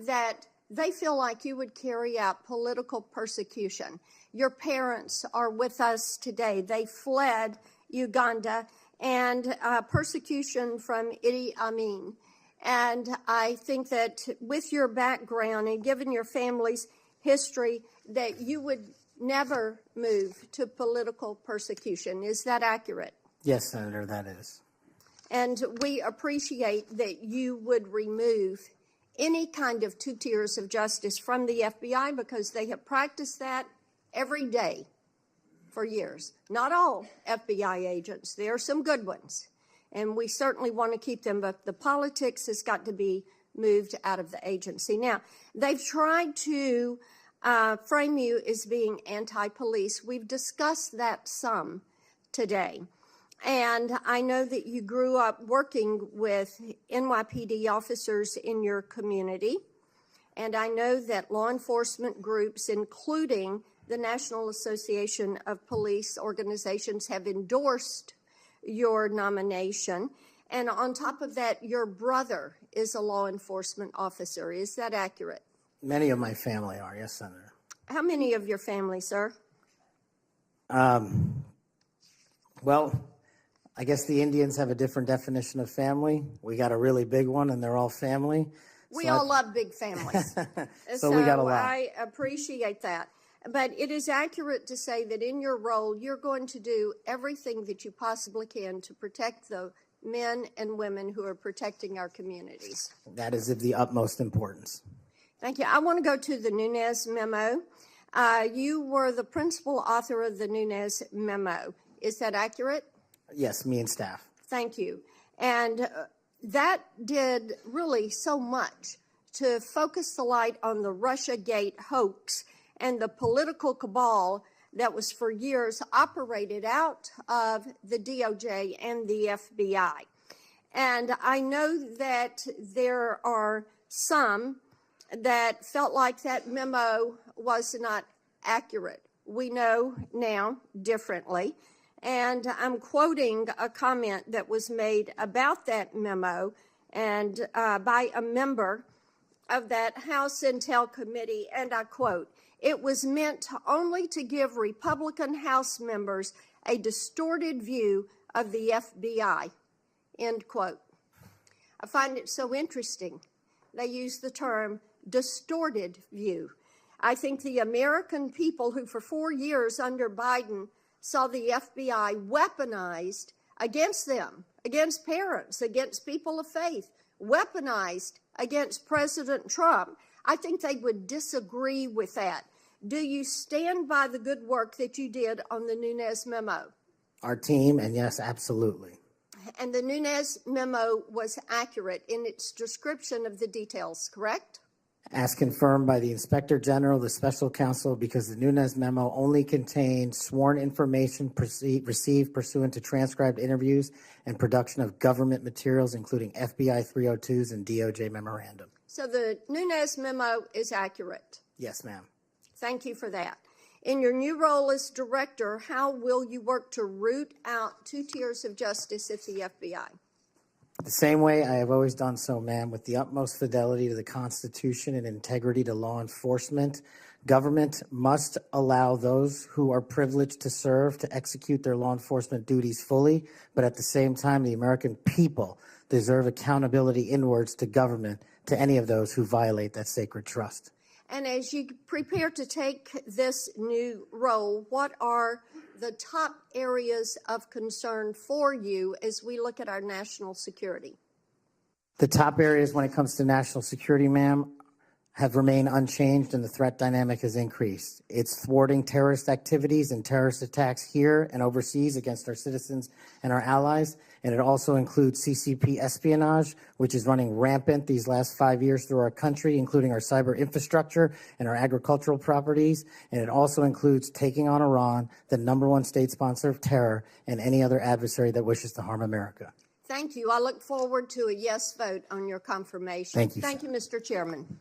that they feel like you would carry out political persecution. Your parents are with us today. They fled Uganda and persecution from Idi Amin. And I think that with your background and given your family's history, that you would never move to political persecution. Is that accurate? Yes, Senator, that is. And we appreciate that you would remove any kind of 2 tiers of justice from the FBI because they have practiced that every day for years. Not all FBI agents. There are some good ones, and we certainly want to keep them, but the politics has got to be moved out of the agency. Now, they've tried to frame you as being anti-police. We've discussed that some today. And I know that you grew up working with NYPD officers in your community. And I know that law enforcement groups, including the National Association of Police Organizations, have endorsed your nomination. And on top of that, your brother is a law enforcement officer. Is that accurate? Many of my family are, yes, Senator. How many of your family, sir? Well, I guess the Indians have a different definition of family. We got a really big one, and they're all family. We all love big families. So we got a lot. I appreciate that. But it is accurate to say that in your role, you're going to do everything that you possibly can to protect the men and women who are protecting our communities. That is of the utmost importance. Thank you. I want to go to the Nunes memo. You were the principal author of the Nunes memo. Is that accurate? Yes, me and staff. Thank you. And that did really so much to focus the light on the Russiagate hoax and the political cabal that was for years operated out of the DOJ and the FBI. And I know that there are some that felt like that memo was not accurate. We know now differently. And I'm quoting a comment that was made about that memo and by a member of that House Intel Committee, and I quote, "It was meant only to give Republican House members a distorted view of the FBI," end quote. I find it so interesting. They use the term distorted view. I think the American people who for 4 years under Biden saw the FBI weaponized against them, against parents, against people of faith, weaponized against President Trump. I think they would disagree with that. Do you stand by the good work that you did on the Nunes memo? Our team, and yes, absolutely. And the Nunes memo was accurate in its description of the details, correct? As confirmed by the Inspector General, the Special Counsel, because the Nunes memo only contained sworn information received pursuant to transcribed interviews and production of government materials, including FBI 302s and DOJ memorandum. So the Nunes memo is accurate. Yes, ma'am. Thank you for that. In your new role as director, how will you work to root out two tiers of justice at the FBI? The same way I have always done so, ma'am, with the utmost fidelity to the Constitution and integrity to law enforcement. Government must allow those who are privileged to serve to execute their law enforcement duties fully, but at the same time, the American people deserve accountability inwards to government, to any of those who violate that sacred trust. And as you prepare to take this new role, what are the top areas of concern for you as we look at our national security? The top areas when it comes to national security, ma'am, have remained unchanged, and the threat dynamic has increased. It's thwarting terrorist activities and terrorist attacks here and overseas against our citizens and our allies. And it also includes CCP espionage, which is running rampant these last 5 years through our country, including our cyber infrastructure and our agricultural properties. And it also includes taking on Iran, the #1 state sponsor of terror, and any other adversary that wishes to harm America. Thank you. I look forward to a yes vote on your confirmation. Thank you, Thank you, Mr. Chairman.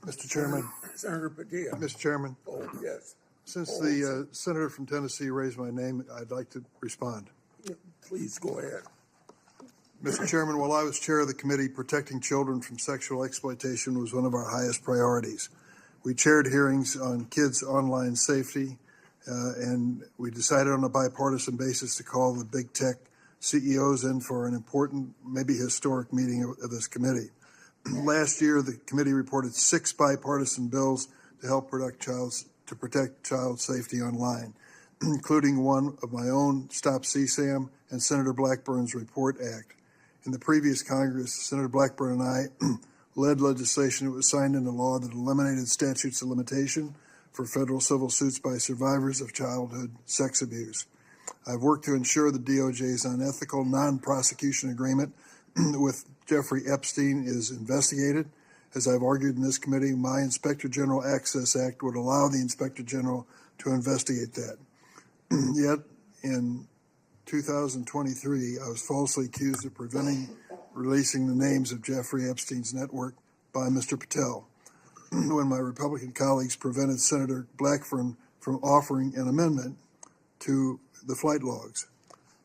Mr. Chairman. Senator Padilla. Mr. Chairman. Oh, yes. Since the senator from Tennessee raised my name, I'd like to respond. Please go ahead. Mr. Chairman, while I was chair of the committee, protecting children from sexual exploitation was one of our highest priorities. We chaired hearings on kids' online safety, and we decided on a bipartisan basis to call the big tech CEOs in for an important, maybe historic meeting of this committee. Last year, the committee reported 6 bipartisan bills to help protect child safety online, including one of my own, Stop CSAM, and Senator Blackburn's Report Act. In the previous Congress, Senator Blackburn and I led legislation that was signed into law that eliminated statutes of limitation for federal civil suits by survivors of childhood sex abuse. I've worked to ensure the DOJ's unethical non-prosecution agreement with Jeffrey Epstein is investigated. As I've argued in this committee, my Inspector General Access Act would allow the Inspector General to investigate that. Yet, in 2023, I was falsely accused of preventing releasing the names of Jeffrey Epstein's network by Mr. Patel, when my Republican colleagues prevented Senator Blackburn from offering an amendment to the flight logs.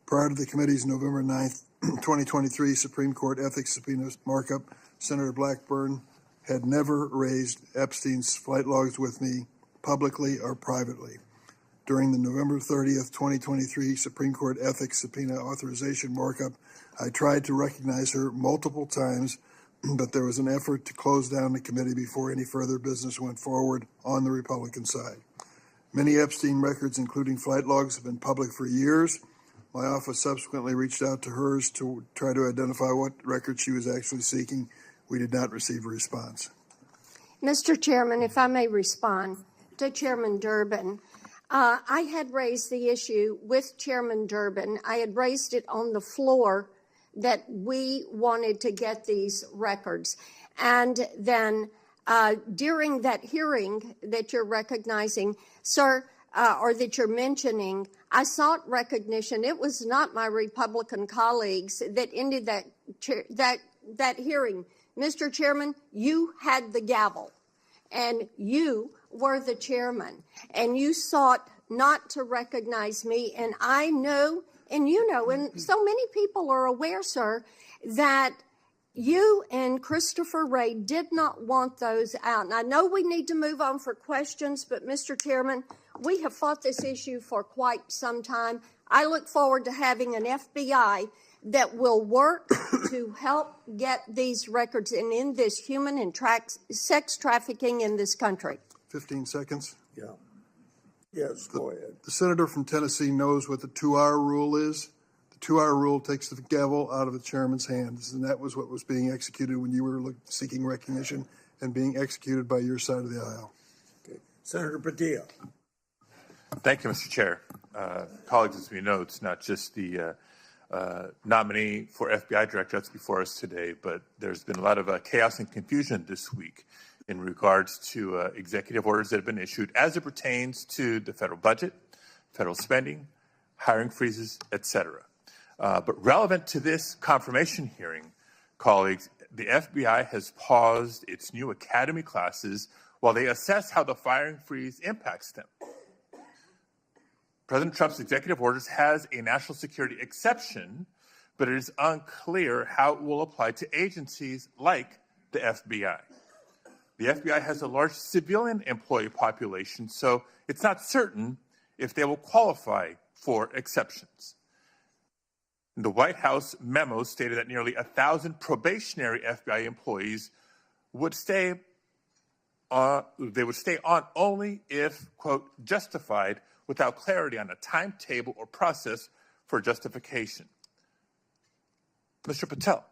Prior to the committee's November 9th, 2023 Supreme Court ethics subpoena markup, Senator Blackburn had never raised Epstein's flight logs with me publicly or privately. During the November 30th, 2023 Supreme Court ethics subpoena authorization markup, I tried to recognize her multiple times, but there was an effort to close down the committee before any further business went forward on the Republican side. Many Epstein records, including flight logs, have been public for years. My office subsequently reached out to hers to try to identify what records she was actually seeking. We did not receive a response. Mr. Chairman, if I may respond to Chairman Durbin, I had raised the issue with Chairman Durbin. I had raised it on the floor that we wanted to get these records. And then during that hearing that you're recognizing, sir, or that you're mentioning, I sought recognition. It was not my Republican colleagues that ended that hearing. Mr. Chairman, you had the gavel, and you were the chairman, and you sought not to recognize me. And I know, and you know, and so many people are aware, sir, that you and Christopher Wray did not want those out. And I know we need to move on for questions, but Mr. Chairman, we have fought this issue for quite some time. I look forward to having an FBI that will work to help get these records and end this human and sex trafficking in this country. 15 seconds. Yeah. Yes, go ahead. The senator from Tennessee knows what the 2-hour rule is. The 2-hour rule takes the gavel out of the chairman's hands, and that was what was being executed when you were seeking recognition and being executed by your side of the aisle. Okay. Senator Padilla. Thank you, Mr. Chair. Colleagues, as we know, it's not just the nominee for FBI director that's before us today, but there's been a lot of chaos and confusion this week in regards to executive orders that have been issued as it pertains to the federal budget, federal spending, hiring freezes, et cetera. But relevant to this confirmation hearing, colleagues, the FBI has paused its new academy classes while they assess how the firing freeze impacts them. President Trump's executive orders has a national security exception, but it is unclear how it will apply to agencies like the FBI. The FBI has a large civilian employee population, so it's not certain if they will qualify for exceptions. The White House memo stated that nearly 1,000 probationary FBI employees would stay on only if, quote, justified, without clarity on a timetable or process for justification. Mr. Patel,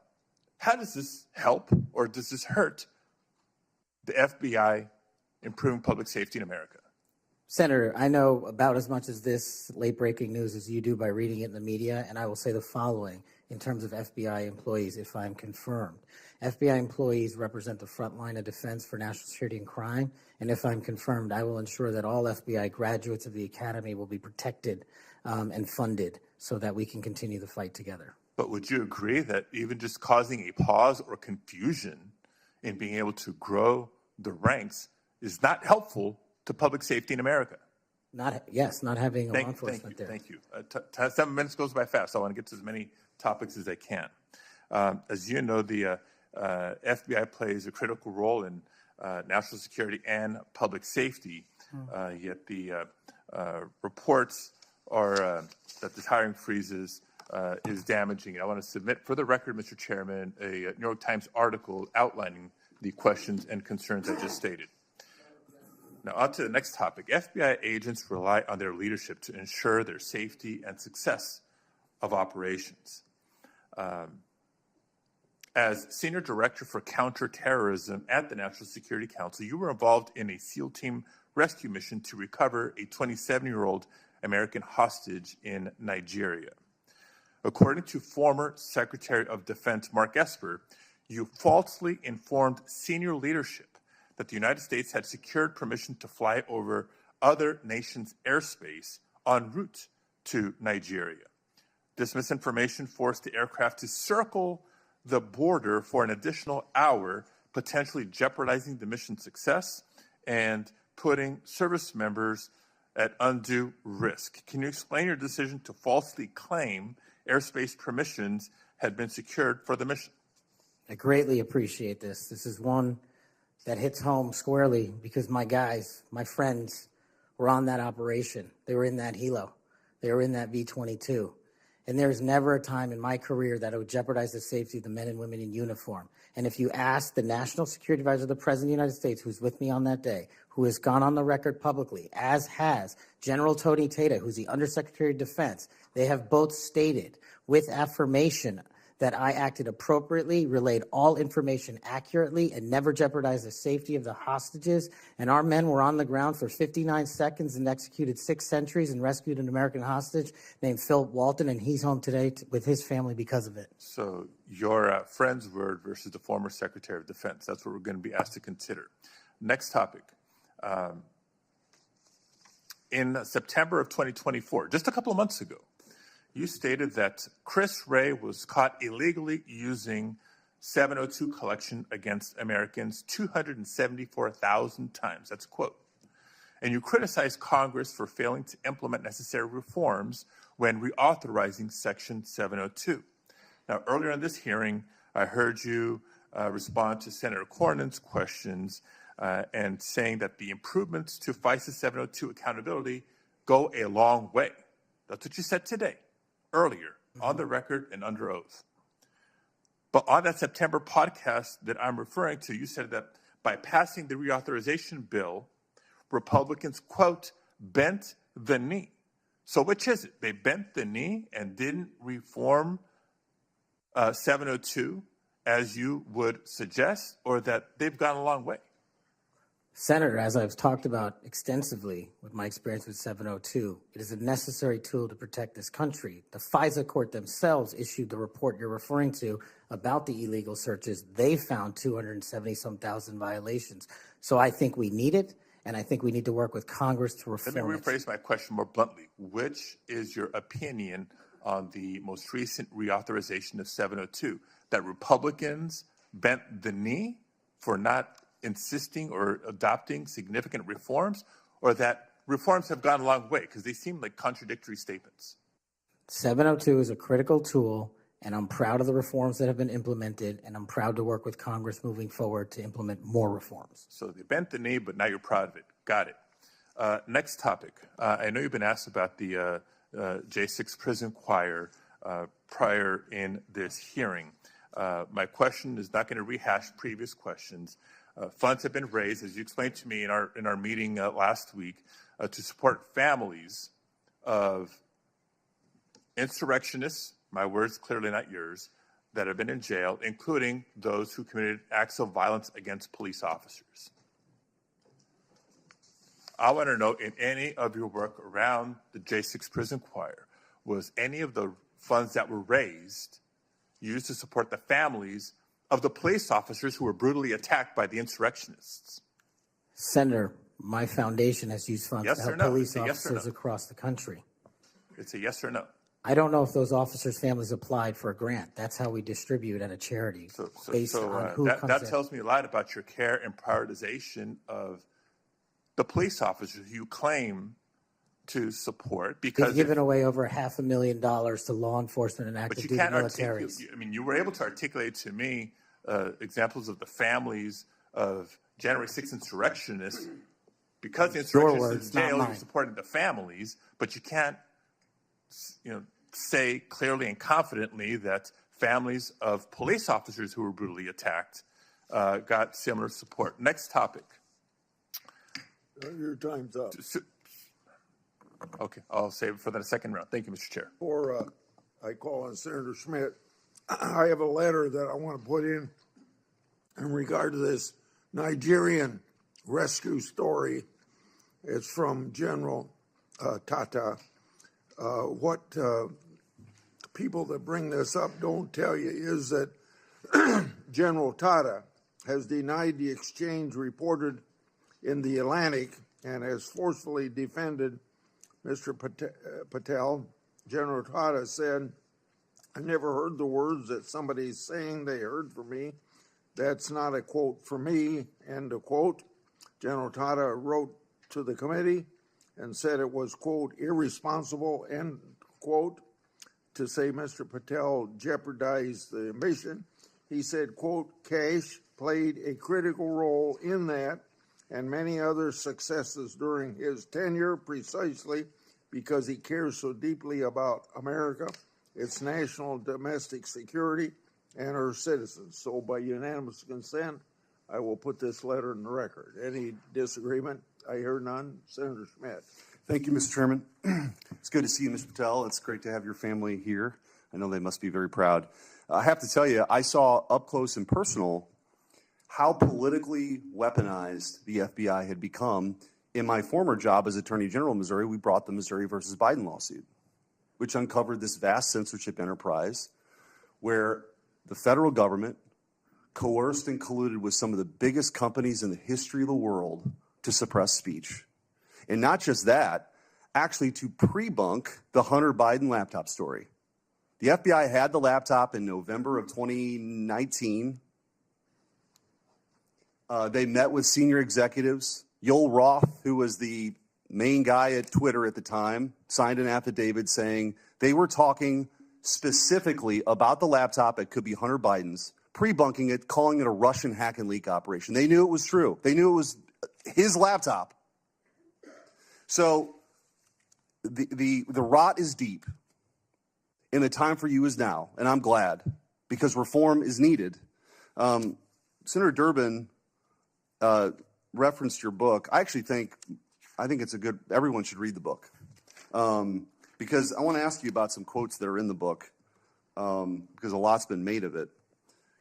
how does this help or does this hurt the FBI improving public safety in America? Senator, I know about as much as this late-breaking news as you do by reading it in the media, and I will say the following in terms of FBI employees, if I'm confirmed. FBI employees represent the front line of defense for national security and crime, and if I'm confirmed, I will ensure that all FBI graduates of the Academy will be protected and funded so that we can continue the fight together. But would you agree that even just causing a pause or confusion in being able to grow the ranks is not helpful to public safety in America? Not having a law enforcement there. Thank you. 7 minutes goes by fast. I want to get to as many topics as I can. As you know, the FBI plays a critical role in national security and public safety, yet the reports are that the hiring freezes is damaging. I want to submit for the record, Mr. Chairman, a New York Times article outlining the questions and concerns I just stated. Now, on to the next topic. FBI agents rely on their leadership to ensure their safety and success of operations. As Senior Director for Counterterrorism at the National Security Council, you were involved in a SEAL team rescue mission to recover a 27-year-old American hostage in Nigeria. According to former Secretary of Defense Mark Esper, you falsely informed senior leadership that the United States had secured permission to fly over other nations' airspace en route to Nigeria. This misinformation forced the aircraft to circle the border for an additional hour, potentially jeopardizing the mission's success and putting service members at undue risk. Can you explain your decision to falsely claim airspace permissions had been secured for the mission? I greatly appreciate this. This is one that hits home squarely because my guys, my friends, were on that operation. They were in that helo. They were in that V-22. And there's never a time in my career that it would jeopardize the safety of the men and women in uniform. And if you ask the National Security Advisor of the President of the United States, who's with me on that day, who has gone on the record publicly, as has General Tony Tata, who's the Undersecretary of Defense, they have both stated with affirmation that I acted appropriately, relayed all information accurately, and never jeopardized the safety of the hostages. And our men were on the ground for 59 seconds and executed 6 sentries and rescued an American hostage named Philip Walton, and he's home today with his family because of it. So your friend's word versus the former Secretary of Defense. That's what we're going to be asked to consider. Next topic. In September of 2024, just a couple of months ago, you stated that Chris Wray was caught illegally using 702 collection against Americans 274,000 times. That's a quote. And you criticized Congress for failing to implement necessary reforms when reauthorizing Section 702. Now, earlier in this hearing, I heard you respond to Senator Cornyn's questions and saying that the improvements to FISA 702 accountability go a long way. That's what you said today. Earlier, on the record and under oath. But on that September podcast that I'm referring to, you said that by passing the reauthorization bill, Republicans, quote, bent the knee. So which is it? They bent the knee and didn't reform 702 as you would suggest, or that they've gone a long way? Senator, as I've talked about extensively with my experience with 702, it is a necessary tool to protect this country. The FISA court themselves issued the report you're referring to about the illegal searches. They found 270-some thousand violations. So I think we need it, and I think we need to work with Congress to reform it. Let me rephrase my question more bluntly. Which is your opinion on the most recent reauthorization of 702? That Republicans bent the knee for not insisting or adopting significant reforms, or that reforms have gone a long way? Because they seem like contradictory statements. 702 is a critical tool, and I'm proud of the reforms that have been implemented, and I'm proud to work with Congress moving forward to implement more reforms. So they bent the knee, but now you're proud of it. Got it. Next topic. I know you've been asked about the J6 prison choir prior in this hearing. My question is not going to rehash previous questions. Funds have been raised, as you explained to me in our meeting last week, to support families of insurrectionists, my words, clearly not yours, that have been in jail, including those who committed acts of violence against police officers. I want to know, in any of your work around the J6 prison choir, was any of the funds that were raised used to support the families of the police officers who were brutally attacked by the insurrectionists? Senator, my foundation has used funds to help police officers across the country. It's a yes or no. I don't know if those officers' families applied for a grant. That's how we distribute at a charity based on who comes in. That tells me a lot about your care and prioritization of the police officers you claim to support. Because they've given away over $500,000 to law enforcement and active duty militaries. I mean, you were able to articulate to me examples of the families of January 6th insurrectionists. Because the insurrectionists in jail, you're supporting the families, but you can't, say clearly and confidently that families of police officers who were brutally attacked got similar support. Next topic. Your time's up. Okay, I'll save it for the second round. Thank you, Mr. Chair. Before I call on Senator Schmidt, I have a letter that I want to put in regard to this Nigerian rescue story. It's from General Tata. What people that bring this up don't tell you is that General Tata has denied the exchange reported in the Atlantic and has forcefully defended Mr. Patel. General Tata said, "I never heard the words that somebody's saying they heard from me. That's not a quote from me," end of quote. General Tata wrote to the committee and said it was, quote, irresponsible, end quote, to say Mr. Patel jeopardized the mission. He said, quote, Kash played a critical role in that and many other successes during his tenure precisely because he cares so deeply about America, its national domestic security, and her citizens. So by unanimous consent, I will put this letter in the record. Any disagreement? I hear none. Senator Schmidt. Thank you, Mr. Chairman. It's good to see you, Mr. Patel. It's great to have your family here. I know they must be very proud. I have to tell you, I saw up close and personal how politically weaponized the FBI had become. In my former job as Attorney General of Missouri, we brought the Missouri versus Biden lawsuit, which uncovered this vast censorship enterprise where the federal government coerced and colluded with some of the biggest companies in the history of the world to suppress speech. And not just that, actually to pre-bunk the Hunter Biden laptop story. The FBI had the laptop in November of 2019. They met with senior executives. Yoel Roth, who was the main guy at Twitter at the time, signed an affidavit saying they were talking specifically about the laptop. It could be Hunter Biden's, pre-bunking it, calling it a Russian hack and leak operation. They knew it was true. They knew it was his laptop. So the rot is deep, and the time for you is now, and I'm glad, because reform is needed. Senator Durbin referenced your book. I think it's a good, everyone should read the book, because I want to ask you about some quotes that are in the book, because a lot's been made of it,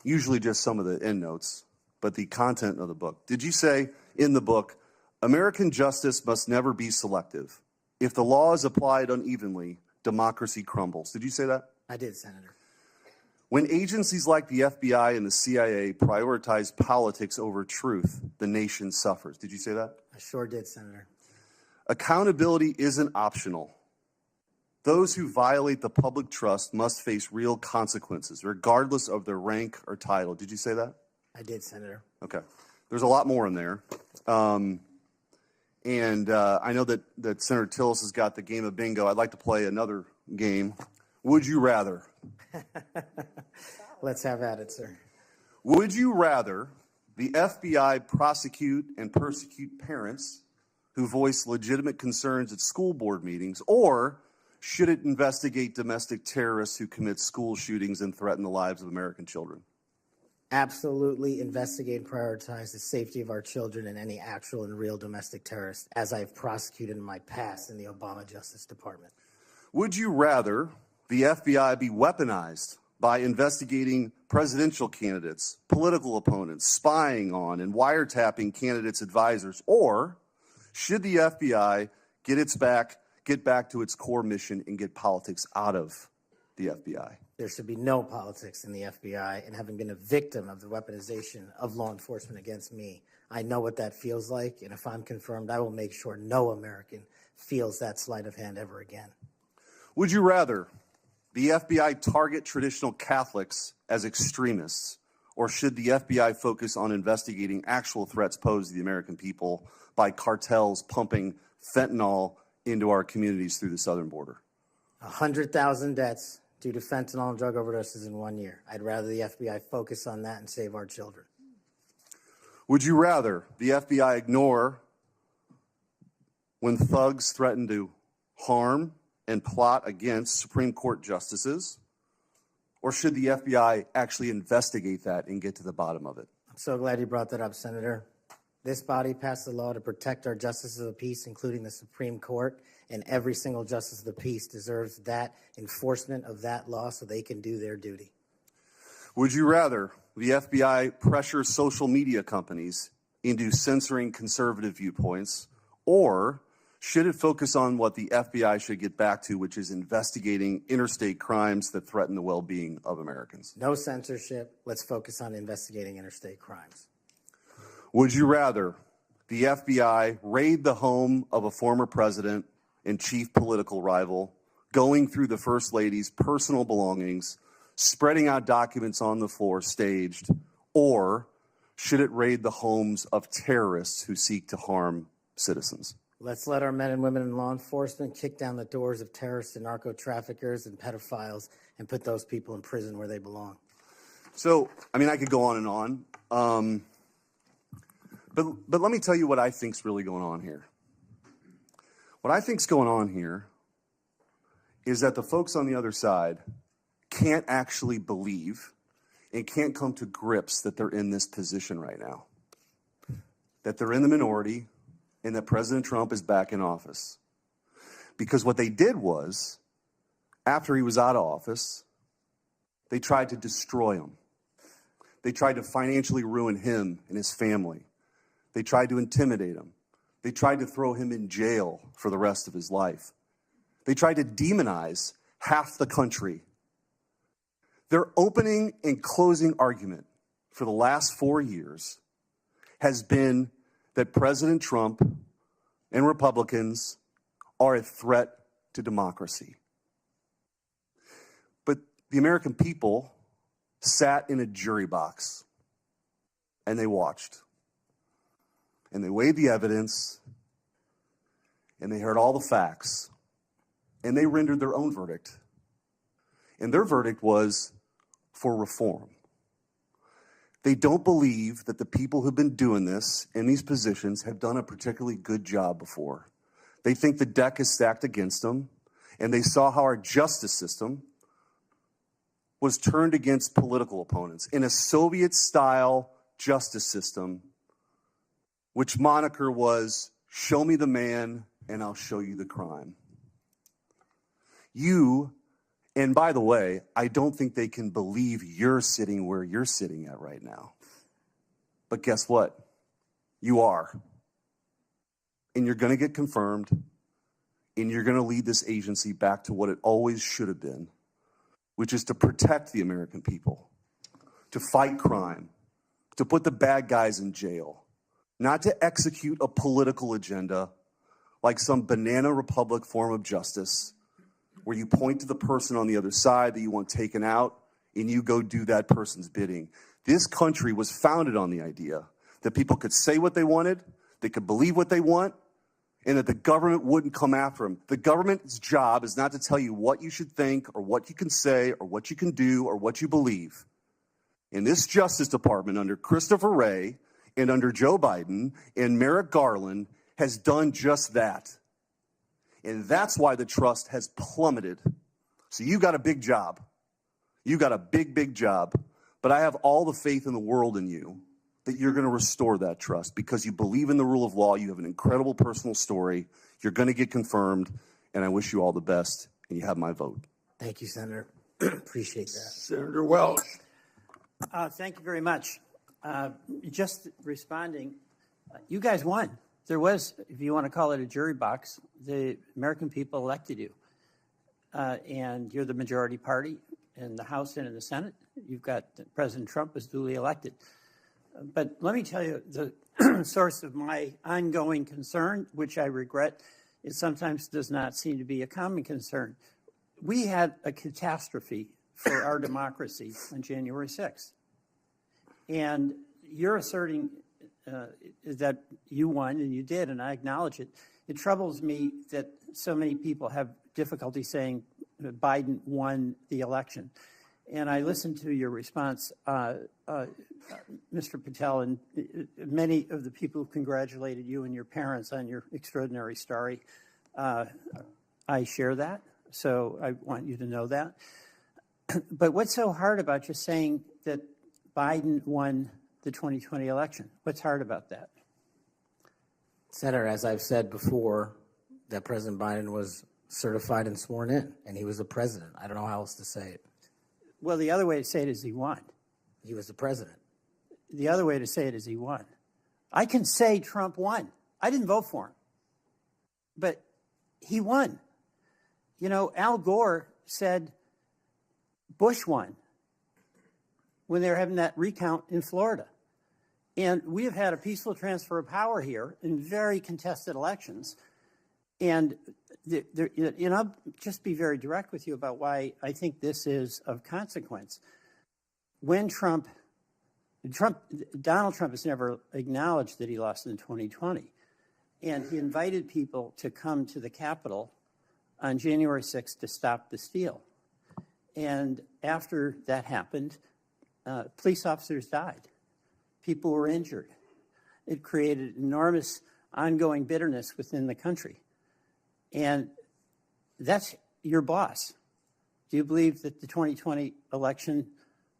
usually just some of the endnotes, but the content of the book. Did you say in the book, American justice must never be selective. If the law is applied unevenly, democracy crumbles. Did you say that? I did, Senator. When agencies like the FBI and the CIA prioritize politics over truth, the nation suffers. Did you say that? I sure did, Senator. Accountability isn't optional. Those who violate the public trust must face real consequences, regardless of their rank or title. Did you say that? I did, Senator. Okay. There's a lot more in there. And I know that Senator Tillis has got the game of bingo. I'd like to play another game. Would you rather? Let's have at it, sir. Would you rather the FBI prosecute and persecute parents who voice legitimate concerns at school board meetings, or should it investigate domestic terrorists who commit school shootings and threaten the lives of American children? Absolutely investigate and prioritize the safety of our children and any actual and real domestic terrorists, as I've prosecuted in my past in the Obama Justice Department. Would you rather the FBI be weaponized by investigating presidential candidates, political opponents, spying on and wiretapping candidates' advisors, or should the FBI get back to its core mission and get politics out of the FBI? There should be no politics in the FBI, and having been a victim of the weaponization of law enforcement against me, I know what that feels like, and if I'm confirmed, I will make sure no American feels that sleight of hand ever again. Would you rather the FBI target traditional Catholics as extremists, or should the FBI focus on investigating actual threats posed to the American people by cartels pumping fentanyl into our communities through the southern border? 100,000 deaths due to fentanyl and drug overdoses in 1 year. I'd rather the FBI focus on that and save our children. Would you rather the FBI ignore when thugs threaten to harm and plot against Supreme Court justices, or should the FBI actually investigate that and get to the bottom of it? I'm so glad you brought that up, Senator. This body passed a law to protect our justices of the peace, including the Supreme Court, and every single justice of the peace deserves that enforcement of that law so they can do their duty. Would you rather the FBI pressure social media companies into censoring conservative viewpoints, or should it focus on what the FBI should get back to, which is investigating interstate crimes that threaten the well-being of Americans? No censorship. Let's focus on investigating interstate crimes. Would you rather the FBI raid the home of a former president and chief political rival, going through the First Lady's personal belongings, spreading out documents on the floor staged, or should it raid the homes of terrorists who seek to harm citizens? Let's let our men and women in law enforcement kick down the doors of terrorists and narco-traffickers and pedophiles and put those people in prison where they belong. So, I mean, I could go on and on. But let me tell you what I think's really going on here. What I think's going on here is that the folks on the other side can't actually believe and can't come to grips that they're in this position right now, that they're in the minority, and that President Trump is back in office. Because what they did was, after he was out of office, they tried to destroy him. They tried to financially ruin him and his family. They tried to intimidate him. They tried to throw him in jail for the rest of his life. They tried to demonize half the country. Their opening and closing argument for the last 4 years has been that President Trump and Republicans are a threat to democracy. But the American people sat in a jury box and they watched. And they weighed the evidence and they heard all the facts and they rendered their own verdict. And their verdict was for reform. They don't believe that the people who've been doing this in these positions have done a particularly good job before. They think the deck is stacked against them, and they saw how our justice system was turned against political opponents in a Soviet-style justice system, which moniker was, "Show me the man, and I'll show you the crime." And by the way, I don't think they can believe you're sitting where you're sitting at right now. But guess what? You are. And you're going to get confirmed, and you're going to lead this agency back to what it always should have been, which is to protect the American people, to fight crime, to put the bad guys in jail, not to execute a political agenda like some banana republic form of justice, where you point to the person on the other side that you want taken out and you go do that person's bidding. This country was founded on the idea that people could say what they wanted, they could believe what they want, and that the government wouldn't come after them. The government's job is not to tell you what you should think or what you can say or what you can do or what you believe. In this Justice Department under Christopher Wray and under Joe Biden and Merrick Garland has done just that. And that's why the trust has plummeted. So you got a big job. You got a big, big job. But I have all the faith in the world in you that you're going to restore that trust because you believe in the rule of law. You have an incredible personal story. You're going to get confirmed. And I wish you all the best. And you have my vote. Thank you, Senator. Appreciate that. Senator Welch. Thank you very much. Just responding, you guys won. There was, if you want to call it a jury box, the American people elected you. And you're the majority party in the House and in the Senate. You've got President Trump was duly elected. But let me tell you, the source of my ongoing concern, which I regret, it sometimes does not seem to be a common concern. We had a catastrophe for our democracy on January 6th. And you're asserting that you won, and you did, and I acknowledge it. It troubles me that so many people have difficulty saying that Biden won the election. And I listened to your response, Mr. Patel, and many of the people who congratulated you and your parents on your extraordinary story. I share that, so I want you to know that. But what's so hard about just saying that Biden won the 2020 election? What's hard about that? Senator, as I've said before, that President Biden was certified and sworn in, and he was the president. I don't know how else to say it. Well, the other way to say it is he won. He was the president. The other way to say it is he won. I can say Trump won. I didn't vote for him, but he won. You know, Al Gore said Bush won when they were having that recount in Florida. And we have had a peaceful transfer of power here in very contested elections. And I'll just be very direct with you about why I think this is of consequence. When Donald Trump has never acknowledged that he lost in 2020. And he invited people to come to the Capitol on January 6th to stop the steal. And after that happened, police officers died. People were injured. It created enormous ongoing bitterness within the country. And that's your boss. Do you believe that the 2020 election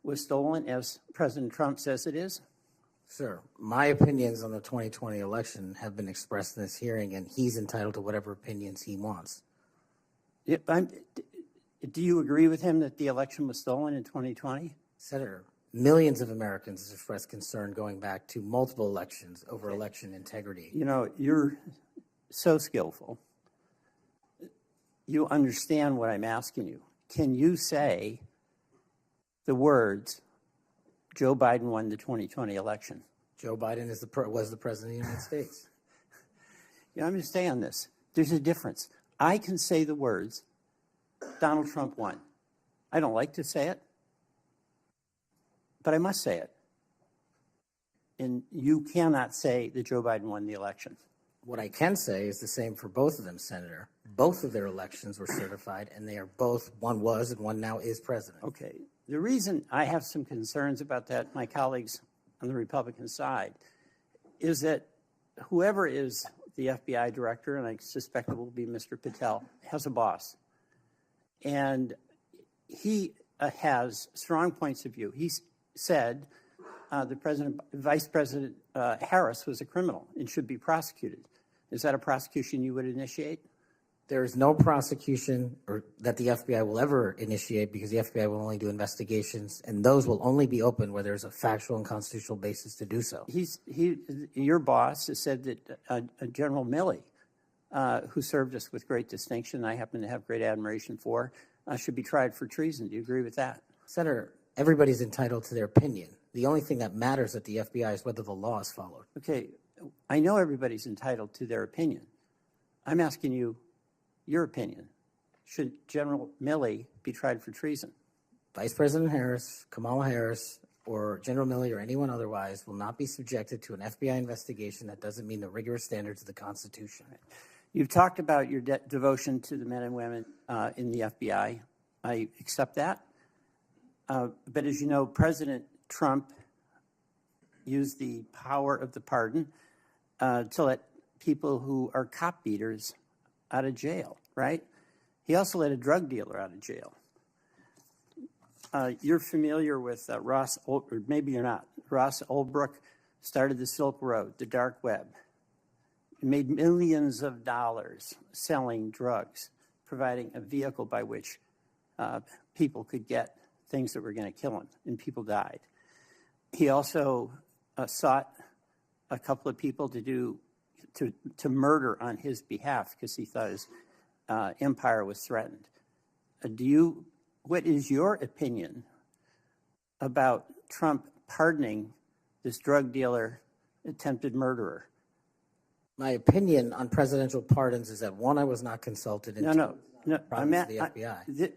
was stolen, as President Trump says it is? Sir, my opinions on the 2020 election have been expressed in this hearing, and he's entitled to whatever opinions he wants. Do you agree with him that the election was stolen in 2020? Senator, millions of Americans have expressed concern going back to multiple elections over election integrity. You know, you're so skillful. You understand what I'm asking you. Can you say the words, Joe Biden won the 2020 election? Joe Biden was the president of the United States. You know, I'm going to stay on this. There's a difference. I can say the words, Donald Trump won. I don't like to say it, but I must say it. And you cannot say that Joe Biden won the election. What I can say is the same for both of them, Senator. Both of their elections were certified, and they are both, one was and one now is president. Okay. The reason I have some concerns about that, my colleagues on the Republican side, is that whoever is the FBI director, and I suspect it will be Mr. Patel, has a boss. And he has strong points of view. He said Vice President Harris was a criminal and should be prosecuted. Is that a prosecution you would initiate? There is no prosecution that the FBI will ever initiate because the FBI will only do investigations, and those will only be open where there's a factual and constitutional basis to do so. Your boss has said that General Milley, who served us with great distinction, I happen to have great admiration for, should be tried for treason. Do you agree with that? Senator, everybody's entitled to their opinion. The only thing that matters at the FBI is whether the law is followed. Okay, I know everybody's entitled to their opinion. I'm asking you your opinion. Should General Milley be tried for treason? Vice President Harris, Kamala Harris, or General Milley or anyone otherwise will not be subjected to an FBI investigation that doesn't meet the rigorous standards of the Constitution. You've talked about your devotion to the men and women in the FBI. I accept that. But as you know, President Trump used the power of the pardon to let people who are cop beaters out of jail, right? He also let a drug dealer out of jail. You're familiar with Ross, or maybe you're not. Ross Ulbricht started the Silk Road, the dark web. He made millions of dollars selling drugs, providing a vehicle by which people could get things that were going to kill them, and people died. He also sought a couple of people to murder on his behalf because he thought his empire was threatened. What is your opinion about Trump pardoning this drug dealer, attempted murderer? My opinion on presidential pardons is that, one, I was not consulted. And No. I'm the FBI.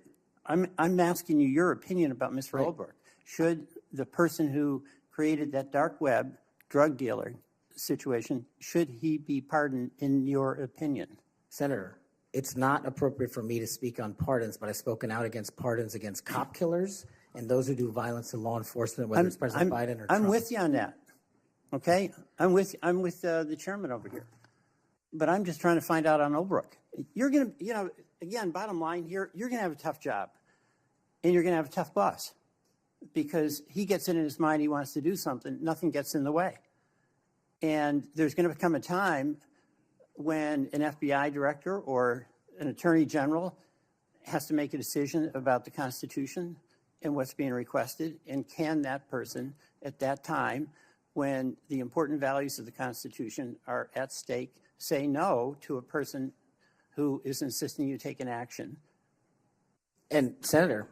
I'm asking you your opinion about Mr. Right. Ulbricht. Should the person who created that dark web drug dealer situation, should he be pardoned in your opinion? Senator, it's not appropriate for me to speak on pardons, but I've spoken out against pardons against cop killers and those who do violence in law enforcement, whether it's President Biden or Trump. I'm with you on that. Okay, I'm with the chairman over here, but I'm just trying to find out on Ulbricht. You're gonna, again, bottom line here, you're gonna have a tough job, and you're gonna have a tough boss, because he gets it in his mind he wants to do something, nothing gets in the way, and there's going to come a time when an FBI director or an attorney general has to make a decision about the Constitution and what's being requested, and can that person at that time, when the important values of the Constitution are at stake, say no to a person who is insisting you take an action? And Senator,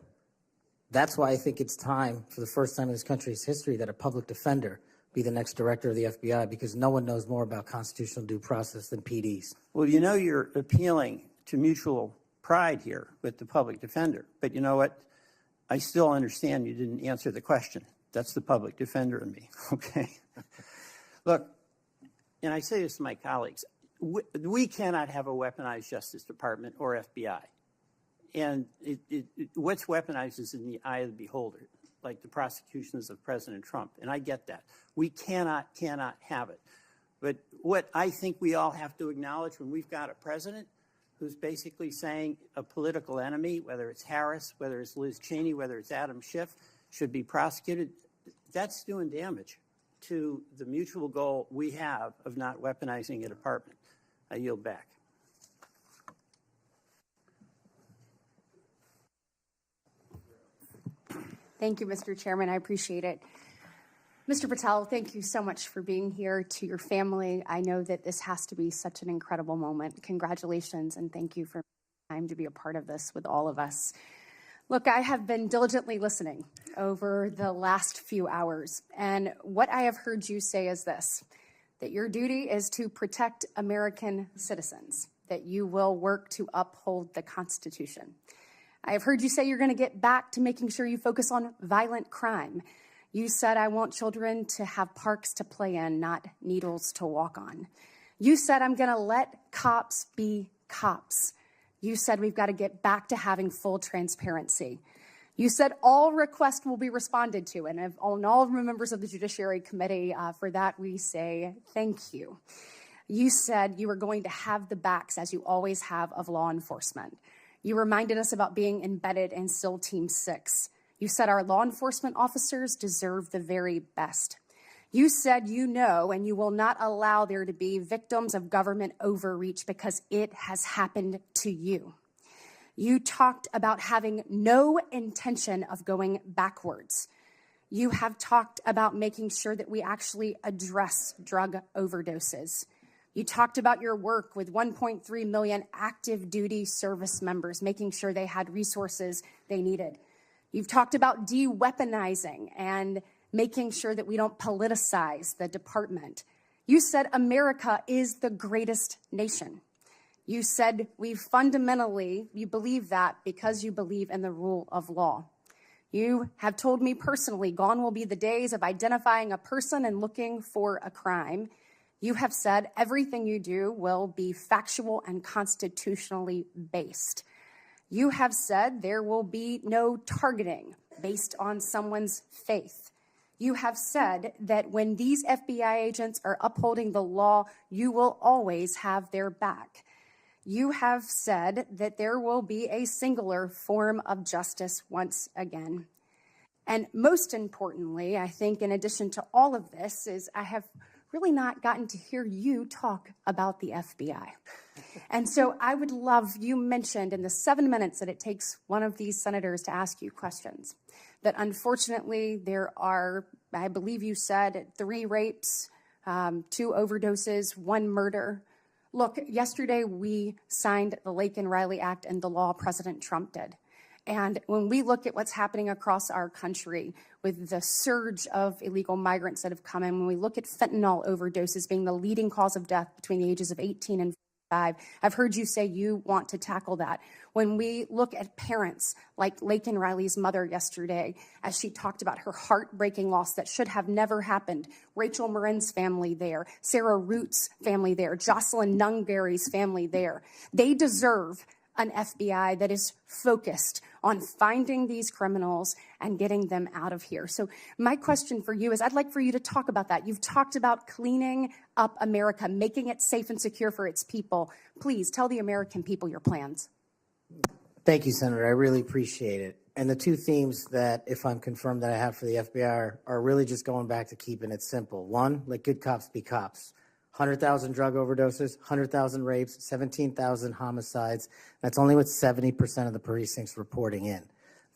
that's why I think it's time, for the first time in this country's history, that a public defender be the next director of the FBI, because no one knows more about constitutional due process than PDs. Well, you're appealing to mutual pride here with the public defender, but you know what? I still understand you didn't answer the question. That's the public defender in me, okay? Look, and I say this to my colleagues, we cannot have a weaponized Justice Department or FBI. And what's weaponized is in the eye of the beholder, like the prosecutions of President Trump, and I get that. We cannot have it. But what I think we all have to acknowledge, when we've got a president who's basically saying a political enemy, whether it's Harris, whether it's Liz Cheney, whether it's Adam Schiff, should be prosecuted, that's doing damage to the mutual goal we have of not weaponizing a department. I yield back. Thank you, Mr. Chairman. I appreciate it. Mr. Patel, thank you so much for being here. To your family, I know that this has to be such an incredible moment. Congratulations, and thank you for time to be a part of this with all of us. Look, I have been diligently listening over the last few hours, and what I have heard you say is this, that your duty is to protect American citizens, that you will work to uphold the Constitution. I have heard you say you're going to get back to making sure you focus on violent crime. You said, I want children to have parks to play in, not needles to walk on. You said, I'm going to let cops be cops. You said, we've got to get back to having full transparency. You said all requests will be responded to, and on all members of the Judiciary Committee, for that we say thank you. You said you were going to have the backs, as you always have, of law enforcement. You reminded us about being embedded in SEAL Team 6. You said our law enforcement officers deserve the very best. You said you know and you will not allow there to be victims of government overreach because it has happened to you. You talked about having no intention of going backwards. You have talked about making sure that we actually address drug overdoses. You talked about your work with 1.3 million active duty service members, making sure they had resources they needed. You've talked about de-weaponizing and making sure that we don't politicize the department. You said America is the greatest nation. You said you believe that because you believe in the rule of law. You have told me personally, gone will be the days of identifying a person and looking for a crime. You have said everything you do will be factual and constitutionally based. You have said there will be no targeting based on someone's faith. You have said that when these FBI agents are upholding the law, you will always have their back. You have said that there will be a singular form of justice once again. And most importantly, I think in addition to all of this, is I have really not gotten to hear you talk about the FBI. And so I would love, you mentioned in the 7 minutes that it takes one of these senators to ask you questions, that unfortunately there are, I believe you said, 3 rapes, 2 overdoses, 1 murder. Look, yesterday we signed the Laken Riley Act and the law President Trump did. And when we look at what's happening across our country with the surge of illegal migrants that have come in, when we look at fentanyl overdoses being the leading cause of death between the ages of 18 and 45, I've heard you say you want to tackle that. When we look at parents like Laken Riley's mother yesterday, as she talked about her heartbreaking loss that should have never happened, Rachel Marin's family there, Sarah Root's family there, Jocelyn Nungary's family there, they deserve an FBI that is focused on finding these criminals and getting them out of here. So my question for you is, I'd like for you to talk about that. You've talked about cleaning up America, making it safe and secure for its people. Please tell the American people your plans. Thank you, Senator. I really appreciate it. And the 2 themes that, if I'm confirmed, that I have for the FBI are really just going back to keeping it simple. 1, let good cops be cops. 100,000 drug overdoses, 100,000 rapes, 17,000 homicides. That's only with 70% of the precincts reporting in.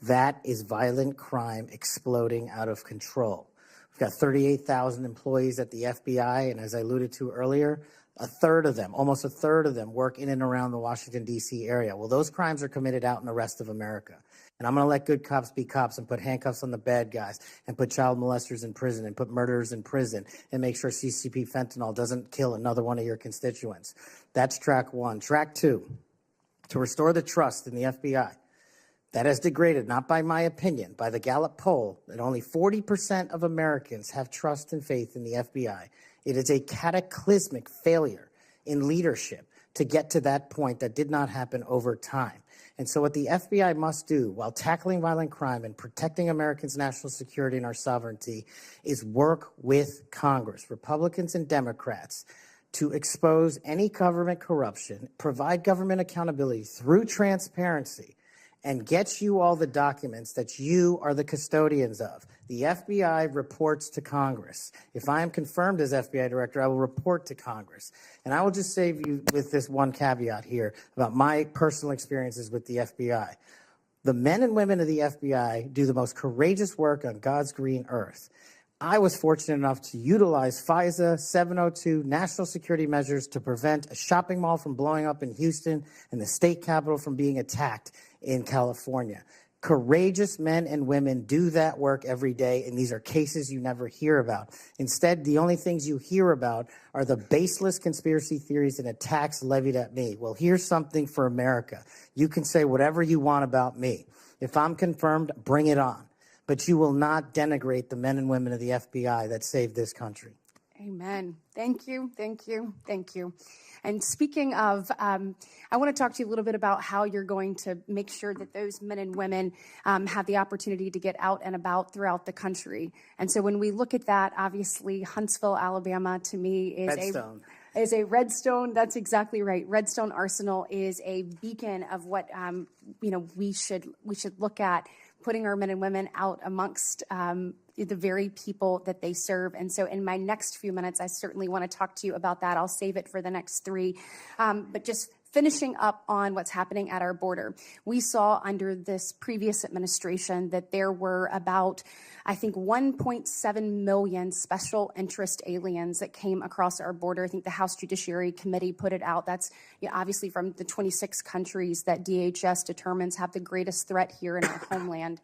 That is violent crime exploding out of control. We've got 38,000 employees at the FBI, and as I alluded to earlier, almost a third of them work in and around the Washington, D.C. area. Well, those crimes are committed out in the rest of America. And I'm going to let good cops be cops and put handcuffs on the bad guys and put child molesters in prison and put murderers in prison and make sure CCP fentanyl doesn't kill another one of your constituents. That's track 1. Track 2, to restore the trust in the FBI. That has degraded, not by my opinion, by the Gallup poll, that only 40% of Americans have trust and faith in the FBI. It is a cataclysmic failure in leadership to get to that point that did not happen over time. And so what the FBI must do while tackling violent crime and protecting Americans' national security and our sovereignty is work with Congress, Republicans and Democrats, to expose any government corruption, provide government accountability through transparency, and get you all the documents that you are the custodians of. The FBI reports to Congress. If I am confirmed as FBI director, I will report to Congress. And I will just save you with this one caveat here about my personal experiences with the FBI. The men and women of the FBI do the most courageous work on God's green earth. I was fortunate enough to utilize FISA 702 national security measures to prevent a shopping mall from blowing up in Houston and the state capitol from being attacked in California. Courageous men and women do that work every day, and these are cases you never hear about. Instead, the only things you hear about are the baseless conspiracy theories and attacks levied at me. Well, here's something for America. You can say whatever you want about me. If I'm confirmed, bring it on. But you will not denigrate the men and women of the FBI that saved this country. Amen. Thank you, thank you, thank you. And speaking of, I want to talk to you a little bit about how you're going to make sure that those men and women have the opportunity to get out and about throughout the country. And so when we look at that, obviously Huntsville, Alabama, to me is a Redstone. That's exactly right. Redstone Arsenal is a beacon of what we should look at, putting our men and women out amongst the very people that they serve. And so in my next few minutes, I certainly want to talk to you about that. I'll save it for the next 3. But just finishing up on what's happening at our border. We saw under this previous administration that there were about, I think, 1.7 million special interest aliens that came across our border. I think the House Judiciary Committee put it out. That's obviously from the 26 countries that DHS determines have the greatest threat here in our homeland.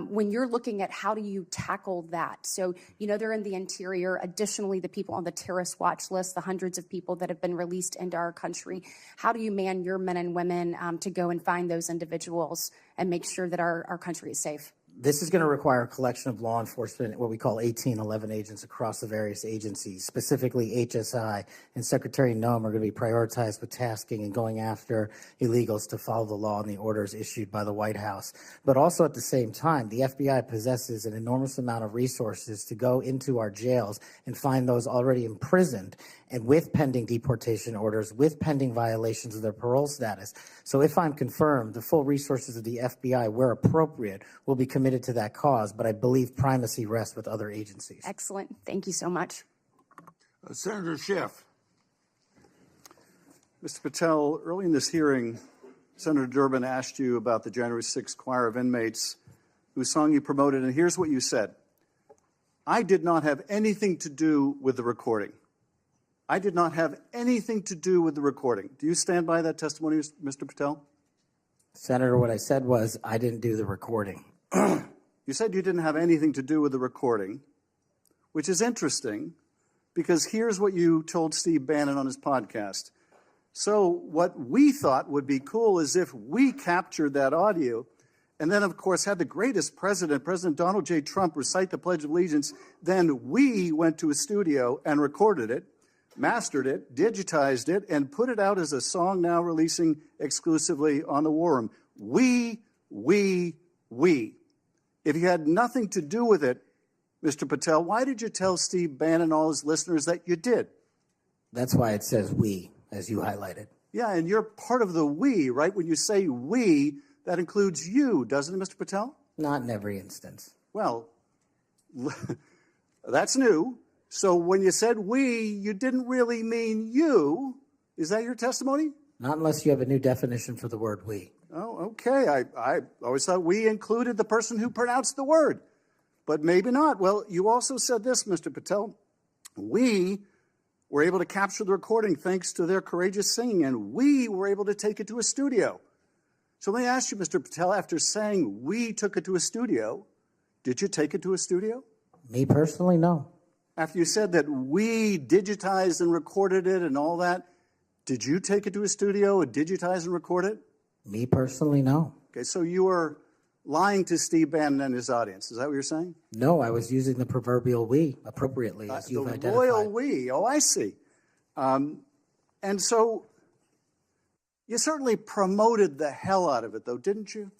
When you're looking at how do you tackle that? So, they're in the interior. Additionally, the people on the terrorist watch list, the hundreds of people that have been released into our country. How do you man your men and women to go and find those individuals and make sure that our country is safe? This is going to require a collection of law enforcement, what we call 1811 agents across the various agencies, specifically HSI and Secretary Noem are going to be prioritized with tasking and going after illegals to follow the law and the orders issued by the White House. But also at the same time, the FBI possesses an enormous amount of resources to go into our jails and find those already imprisoned and with pending deportation orders, with pending violations of their parole status. So if I'm confirmed, the full resources of the FBI, where appropriate, will be committed to that cause, but I believe primacy rests with other agencies. Excellent. Thank you so much. Senator Schiff. Mr. Patel, early in this hearing, Senator Durbin asked you about the January 6th choir of inmates whose song you promoted, and here's what you said. I did not have anything to do with the recording. I did not have anything to do with the recording. Do you stand by that testimony, Mr. Patel? Senator, what I said was I didn't do the recording. You said you didn't have anything to do with the recording, which is interesting because here's what you told Steve Bannon on his podcast. So what we thought would be cool is if we captured that audio and then, of course, had the greatest president, President Donald J. Trump, recite the Pledge of Allegiance, then we went to a studio and recorded it, mastered it, digitized it, and put it out as a song now releasing exclusively on the War Room. We. If you had nothing to do with it, Mr. Patel, why did you tell Steve Bannon and all his listeners that you did? That's why it says we, as you highlighted. Yeah, and you're part of the we, right? When you say we, that includes you, doesn't it, Mr. Patel? Not in every instance. Well, that's new. So when you said we, you didn't really mean you. Is that your testimony? Not unless you have a new definition for the word we. Oh, okay. I always thought we included the person who pronounced the word, but maybe not. Well, you also said this, Mr. Patel. We were able to capture the recording thanks to their courageous singing, and we were able to take it to a studio. So let me ask you, Mr. Patel, after saying we took it to a studio, did you take it to a studio? Me personally, no. After you said that we digitized and recorded it and all that, did you take it to a studio and digitize and record it? Me personally, no. Okay, so you were lying to Steve Bannon and his audience. Is that what you're saying? No, I was using the proverbial we appropriately, as you've identified. The royal we. Oh, I see. And so you certainly promoted the hell out of it, though, didn't you?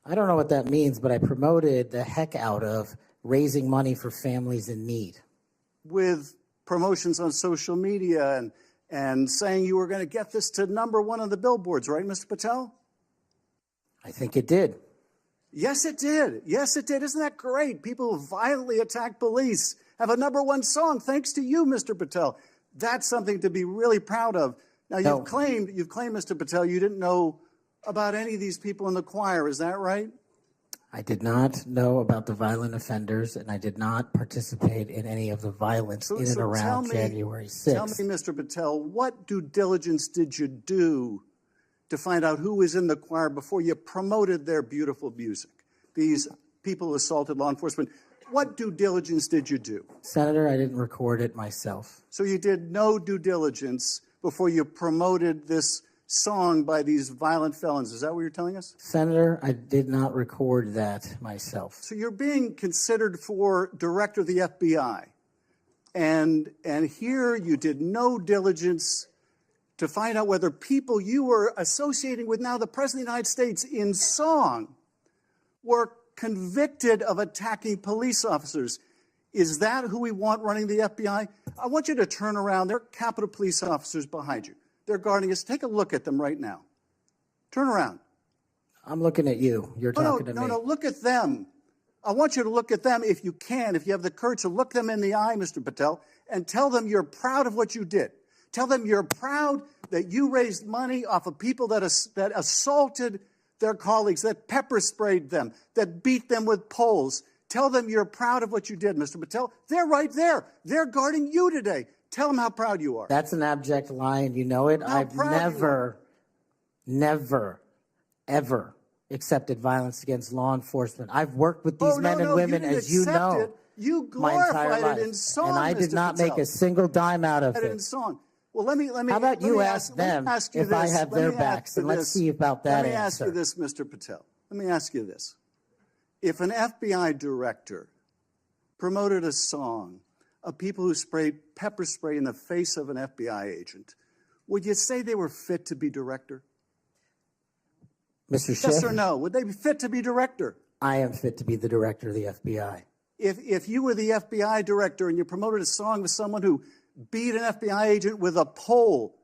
I don't know what that means, but I promoted the heck out of raising money for families in need. With promotions on social media and saying you were going to get this to #1 on the billboards, right, Mr. Patel? I think it did. Yes, it did. Yes, it did. Isn't that great? People who violently attack police have a #1 song thanks to you, Mr. Patel. That's something to be really proud of. Now, you've claimed, Mr. Patel, you didn't know about any of these people in the choir. Is that right? I did not know about the violent offenders, and I did not participate in any of the violence in and around January 6th. Tell me, Mr. Patel, what due diligence did you do to find out who was in the choir before you promoted their beautiful music? These people who assaulted law enforcement. What due diligence did you do? Senator, I didn't record it myself. So you did no due diligence before you promoted this song by these violent felons. Is that what you're telling us? Senator, I did not record that myself. So you're being considered for director of the FBI. And here you did no diligence to find out whether people you were associating with now the President of the United States in song were convicted of attacking police officers. Is that who we want running the FBI? I want you to turn around. There are Capitol Police officers behind you. They're guarding us. Take a look at them right now. Turn around. I'm looking at you. You're talking to me. No, look at them. I want you to look at them if you can, if you have the courage to look them in the eye, Mr. Patel, and tell them you're proud of what you did. Tell them you're proud that you raised money off of people that assaulted their colleagues, that pepper sprayed them, that beat them with poles. Tell them you're proud of what you did, Mr. Patel. They're right there. They're guarding you today. Tell them how proud you are. That's an abject lie, and you know it. I've never, ever accepted violence against law enforcement. I've worked with these men and women, as you know, you my entire glorified life, it in song, and I did Mr. not Patel. make a single dime out of it. it. In song. Well, let me. How about you ask them if I have their backs, and let's see about that answer. Let me ask you this, Mr. Patel. Let me ask you this. If an FBI director promoted a song of people who sprayed pepper spray in the face of an FBI agent, would you say they were fit to be director? Mr. Schiff, Yes or no? Would they be fit to be director? I am fit to be the director of the FBI. If you were the FBI director and you promoted a song with someone who beat an FBI agent with a pole,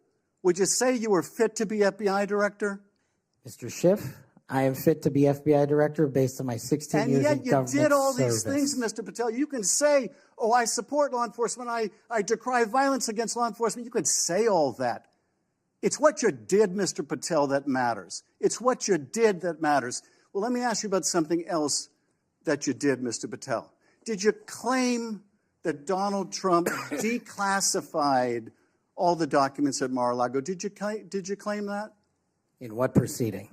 would you say you were fit to be FBI director? Mr. Schiff, I am fit to be FBI director based on my 16 And years yet of you government did all service. these things, Mr. Patel. You can say, oh, I support law enforcement. I decry violence against law enforcement. You could say all that. It's what you did, Mr. Patel, that matters. It's what you did that matters. Well, let me ask you about something else that you did, Mr. Patel. Did you claim that Donald Trump declassified all the documents at Mar-a-Lago? Did you claim that? In what proceeding?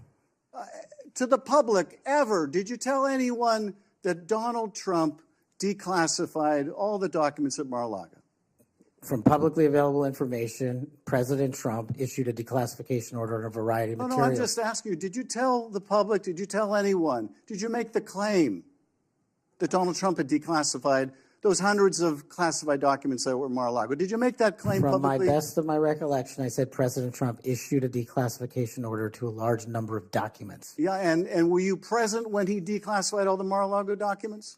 To the public, ever. Did you tell anyone that Donald Trump declassified all the documents at Mar-a-Lago? From publicly available information, President Trump issued a declassification order on a variety of materials. No, I'm just asking you, did you tell the public, did you tell anyone, did you make the claim that Donald Trump had declassified those hundreds of classified documents that were at Mar-a-Lago? Did you make that claim From publicly? my best of my recollection, I said President Trump issued a declassification order to a large number of documents. Yeah, and were you present when he declassified all the Mar-a-Lago documents?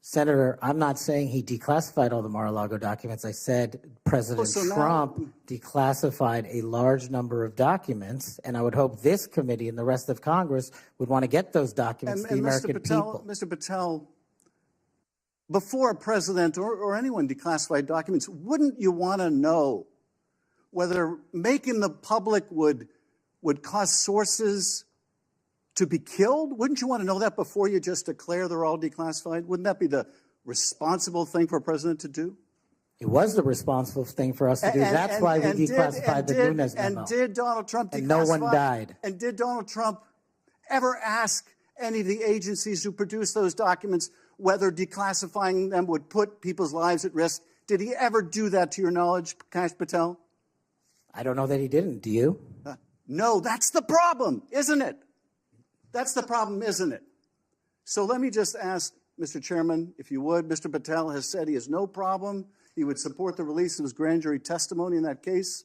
Senator, I'm not saying he declassified all the Mar-a-Lago documents. I said President Trump declassified a large number of documents, and I would hope this committee and the rest of Congress would want to get those documents to the American people. Mr. Patel, before a president or anyone declassified documents, wouldn't you want to know whether making the public would cause sources to be killed? Wouldn't you want to know that before you just declare they're all declassified? Wouldn't that be the responsible thing for a president to do? It was the responsible thing for us to do. That's why we declassified the Nunes memo. And did Donald Trump declassify? And no one died. And did Donald Trump ever ask any of the agencies who produced those documents whether declassifying them would put people's lives at risk? Did he ever do that to your knowledge, Kash Patel? I don't know that he didn't. Do you? No, that's the problem, isn't it? That's the problem, isn't it? So let me just ask, Mr. Chairman, if you would, Mr. Patel has said he has no problem. He would support the release of his grand jury testimony in that case.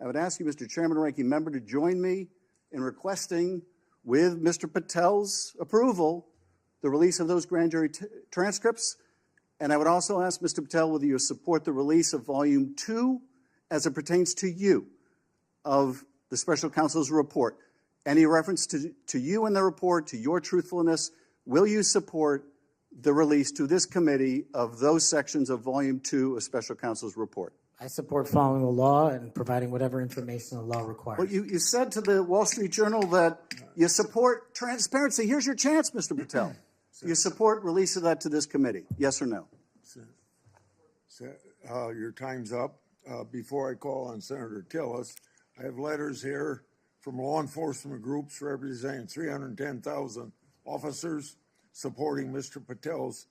I would ask you, Mr. Chairman, ranking member, to join me in requesting, with Mr. Patel's approval, the release of those grand jury transcripts. And I would also ask Mr. Patel whether you support the release of Volume 2 as it pertains to you of the special counsel's report. Any reference to you in the report, to your truthfulness, will you support the release to this committee of those sections of Volume 2 of special counsel's report? I support following the law and providing whatever information the law requires. Well, you said to the Wall Street Journal that you support transparency. Here's your chance, Mr. Patel. You support release of that to this committee, yes or no? Your time's up. Before I call on Senator Tillis, I have letters here from law enforcement groups representing 310,000 officers supporting Mr. Patel's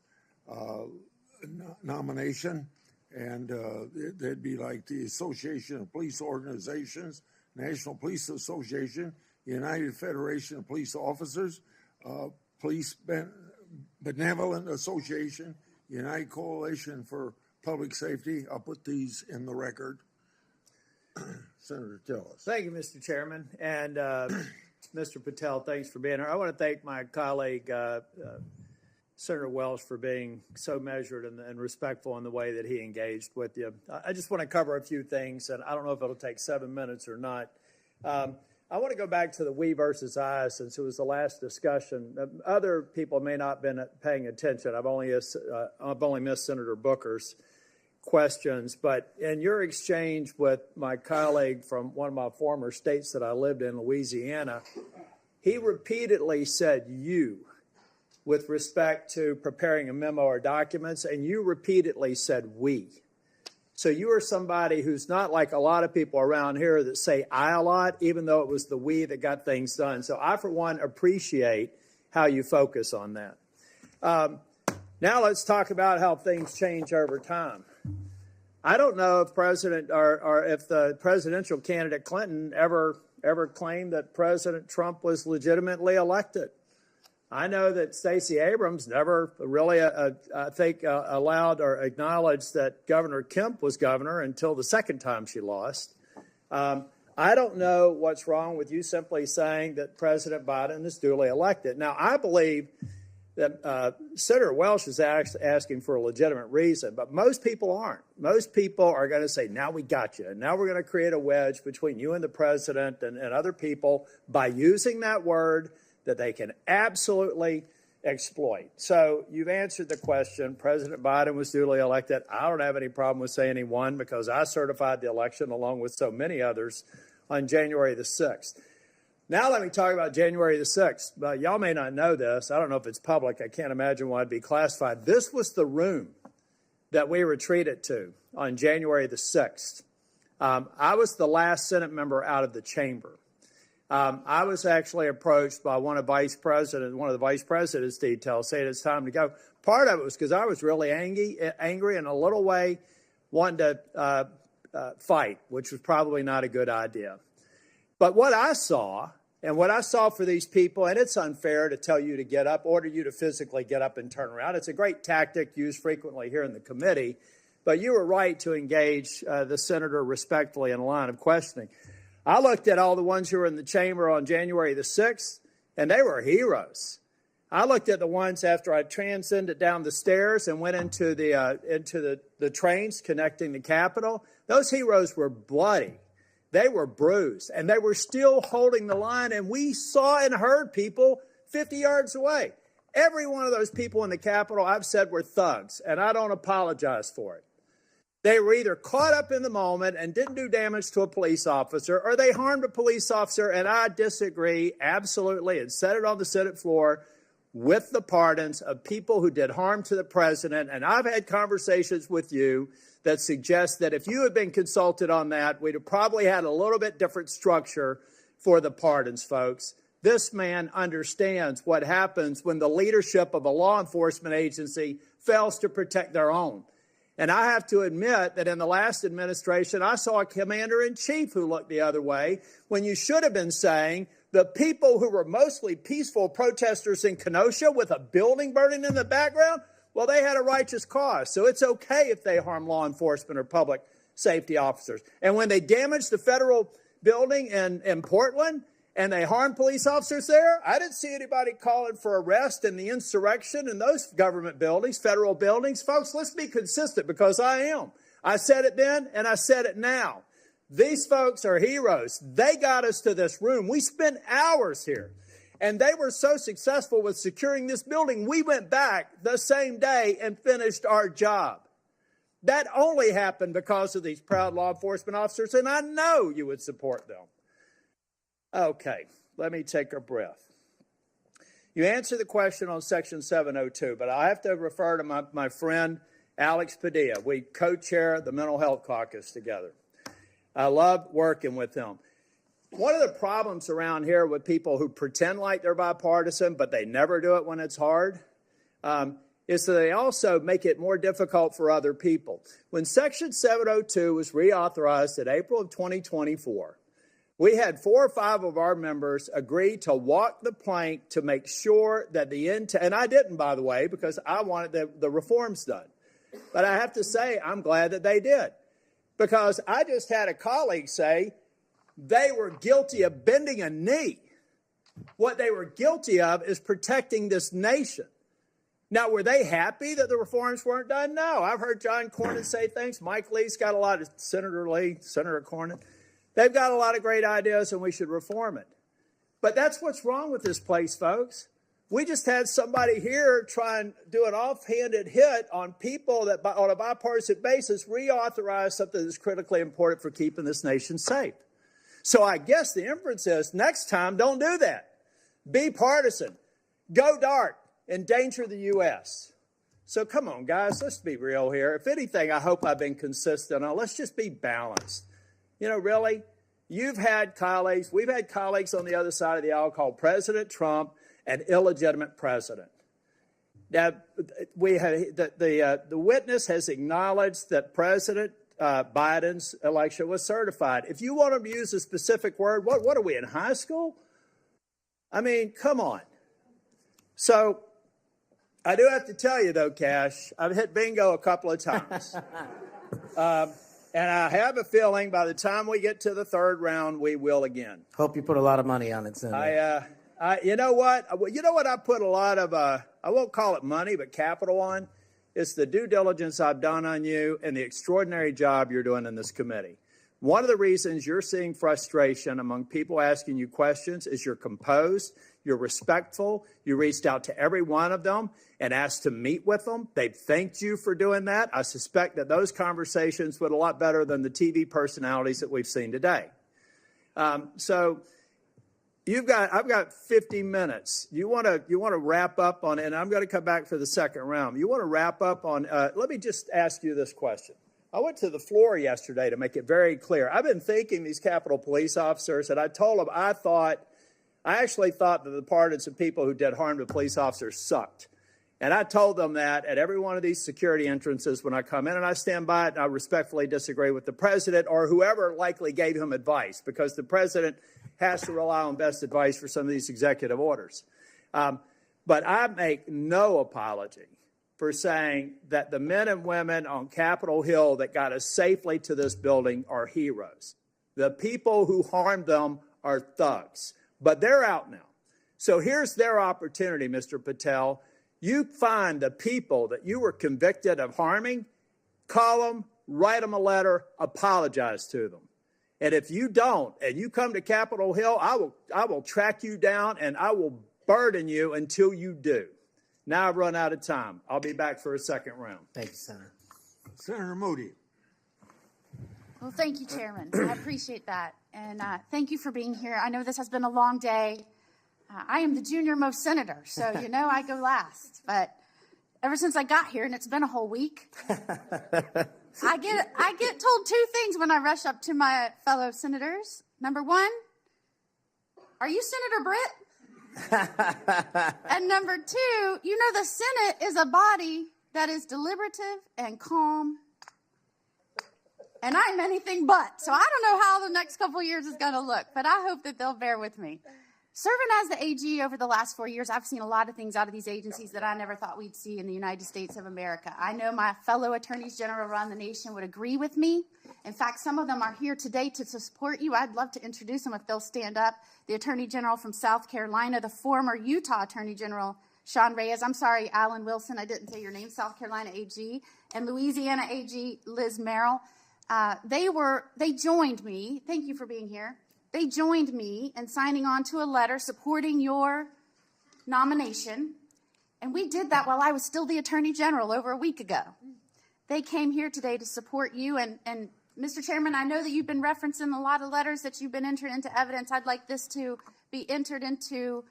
nomination. And they'd be like the Association of Police Organizations, National Police Association, United Federation of Police Officers, Police Benevolent Association, United Coalition for Public Safety. I'll put these in the record. Senator Tillis. Thank you, Mr. Chairman. And Mr. Patel, thanks for being here. I want to thank my colleague, Senator Welch, for being so measured and respectful in the way that he engaged with you. I just want to cover a few things, and I don't know if it'll take 7 minutes or not. I want to go back to the we versus I, since it was the last discussion. Other people may not have been paying attention. I've only missed Senator Booker's questions, but in your exchange with my colleague from one of my former states that I lived in, Louisiana, he repeatedly said you with respect to preparing a memo or documents, and you repeatedly said we. So you are somebody who's not like a lot of people around here that say I a lot, even though it was the we that got things done. So I, for one, appreciate how you focus on that. Now let's talk about how things change over time. I don't know if if the presidential candidate Clinton ever claimed that President Trump was legitimately elected. I know that Stacey Abrams never really, I think, allowed or acknowledged that Governor Kemp was governor until the second time she lost. I don't know what's wrong with you simply saying that President Biden is duly elected. Now, I believe that Senator Welch is asking for a legitimate reason, but most people aren't. Most people are going to say, now we got you. And now we're going to create a wedge between you and the president and other people by using that word that they can absolutely exploit. So you've answered the question. President Biden was duly elected. I don't have any problem with saying he won because I certified the election along with so many others on January the 6th. Now let me talk about January the 6th. Y'all may not know this. I don't know if it's public. I can't imagine why it'd be classified. This was the room that we retreated to on January the 6th. I was the last Senate member out of the chamber. I was actually approached by one of the vice president's details saying it's time to go. Part of it was because I was really angry and a little way wanted to fight, which was probably not a good idea. But what I saw, and what I saw for these people, and it's unfair to tell you to get up, order you to physically get up and turn around. It's a great tactic used frequently here in the committee, but you were right to engage the senator respectfully in a line of questioning. I looked at all the ones who were in the chamber on January the 6th, and they were heroes. I looked at the ones after I transcended down the stairs and went into the trains connecting the Capitol. Those heroes were bloody. They were bruised, and they were still holding the line, and we saw and heard people 50 yards away. Every one of those people in the Capitol, I've said, were thugs, and I don't apologize for it. They were either caught up in the moment and didn't do damage to a police officer, or they harmed a police officer, and I disagree absolutely and said it on the Senate floor with the pardons of people who did harm to the president. And I've had conversations with you that suggest that if you had been consulted on that, we'd have probably had a little bit different structure for the pardons, folks. This man understands what happens when the leadership of a law enforcement agency fails to protect their own. And I have to admit that in the last administration, I saw a commander-in-chief who looked the other way when you should have been saying the people who were mostly peaceful protesters in Kenosha with a building burning in the background, well, they had a righteous cause. So it's okay if they harm law enforcement or public safety officers. And when they damaged the federal building in Portland and they harmed police officers there, I didn't see anybody calling for arrest in the insurrection in those government buildings, federal buildings. Folks, let's be consistent because I am. I said it then and I said it now. These folks are heroes. They got us to this room. We spent hours here. And they were so successful with securing this building, we went back the same day and finished our job. That only happened because of these proud law enforcement officers, and I know you would support them. Okay, let me take a breath. You answered the question on Section 702, but I have to refer to my friend Alex Padilla. We co-chair the Mental Health Caucus together. I love working with him. One of the problems around here with people who pretend like they're bipartisan, but they never do it when it's hard, is that they also make it more difficult for other people. When Section 702 was reauthorized in April of 2024, we had 4 or 5 of our members agree to walk the plank to make sure that and I didn't, by the way, because I wanted the reforms done. But I have to say, I'm glad that they did, because I just had a colleague say, they were guilty of bending a knee. What they were guilty of is protecting this nation. Now, were they happy that the reforms weren't done? No. I've heard John Cornyn say things. Mike Lee's got a lot of, Senator Cornyn. They've got a lot of great ideas, and we should reform it. But that's what's wrong with this place, folks. We just had somebody here try and do an offhanded hit on people that, on a bipartisan basis, reauthorize something that's critically important for keeping this nation safe. So I guess the inference is next time, don't do that. Be partisan. Go dark. Endanger the U.S. So come on, guys, let's be real here. If anything, I hope I've been consistent on. Let's just be balanced. You know, really, we've had colleagues on the other side of the aisle call President Trump an illegitimate president. Now, the witness has acknowledged that President Biden's election was certified. If you want to use a specific word, what are we in high school? I mean, come on. So I do have to tell you, though, Cash, I've hit bingo a couple of times. And I have a feeling by the time we get to the third round, we will again. Hope you put a lot of money on it, Senator. You know what? You know what I put a lot of, I won't call it money, but capital on? It's the due diligence I've done on you and the extraordinary job you're doing in this committee. One of the reasons you're seeing frustration among people asking you questions is you're composed, you're respectful, you reached out to every one of them and asked to meet with them. They've thanked you for doing that. I suspect that those conversations went a lot better than the TV personalities that we've seen today. So I've got 50 minutes. You want to wrap up on, and I'm going to come back for the second round. You want to wrap up on, let me just ask you this question. I went to the floor yesterday to make it very clear. I've been thanking these Capitol Police officers, and I told them I actually thought that the departments of people who did harm to police officers sucked. And I told them that at every one of these security entrances when I come in, and I stand by it, and I respectfully disagree with the president or whoever likely gave him advice, because the president has to rely on best advice for some of these executive orders. But I make no apology for saying that the men and women on Capitol Hill that got us safely to this building are heroes. The people who harmed them are thugs, but they're out now. So here's their opportunity, Mr. Patel. You find the people that you were convicted of harming, call them, write them a letter, apologize to them. And if you don't, and you come to Capitol Hill, I will track you down and I will burden you until you do. Now I've run out of time. I'll be back for a second round. Thank you, Senator. Senator Moody. Well, thank you, Chairman. I appreciate that. And thank you for being here. I know this has been a long day. I am the junior most senator, so you know I go last. But ever since I got here, and it's been a whole week, I get told two things when I rush up to my fellow senators. Number one, are you Senator Britt? And number two, you know the Senate is a body that is deliberative and calm. And I'm anything but. So I don't know how the next couple of years is going to look, but I hope that they'll bear with me. Serving as the AG over the last 4 years, I've seen a lot of things out of these agencies that I never thought we'd see in the United States of America. I know my fellow attorneys general around the nation would agree with me. In fact, some of them are here today to support you. I'd love to introduce them if they'll stand up. The Attorney General from South Carolina, the former Utah Attorney General, Sean Reyes. I'm sorry, Alan Wilson, I didn't say your name, South Carolina AG. And Louisiana AG, Liz Merrill. They joined me. Thank you for being here. They joined me in signing on to a letter supporting your nomination, and we did that while I was still the Attorney General over a week ago. They came here today to support you, and Mr. Chairman, I know that you've been referencing a lot of letters that you've been entered into evidence. I'd like this to be entered into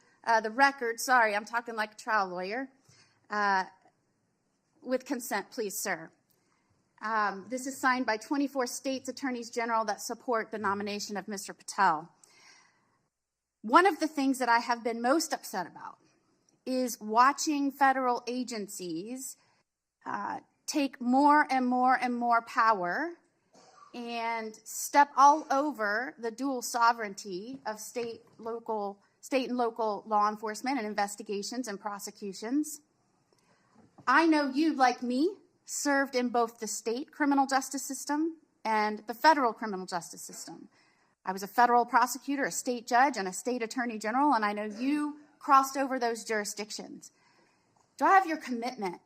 the record. Sorry, I'm talking like a trial lawyer. With consent, please, sir. This is signed by 24 states' attorneys general that support the nomination of Mr. Patel. One of the things that I have been most upset about is watching federal agencies take more and more and more power and step all over the dual sovereignty of state and local law enforcement and investigations and prosecutions. I know you, like me, served in both the state criminal justice system and the federal criminal justice system. I was a federal prosecutor, a state judge, and a state attorney general, and I know you crossed over those jurisdictions. Do I have your commitment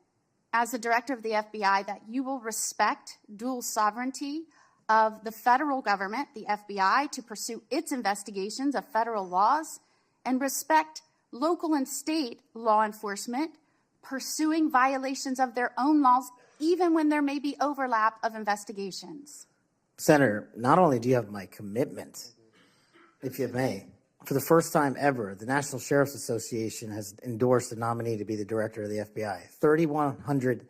as the director of the FBI that you will respect dual sovereignty of the federal government, the FBI, to pursue its investigations of federal laws, and respect local and state law enforcement pursuing violations of their own laws, even when there may be overlap of investigations? Senator, not only do you have my commitment, if you may, for the first time ever, the National Sheriff's Association has endorsed a nominee to be the director of the FBI. 3,100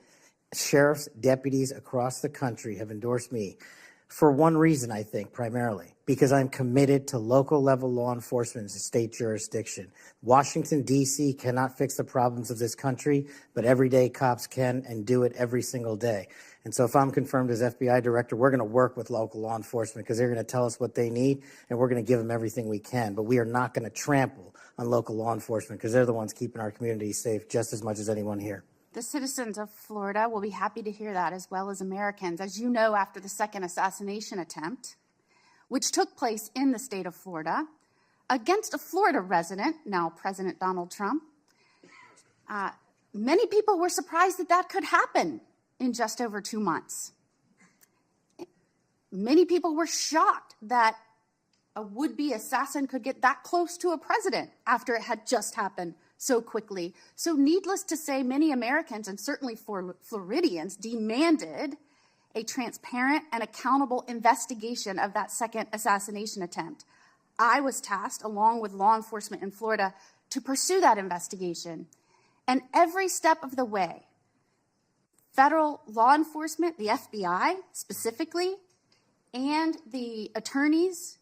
sheriff's deputies across the country have endorsed me. For one reason, I think, primarily, because I'm committed to local level law enforcement in state jurisdiction. Washington, D.C. cannot fix the problems of this country, but everyday cops can and do it every single day. And so if I'm confirmed as FBI director, we're going to work with local law enforcement because they're going to tell us what they need, and we're going to give them everything we can. But we are not going to trample on local law enforcement because they're the ones keeping our communities safe just as much as anyone here. The citizens of Florida will be happy to hear that, as well as Americans. As you know, after the second assassination attempt, which took place in the state of Florida against a Florida resident, now President Donald Trump, many people were surprised that that could happen in just over 2 months. Many people were shocked that a would-be assassin could get that close to a president after it had just happened so quickly. So needless to say, many Americans, and certainly Floridians, demanded a transparent and accountable investigation of that second assassination attempt. I was tasked, along with law enforcement in Florida, to pursue that investigation. And every step of the way, federal law enforcement, the FBI specifically, and the attorneys,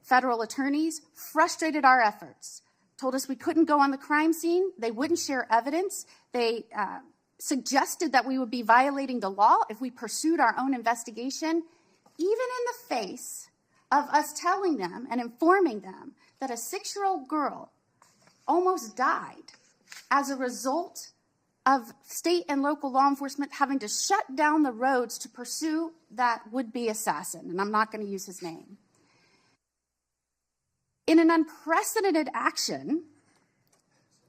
federal attorneys, frustrated our efforts. Told us we couldn't go on the crime scene. They wouldn't share evidence. They suggested that we would be violating the law if we pursued our own investigation, even in the face of us telling them and informing them that a 6-year-old girl almost died as a result of state and local law enforcement having to shut down the roads to pursue that would-be assassin, and I'm not going to use his name. In an unprecedented action,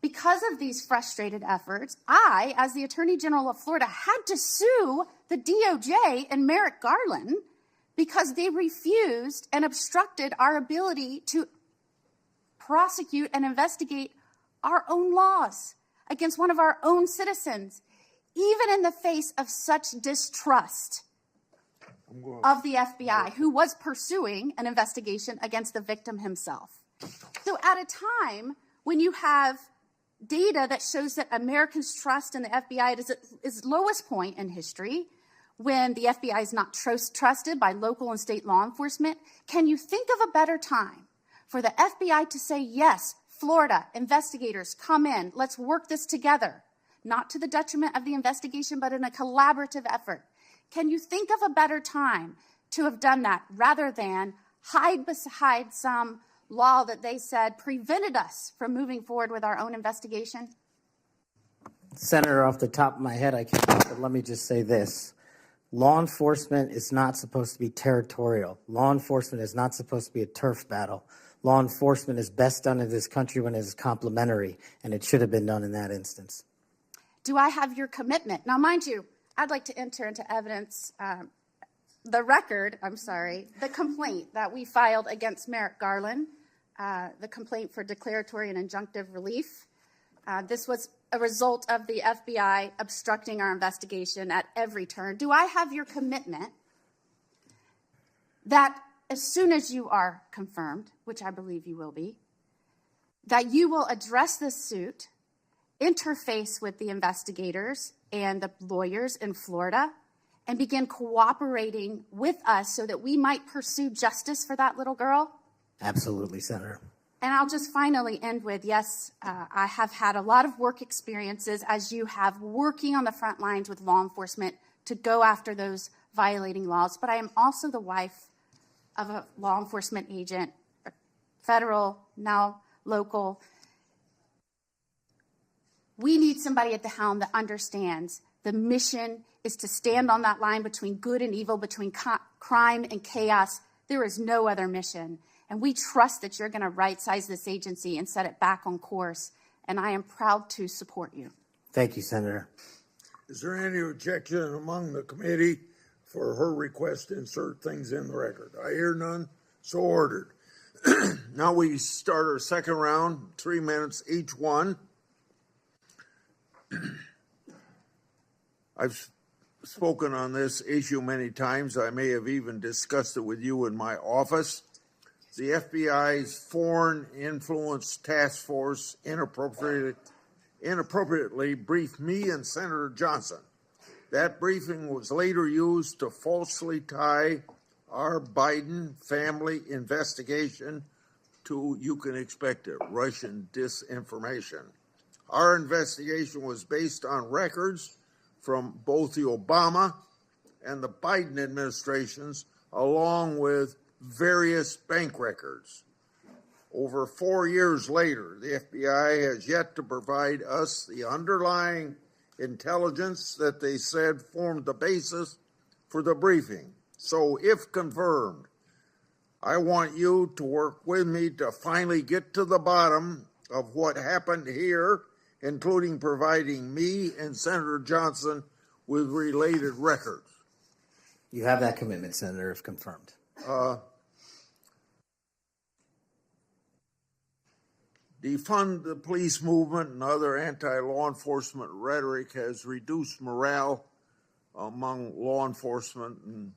because of these frustrated efforts, I, as the Attorney General of Florida, had to sue the DOJ and Merrick Garland because they refused and obstructed our ability to prosecute and investigate our own laws against one of our own citizens, even in the face of such distrust of the FBI, who was pursuing an investigation against the victim himself. So at a time when you have data that shows that Americans' trust in the FBI is at its lowest point in history, when the FBI is not trusted by local and state law enforcement, can you think of a better time for the FBI to say, yes, Florida, investigators, come in, let's work this together, not to the detriment of the investigation, but in a collaborative effort? Can you think of a better time to have done that rather than hide beside some law that they said prevented us from moving forward with our own investigation? Senator, off the top of my head, I can't, but let me just say this. Law enforcement is not supposed to be territorial. Law enforcement is not supposed to be a turf battle. Law enforcement is best done in this country when it is complementary, and it should have been done in that instance. Do I have your commitment? Now, mind you, I'd like to enter into evidence the complaint that we filed against Merrick Garland, the complaint for declaratory and injunctive relief. This was a result of the FBI obstructing our investigation at every turn. Do I have your commitment that as soon as you are confirmed, which I believe you will be, that you will address this suit, interface with the investigators and the lawyers in Florida, and begin cooperating with us so that we might pursue justice for that little girl? Absolutely, Senator. And I'll just finally end with, yes, I have had a lot of work experiences, as you have, working on the front lines with law enforcement to go after those violating laws. But I am also the wife of a law enforcement agent, federal, now local. We need somebody at the helm that understands the mission is to stand on that line between good and evil, between crime and chaos. There is no other mission. And we trust that you're going to right-size this agency and set it back on course. And I am proud to support you. Thank you, Senator. Is there any objection among the committee for her request to insert things in the record? I hear none, so ordered. Now we start our second round, 3 minutes each one. I've spoken on this issue many times. I may have even discussed it with you in my office. The FBI's Foreign Influence Task Force inappropriately briefed me and Senator Johnson. That briefing was later used to falsely tie our Biden family investigation to, you can expect it, Russian disinformation. Our investigation was based on records from both the Obama and the Biden administrations, along with various bank records. Over 4 years later, the FBI has yet to provide us the underlying intelligence that they said formed the basis for the briefing. So if confirmed, I want you to work with me to finally get to the bottom of what happened here, including providing me and Senator Johnson with related records. You have that commitment, Senator, if confirmed. Defund the police movement and other anti-law enforcement rhetoric has reduced morale among law enforcement, and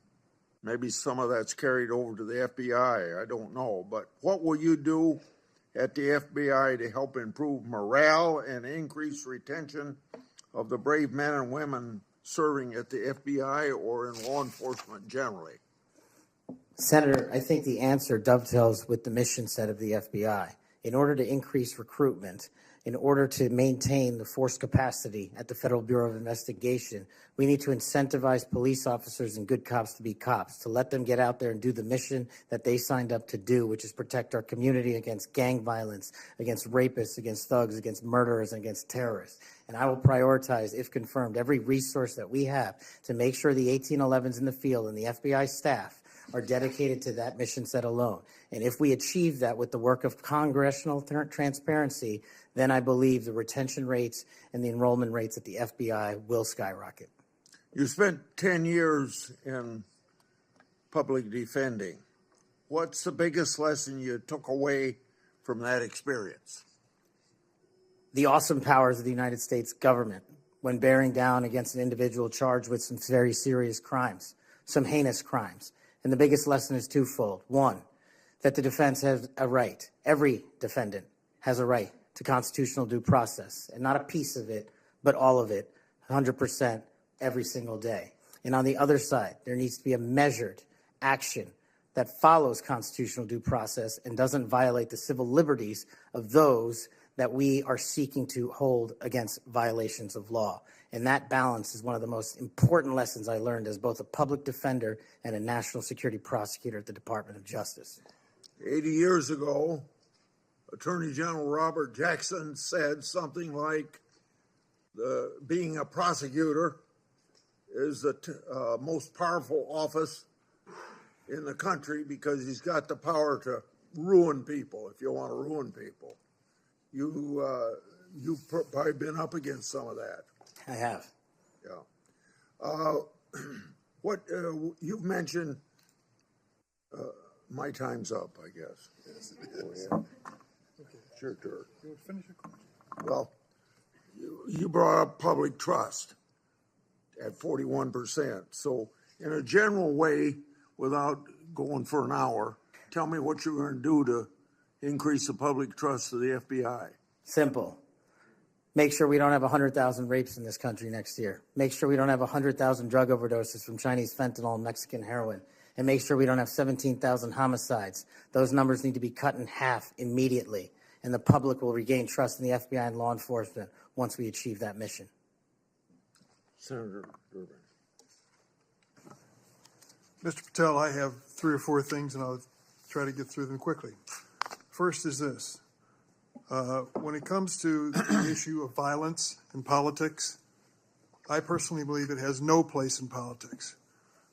maybe some of that's carried over to the FBI. I don't know. But what will you do at the FBI to help improve morale and increase retention of the brave men and women serving at the FBI or in law enforcement generally? Senator, I think the answer dovetails with the mission set of the FBI. In order to increase recruitment, in order to maintain the force capacity at the Federal Bureau of Investigation, we need to incentivize police officers and good cops to be cops, to let them get out there and do the mission that they signed up to do, which is protect our community against gang violence, against rapists, against thugs, against murderers, and against terrorists. And I will prioritize, if confirmed, every resource that we have to make sure the 1811s in the field and the FBI staff are dedicated to that mission set alone. And if we achieve that with the work of congressional transparency, then I believe the retention rates and the enrollment rates at the FBI will skyrocket. You spent 10 years in public defending. What's the biggest lesson you took away from that experience? The awesome powers of the United States government when bearing down against an individual charged with some very serious crimes, some heinous crimes. And the biggest lesson is twofold. One, that the defense has a right, every defendant has a right to constitutional due process, and not a piece of it, but all of it, 100% every single day. And on the other side, there needs to be a measured action that follows constitutional due process and doesn't violate the civil liberties of those that we are seeking to hold against violations of law. And that balance is one of the most important lessons I learned as both a public defender and a national security prosecutor at the Department of Justice. 80 years ago, Attorney General Robert Jackson said something like, being a prosecutor is the most powerful office in the country because he's got the power to ruin people if you want to ruin people. You've probably been up against some of that. I have. Yeah. You've mentioned, my time's up, I guess. Yes, it is. Oh, yeah. It's your turn. You want to finish your question? Well, you brought up public trust at 41%. So in a general way, without going for an hour, tell me what you're going to do to increase the public trust of the FBI. Simple. Make sure we don't have 100,000 rapes in this country next year. Make sure we don't have 100,000 drug overdoses from Chinese fentanyl and Mexican heroin. And make sure we don't have 17,000 homicides. Those numbers need to be cut in half immediately. And the public will regain trust in the FBI and law enforcement once we achieve that mission. Senator Durbin. Mr. Patel, I have 3 or 4 things, and I'll try to get through them quickly. First is this. When it comes to the issue of violence in politics, I personally believe it has no place in politics.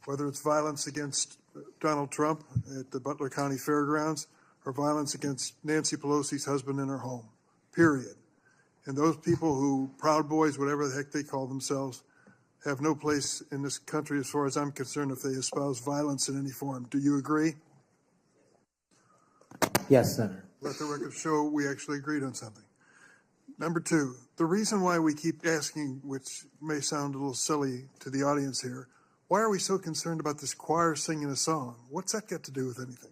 Whether it's violence against Donald Trump at the Butler County Fairgrounds or violence against Nancy Pelosi's husband in her home, period. And those people who, Proud Boys, whatever the heck they call themselves, have no place in this country as far as I'm concerned if they espouse violence in any form. Do you agree? Yes, Senator. Let the record show we actually agreed on something. Number 2, the reason why we keep asking, which may sound a little silly to the audience here, why are we so concerned about this choir singing a song? What's that got to do with anything?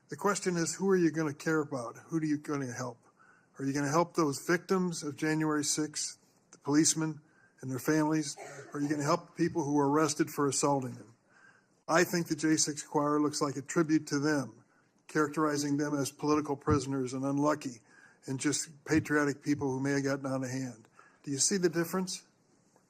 The question is, who are you going to care about? Who are you going to help? Are you going to help those victims of January 6th, the policemen and their families? Or are you going to help people who were arrested for assaulting them? I think the J6 choir looks like a tribute to them, characterizing them as political prisoners and unlucky and just patriotic people who may have gotten out of hand. Do you see the difference?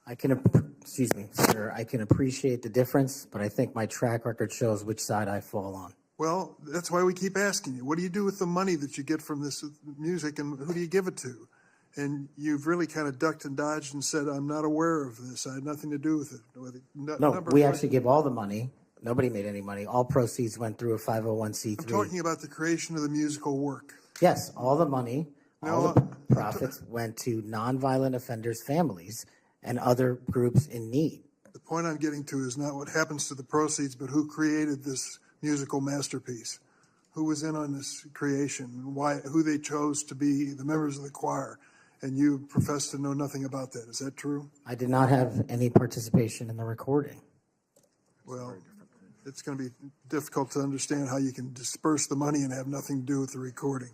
Excuse me, sir. I can appreciate the difference, but I think my track record shows which side I fall on. Well, that's why we keep asking you. What do you do with the money that you get from this music, and who do you give it to? And you've really kind of ducked and dodged and said, I'm not aware of this. I had nothing to do with it. No, we actually give all the money. Nobody made any money. All proceeds went through a 501c3. I'm talking about the creation of the musical work. Yes, all the money, all the profits went to nonviolent offenders' families and other groups in need. The point I'm getting to is not what happens to the proceeds, but who created this musical masterpiece, who was in on this creation, who they chose to be the members of the choir. And you profess to know nothing about that. Is that true? I did not have any participation in the recording. Well, it's going to be difficult to understand how you can disperse the money and have nothing to do with the recording.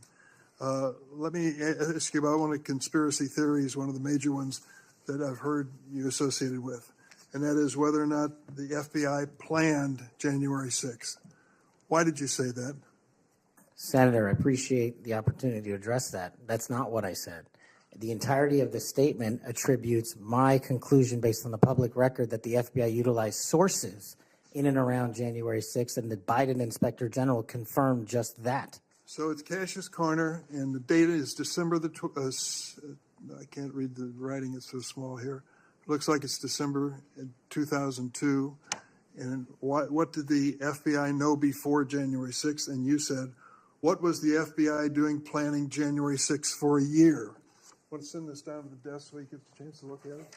Let me ask you about one of the conspiracy theories, one of the major ones that I've heard you associated with, and that is whether or not the FBI planned January 6th. Why did you say that? Senator, I appreciate the opportunity to address that. That's not what I said. The entirety of the statement attributes my conclusion based on the public record that the FBI utilized sources in and around January 6th, and the Biden Inspector General confirmed just that. So it's Cash's Corner, and the date is December the, I can't read the writing, it's so small here. It looks like it's December 2002. And what did the FBI know before January 6th? And you said, what was the FBI doing planning January 6th for a year? I want to send this down to the desk so you get a chance to look at it.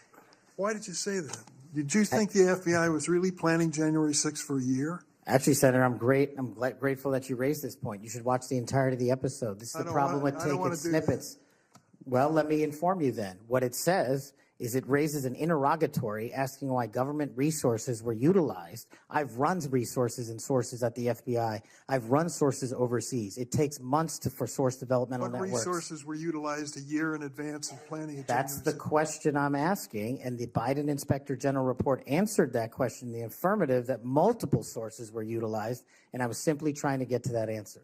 Why did you say that? Did you think the FBI was really planning January 6th for a year? Actually, Senator, I'm grateful that you raised this point. You should watch the entirety of the episode. This is the problem with taking snippets. Well, let me inform you then. What it says is it raises an interrogatory asking why government resources were utilized. I've run resources and sources at the FBI. I've run sources overseas. It takes months for source developmental networks. What resources were utilized a year in advance of planning? That's the question I'm asking, and the Biden Inspector General report answered that question in the affirmative, that multiple sources were utilized, and I was simply trying to get to that answer.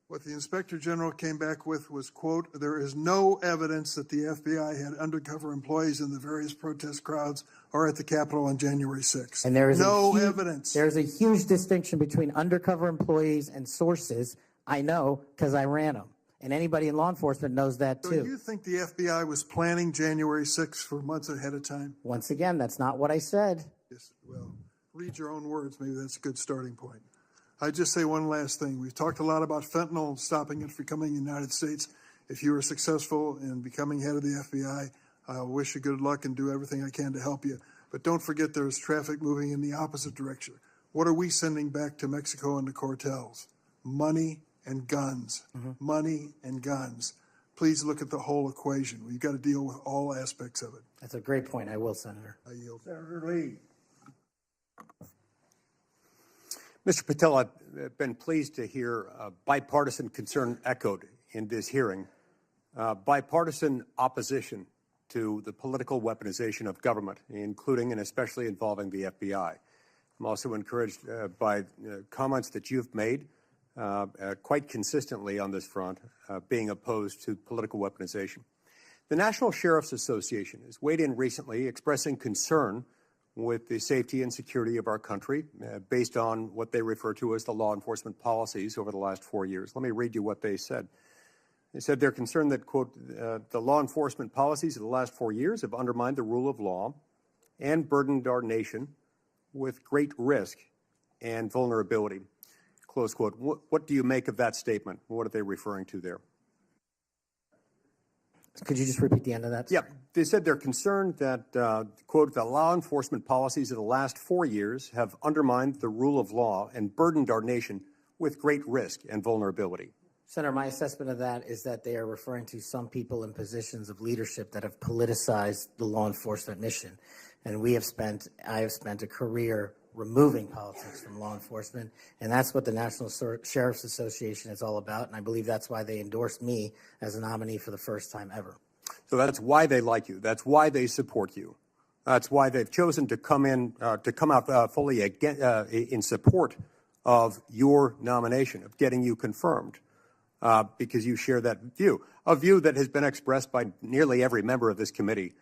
What the Inspector General came back with was, quote, there is no evidence that the FBI had undercover employees in the various protest crowds or at the Capitol on January 6th. And there is no evidence. There's a huge distinction between undercover employees and sources. I know because I ran them. And anybody in law enforcement knows that, too. So you think the FBI was planning January 6th for months ahead of time? Once again, that's not what I said. Yes, well, read your own words. Maybe that's a good starting point. I'd just say one last thing. We've talked a lot about fentanyl and stopping it from coming in the United States. If you were successful in becoming head of the FBI, I wish you good luck and do everything I can to help you. But don't forget there's traffic moving in the opposite direction. What are we sending back to Mexico and the cartels? Money and guns. Money and guns. Please look at the whole equation. We've got to deal with all aspects of it. That's a great point. I will, Senator. I yield. Senator Lee. Mr. Patel, I've been pleased to hear bipartisan concern echoed in this hearing, bipartisan opposition to the political weaponization of government, including and especially involving the FBI. I'm also encouraged by comments that you've made quite consistently on this front, being opposed to political weaponization. The National Sheriff's Association has weighed in recently expressing concern with the safety and security of our country based on what they refer to as the law enforcement policies over the last 4 years. Let me read you what they said. They said they're concerned that, quote, the law enforcement policies of the last 4 years have undermined the rule of law and burdened our nation with great risk and vulnerability, close quote. What do you make of that statement? What are they referring to there? Could you just repeat the end of that? Yeah, they said they're concerned that, quote, the law enforcement policies of the last 4 years have undermined the rule of law and burdened our nation with great risk and vulnerability. Senator, my assessment of that is that they are referring to some people in positions of leadership that have politicized the law enforcement mission. And I have spent a career removing politics from law enforcement, and that's what the National Sheriff's Association is all about, and I believe that's why they endorsed me as a nominee for the first time ever. So that's why they like you. That's why they support you. That's why they've chosen to come out fully in support of your nomination, of getting you confirmed, because you share that view, a view that has been expressed by nearly every member of this committee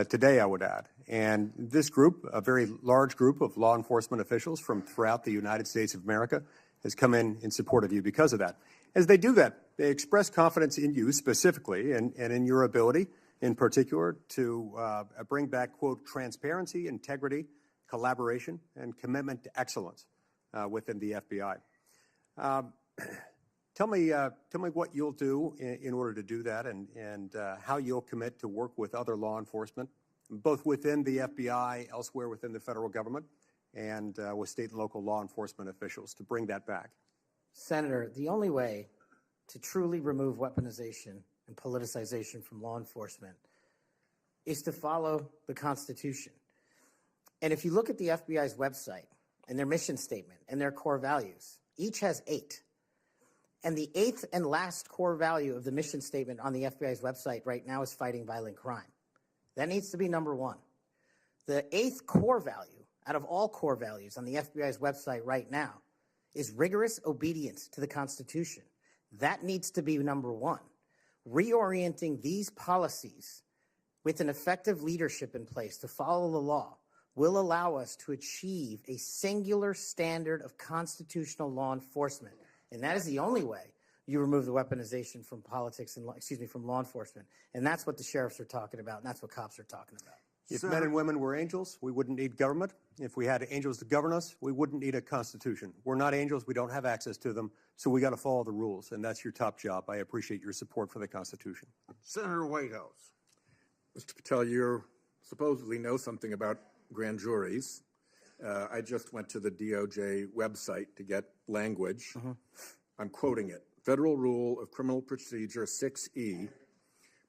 today, I would add. And this group, a very large group of law enforcement officials from throughout the United States of America, has come in support of you because of that. As they do that, they express confidence in you specifically and in your ability in particular to bring back, quote, transparency, integrity, collaboration, and commitment to excellence within the FBI. Tell me what you'll do in order to do that, and how you'll commit to work with other law enforcement, both within the FBI, elsewhere within the federal government, and with state and local law enforcement officials to bring that back. Senator, the only way to truly remove weaponization and politicization from law enforcement is to follow the Constitution. And if you look at the FBI's website and their mission statement and their core values, each has 8. And the 8th and last core value of the mission statement on the FBI's website right now is fighting violent crime. That needs to be number 1. The 8th core value out of all core values on the FBI's website right now is rigorous obedience to the Constitution. That needs to be number 1. Reorienting these policies with an effective leadership in place to follow the law will allow us to achieve a singular standard of constitutional law enforcement. And that is the only way you remove the weaponization from politics and, from law enforcement. And that's what the sheriffs are talking about, and that's what cops are talking about. If men and women were angels, we wouldn't need government. If we had angels to govern us, we wouldn't need a constitution. We're not angels. We don't have access to them. So we got to follow the rules, and that's your top job. I appreciate your support for the Constitution. Senator Whitehouse. Mr. Patel, you supposedly know something about grand juries. I just went to the DOJ website to get language. I'm quoting it. Federal Rule of Criminal Procedure 6E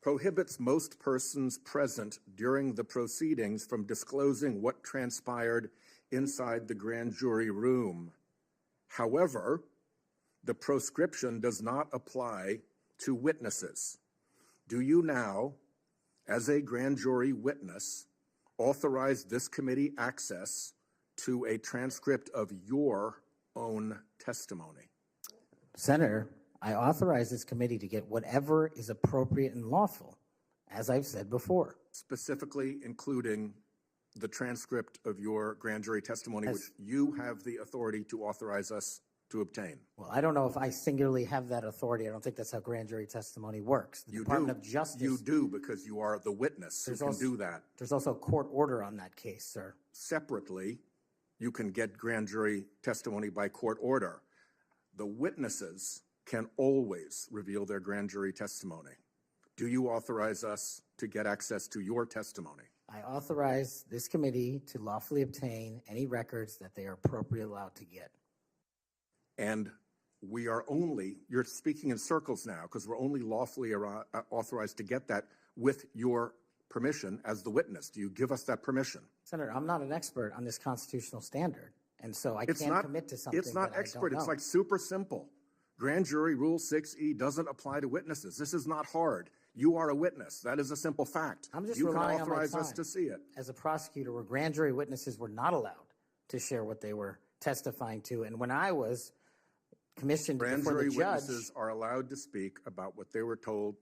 prohibits most persons present during the proceedings from disclosing what transpired inside the grand jury room. However, the proscription does not apply to witnesses. Do you now, as a grand jury witness, authorize this committee access to a transcript of your own testimony? Senator, I authorize this committee to get whatever is appropriate and lawful, as I've said before. Specifically including the transcript of your grand jury testimony, which you have the authority to authorize us to obtain. Well, I don't know if I singularly have that authority. I don't think that's how grand jury testimony works. The Department of Justice. You do, because you are the witness who can do that. There's also a court order on that case, sir. Separately, you can get grand jury testimony by court order. The witnesses can always reveal their grand jury testimony. Do you authorize us to get access to your testimony? I authorize this committee to lawfully obtain any records that they are appropriately allowed to get. And we are only, you're speaking in circles now, because we're only lawfully authorized to get that with your permission as the witness. Do you give us that permission? Senator, I'm not an expert on this constitutional standard, and so I can't commit to something. It's not that expert. I don't know. It's like super simple. Grand jury rule 6E doesn't apply to witnesses. This is not hard. You are a witness. That is a simple fact. I'm just you can relying on my authorize time us to see it. as a prosecutor, where grand jury witnesses were not allowed to share what they were testifying to, and when I was commissioned Grand before jury the judge, witnesses are allowed to speak about what they were told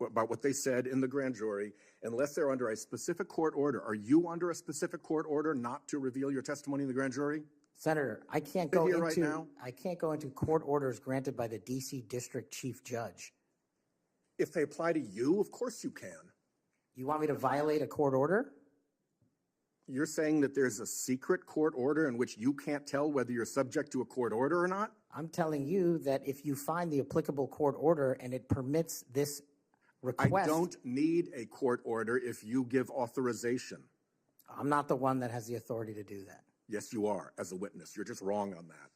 about what they said in the grand jury, unless they're under a specific court order. Are you under a specific court order not to reveal your testimony in the grand jury? Senator, I can't go into court orders granted by the D.C. District Chief Judge. If they apply to you, of course you can. You want me to violate a court order? You're saying that there's a secret court order in which you can't tell whether you're subject to a court order or not? I'm telling you that if you find the applicable court order and it permits this request. I don't need a court order if you give authorization. I'm not the one that has the authority to do that. Yes, you are, as a witness. You're just wrong on that.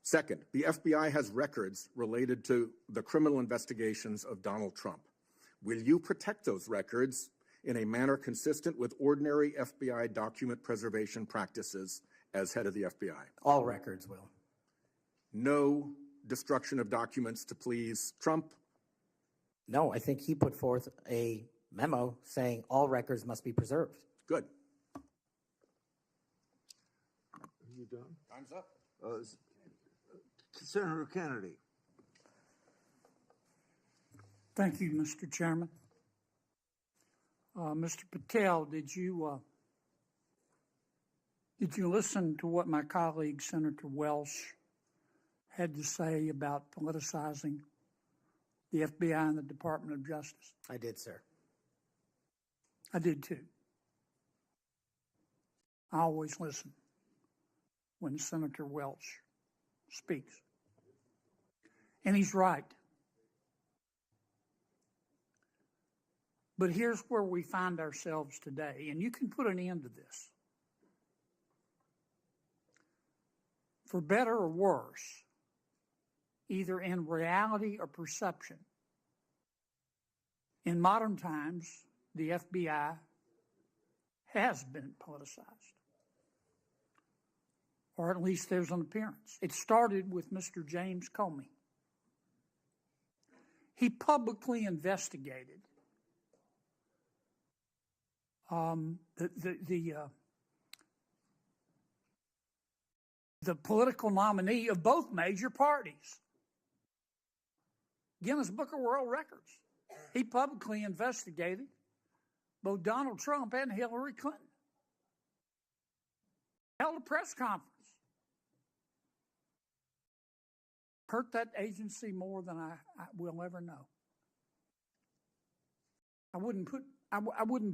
Second, the FBI has records related to the criminal investigations of Donald Trump. Will you protect those records in a manner consistent with ordinary FBI document preservation practices as head of the FBI? All records will. No destruction of documents to please Trump? No, I think he put forth a memo saying all records must be preserved. Good. Are you done? Time's up. Senator Kennedy. Thank you, Mr. Chairman. Mr. Patel, did you listen to what my colleague, Senator Welsh, had to say about politicizing the FBI and the Department of Justice? I did, sir. I did too. I always listen when Senator Welch speaks. And he's right. But here's where we find ourselves today, and you can put an end to this. For better or worse, either in reality or perception, in modern times, the FBI has been politicized. Or at least there's an appearance. It started with Mr. James Comey. He publicly investigated the political nominee of both major parties. Guinness Book of World Records. He publicly investigated both Donald Trump and Hillary Clinton. Held a press conference. Hurt that agency more than I will ever know. I wouldn't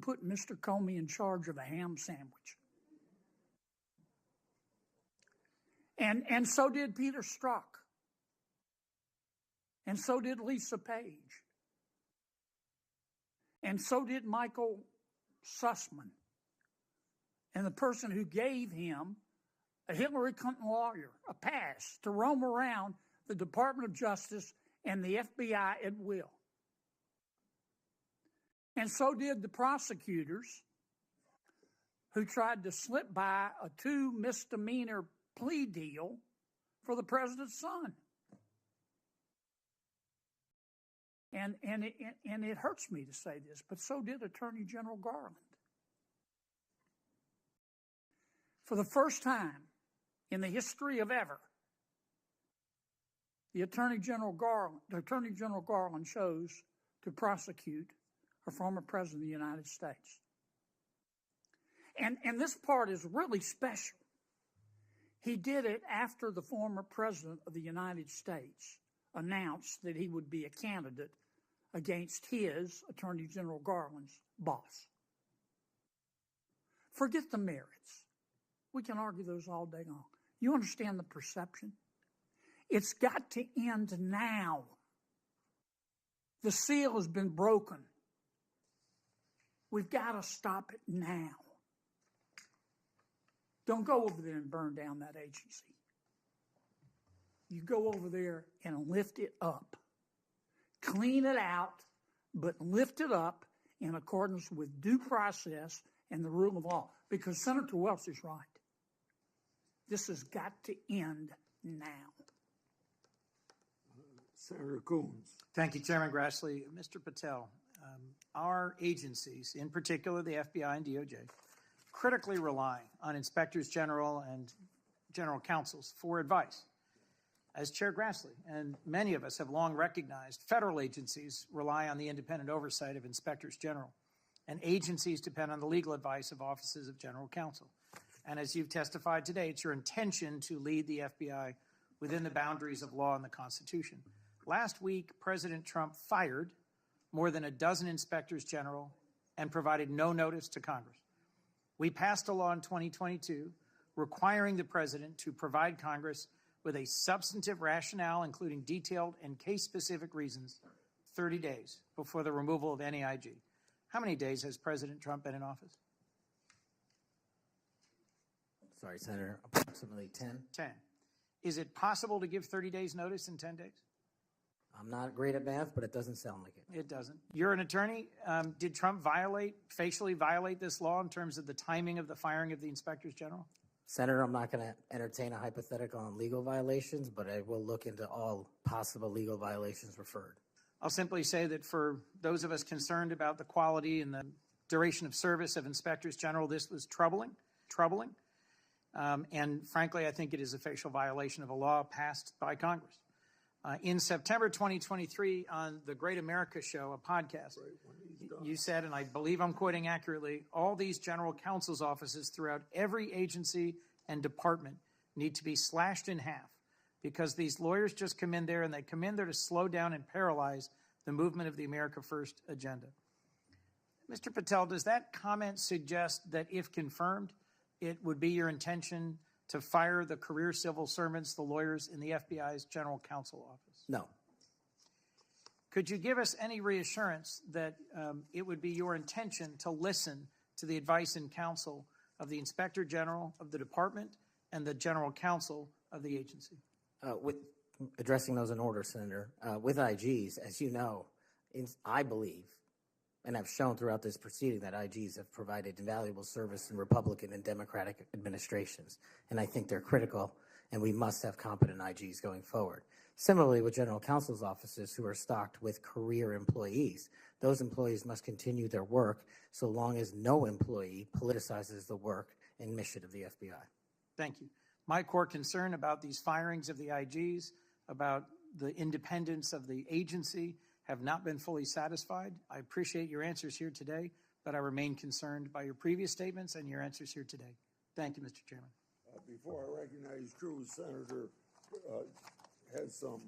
put Mr. Comey in charge of a ham sandwich. And so did Peter Strzok. And so did Lisa Page. And so did Michael Sussman. And the person who gave him, a Hillary Clinton lawyer, a pass to roam around the Department of Justice and the FBI at will. And so did the prosecutors who tried to slip by a 2 misdemeanor plea deal for the president's son. And it hurts me to say this, but so did Attorney General Garland. For the first time in the history of ever, the Attorney General Garland chose to prosecute a former president of the United States. And this part is really special. He did it after the former president of the United States announced that he would be a candidate against his, Attorney General Garland's, boss. Forget the merits. We can argue those all day long. You understand the perception? It's got to end now. The seal has been broken. We've got to stop it now. Don't go over there and burn down that agency. You go over there and lift it up. Clean it out, but lift it up in accordance with due process and the rule of law. Because Senator Welch is right. This has got to end now. Senator Coons. Thank you, Chairman Grassley. Mr. Patel, our agencies, in particular the FBI and DOJ, critically rely on inspectors general and general counsels for advice. As Chair Grassley and many of us have long recognized, federal agencies rely on the independent oversight of inspectors general, and agencies depend on the legal advice of offices of general counsel. And as you've testified today, it's your intention to lead the FBI within the boundaries of law and the Constitution. Last week, President Trump fired more than a dozen inspectors general and provided no notice to Congress. We passed a law in 2022 requiring the president to provide Congress with a substantive rationale, including detailed and case-specific reasons, 30 days before the removal of NEIG. How many days has President Trump been in office? Sorry, Senator, approximately 10. 10. Is it possible to give 30 days notice in 10 days? I'm not great at math, but it doesn't sound like it. It doesn't. You're an attorney. Did Trump facially violate this law in terms of the timing of the firing of the inspectors general? Senator, I'm not going to entertain a hypothetical on legal violations, but I will look into all possible legal violations referred. I'll simply say that for those of us concerned about the quality and the duration of service of inspectors general, this was troubling. And frankly, I think it is a facial violation of a law passed by Congress. In September 2023, on the Great America Show, a podcast, you said, and I believe I'm quoting accurately, all these general counsel's offices throughout every agency and department need to be slashed in half because these lawyers just come in there and they come in there to slow down and paralyze the movement of the America First agenda. Mr. Patel, does that comment suggest that if confirmed, it would be your intention to fire the career civil servants, the lawyers in the FBI's general counsel office? No. Could you give us any reassurance that it would be your intention to listen to the advice and counsel of the Inspector General of the department and the General Counsel of the agency? With addressing those in order, Senator, with IGs, as you know, I believe, and I've shown throughout this proceeding that IGs have provided invaluable service in Republican and Democratic administrations, and I think they're critical, and we must have competent IGs going forward. Similarly, with general counsel's offices who are stocked with career employees, those employees must continue their work so long as no employee politicizes the work and mission of the FBI. Thank you. My core concern about these firings of the IGs, about the independence of the agency, have not been fully satisfied. I appreciate your answers here today, but I remain concerned by your previous statements and your answers here today. Thank you, Mr. Chairman. Before I recognize Cruz, Senator has some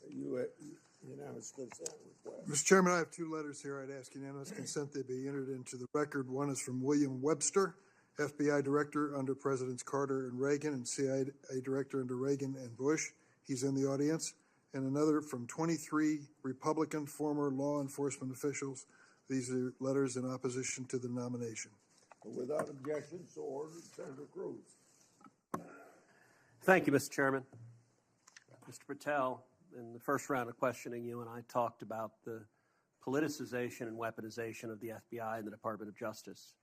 unanimous consent request. Mr. Chairman, I have two letters here. I'd ask unanimous consent they be entered into the record. One is from William Webster, FBI Director under Presidents Carter and Reagan, and CIA Director under Reagan and Bush. He's in the audience. And another from 23 Republican former law enforcement officials. These are letters in opposition to the nomination. Without objection, so ordered. Senator Cruz. Thank you, Mr. Chairman. Mr. Patel, in the first round of questioning, you and I talked about the politicization and weaponization of the FBI and the Department of Justice.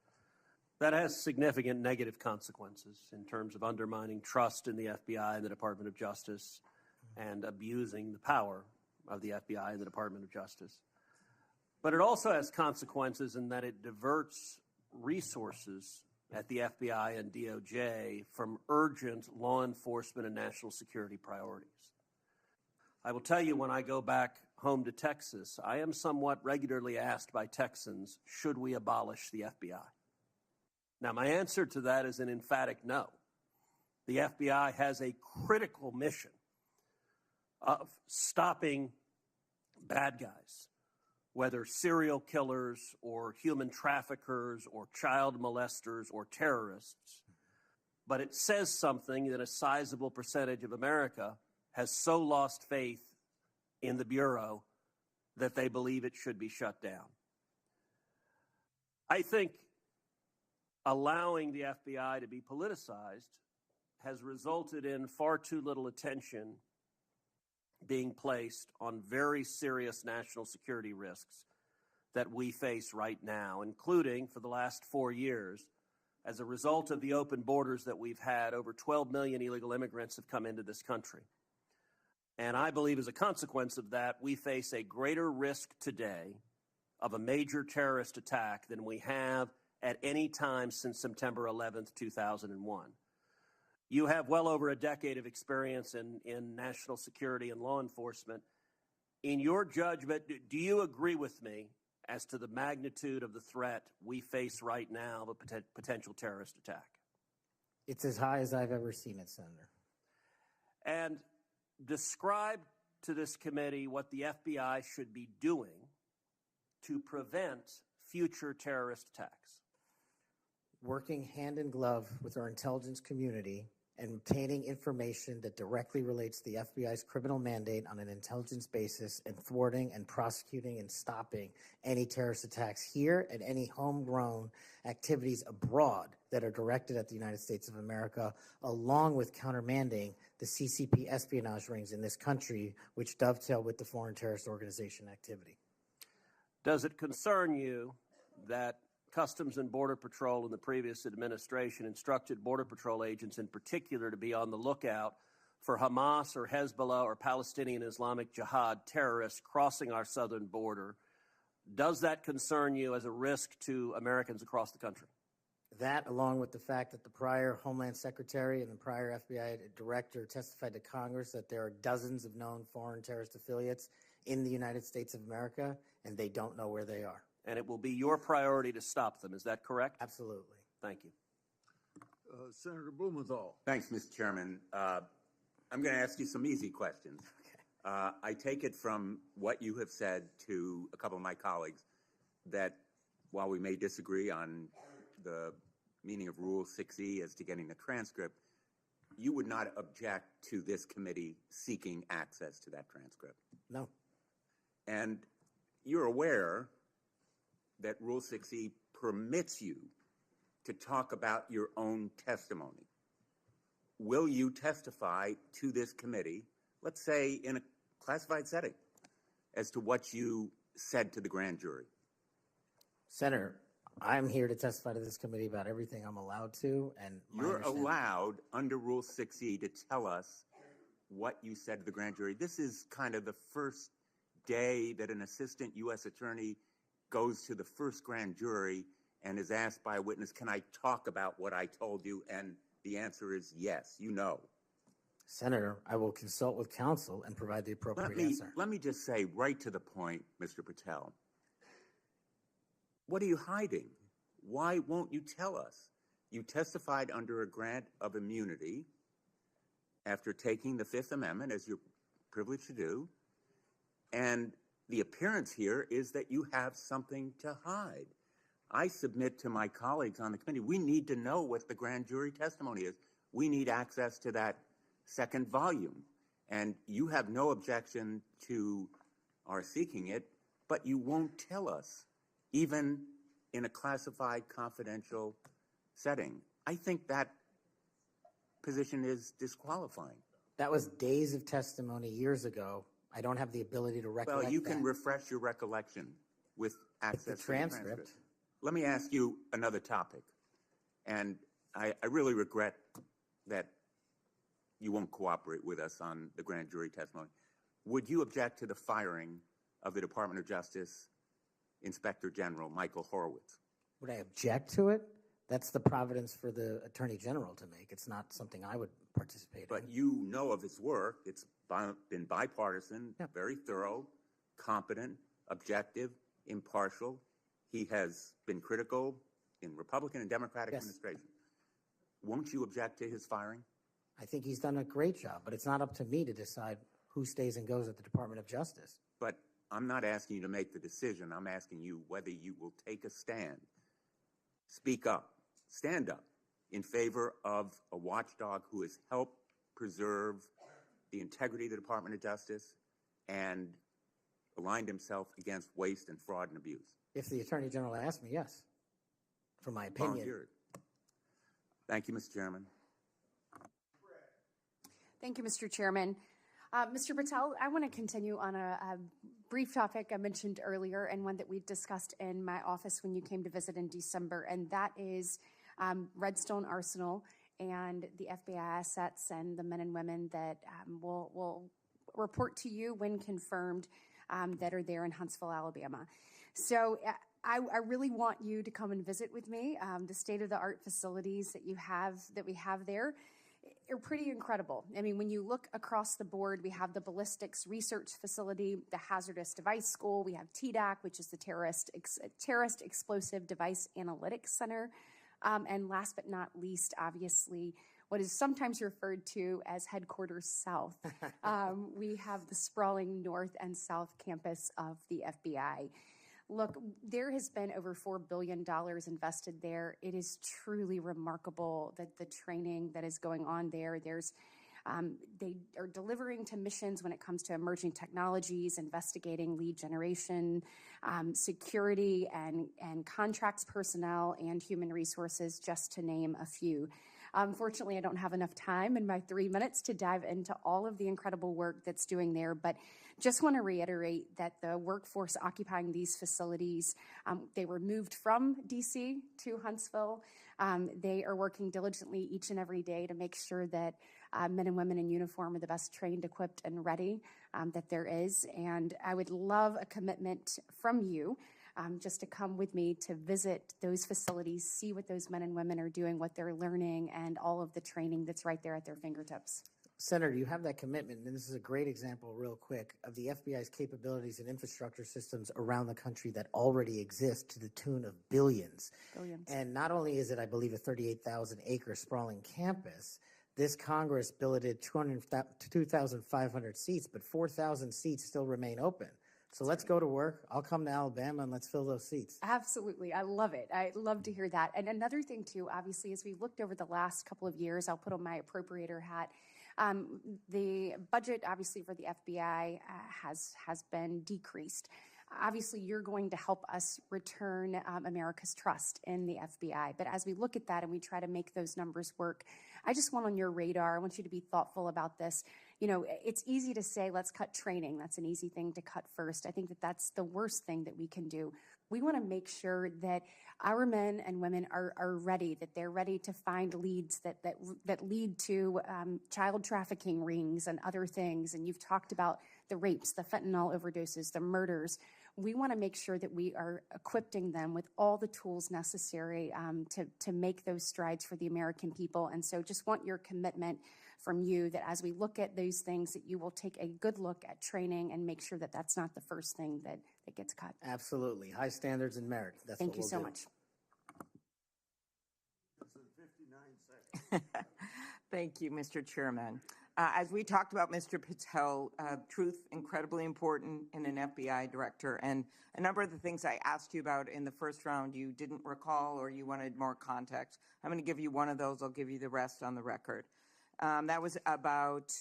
That has significant negative consequences in terms of undermining trust in the FBI and the Department of Justice and abusing the power of the FBI and the Department of Justice. But it also has consequences in that it diverts resources at the FBI and DOJ from urgent law enforcement and national security priorities. I will tell you, when I go back home to Texas, I am somewhat regularly asked by Texans, should we abolish the FBI? Now, my answer to that is an emphatic no. The FBI has a critical mission of stopping bad guys, whether serial killers or human traffickers or child molesters or terrorists. But it says something that a sizable percentage of America has so lost faith in the Bureau that they believe it should be shut down. I think allowing the FBI to be politicized has resulted in far too little attention being placed on very serious national security risks that we face right now, including for the last 4 years. As a result of the open borders that we've had, over 12 million illegal immigrants have come into this country. And I believe as a consequence of that, we face a greater risk today of a major terrorist attack than we have at any time since September 11th, 2001. You have well over a decade of experience in national security and law enforcement. In your judgment, do you agree with me as to the magnitude of the threat we face right now of a potential terrorist attack? It's as high as I've ever seen it, Senator. And describe to this committee what the FBI should be doing to prevent future terrorist attacks. Working hand in glove with our intelligence community and obtaining information that directly relates to the FBI's criminal mandate on an intelligence basis and thwarting and prosecuting and stopping any terrorist attacks here and any homegrown activities abroad that are directed at the United States of America, along with countermanding the CCP espionage rings in this country, which dovetail with the foreign terrorist organization activity. Does it concern you that Customs and Border Patrol in the previous administration instructed Border Patrol agents in particular to be on the lookout for Hamas or Hezbollah or Palestinian Islamic Jihad terrorists crossing our southern border. Does that concern you as a risk to Americans across the country? That, along with the fact that the prior Homeland Secretary and the prior FBI Director testified to Congress that there are dozens of known foreign terrorist affiliates in the United States of America, and they don't know where they are. And it will be your priority to stop them. Is that correct? Absolutely. Thank you. Senator Blumenthal. Thanks, Mr. Chairman. I'm going to ask you some easy questions. I take it from what you have said to a couple of my colleagues that while we may disagree on the meaning of Rule 6E as to getting the transcript, you would not object to this committee seeking access to that transcript. No. And you're aware that Rule 6E permits you to talk about your own testimony. Will you testify to this committee, let's say in a classified setting, as to what you said to the grand jury? Senator, I'm here to testify to this committee about everything I'm allowed to, and you're allowed under Rule 6E to tell us what you said to the grand jury. This is kind of the first day that an assistant U.S. attorney goes to the first grand jury and is asked by a witness, can I talk about what I told you? And the answer is yes, you know. Senator, I will consult with counsel and provide the appropriate answer. Let me just say right to the point, Mr. Patel. What are you hiding? Why won't you tell us? You testified under a grant of immunity after taking the Fifth Amendment, as you're privileged to do, and the appearance here is that you have something to hide. I submit to my colleagues on the committee, we need to know what the grand jury testimony is. We need access to that second volume. And you have no objection to our seeking it, but you won't tell us, even in a classified confidential setting. I think that position is disqualifying. That was days of testimony years ago. I don't have the ability to recollect Well, you can that. refresh your recollection with access the to the transcript. Let me ask you another topic. And I really regret that you won't cooperate with us on the grand jury testimony. Would you object to the firing of the Department of Justice Inspector General Michael Horowitz? Would I object to it? That's the providence for the Attorney General to make. It's not something I would participate in. But you know of his work. It's been bipartisan, very thorough, competent, objective, impartial. He has been critical in Republican and Democratic administration. Won't you object to his firing? I think he's done a great job, but it's not up to me to decide who stays and goes at the Department of Justice. But I'm not asking you to make the decision. I'm asking you whether you will take a stand, speak up, stand up in favor of a watchdog who has helped preserve the integrity of the Department of Justice and aligned himself against waste and fraud and abuse. If the Attorney General asked me, yes, for my opinion. Volunteered. Thank you, Mr. Chairman. Thank you, Mr. Chairman. Mr. Patel, I want to continue on a brief topic I mentioned earlier and one that we discussed in my office when you came to visit in December, and that is Redstone Arsenal and the FBI assets and the men and women that will report to you when confirmed that are there in Huntsville, Alabama. So I really want you to come and visit with me. The state-of-the-art facilities that we have there are pretty incredible. I mean, when you look across the board, we have the ballistics research facility, the hazardous device school, we have TDAC, which is the terrorist explosive device analytics center, and last but not least, obviously, what is sometimes referred to as Headquarters South. We have the sprawling north and south campus of the FBI. Look, there has been over $4 billion invested there. It is truly remarkable that the training that is going on there. They are delivering to missions when it comes to emerging technologies, investigating lead generation, security, and contracts personnel and human resources, just to name a few. Unfortunately, I don't have enough time in my 3 minutes to dive into all of the incredible work that's doing there, but just want to reiterate that the workforce occupying these facilities, they were moved from DC to Huntsville. They are working diligently each and every day to make sure that men and women in uniform are the best trained, equipped, and ready that there is. And I would love a commitment from you just to come with me to visit those facilities, see what those men and women are doing, what they're learning, and all of the training that's right there at their fingertips. Senator, you have that commitment, and this is a great example, real quick, of the FBI's capabilities and infrastructure systems around the country that already exist to the tune of billions. Billions. And not only is it, I believe, a 38,000-acre sprawling campus, this Congress billeted 2,500 seats, but 4,000 seats still remain open. So let's go to work. I'll come to Alabama and let's fill those seats. Absolutely. I love it. I love to hear that. And another thing, too, obviously, as we looked over the last couple of years, I'll put on my appropriator hat. The budget, obviously, for the FBI has been decreased. Obviously, you're going to help us return America's trust in the FBI. But as we look at that and we try to make those numbers work, I just want on your radar, I want you to be thoughtful about this. You know, it's easy to say, let's cut training. That's an easy thing to cut first. I think that that's the worst thing that we can do. We want to make sure that our men and women are ready, that they're ready to find leads that lead to child trafficking rings and other things. And you've talked about the rapes, the fentanyl overdoses, the murders. We want to make sure that we are equipping them with all the tools necessary to make those strides for the American people. And so just want your commitment from you that as we look at those things, that you will take a good look at training and make sure that that's not the first thing that gets cut. Absolutely. High standards and merit. That's Thank what you we'll so do. much. Thank you, Mr. Chairman. As we talked about, Mr. Patel, truth, incredibly important in an FBI director. And a number of the things I asked you about in the first round you didn't recall or you wanted more context. I'm going to give you one of those. I'll give you the rest on the record. That was about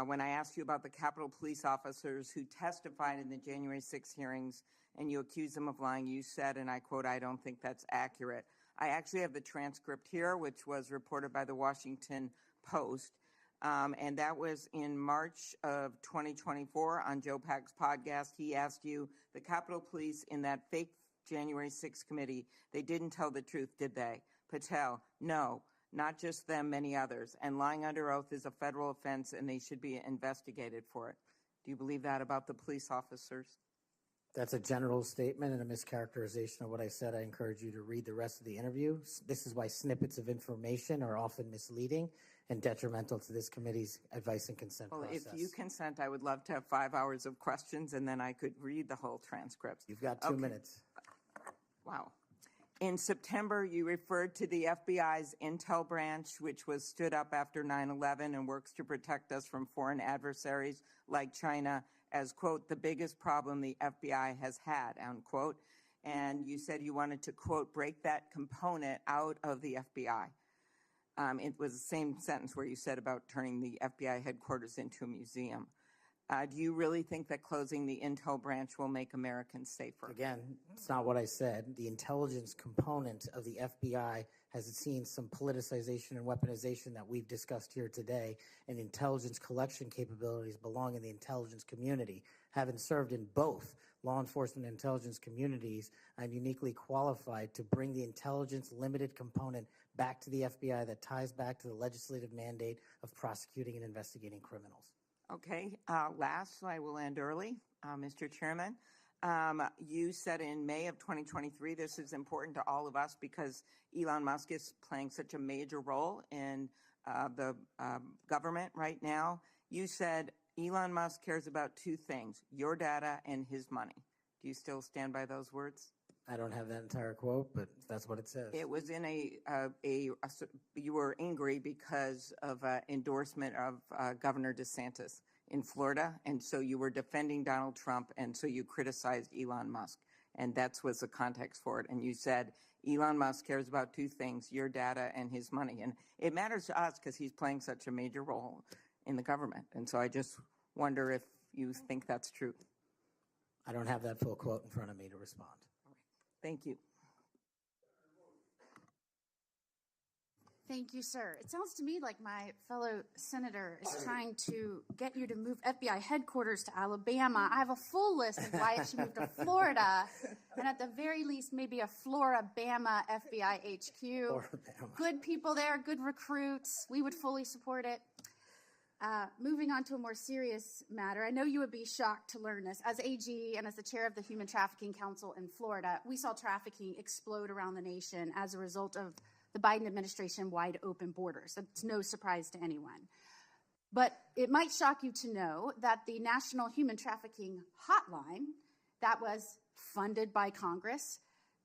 when I asked you about the Capitol Police officers who testified in the January 6 hearings and you accused them of lying. You said, and I quote, "I don't think that's accurate." I actually have the transcript here, which was reported by the Washington Post. And that was in March of 2024 on Joe Pack's podcast. He asked you, the Capitol Police in that fake January 6th committee, they didn't tell the truth, did they? Patel, no, not just them, many others. And lying under oath is a federal offense and they should be investigated for it. Do you believe that about the police officers? That's a general statement and a mischaracterization of what I said. I encourage you to read the rest of the interview. This is why snippets of information are often misleading and detrimental to this committee's advice and consent process. If you consent, I would love to have 5 hours of questions and then I could read the whole transcript. You've got 2 minutes. Wow. In September, you referred to the FBI's intel branch, which was stood up after 9/11 and works to protect us from foreign adversaries like China, as, quote, the biggest problem the FBI has had, unquote. And you said you wanted to, quote, break that component out of the FBI. It was the same sentence where you said about turning the FBI headquarters into a museum. Do you really think that closing the intel branch will make Americans safer? Again, it's not what I said. The intelligence component of the FBI has seen some politicization and weaponization that we've discussed here today, and intelligence collection capabilities belong in the intelligence community. Having served in both law enforcement and intelligence communities, I'm uniquely qualified to bring the intelligence limited component back to the FBI that ties back to the legislative mandate of prosecuting and investigating criminals. Okay, last, so I will end early, Mr. Chairman. You said in May of 2023, this is important to all of us because Elon Musk is playing such a major role in the government right now. You said Elon Musk cares about two things, your data and his money. Do you still stand by those words? I don't have that entire quote, but that's what it says. It was in you were angry because of an endorsement of Governor DeSantis in Florida, and so you were defending Donald Trump, and so you criticized Elon Musk, and that was the context for it. And you said Elon Musk cares about two things, your data and his money, and it matters to us because he's playing such a major role in the government, and so I just wonder if you think that's true. I don't have that full quote in front of me to respond. Thank you. Thank you, sir. It sounds to me like my fellow senator is trying to get you to move FBI headquarters to Alabama. I have a full list of why it should move to Florida, and at the very least, maybe a Florabama FBI HQ. Florabama. Good people there, good recruits. We would fully support it. Moving on to a more serious matter, I know you would be shocked to learn this. As AG and as the chair of the Human Trafficking Council in Florida, we saw trafficking explode around the nation as a result of the Biden administration wide open borders. That's no surprise to anyone. But it might shock you to know that the National Human Trafficking Hotline that was funded by Congress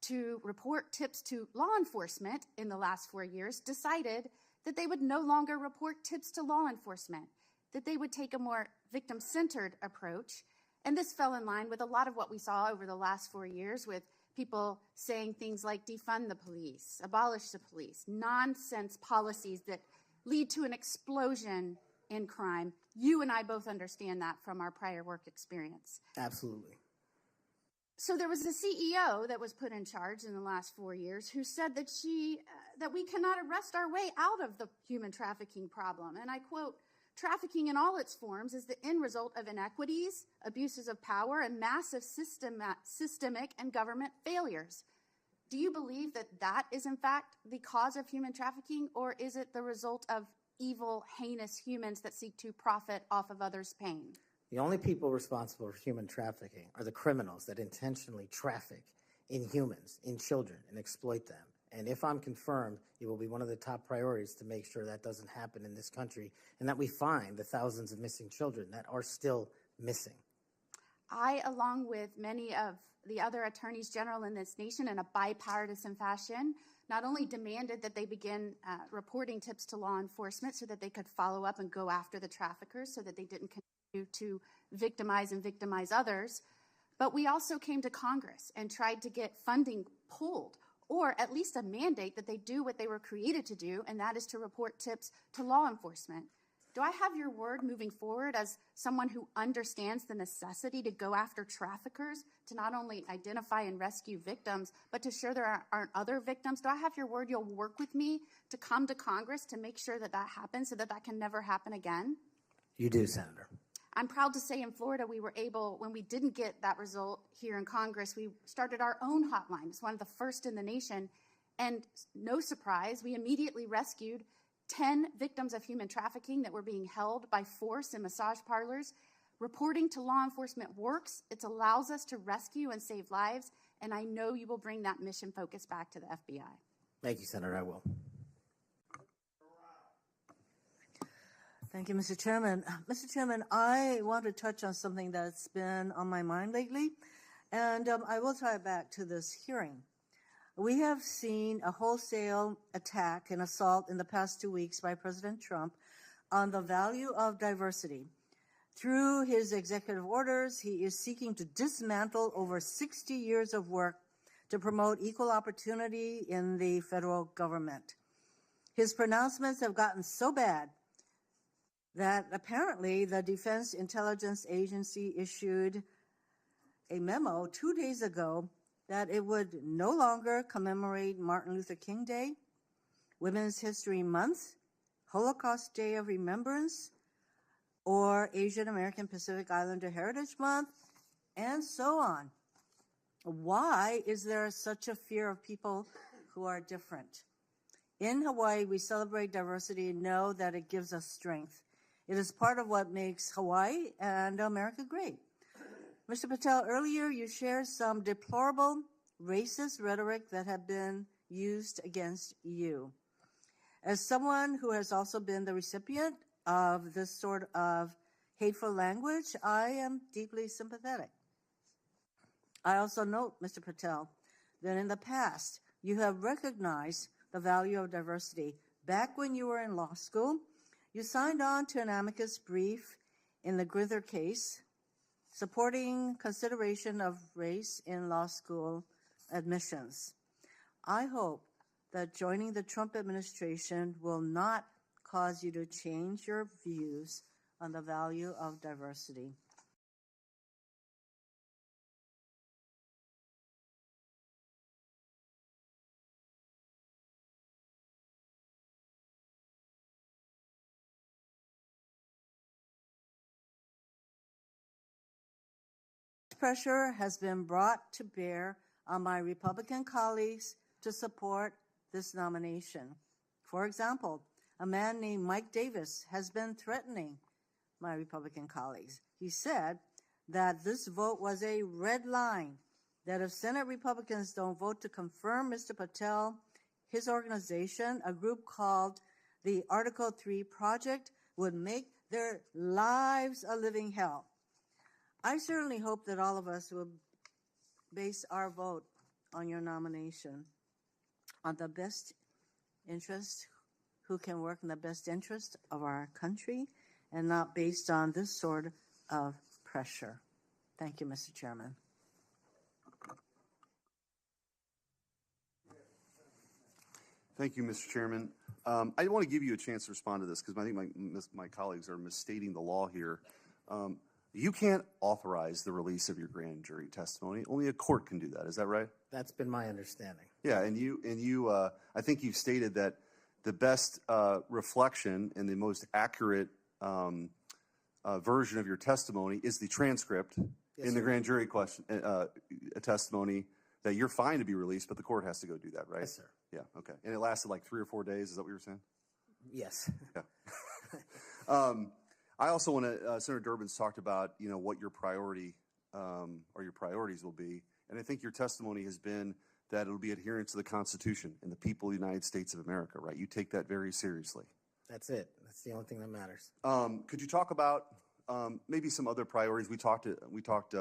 to report tips to law enforcement in the last 4 years decided that they would no longer report tips to law enforcement, that they would take a more victim-centered approach. And this fell in line with a lot of what we saw over the last 4 years with people saying things like defund the police, abolish the police, nonsense policies that lead to an explosion in crime. You and I both understand that from our prior work experience. Absolutely. So there was a CEO that was put in charge in the last 4 years who said that that we cannot arrest our way out of the human trafficking problem. And I quote, "Trafficking in all its forms is the end result of inequities, abuses of power, and massive systemic and government failures." Do you believe that that is in fact the cause of human trafficking, or is it the result of evil, heinous humans that seek to profit off of others' pain? The only people responsible for human trafficking are the criminals that intentionally traffic in humans, in children, and exploit them. And if I'm confirmed, it will be one of the top priorities to make sure that doesn't happen in this country and that we find the thousands of missing children that are still missing. I, along with many of the other attorneys general in this nation in a bipartisan fashion, not only demanded that they begin reporting tips to law enforcement so that they could follow up and go after the traffickers so that they didn't continue to victimize others, but we also came to Congress and tried to get funding pulled, or at least a mandate that they do what they were created to do, and that is to report tips to law enforcement. Do I have your word moving forward as someone who understands the necessity to go after traffickers, to not only identify and rescue victims, but to ensure there aren't other victims? Do I have your word you'll work with me to come to Congress to make sure that that happens so that that can never happen again? You do, Senator. I'm proud to say in Florida, we were able, when we didn't get that result here in Congress, we started our own hotline. It's one of the first in the nation. And no surprise, we immediately rescued 10 victims of human trafficking that were being held by force in massage parlors. Reporting to law enforcement works. It allows us to rescue and save lives. And I know you will bring that mission focus back to the FBI. Thank you, Senator. I will. Thank you, Mr. Chairman. Mr. Chairman, I want to touch on something that's been on my mind lately, and I will tie it back to this hearing. We have seen a wholesale attack and assault in the past 2 weeks by President Trump on the value of diversity. Through his executive orders, he is seeking to dismantle over 60 years of work to promote equal opportunity in the federal government. His pronouncements have gotten so bad that apparently the Defense Intelligence Agency issued a memo 2 days ago that it would no longer commemorate Martin Luther King Day, Women's History Month, Holocaust Day of Remembrance, or Asian American Pacific Islander Heritage Month, and so on. Why is there such a fear of people who are different? In Hawaii, we celebrate diversity and know that it gives us strength. It is part of what makes Hawaii and America great. Mr. Patel, earlier you shared some deplorable racist rhetoric that have been used against you. As someone who has also been the recipient of this sort of hateful language, I am deeply sympathetic. I also note, Mr. Patel, that in the past you have recognized the value of diversity. Back when you were in law school, you signed on to an amicus brief in the Grither case, supporting consideration of race in law school admissions. I hope that joining the Trump administration will not cause you to change your views on the value of diversity. Much pressure has been brought to bear on my Republican colleagues to support this nomination. For example, a man named Mike Davis has been threatening my Republican colleagues. He said that this vote was a red line, that if Senate Republicans don't vote to confirm Mr. Patel, his organization, a group called the Article 3 Project, would make their lives a living hell. I certainly hope that all of us will base our vote on your nomination on the best interest, who can work in the best interest of our country, and not based on this sort of pressure. Thank you, Mr. Chairman. Thank you, Mr. Chairman. I want to give you a chance to respond to this because I think my colleagues are misstating the law here. You can't authorize the release of your grand jury testimony. Only a court can do that. Is that right? That's been my understanding. Yeah, and you, I think you've stated that the best reflection and the most accurate version of your testimony is the transcript in the grand jury testimony. That you're fine to be released, but the court has to go do that, right? Yes, sir. Yeah. Okay. And it lasted like 3 or 4 days. Is that what you were saying? Yes. Yeah. I also want to. Senator Durbin's talked about what your priority or your priorities will be, and I think your testimony has been that it'll be adherence to the Constitution and the people of the United States of America. Right? You take that very seriously. That's it. That's the only thing that matters. Could you talk about maybe some other priorities? We talked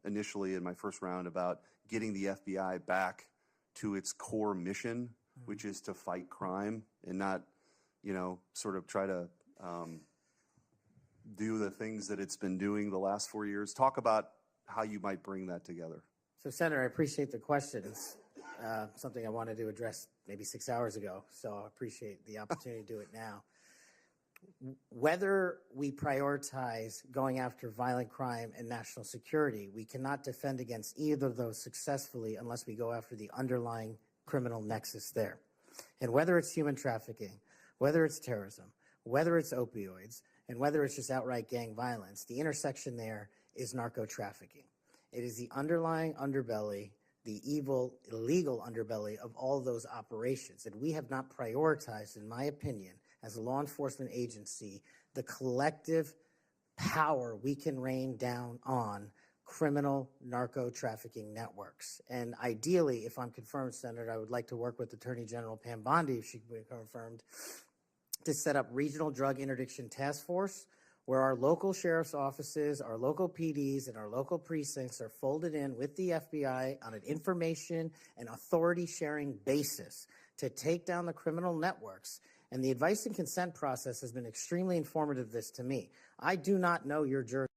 initially in my first round about getting the FBI back to its core mission, which is to fight crime and not, sort of try to do the things that it's been doing the last 4 years. Talk about how you might bring that together. So, Senator, I appreciate the question. It's something I wanted to address maybe 6 hours ago, so I appreciate the opportunity to do it now. Whether we prioritize going after violent crime and national security, we cannot defend against either of those successfully unless we go after the underlying criminal nexus there. And whether it's human trafficking, whether it's terrorism, whether it's opioids, and whether it's just outright gang violence, the intersection there is narco trafficking. It is the underlying underbelly, the evil, illegal underbelly of all those operations. And we have not prioritized, in my opinion, as a law enforcement agency, the collective power we can rain down on criminal narco trafficking networks. And ideally, if I'm confirmed, Senator, I would like to work with Attorney General Pam Bondi, if she can be confirmed, to set up regional drug interdiction task force where our local sheriff's offices, our local PDs, and our local precincts are folded in with the FBI on an information and authority sharing basis to take down the criminal networks. And the advice and consent process has been extremely informative of this to me. I do not know your jurisdiction.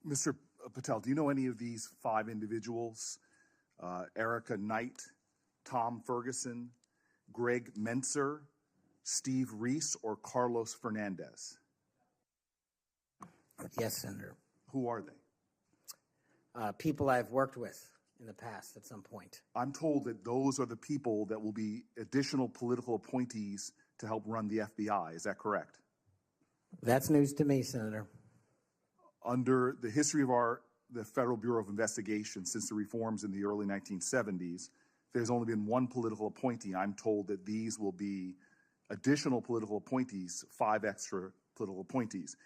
Mr. Patel, do you know any of these 5 individuals? Erica Knight, Tom Ferguson, Greg Mentzer, Steve Reese, or Carlos Fernandez? Yes, Senator. Who are they? People I've worked with in the past at some point. I'm told that those are the people that will be additional political appointees to help run the FBI. Is that correct? That's news to me, Senator. Under the history of the Federal Bureau of Investigation since the reforms in the early 1970s, there's only been one political appointee. I'm told that these will be additional political appointees, 5 extra political appointees.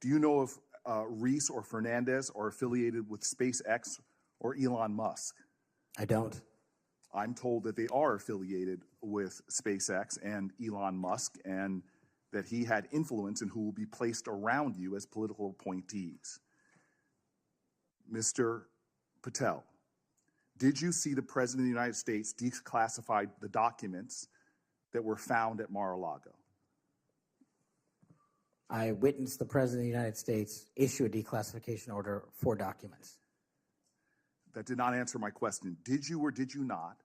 Do you know if Reese or Fernandez are affiliated with SpaceX or Elon Musk? I don't. I'm told that they are affiliated with SpaceX and Elon Musk, and that he had influence in who will be placed around you as political appointees. Mr. Patel, did you see the President of the United States declassify the documents that were found at Mar-a-Lago? I witnessed the President of the United States issue a declassification order for documents. That did not answer my question. Did you or did you not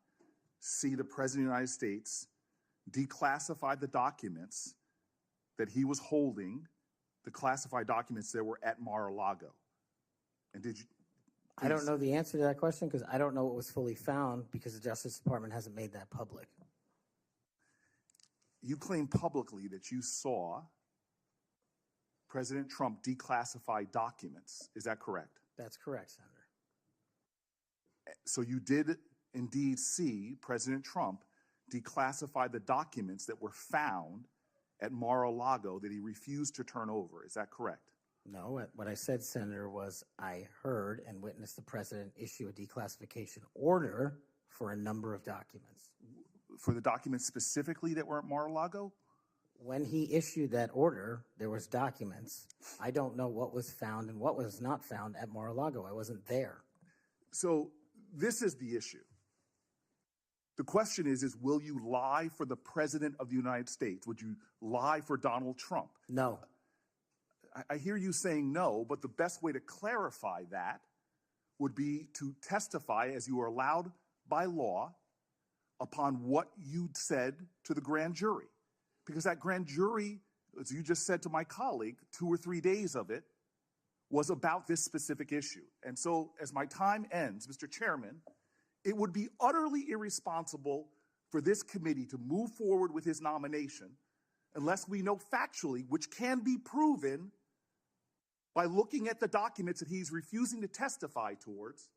see the President of the United States declassify the documents that he was holding, the classified documents that were at Mar-a-Lago? And did you? I don't know the answer to that question because I don't know what was fully found because the Justice Department hasn't made that public. You claim publicly that you saw President Trump declassify documents. Is that correct? That's correct, Senator. So you did indeed see President Trump declassify the documents that were found at Mar-a-Lago that he refused to turn over. Is that correct? No, what I said, Senator, was I heard and witnessed the President issue a declassification order for a number of documents. For the documents specifically that were at Mar-a-Lago? When he issued that order, there was documents. I don't know what was found and what was not found at Mar-a-Lago. I wasn't there. So this is the issue. The question is will you lie for the President of the United States? Would you lie for Donald Trump? No. I hear you saying no, but the best way to clarify that would be to testify as you are allowed by law upon what you said to the grand jury. Because that grand jury, as you just said to my colleague, 2 or 3 days of it was about this specific issue. And so as my time ends, Mr. Chairman, it would be utterly irresponsible for this committee to move forward with his nomination unless we know factually, which can be proven by looking at the documents that he's refusing to testify towards.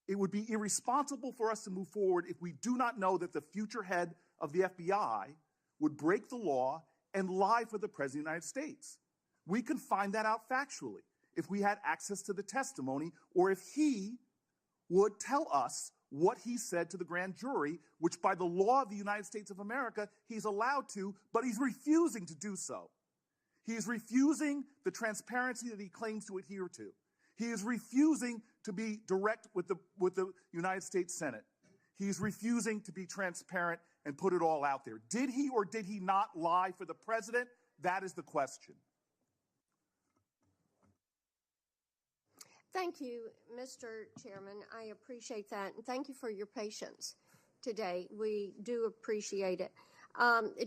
It would be irresponsible for us to move forward if we do not know that the future head of the FBI would break the law and lie for the President of the United States. We can find that out factually if we had access to the testimony or if he would tell us what he said to the grand jury, which by the law of the United States of America, he's allowed to, but he's refusing to do so. He is refusing the transparency that he claims to adhere to. He is refusing to be direct with the United States Senate. He's refusing to be transparent and put it all out there. Did he or did he not lie for the president? That is the question. Thank you, Mr. Chairman. I appreciate that, and thank you for your patience today. We do appreciate it.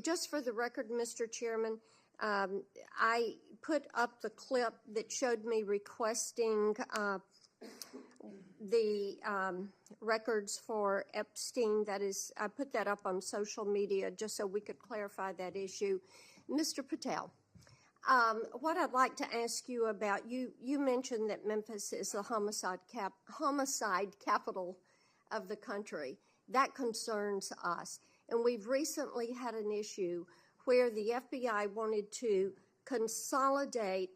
Just for the record, Mr. Chairman, I put up the clip that showed me requesting the records for Epstein. That is, I put that up on social media just so we could clarify that issue. Mr. Patel, what I'd like to ask you about, you mentioned that Memphis is the homicide capital of the country. That concerns us. And we've recently had an issue where the FBI wanted to consolidate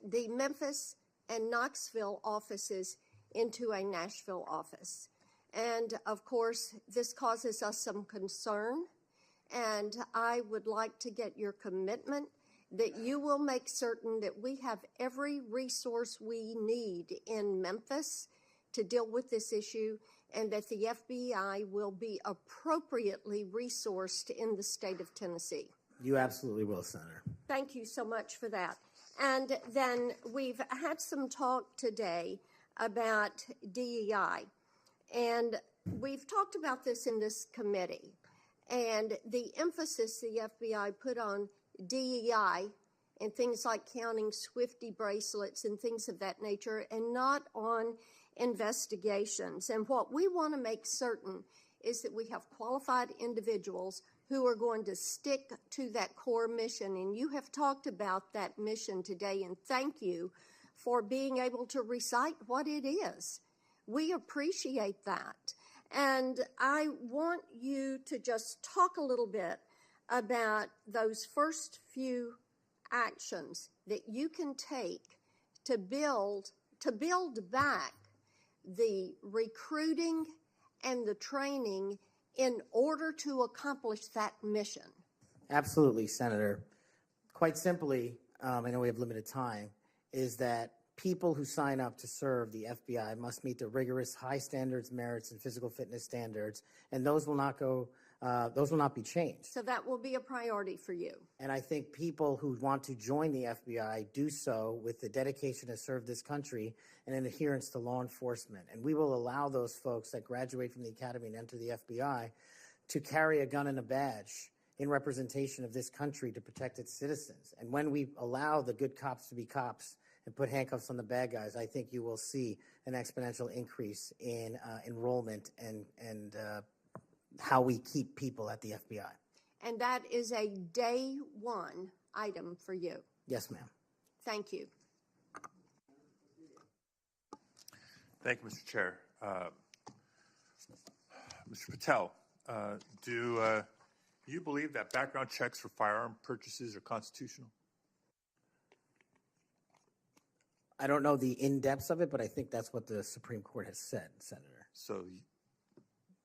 the Memphis and Knoxville offices into a Nashville office. And of course, this causes us some concern. And I would like to get your commitment that you will make certain that we have every resource we need in Memphis to deal with this issue, and that the FBI will be appropriately resourced in the state of Tennessee. You absolutely will, Senator. Thank you so much for that. And then we've had some talk today about DEI, and we've talked about this in this committee, and the emphasis the FBI put on DEI and things like counting Swifty bracelets and things of that nature, and not on investigations. And what we want to make certain is that we have qualified individuals who are going to stick to that core mission. And you have talked about that mission today, and thank you for being able to recite what it is. We appreciate that. And I want you to just talk a little bit about those first few actions that you can take to build back the recruiting and the training in order to accomplish that mission? Absolutely, Senator. Quite simply, I know we have limited time, is that people who sign up to serve the FBI must meet the rigorous high standards, merits, and physical fitness standards, and those will not be changed. So that will be a priority for you. And I think people who want to join the FBI do so with the dedication to serve this country and an adherence to law enforcement. And we will allow those folks that graduate from the academy and enter the FBI to carry a gun and a badge in representation of this country to protect its citizens. And when we allow the good cops to be cops and put handcuffs on the bad guys, I think you will see an exponential increase in enrollment and how we keep people at the FBI. And that is a day one item for you. Yes, ma'am. Thank you. Thank you, Mr. Chair. Mr. Patel, do you believe that background checks for firearm purchases are constitutional? I don't know the in-depths of it, but I think that's what the Supreme Court has said, Senator. So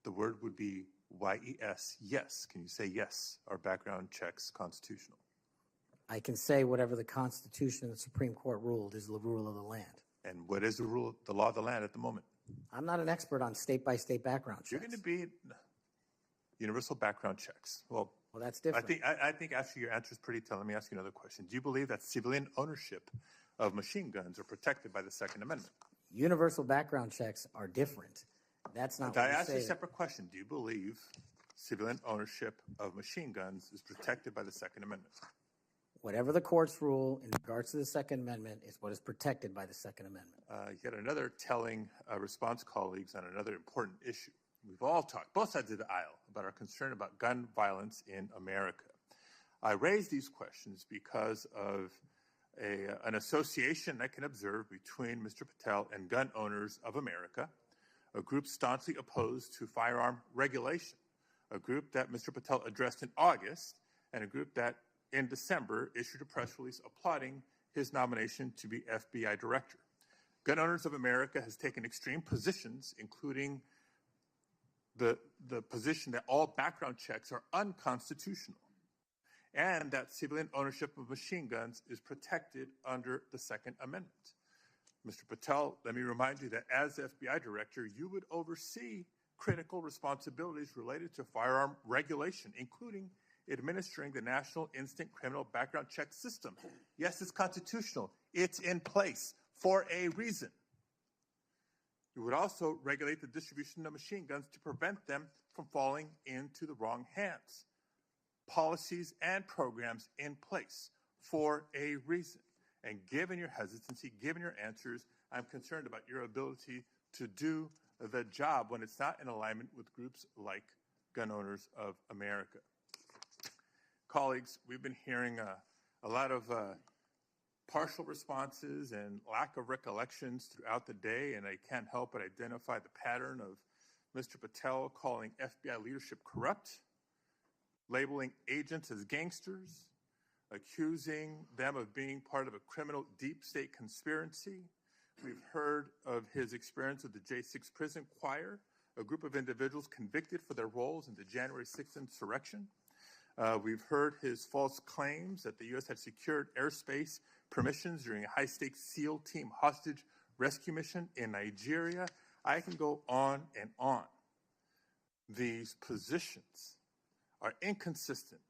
the word would be YES, yes. Can you say yes? Are background checks constitutional? I can say whatever the Constitution and the Supreme Court ruled is the rule of the land. And what is the law of the land at the moment? I'm not an expert on state-by-state background checks. You're going to be universal background checks. Well, that's different. I think actually your answer is pretty telling. Let me ask you another question. Do you believe that civilian ownership of machine guns are protected by the Second Amendment? Universal background checks are different. That's not what I we asked you a say. separate question. Do you believe civilian ownership of machine guns is protected by the Second Amendment? Whatever the courts rule in regards to the Second Amendment is what is protected by the Second Amendment. Yet another telling response, colleagues, on another important issue. We've all talked, both sides of the aisle, about our concern about gun violence in America. I raise these questions because of an association I can observe between Mr. Patel and gun owners of America, a group staunchly opposed to firearm regulation, a group that Mr. Patel addressed in August, and a group that in December issued a press release applauding his nomination to be FBI director. Gun Owners of America has taken extreme positions, including the position that all background checks are unconstitutional and that civilian ownership of machine guns is protected under the Second Amendment. Mr. Patel, let me remind you that as FBI director, you would oversee critical responsibilities related to firearm regulation, including administering the National Instant Criminal Background Check System. Yes, it's constitutional. It's in place for a reason. You would also regulate the distribution of machine guns to prevent them from falling into the wrong hands. Policies and programs in place for a reason. And given your hesitancy, given your answers, I'm concerned about your ability to do the job when it's not in alignment with groups like Gun Owners of America. Colleagues, we've been hearing a lot of partial responses and lack of recollections throughout the day, and I can't help but identify the pattern of Mr. Patel calling FBI leadership corrupt, labeling agents as gangsters, accusing them of being part of a criminal deep state conspiracy. We've heard of his experience with the J6 prison choir, a group of individuals convicted for their roles in the January 6th insurrection. We've heard his false claims that the U.S. had secured airspace permissions during a high-stakes SEAL team hostage rescue mission in Nigeria. I can go on and on. These positions are inconsistent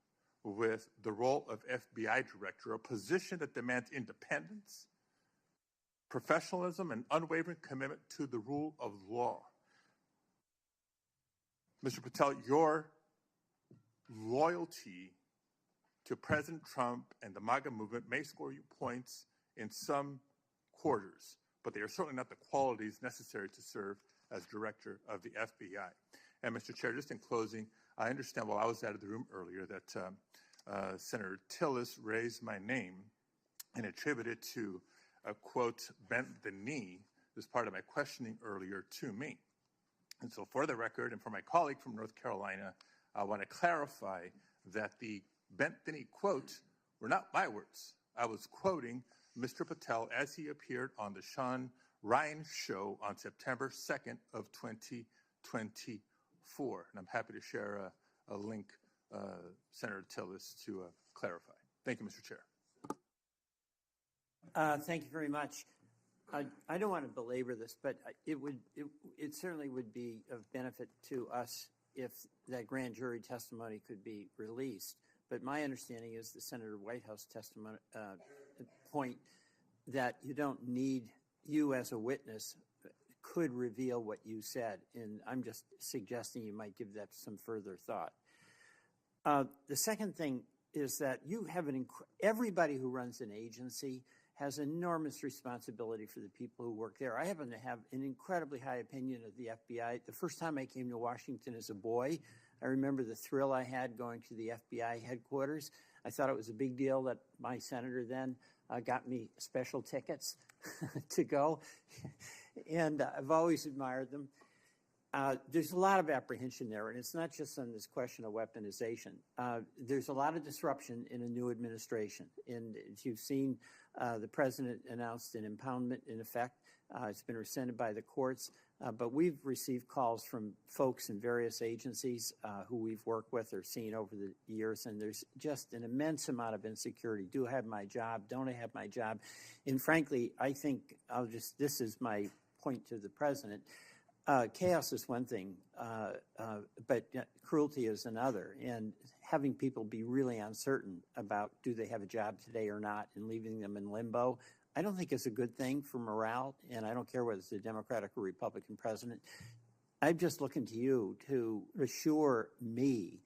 with the role of FBI director, a position that demands independence, professionalism, and unwavering commitment to the rule of law. Mr. Patel, your loyalty to President Trump and the MAGA movement may score you points in some quarters, but they are certainly not the qualities necessary to serve as director of the FBI. And Mr. Chair, just in closing, I understand while I was out of the room earlier that Senator Tillis raised my name and attributed to a quote, bent the knee as part of my questioning earlier to me. And so for the record and for my colleague from North Carolina, I want to clarify that the bent the knee quote were not my words. I was quoting Mr. Patel as he appeared on the Sean Ryan show on September 2nd of 2020. 24. And I'm happy to share a link, Senator Tillis, to clarify. Thank you, Mr. Chair. Thank you very much. I don't want to belabor this, but it certainly would be of benefit to us if that grand jury testimony could be released. But my understanding is the Senator White House testimony point that you don't need you as a witness could reveal what you said, and I'm just suggesting you might give that some further thought. The second thing is that you have everybody who runs an agency has enormous responsibility for the people who work there. I happen to have an incredibly high opinion of the FBI. The first time I came to Washington as a boy, I remember the thrill I had going to the FBI headquarters. I thought it was a big deal that my senator then got me special tickets to go, and I've always admired them. There's a lot of apprehension there, and it's not just on this question of weaponization. There's a lot of disruption in a new administration, and as you've seen, the president announced an impoundment in effect. It's been rescinded by the courts, but we've received calls from folks in various agencies who we've worked with or seen over the years, and there's just an immense amount of insecurity. Do I have my job? Don't I have my job? And frankly, I think this is my point to the president. Chaos is one thing, but cruelty is another. And having people be really uncertain about do they have a job today or not and leaving them in limbo, I don't think is a good thing for morale, and I don't care whether it's a Democratic or Republican president. I'm just looking to you to assure me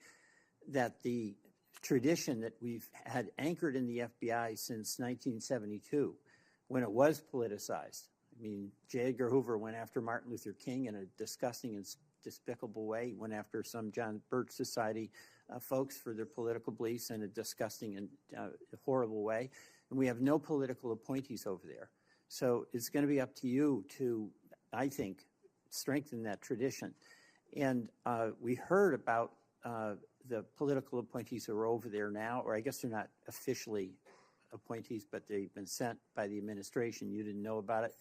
that the tradition that we've had anchored in the FBI since 1972, when it was politicized. I mean, J. Edgar Hoover went after Martin Luther King in a disgusting and despicable way. He went after some John Birch Society folks for their political beliefs in a disgusting and horrible way. And we have no political appointees over there. So it's going to be up to you to, I think, strengthen that tradition. And we heard about the political appointees who are over there now, or I guess they're not officially appointees, but they've been sent by the administration. You didn't know about it.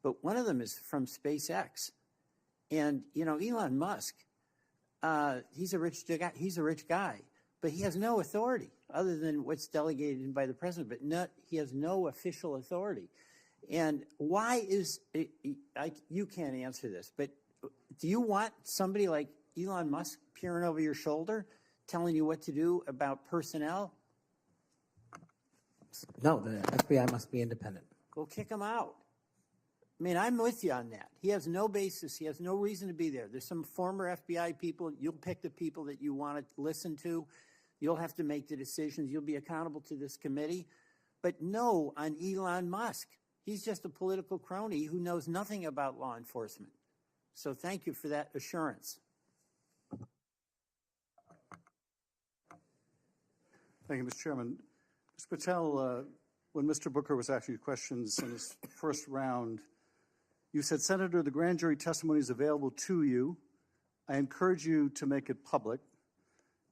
But one of them is from SpaceX. And, you know, Elon Musk, he's a rich guy, but he has no authority other than what's delegated by the president, but he has no official authority. And why is it, you can't answer this, but do you want somebody like Elon Musk peering over your shoulder, telling you what to do about personnel? No, the FBI must be independent. Go kick him out. I mean, I'm with you on that. He has no basis. He has no reason to be there. There's some former FBI people. You'll pick the people that you want to listen to. You'll have to make the decisions. You'll be accountable to this committee. But no on Elon Musk. He's just a political crony who knows nothing about law enforcement. So thank you for that assurance. Thank you, Mr. Chairman. Mr. Patel, when Mr. Booker was asking you questions in his first round, you said, Senator, the grand jury testimony is available to you. I encourage you to make it public.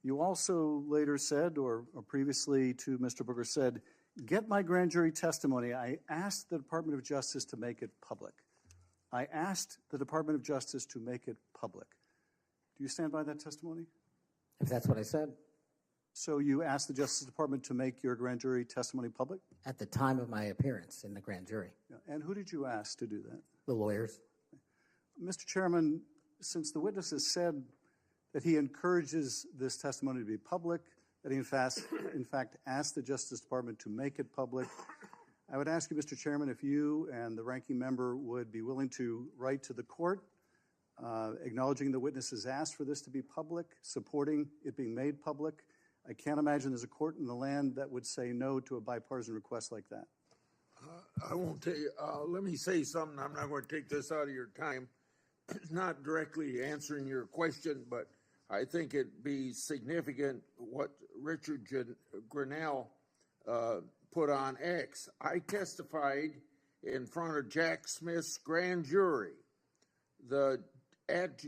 You also later said, or previously to Mr. Booker said, get my grand jury testimony. I asked the Department of Justice to make it public. I asked the Department of Justice to make it public. Do you stand by that testimony? If that's what I said. So you asked the Justice Department to make your grand jury testimony public? At the time of my appearance in the grand jury. Yeah. And who did you ask to do that? The lawyers. Mr. Chairman, since the witness has said that he encourages this testimony to be public, that he in fact asked the Justice Department to make it public, I would ask you, Mr. Chairman, if you and the ranking member would be willing to write to the court acknowledging the witness has asked for this to be public, supporting it being made public. I can't imagine there's a court in the land that would say no to a bipartisan request like that. I won't tell you. Let me say something. I'm not going to take this out of your time. It's not directly answering your question, but I think it'd be significant what Richard Grinnell put on X. I testified in front of Jack Smith's grand jury, at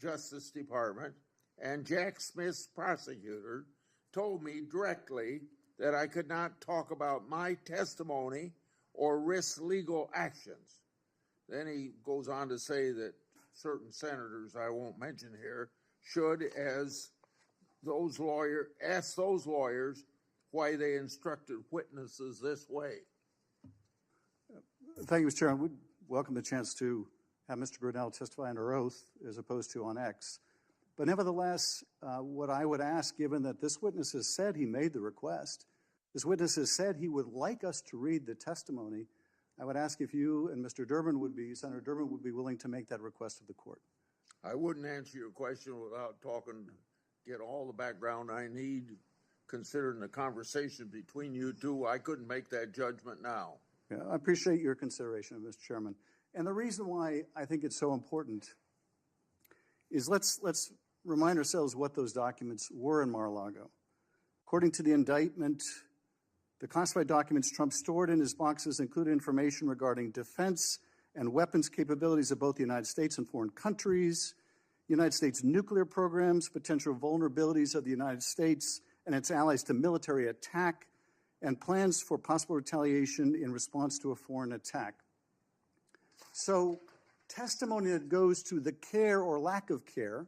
Justice Department, and Jack Smith's prosecutor told me directly that I could not talk about my testimony or risk legal actions. Then he goes on to say that certain senators I won't mention here should, as ask those lawyers why they instructed witnesses this way. Thank you, Mr. Chairman. We'd welcome the chance to have Mr. Brunel testify under oath as opposed to on X. But nevertheless, what I would ask, given that this witness has said he made the request, this witness has said he would like us to read the testimony, I would ask if you and Senator Durbin would be willing to make that request of the court. I wouldn't answer your question without get all the background I need, considering the conversation between you two. I couldn't make that judgment now. Yeah, I appreciate your consideration, Mr. Chairman. And the reason why I think it's so important is let's remind ourselves what those documents were in Mar-a-Lago. According to the indictment, the classified documents Trump stored in his boxes included information regarding defense and weapons capabilities of both the United States and foreign countries, United States nuclear programs, potential vulnerabilities of the United States and its allies to military attack, and plans for possible retaliation in response to a foreign attack. So testimony that goes to the care or lack of care,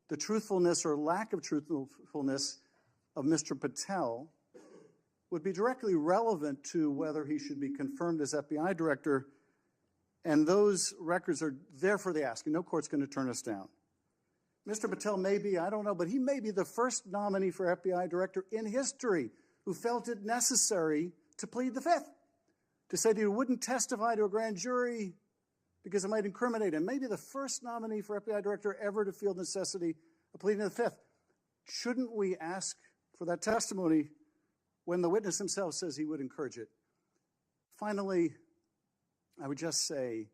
the truthfulness or lack of truthfulness of Mr. Patel would be directly relevant to whether he should be confirmed as FBI director, and those records are there for the asking. No court's going to turn us down. Mr. Patel may be, I don't know, but he may be the first nominee for FBI director in history who felt it necessary to plead the fifth, to say that he wouldn't testify to a grand jury because it might incriminate him. Maybe the first nominee for FBI director ever to feel the necessity of pleading the fifth. Shouldn't we ask for that testimony when the witness himself says he would encourage it? Finally, I would just say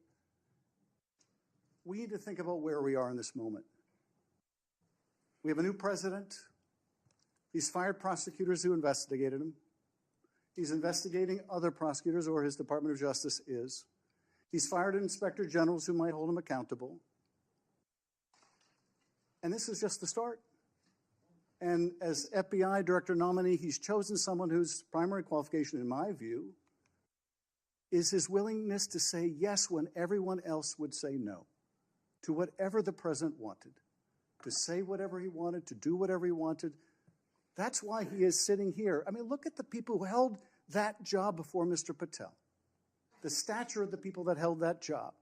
we need to think about where we are in this moment. We have a new president. He's fired prosecutors who investigated him. He's investigating other prosecutors, or his Department of Justice is. He's fired inspector generals who might hold him accountable. And this is just the start. And as FBI director nominee, he's chosen someone whose primary qualification, in my view, is his willingness to say yes when everyone else would say no to whatever the president wanted, to say whatever he wanted, to do whatever he wanted. That's why he is sitting here. I mean, look at the people who held that job before Mr. Patel, the stature of the people that held that job,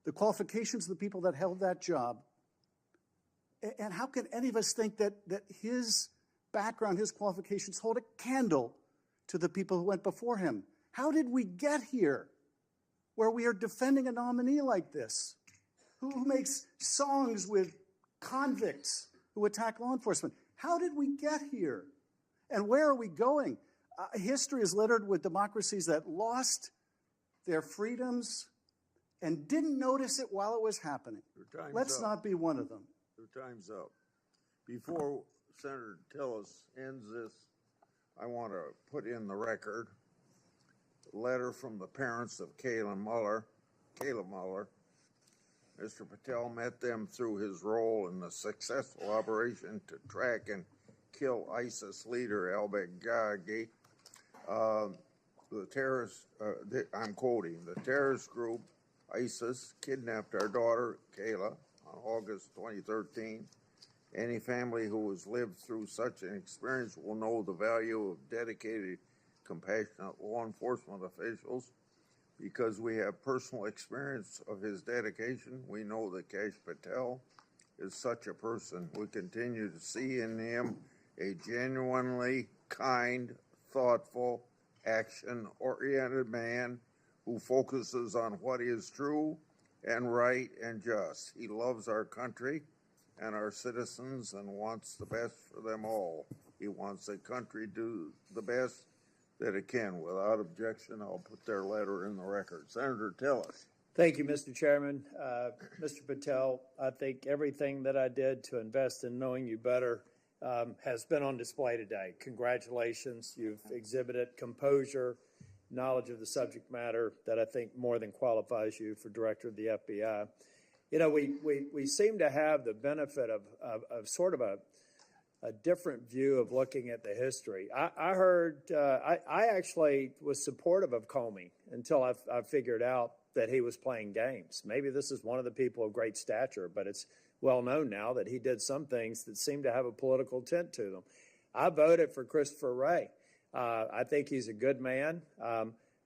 the qualifications of the people that held that job. And how can any of us think that his background, his qualifications hold a candle to the people who went before him? How did we get here where we are defending a nominee like this, who makes songs with convicts who attack law enforcement? How did we get here? And where are we going? History is littered with democracies that lost their freedoms and didn't notice it while it was happening. Let's not be one of them. Your time's up. Before Senator Tillis ends this, I want to put in the record a letter from the parents of Kayla Mueller. Mr. Patel met them through his role in the successful operation to track and kill ISIS leader al-Baghdadi. I'm quoting, the terrorist group ISIS kidnapped our daughter, Kayla, on August 2013. Any family who has lived through such an experience will know the value of dedicated, compassionate law enforcement officials. Because we have personal experience of his dedication, we know that Kash Patel is such a person. We continue to see in him a genuinely kind, thoughtful, action-oriented man who focuses on what is true and right and just. He loves our country and our citizens and wants the best for them all. He wants the country to do the best that it can. Without objection, I'll put their letter in the record. Senator Tillis. Thank you, Mr. Chairman. Mr. Patel, I think everything that I did to invest in knowing you better has been on display today. Congratulations. You've exhibited composure, knowledge of the subject matter that I think more than qualifies you for director of the FBI. You know, we seem to have the benefit of sort of a different view of looking at the history. I actually was supportive of Comey until I figured out that he was playing games. Maybe this is one of the people of great stature, but it's well known now that he did some things that seem to have a political tint to them. I voted for Christopher Wray. I think he's a good man,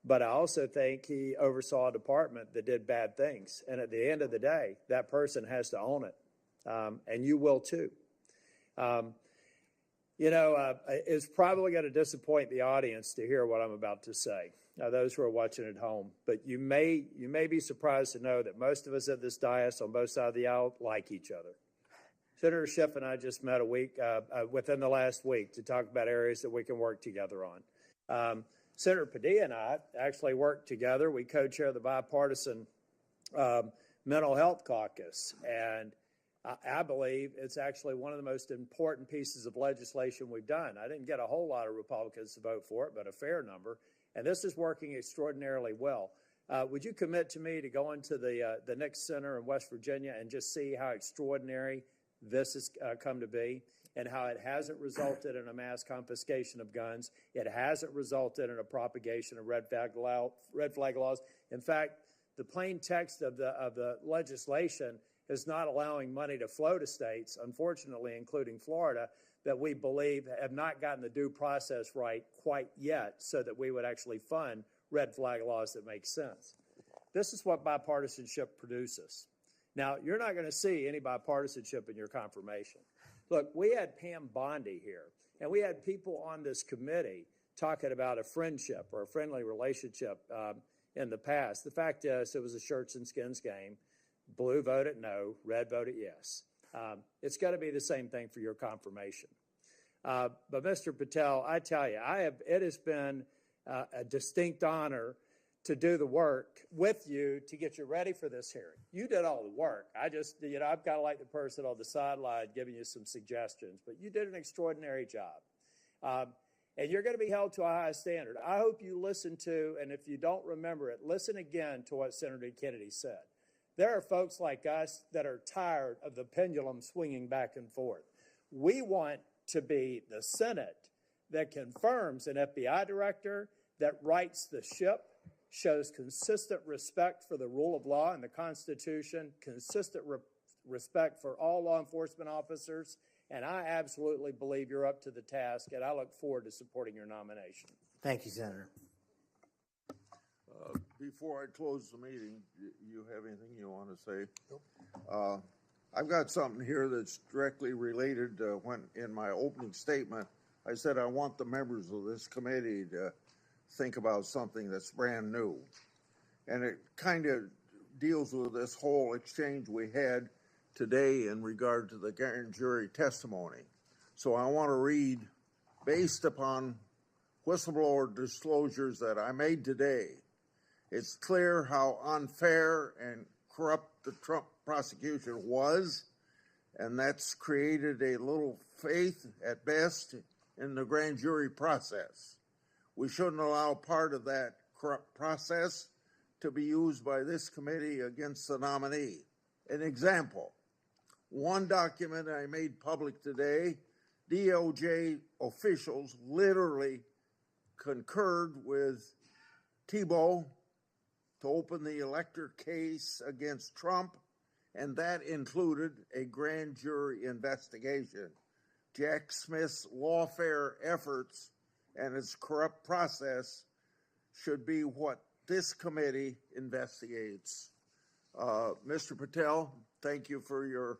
but I also think he oversaw a department that did bad things. And at the end of the day, that person has to own it, and you will too. It's probably going to disappoint the audience to hear what I'm about to say, those who are watching at home. But you may be surprised to know that most of us at this dais on both sides of the aisle like each other. Senator Schiff and I just met within the last week to talk about areas that we can work together on. Senator Padilla and I actually worked together. We co-chair the bipartisan mental health caucus, and I believe it's actually one of the most important pieces of legislation we've done. I didn't get a whole lot of Republicans to vote for it, but a fair number, and this is working extraordinarily well. Would you commit to me to go into the Nix Center in West Virginia and just see how extraordinary this has come to be, and how it hasn't resulted in a mass confiscation of guns? It hasn't resulted in a propagation of red flag laws. In fact, the plain text of the legislation is not allowing money to flow to states, unfortunately, including Florida, that we believe have not gotten the due process right quite yet, so that we would actually fund red flag laws that make sense. This is what bipartisanship produces. Now, you're not going to see any bipartisanship in your confirmation. Look, we had Pam Bondi here, and we had people on this committee talking about a friendship or a friendly relationship in the past. The fact is, it was a shirts and skins game. Blue voted no, red voted yes. It's got to be the same thing for your confirmation. But Mr. Patel, I tell you, it has been a distinct honor to do the work with you to get you ready for this hearing. You did all the work. I'm kind of like the person on the sideline giving you some suggestions, but you did an extraordinary job. And you're going to be held to a high standard. I hope you listen to, and if you don't remember it, listen again to what Senator Kennedy said. There are folks like us that are tired of the pendulum swinging back and forth. We want to be the Senate that confirms an FBI director, that rights the ship, shows consistent respect for the rule of law and the Constitution, consistent respect for all law enforcement officers, and I absolutely believe you're up to the task, and I look forward to supporting your nomination. Thank you, Senator. Before I close the meeting, you have anything you want to say? Nope. I've got something here that's directly related when in my opening statement, I said I want the members of this committee to think about something that's brand new. And it kind of deals with this whole exchange we had today in regard to the grand jury testimony. So I want to read, based upon whistleblower disclosures that I made today, it's clear how unfair and corrupt the Trump prosecution was, and that's created a little faith at best in the grand jury process. We shouldn't allow part of that corrupt process to be used by this committee against the nominee. An example, one document I made public today, DOJ officials literally concurred with Thibault to open the elector case against Trump, and that included a grand jury investigation. Jack Smith's lawfare efforts and its corrupt process should be what this committee investigates. Mr. Patel, thank you for your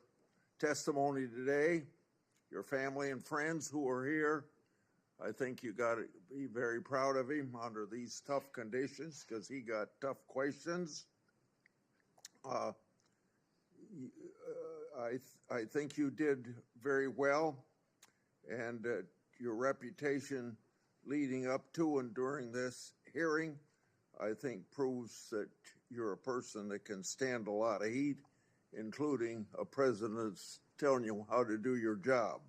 testimony today. Your family and friends who are here, I think you got to be very proud of him under these tough conditions, because he got tough questions. I think you did very well, and your reputation leading up to and during this hearing, I think, proves that you're a person that can stand a lot of heat, including a president that's telling you how to do your job.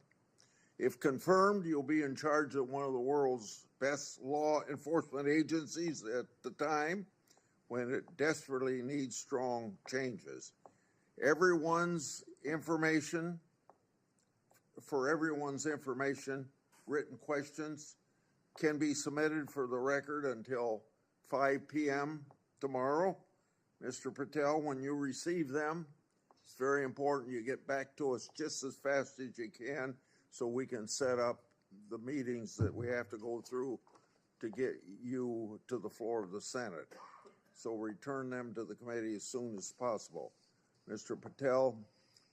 If confirmed, you'll be in charge of one of the world's best law enforcement agencies at the time when it desperately needs strong changes. For everyone's information, written questions can be submitted for the record until 5 p.m. tomorrow. Mr. Patel, when you receive them, it's very important you get back to us just as fast as you can so we can set up the meetings that we have to go through to get you to the floor of the Senate. So return them to the committee as soon as possible. Mr. Patel,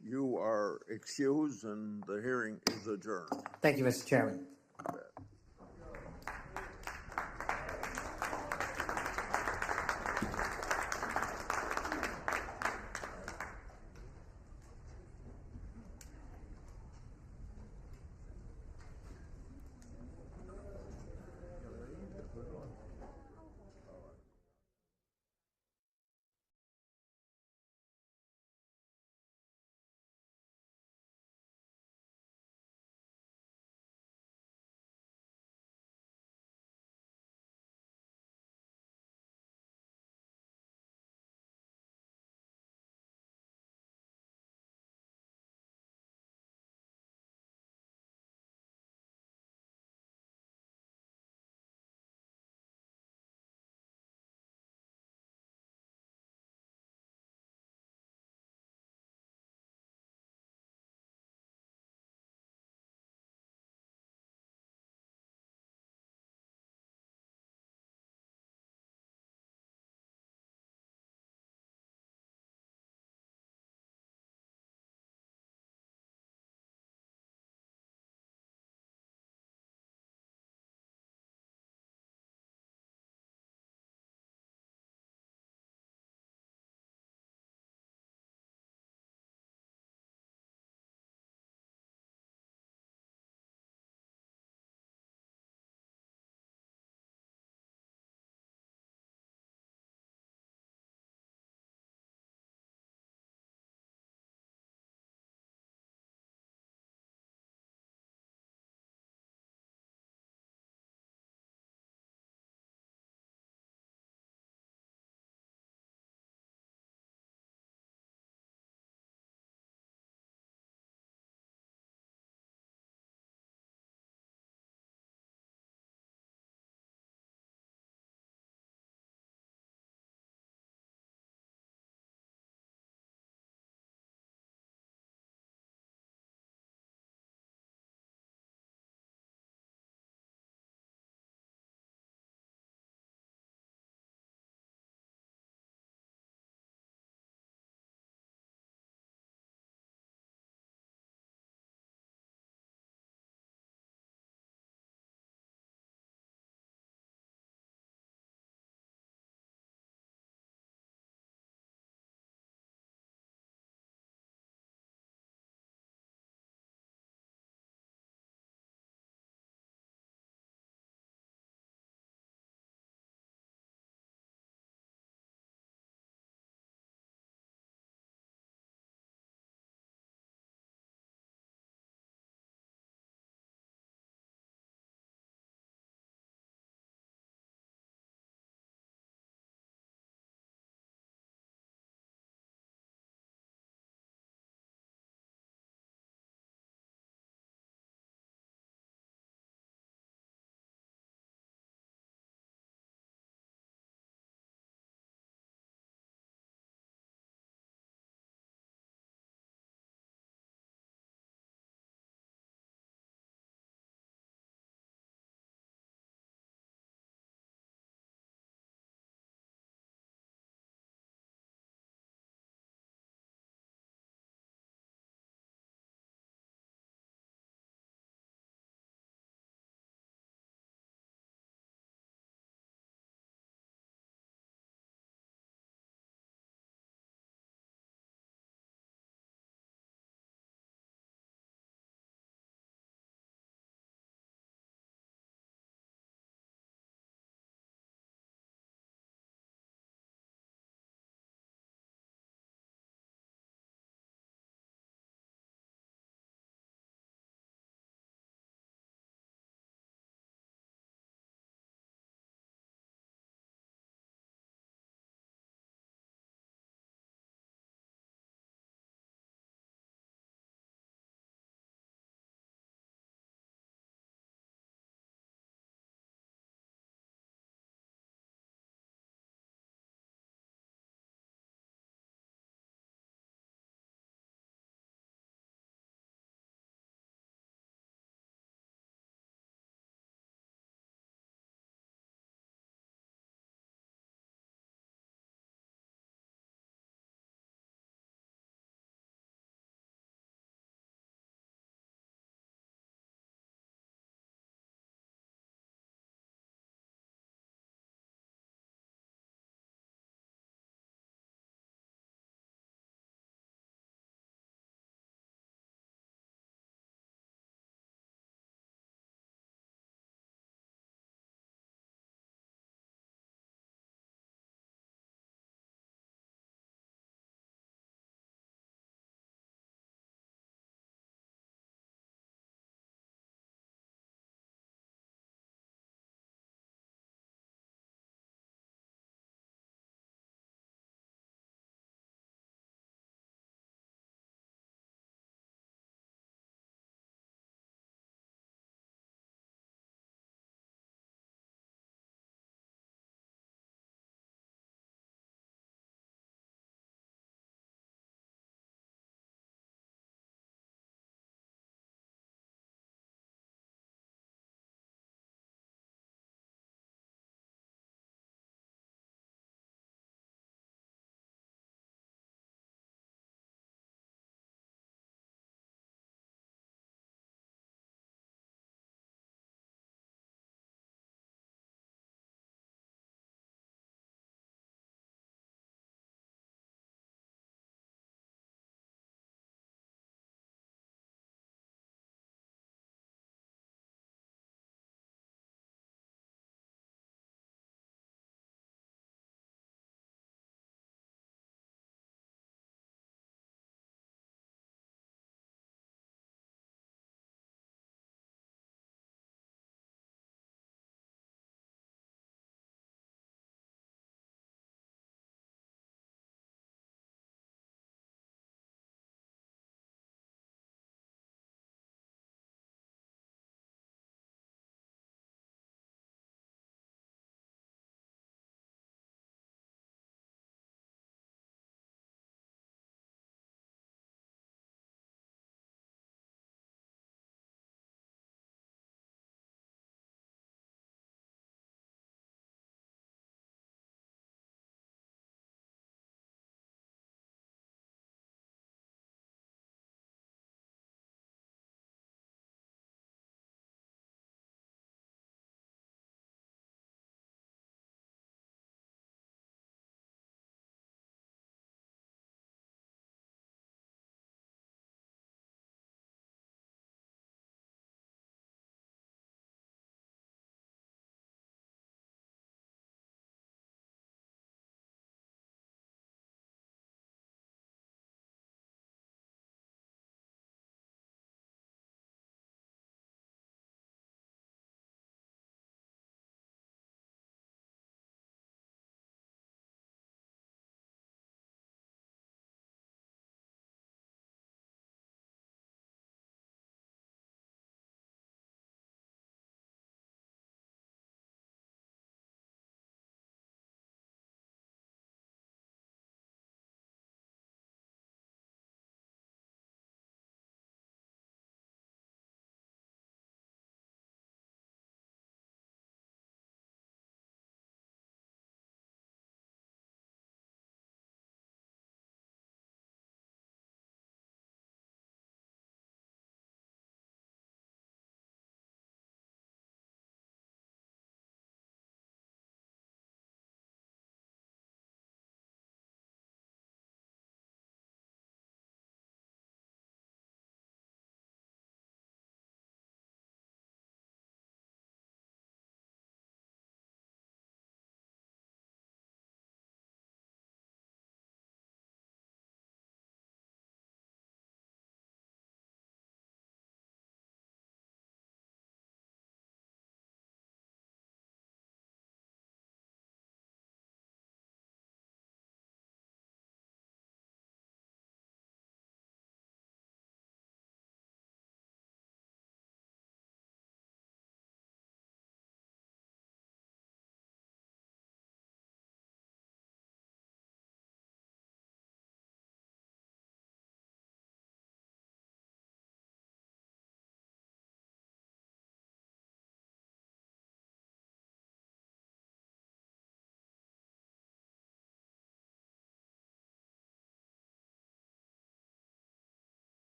you are excused and the hearing is adjourned. Thank you, Mr. Chairman.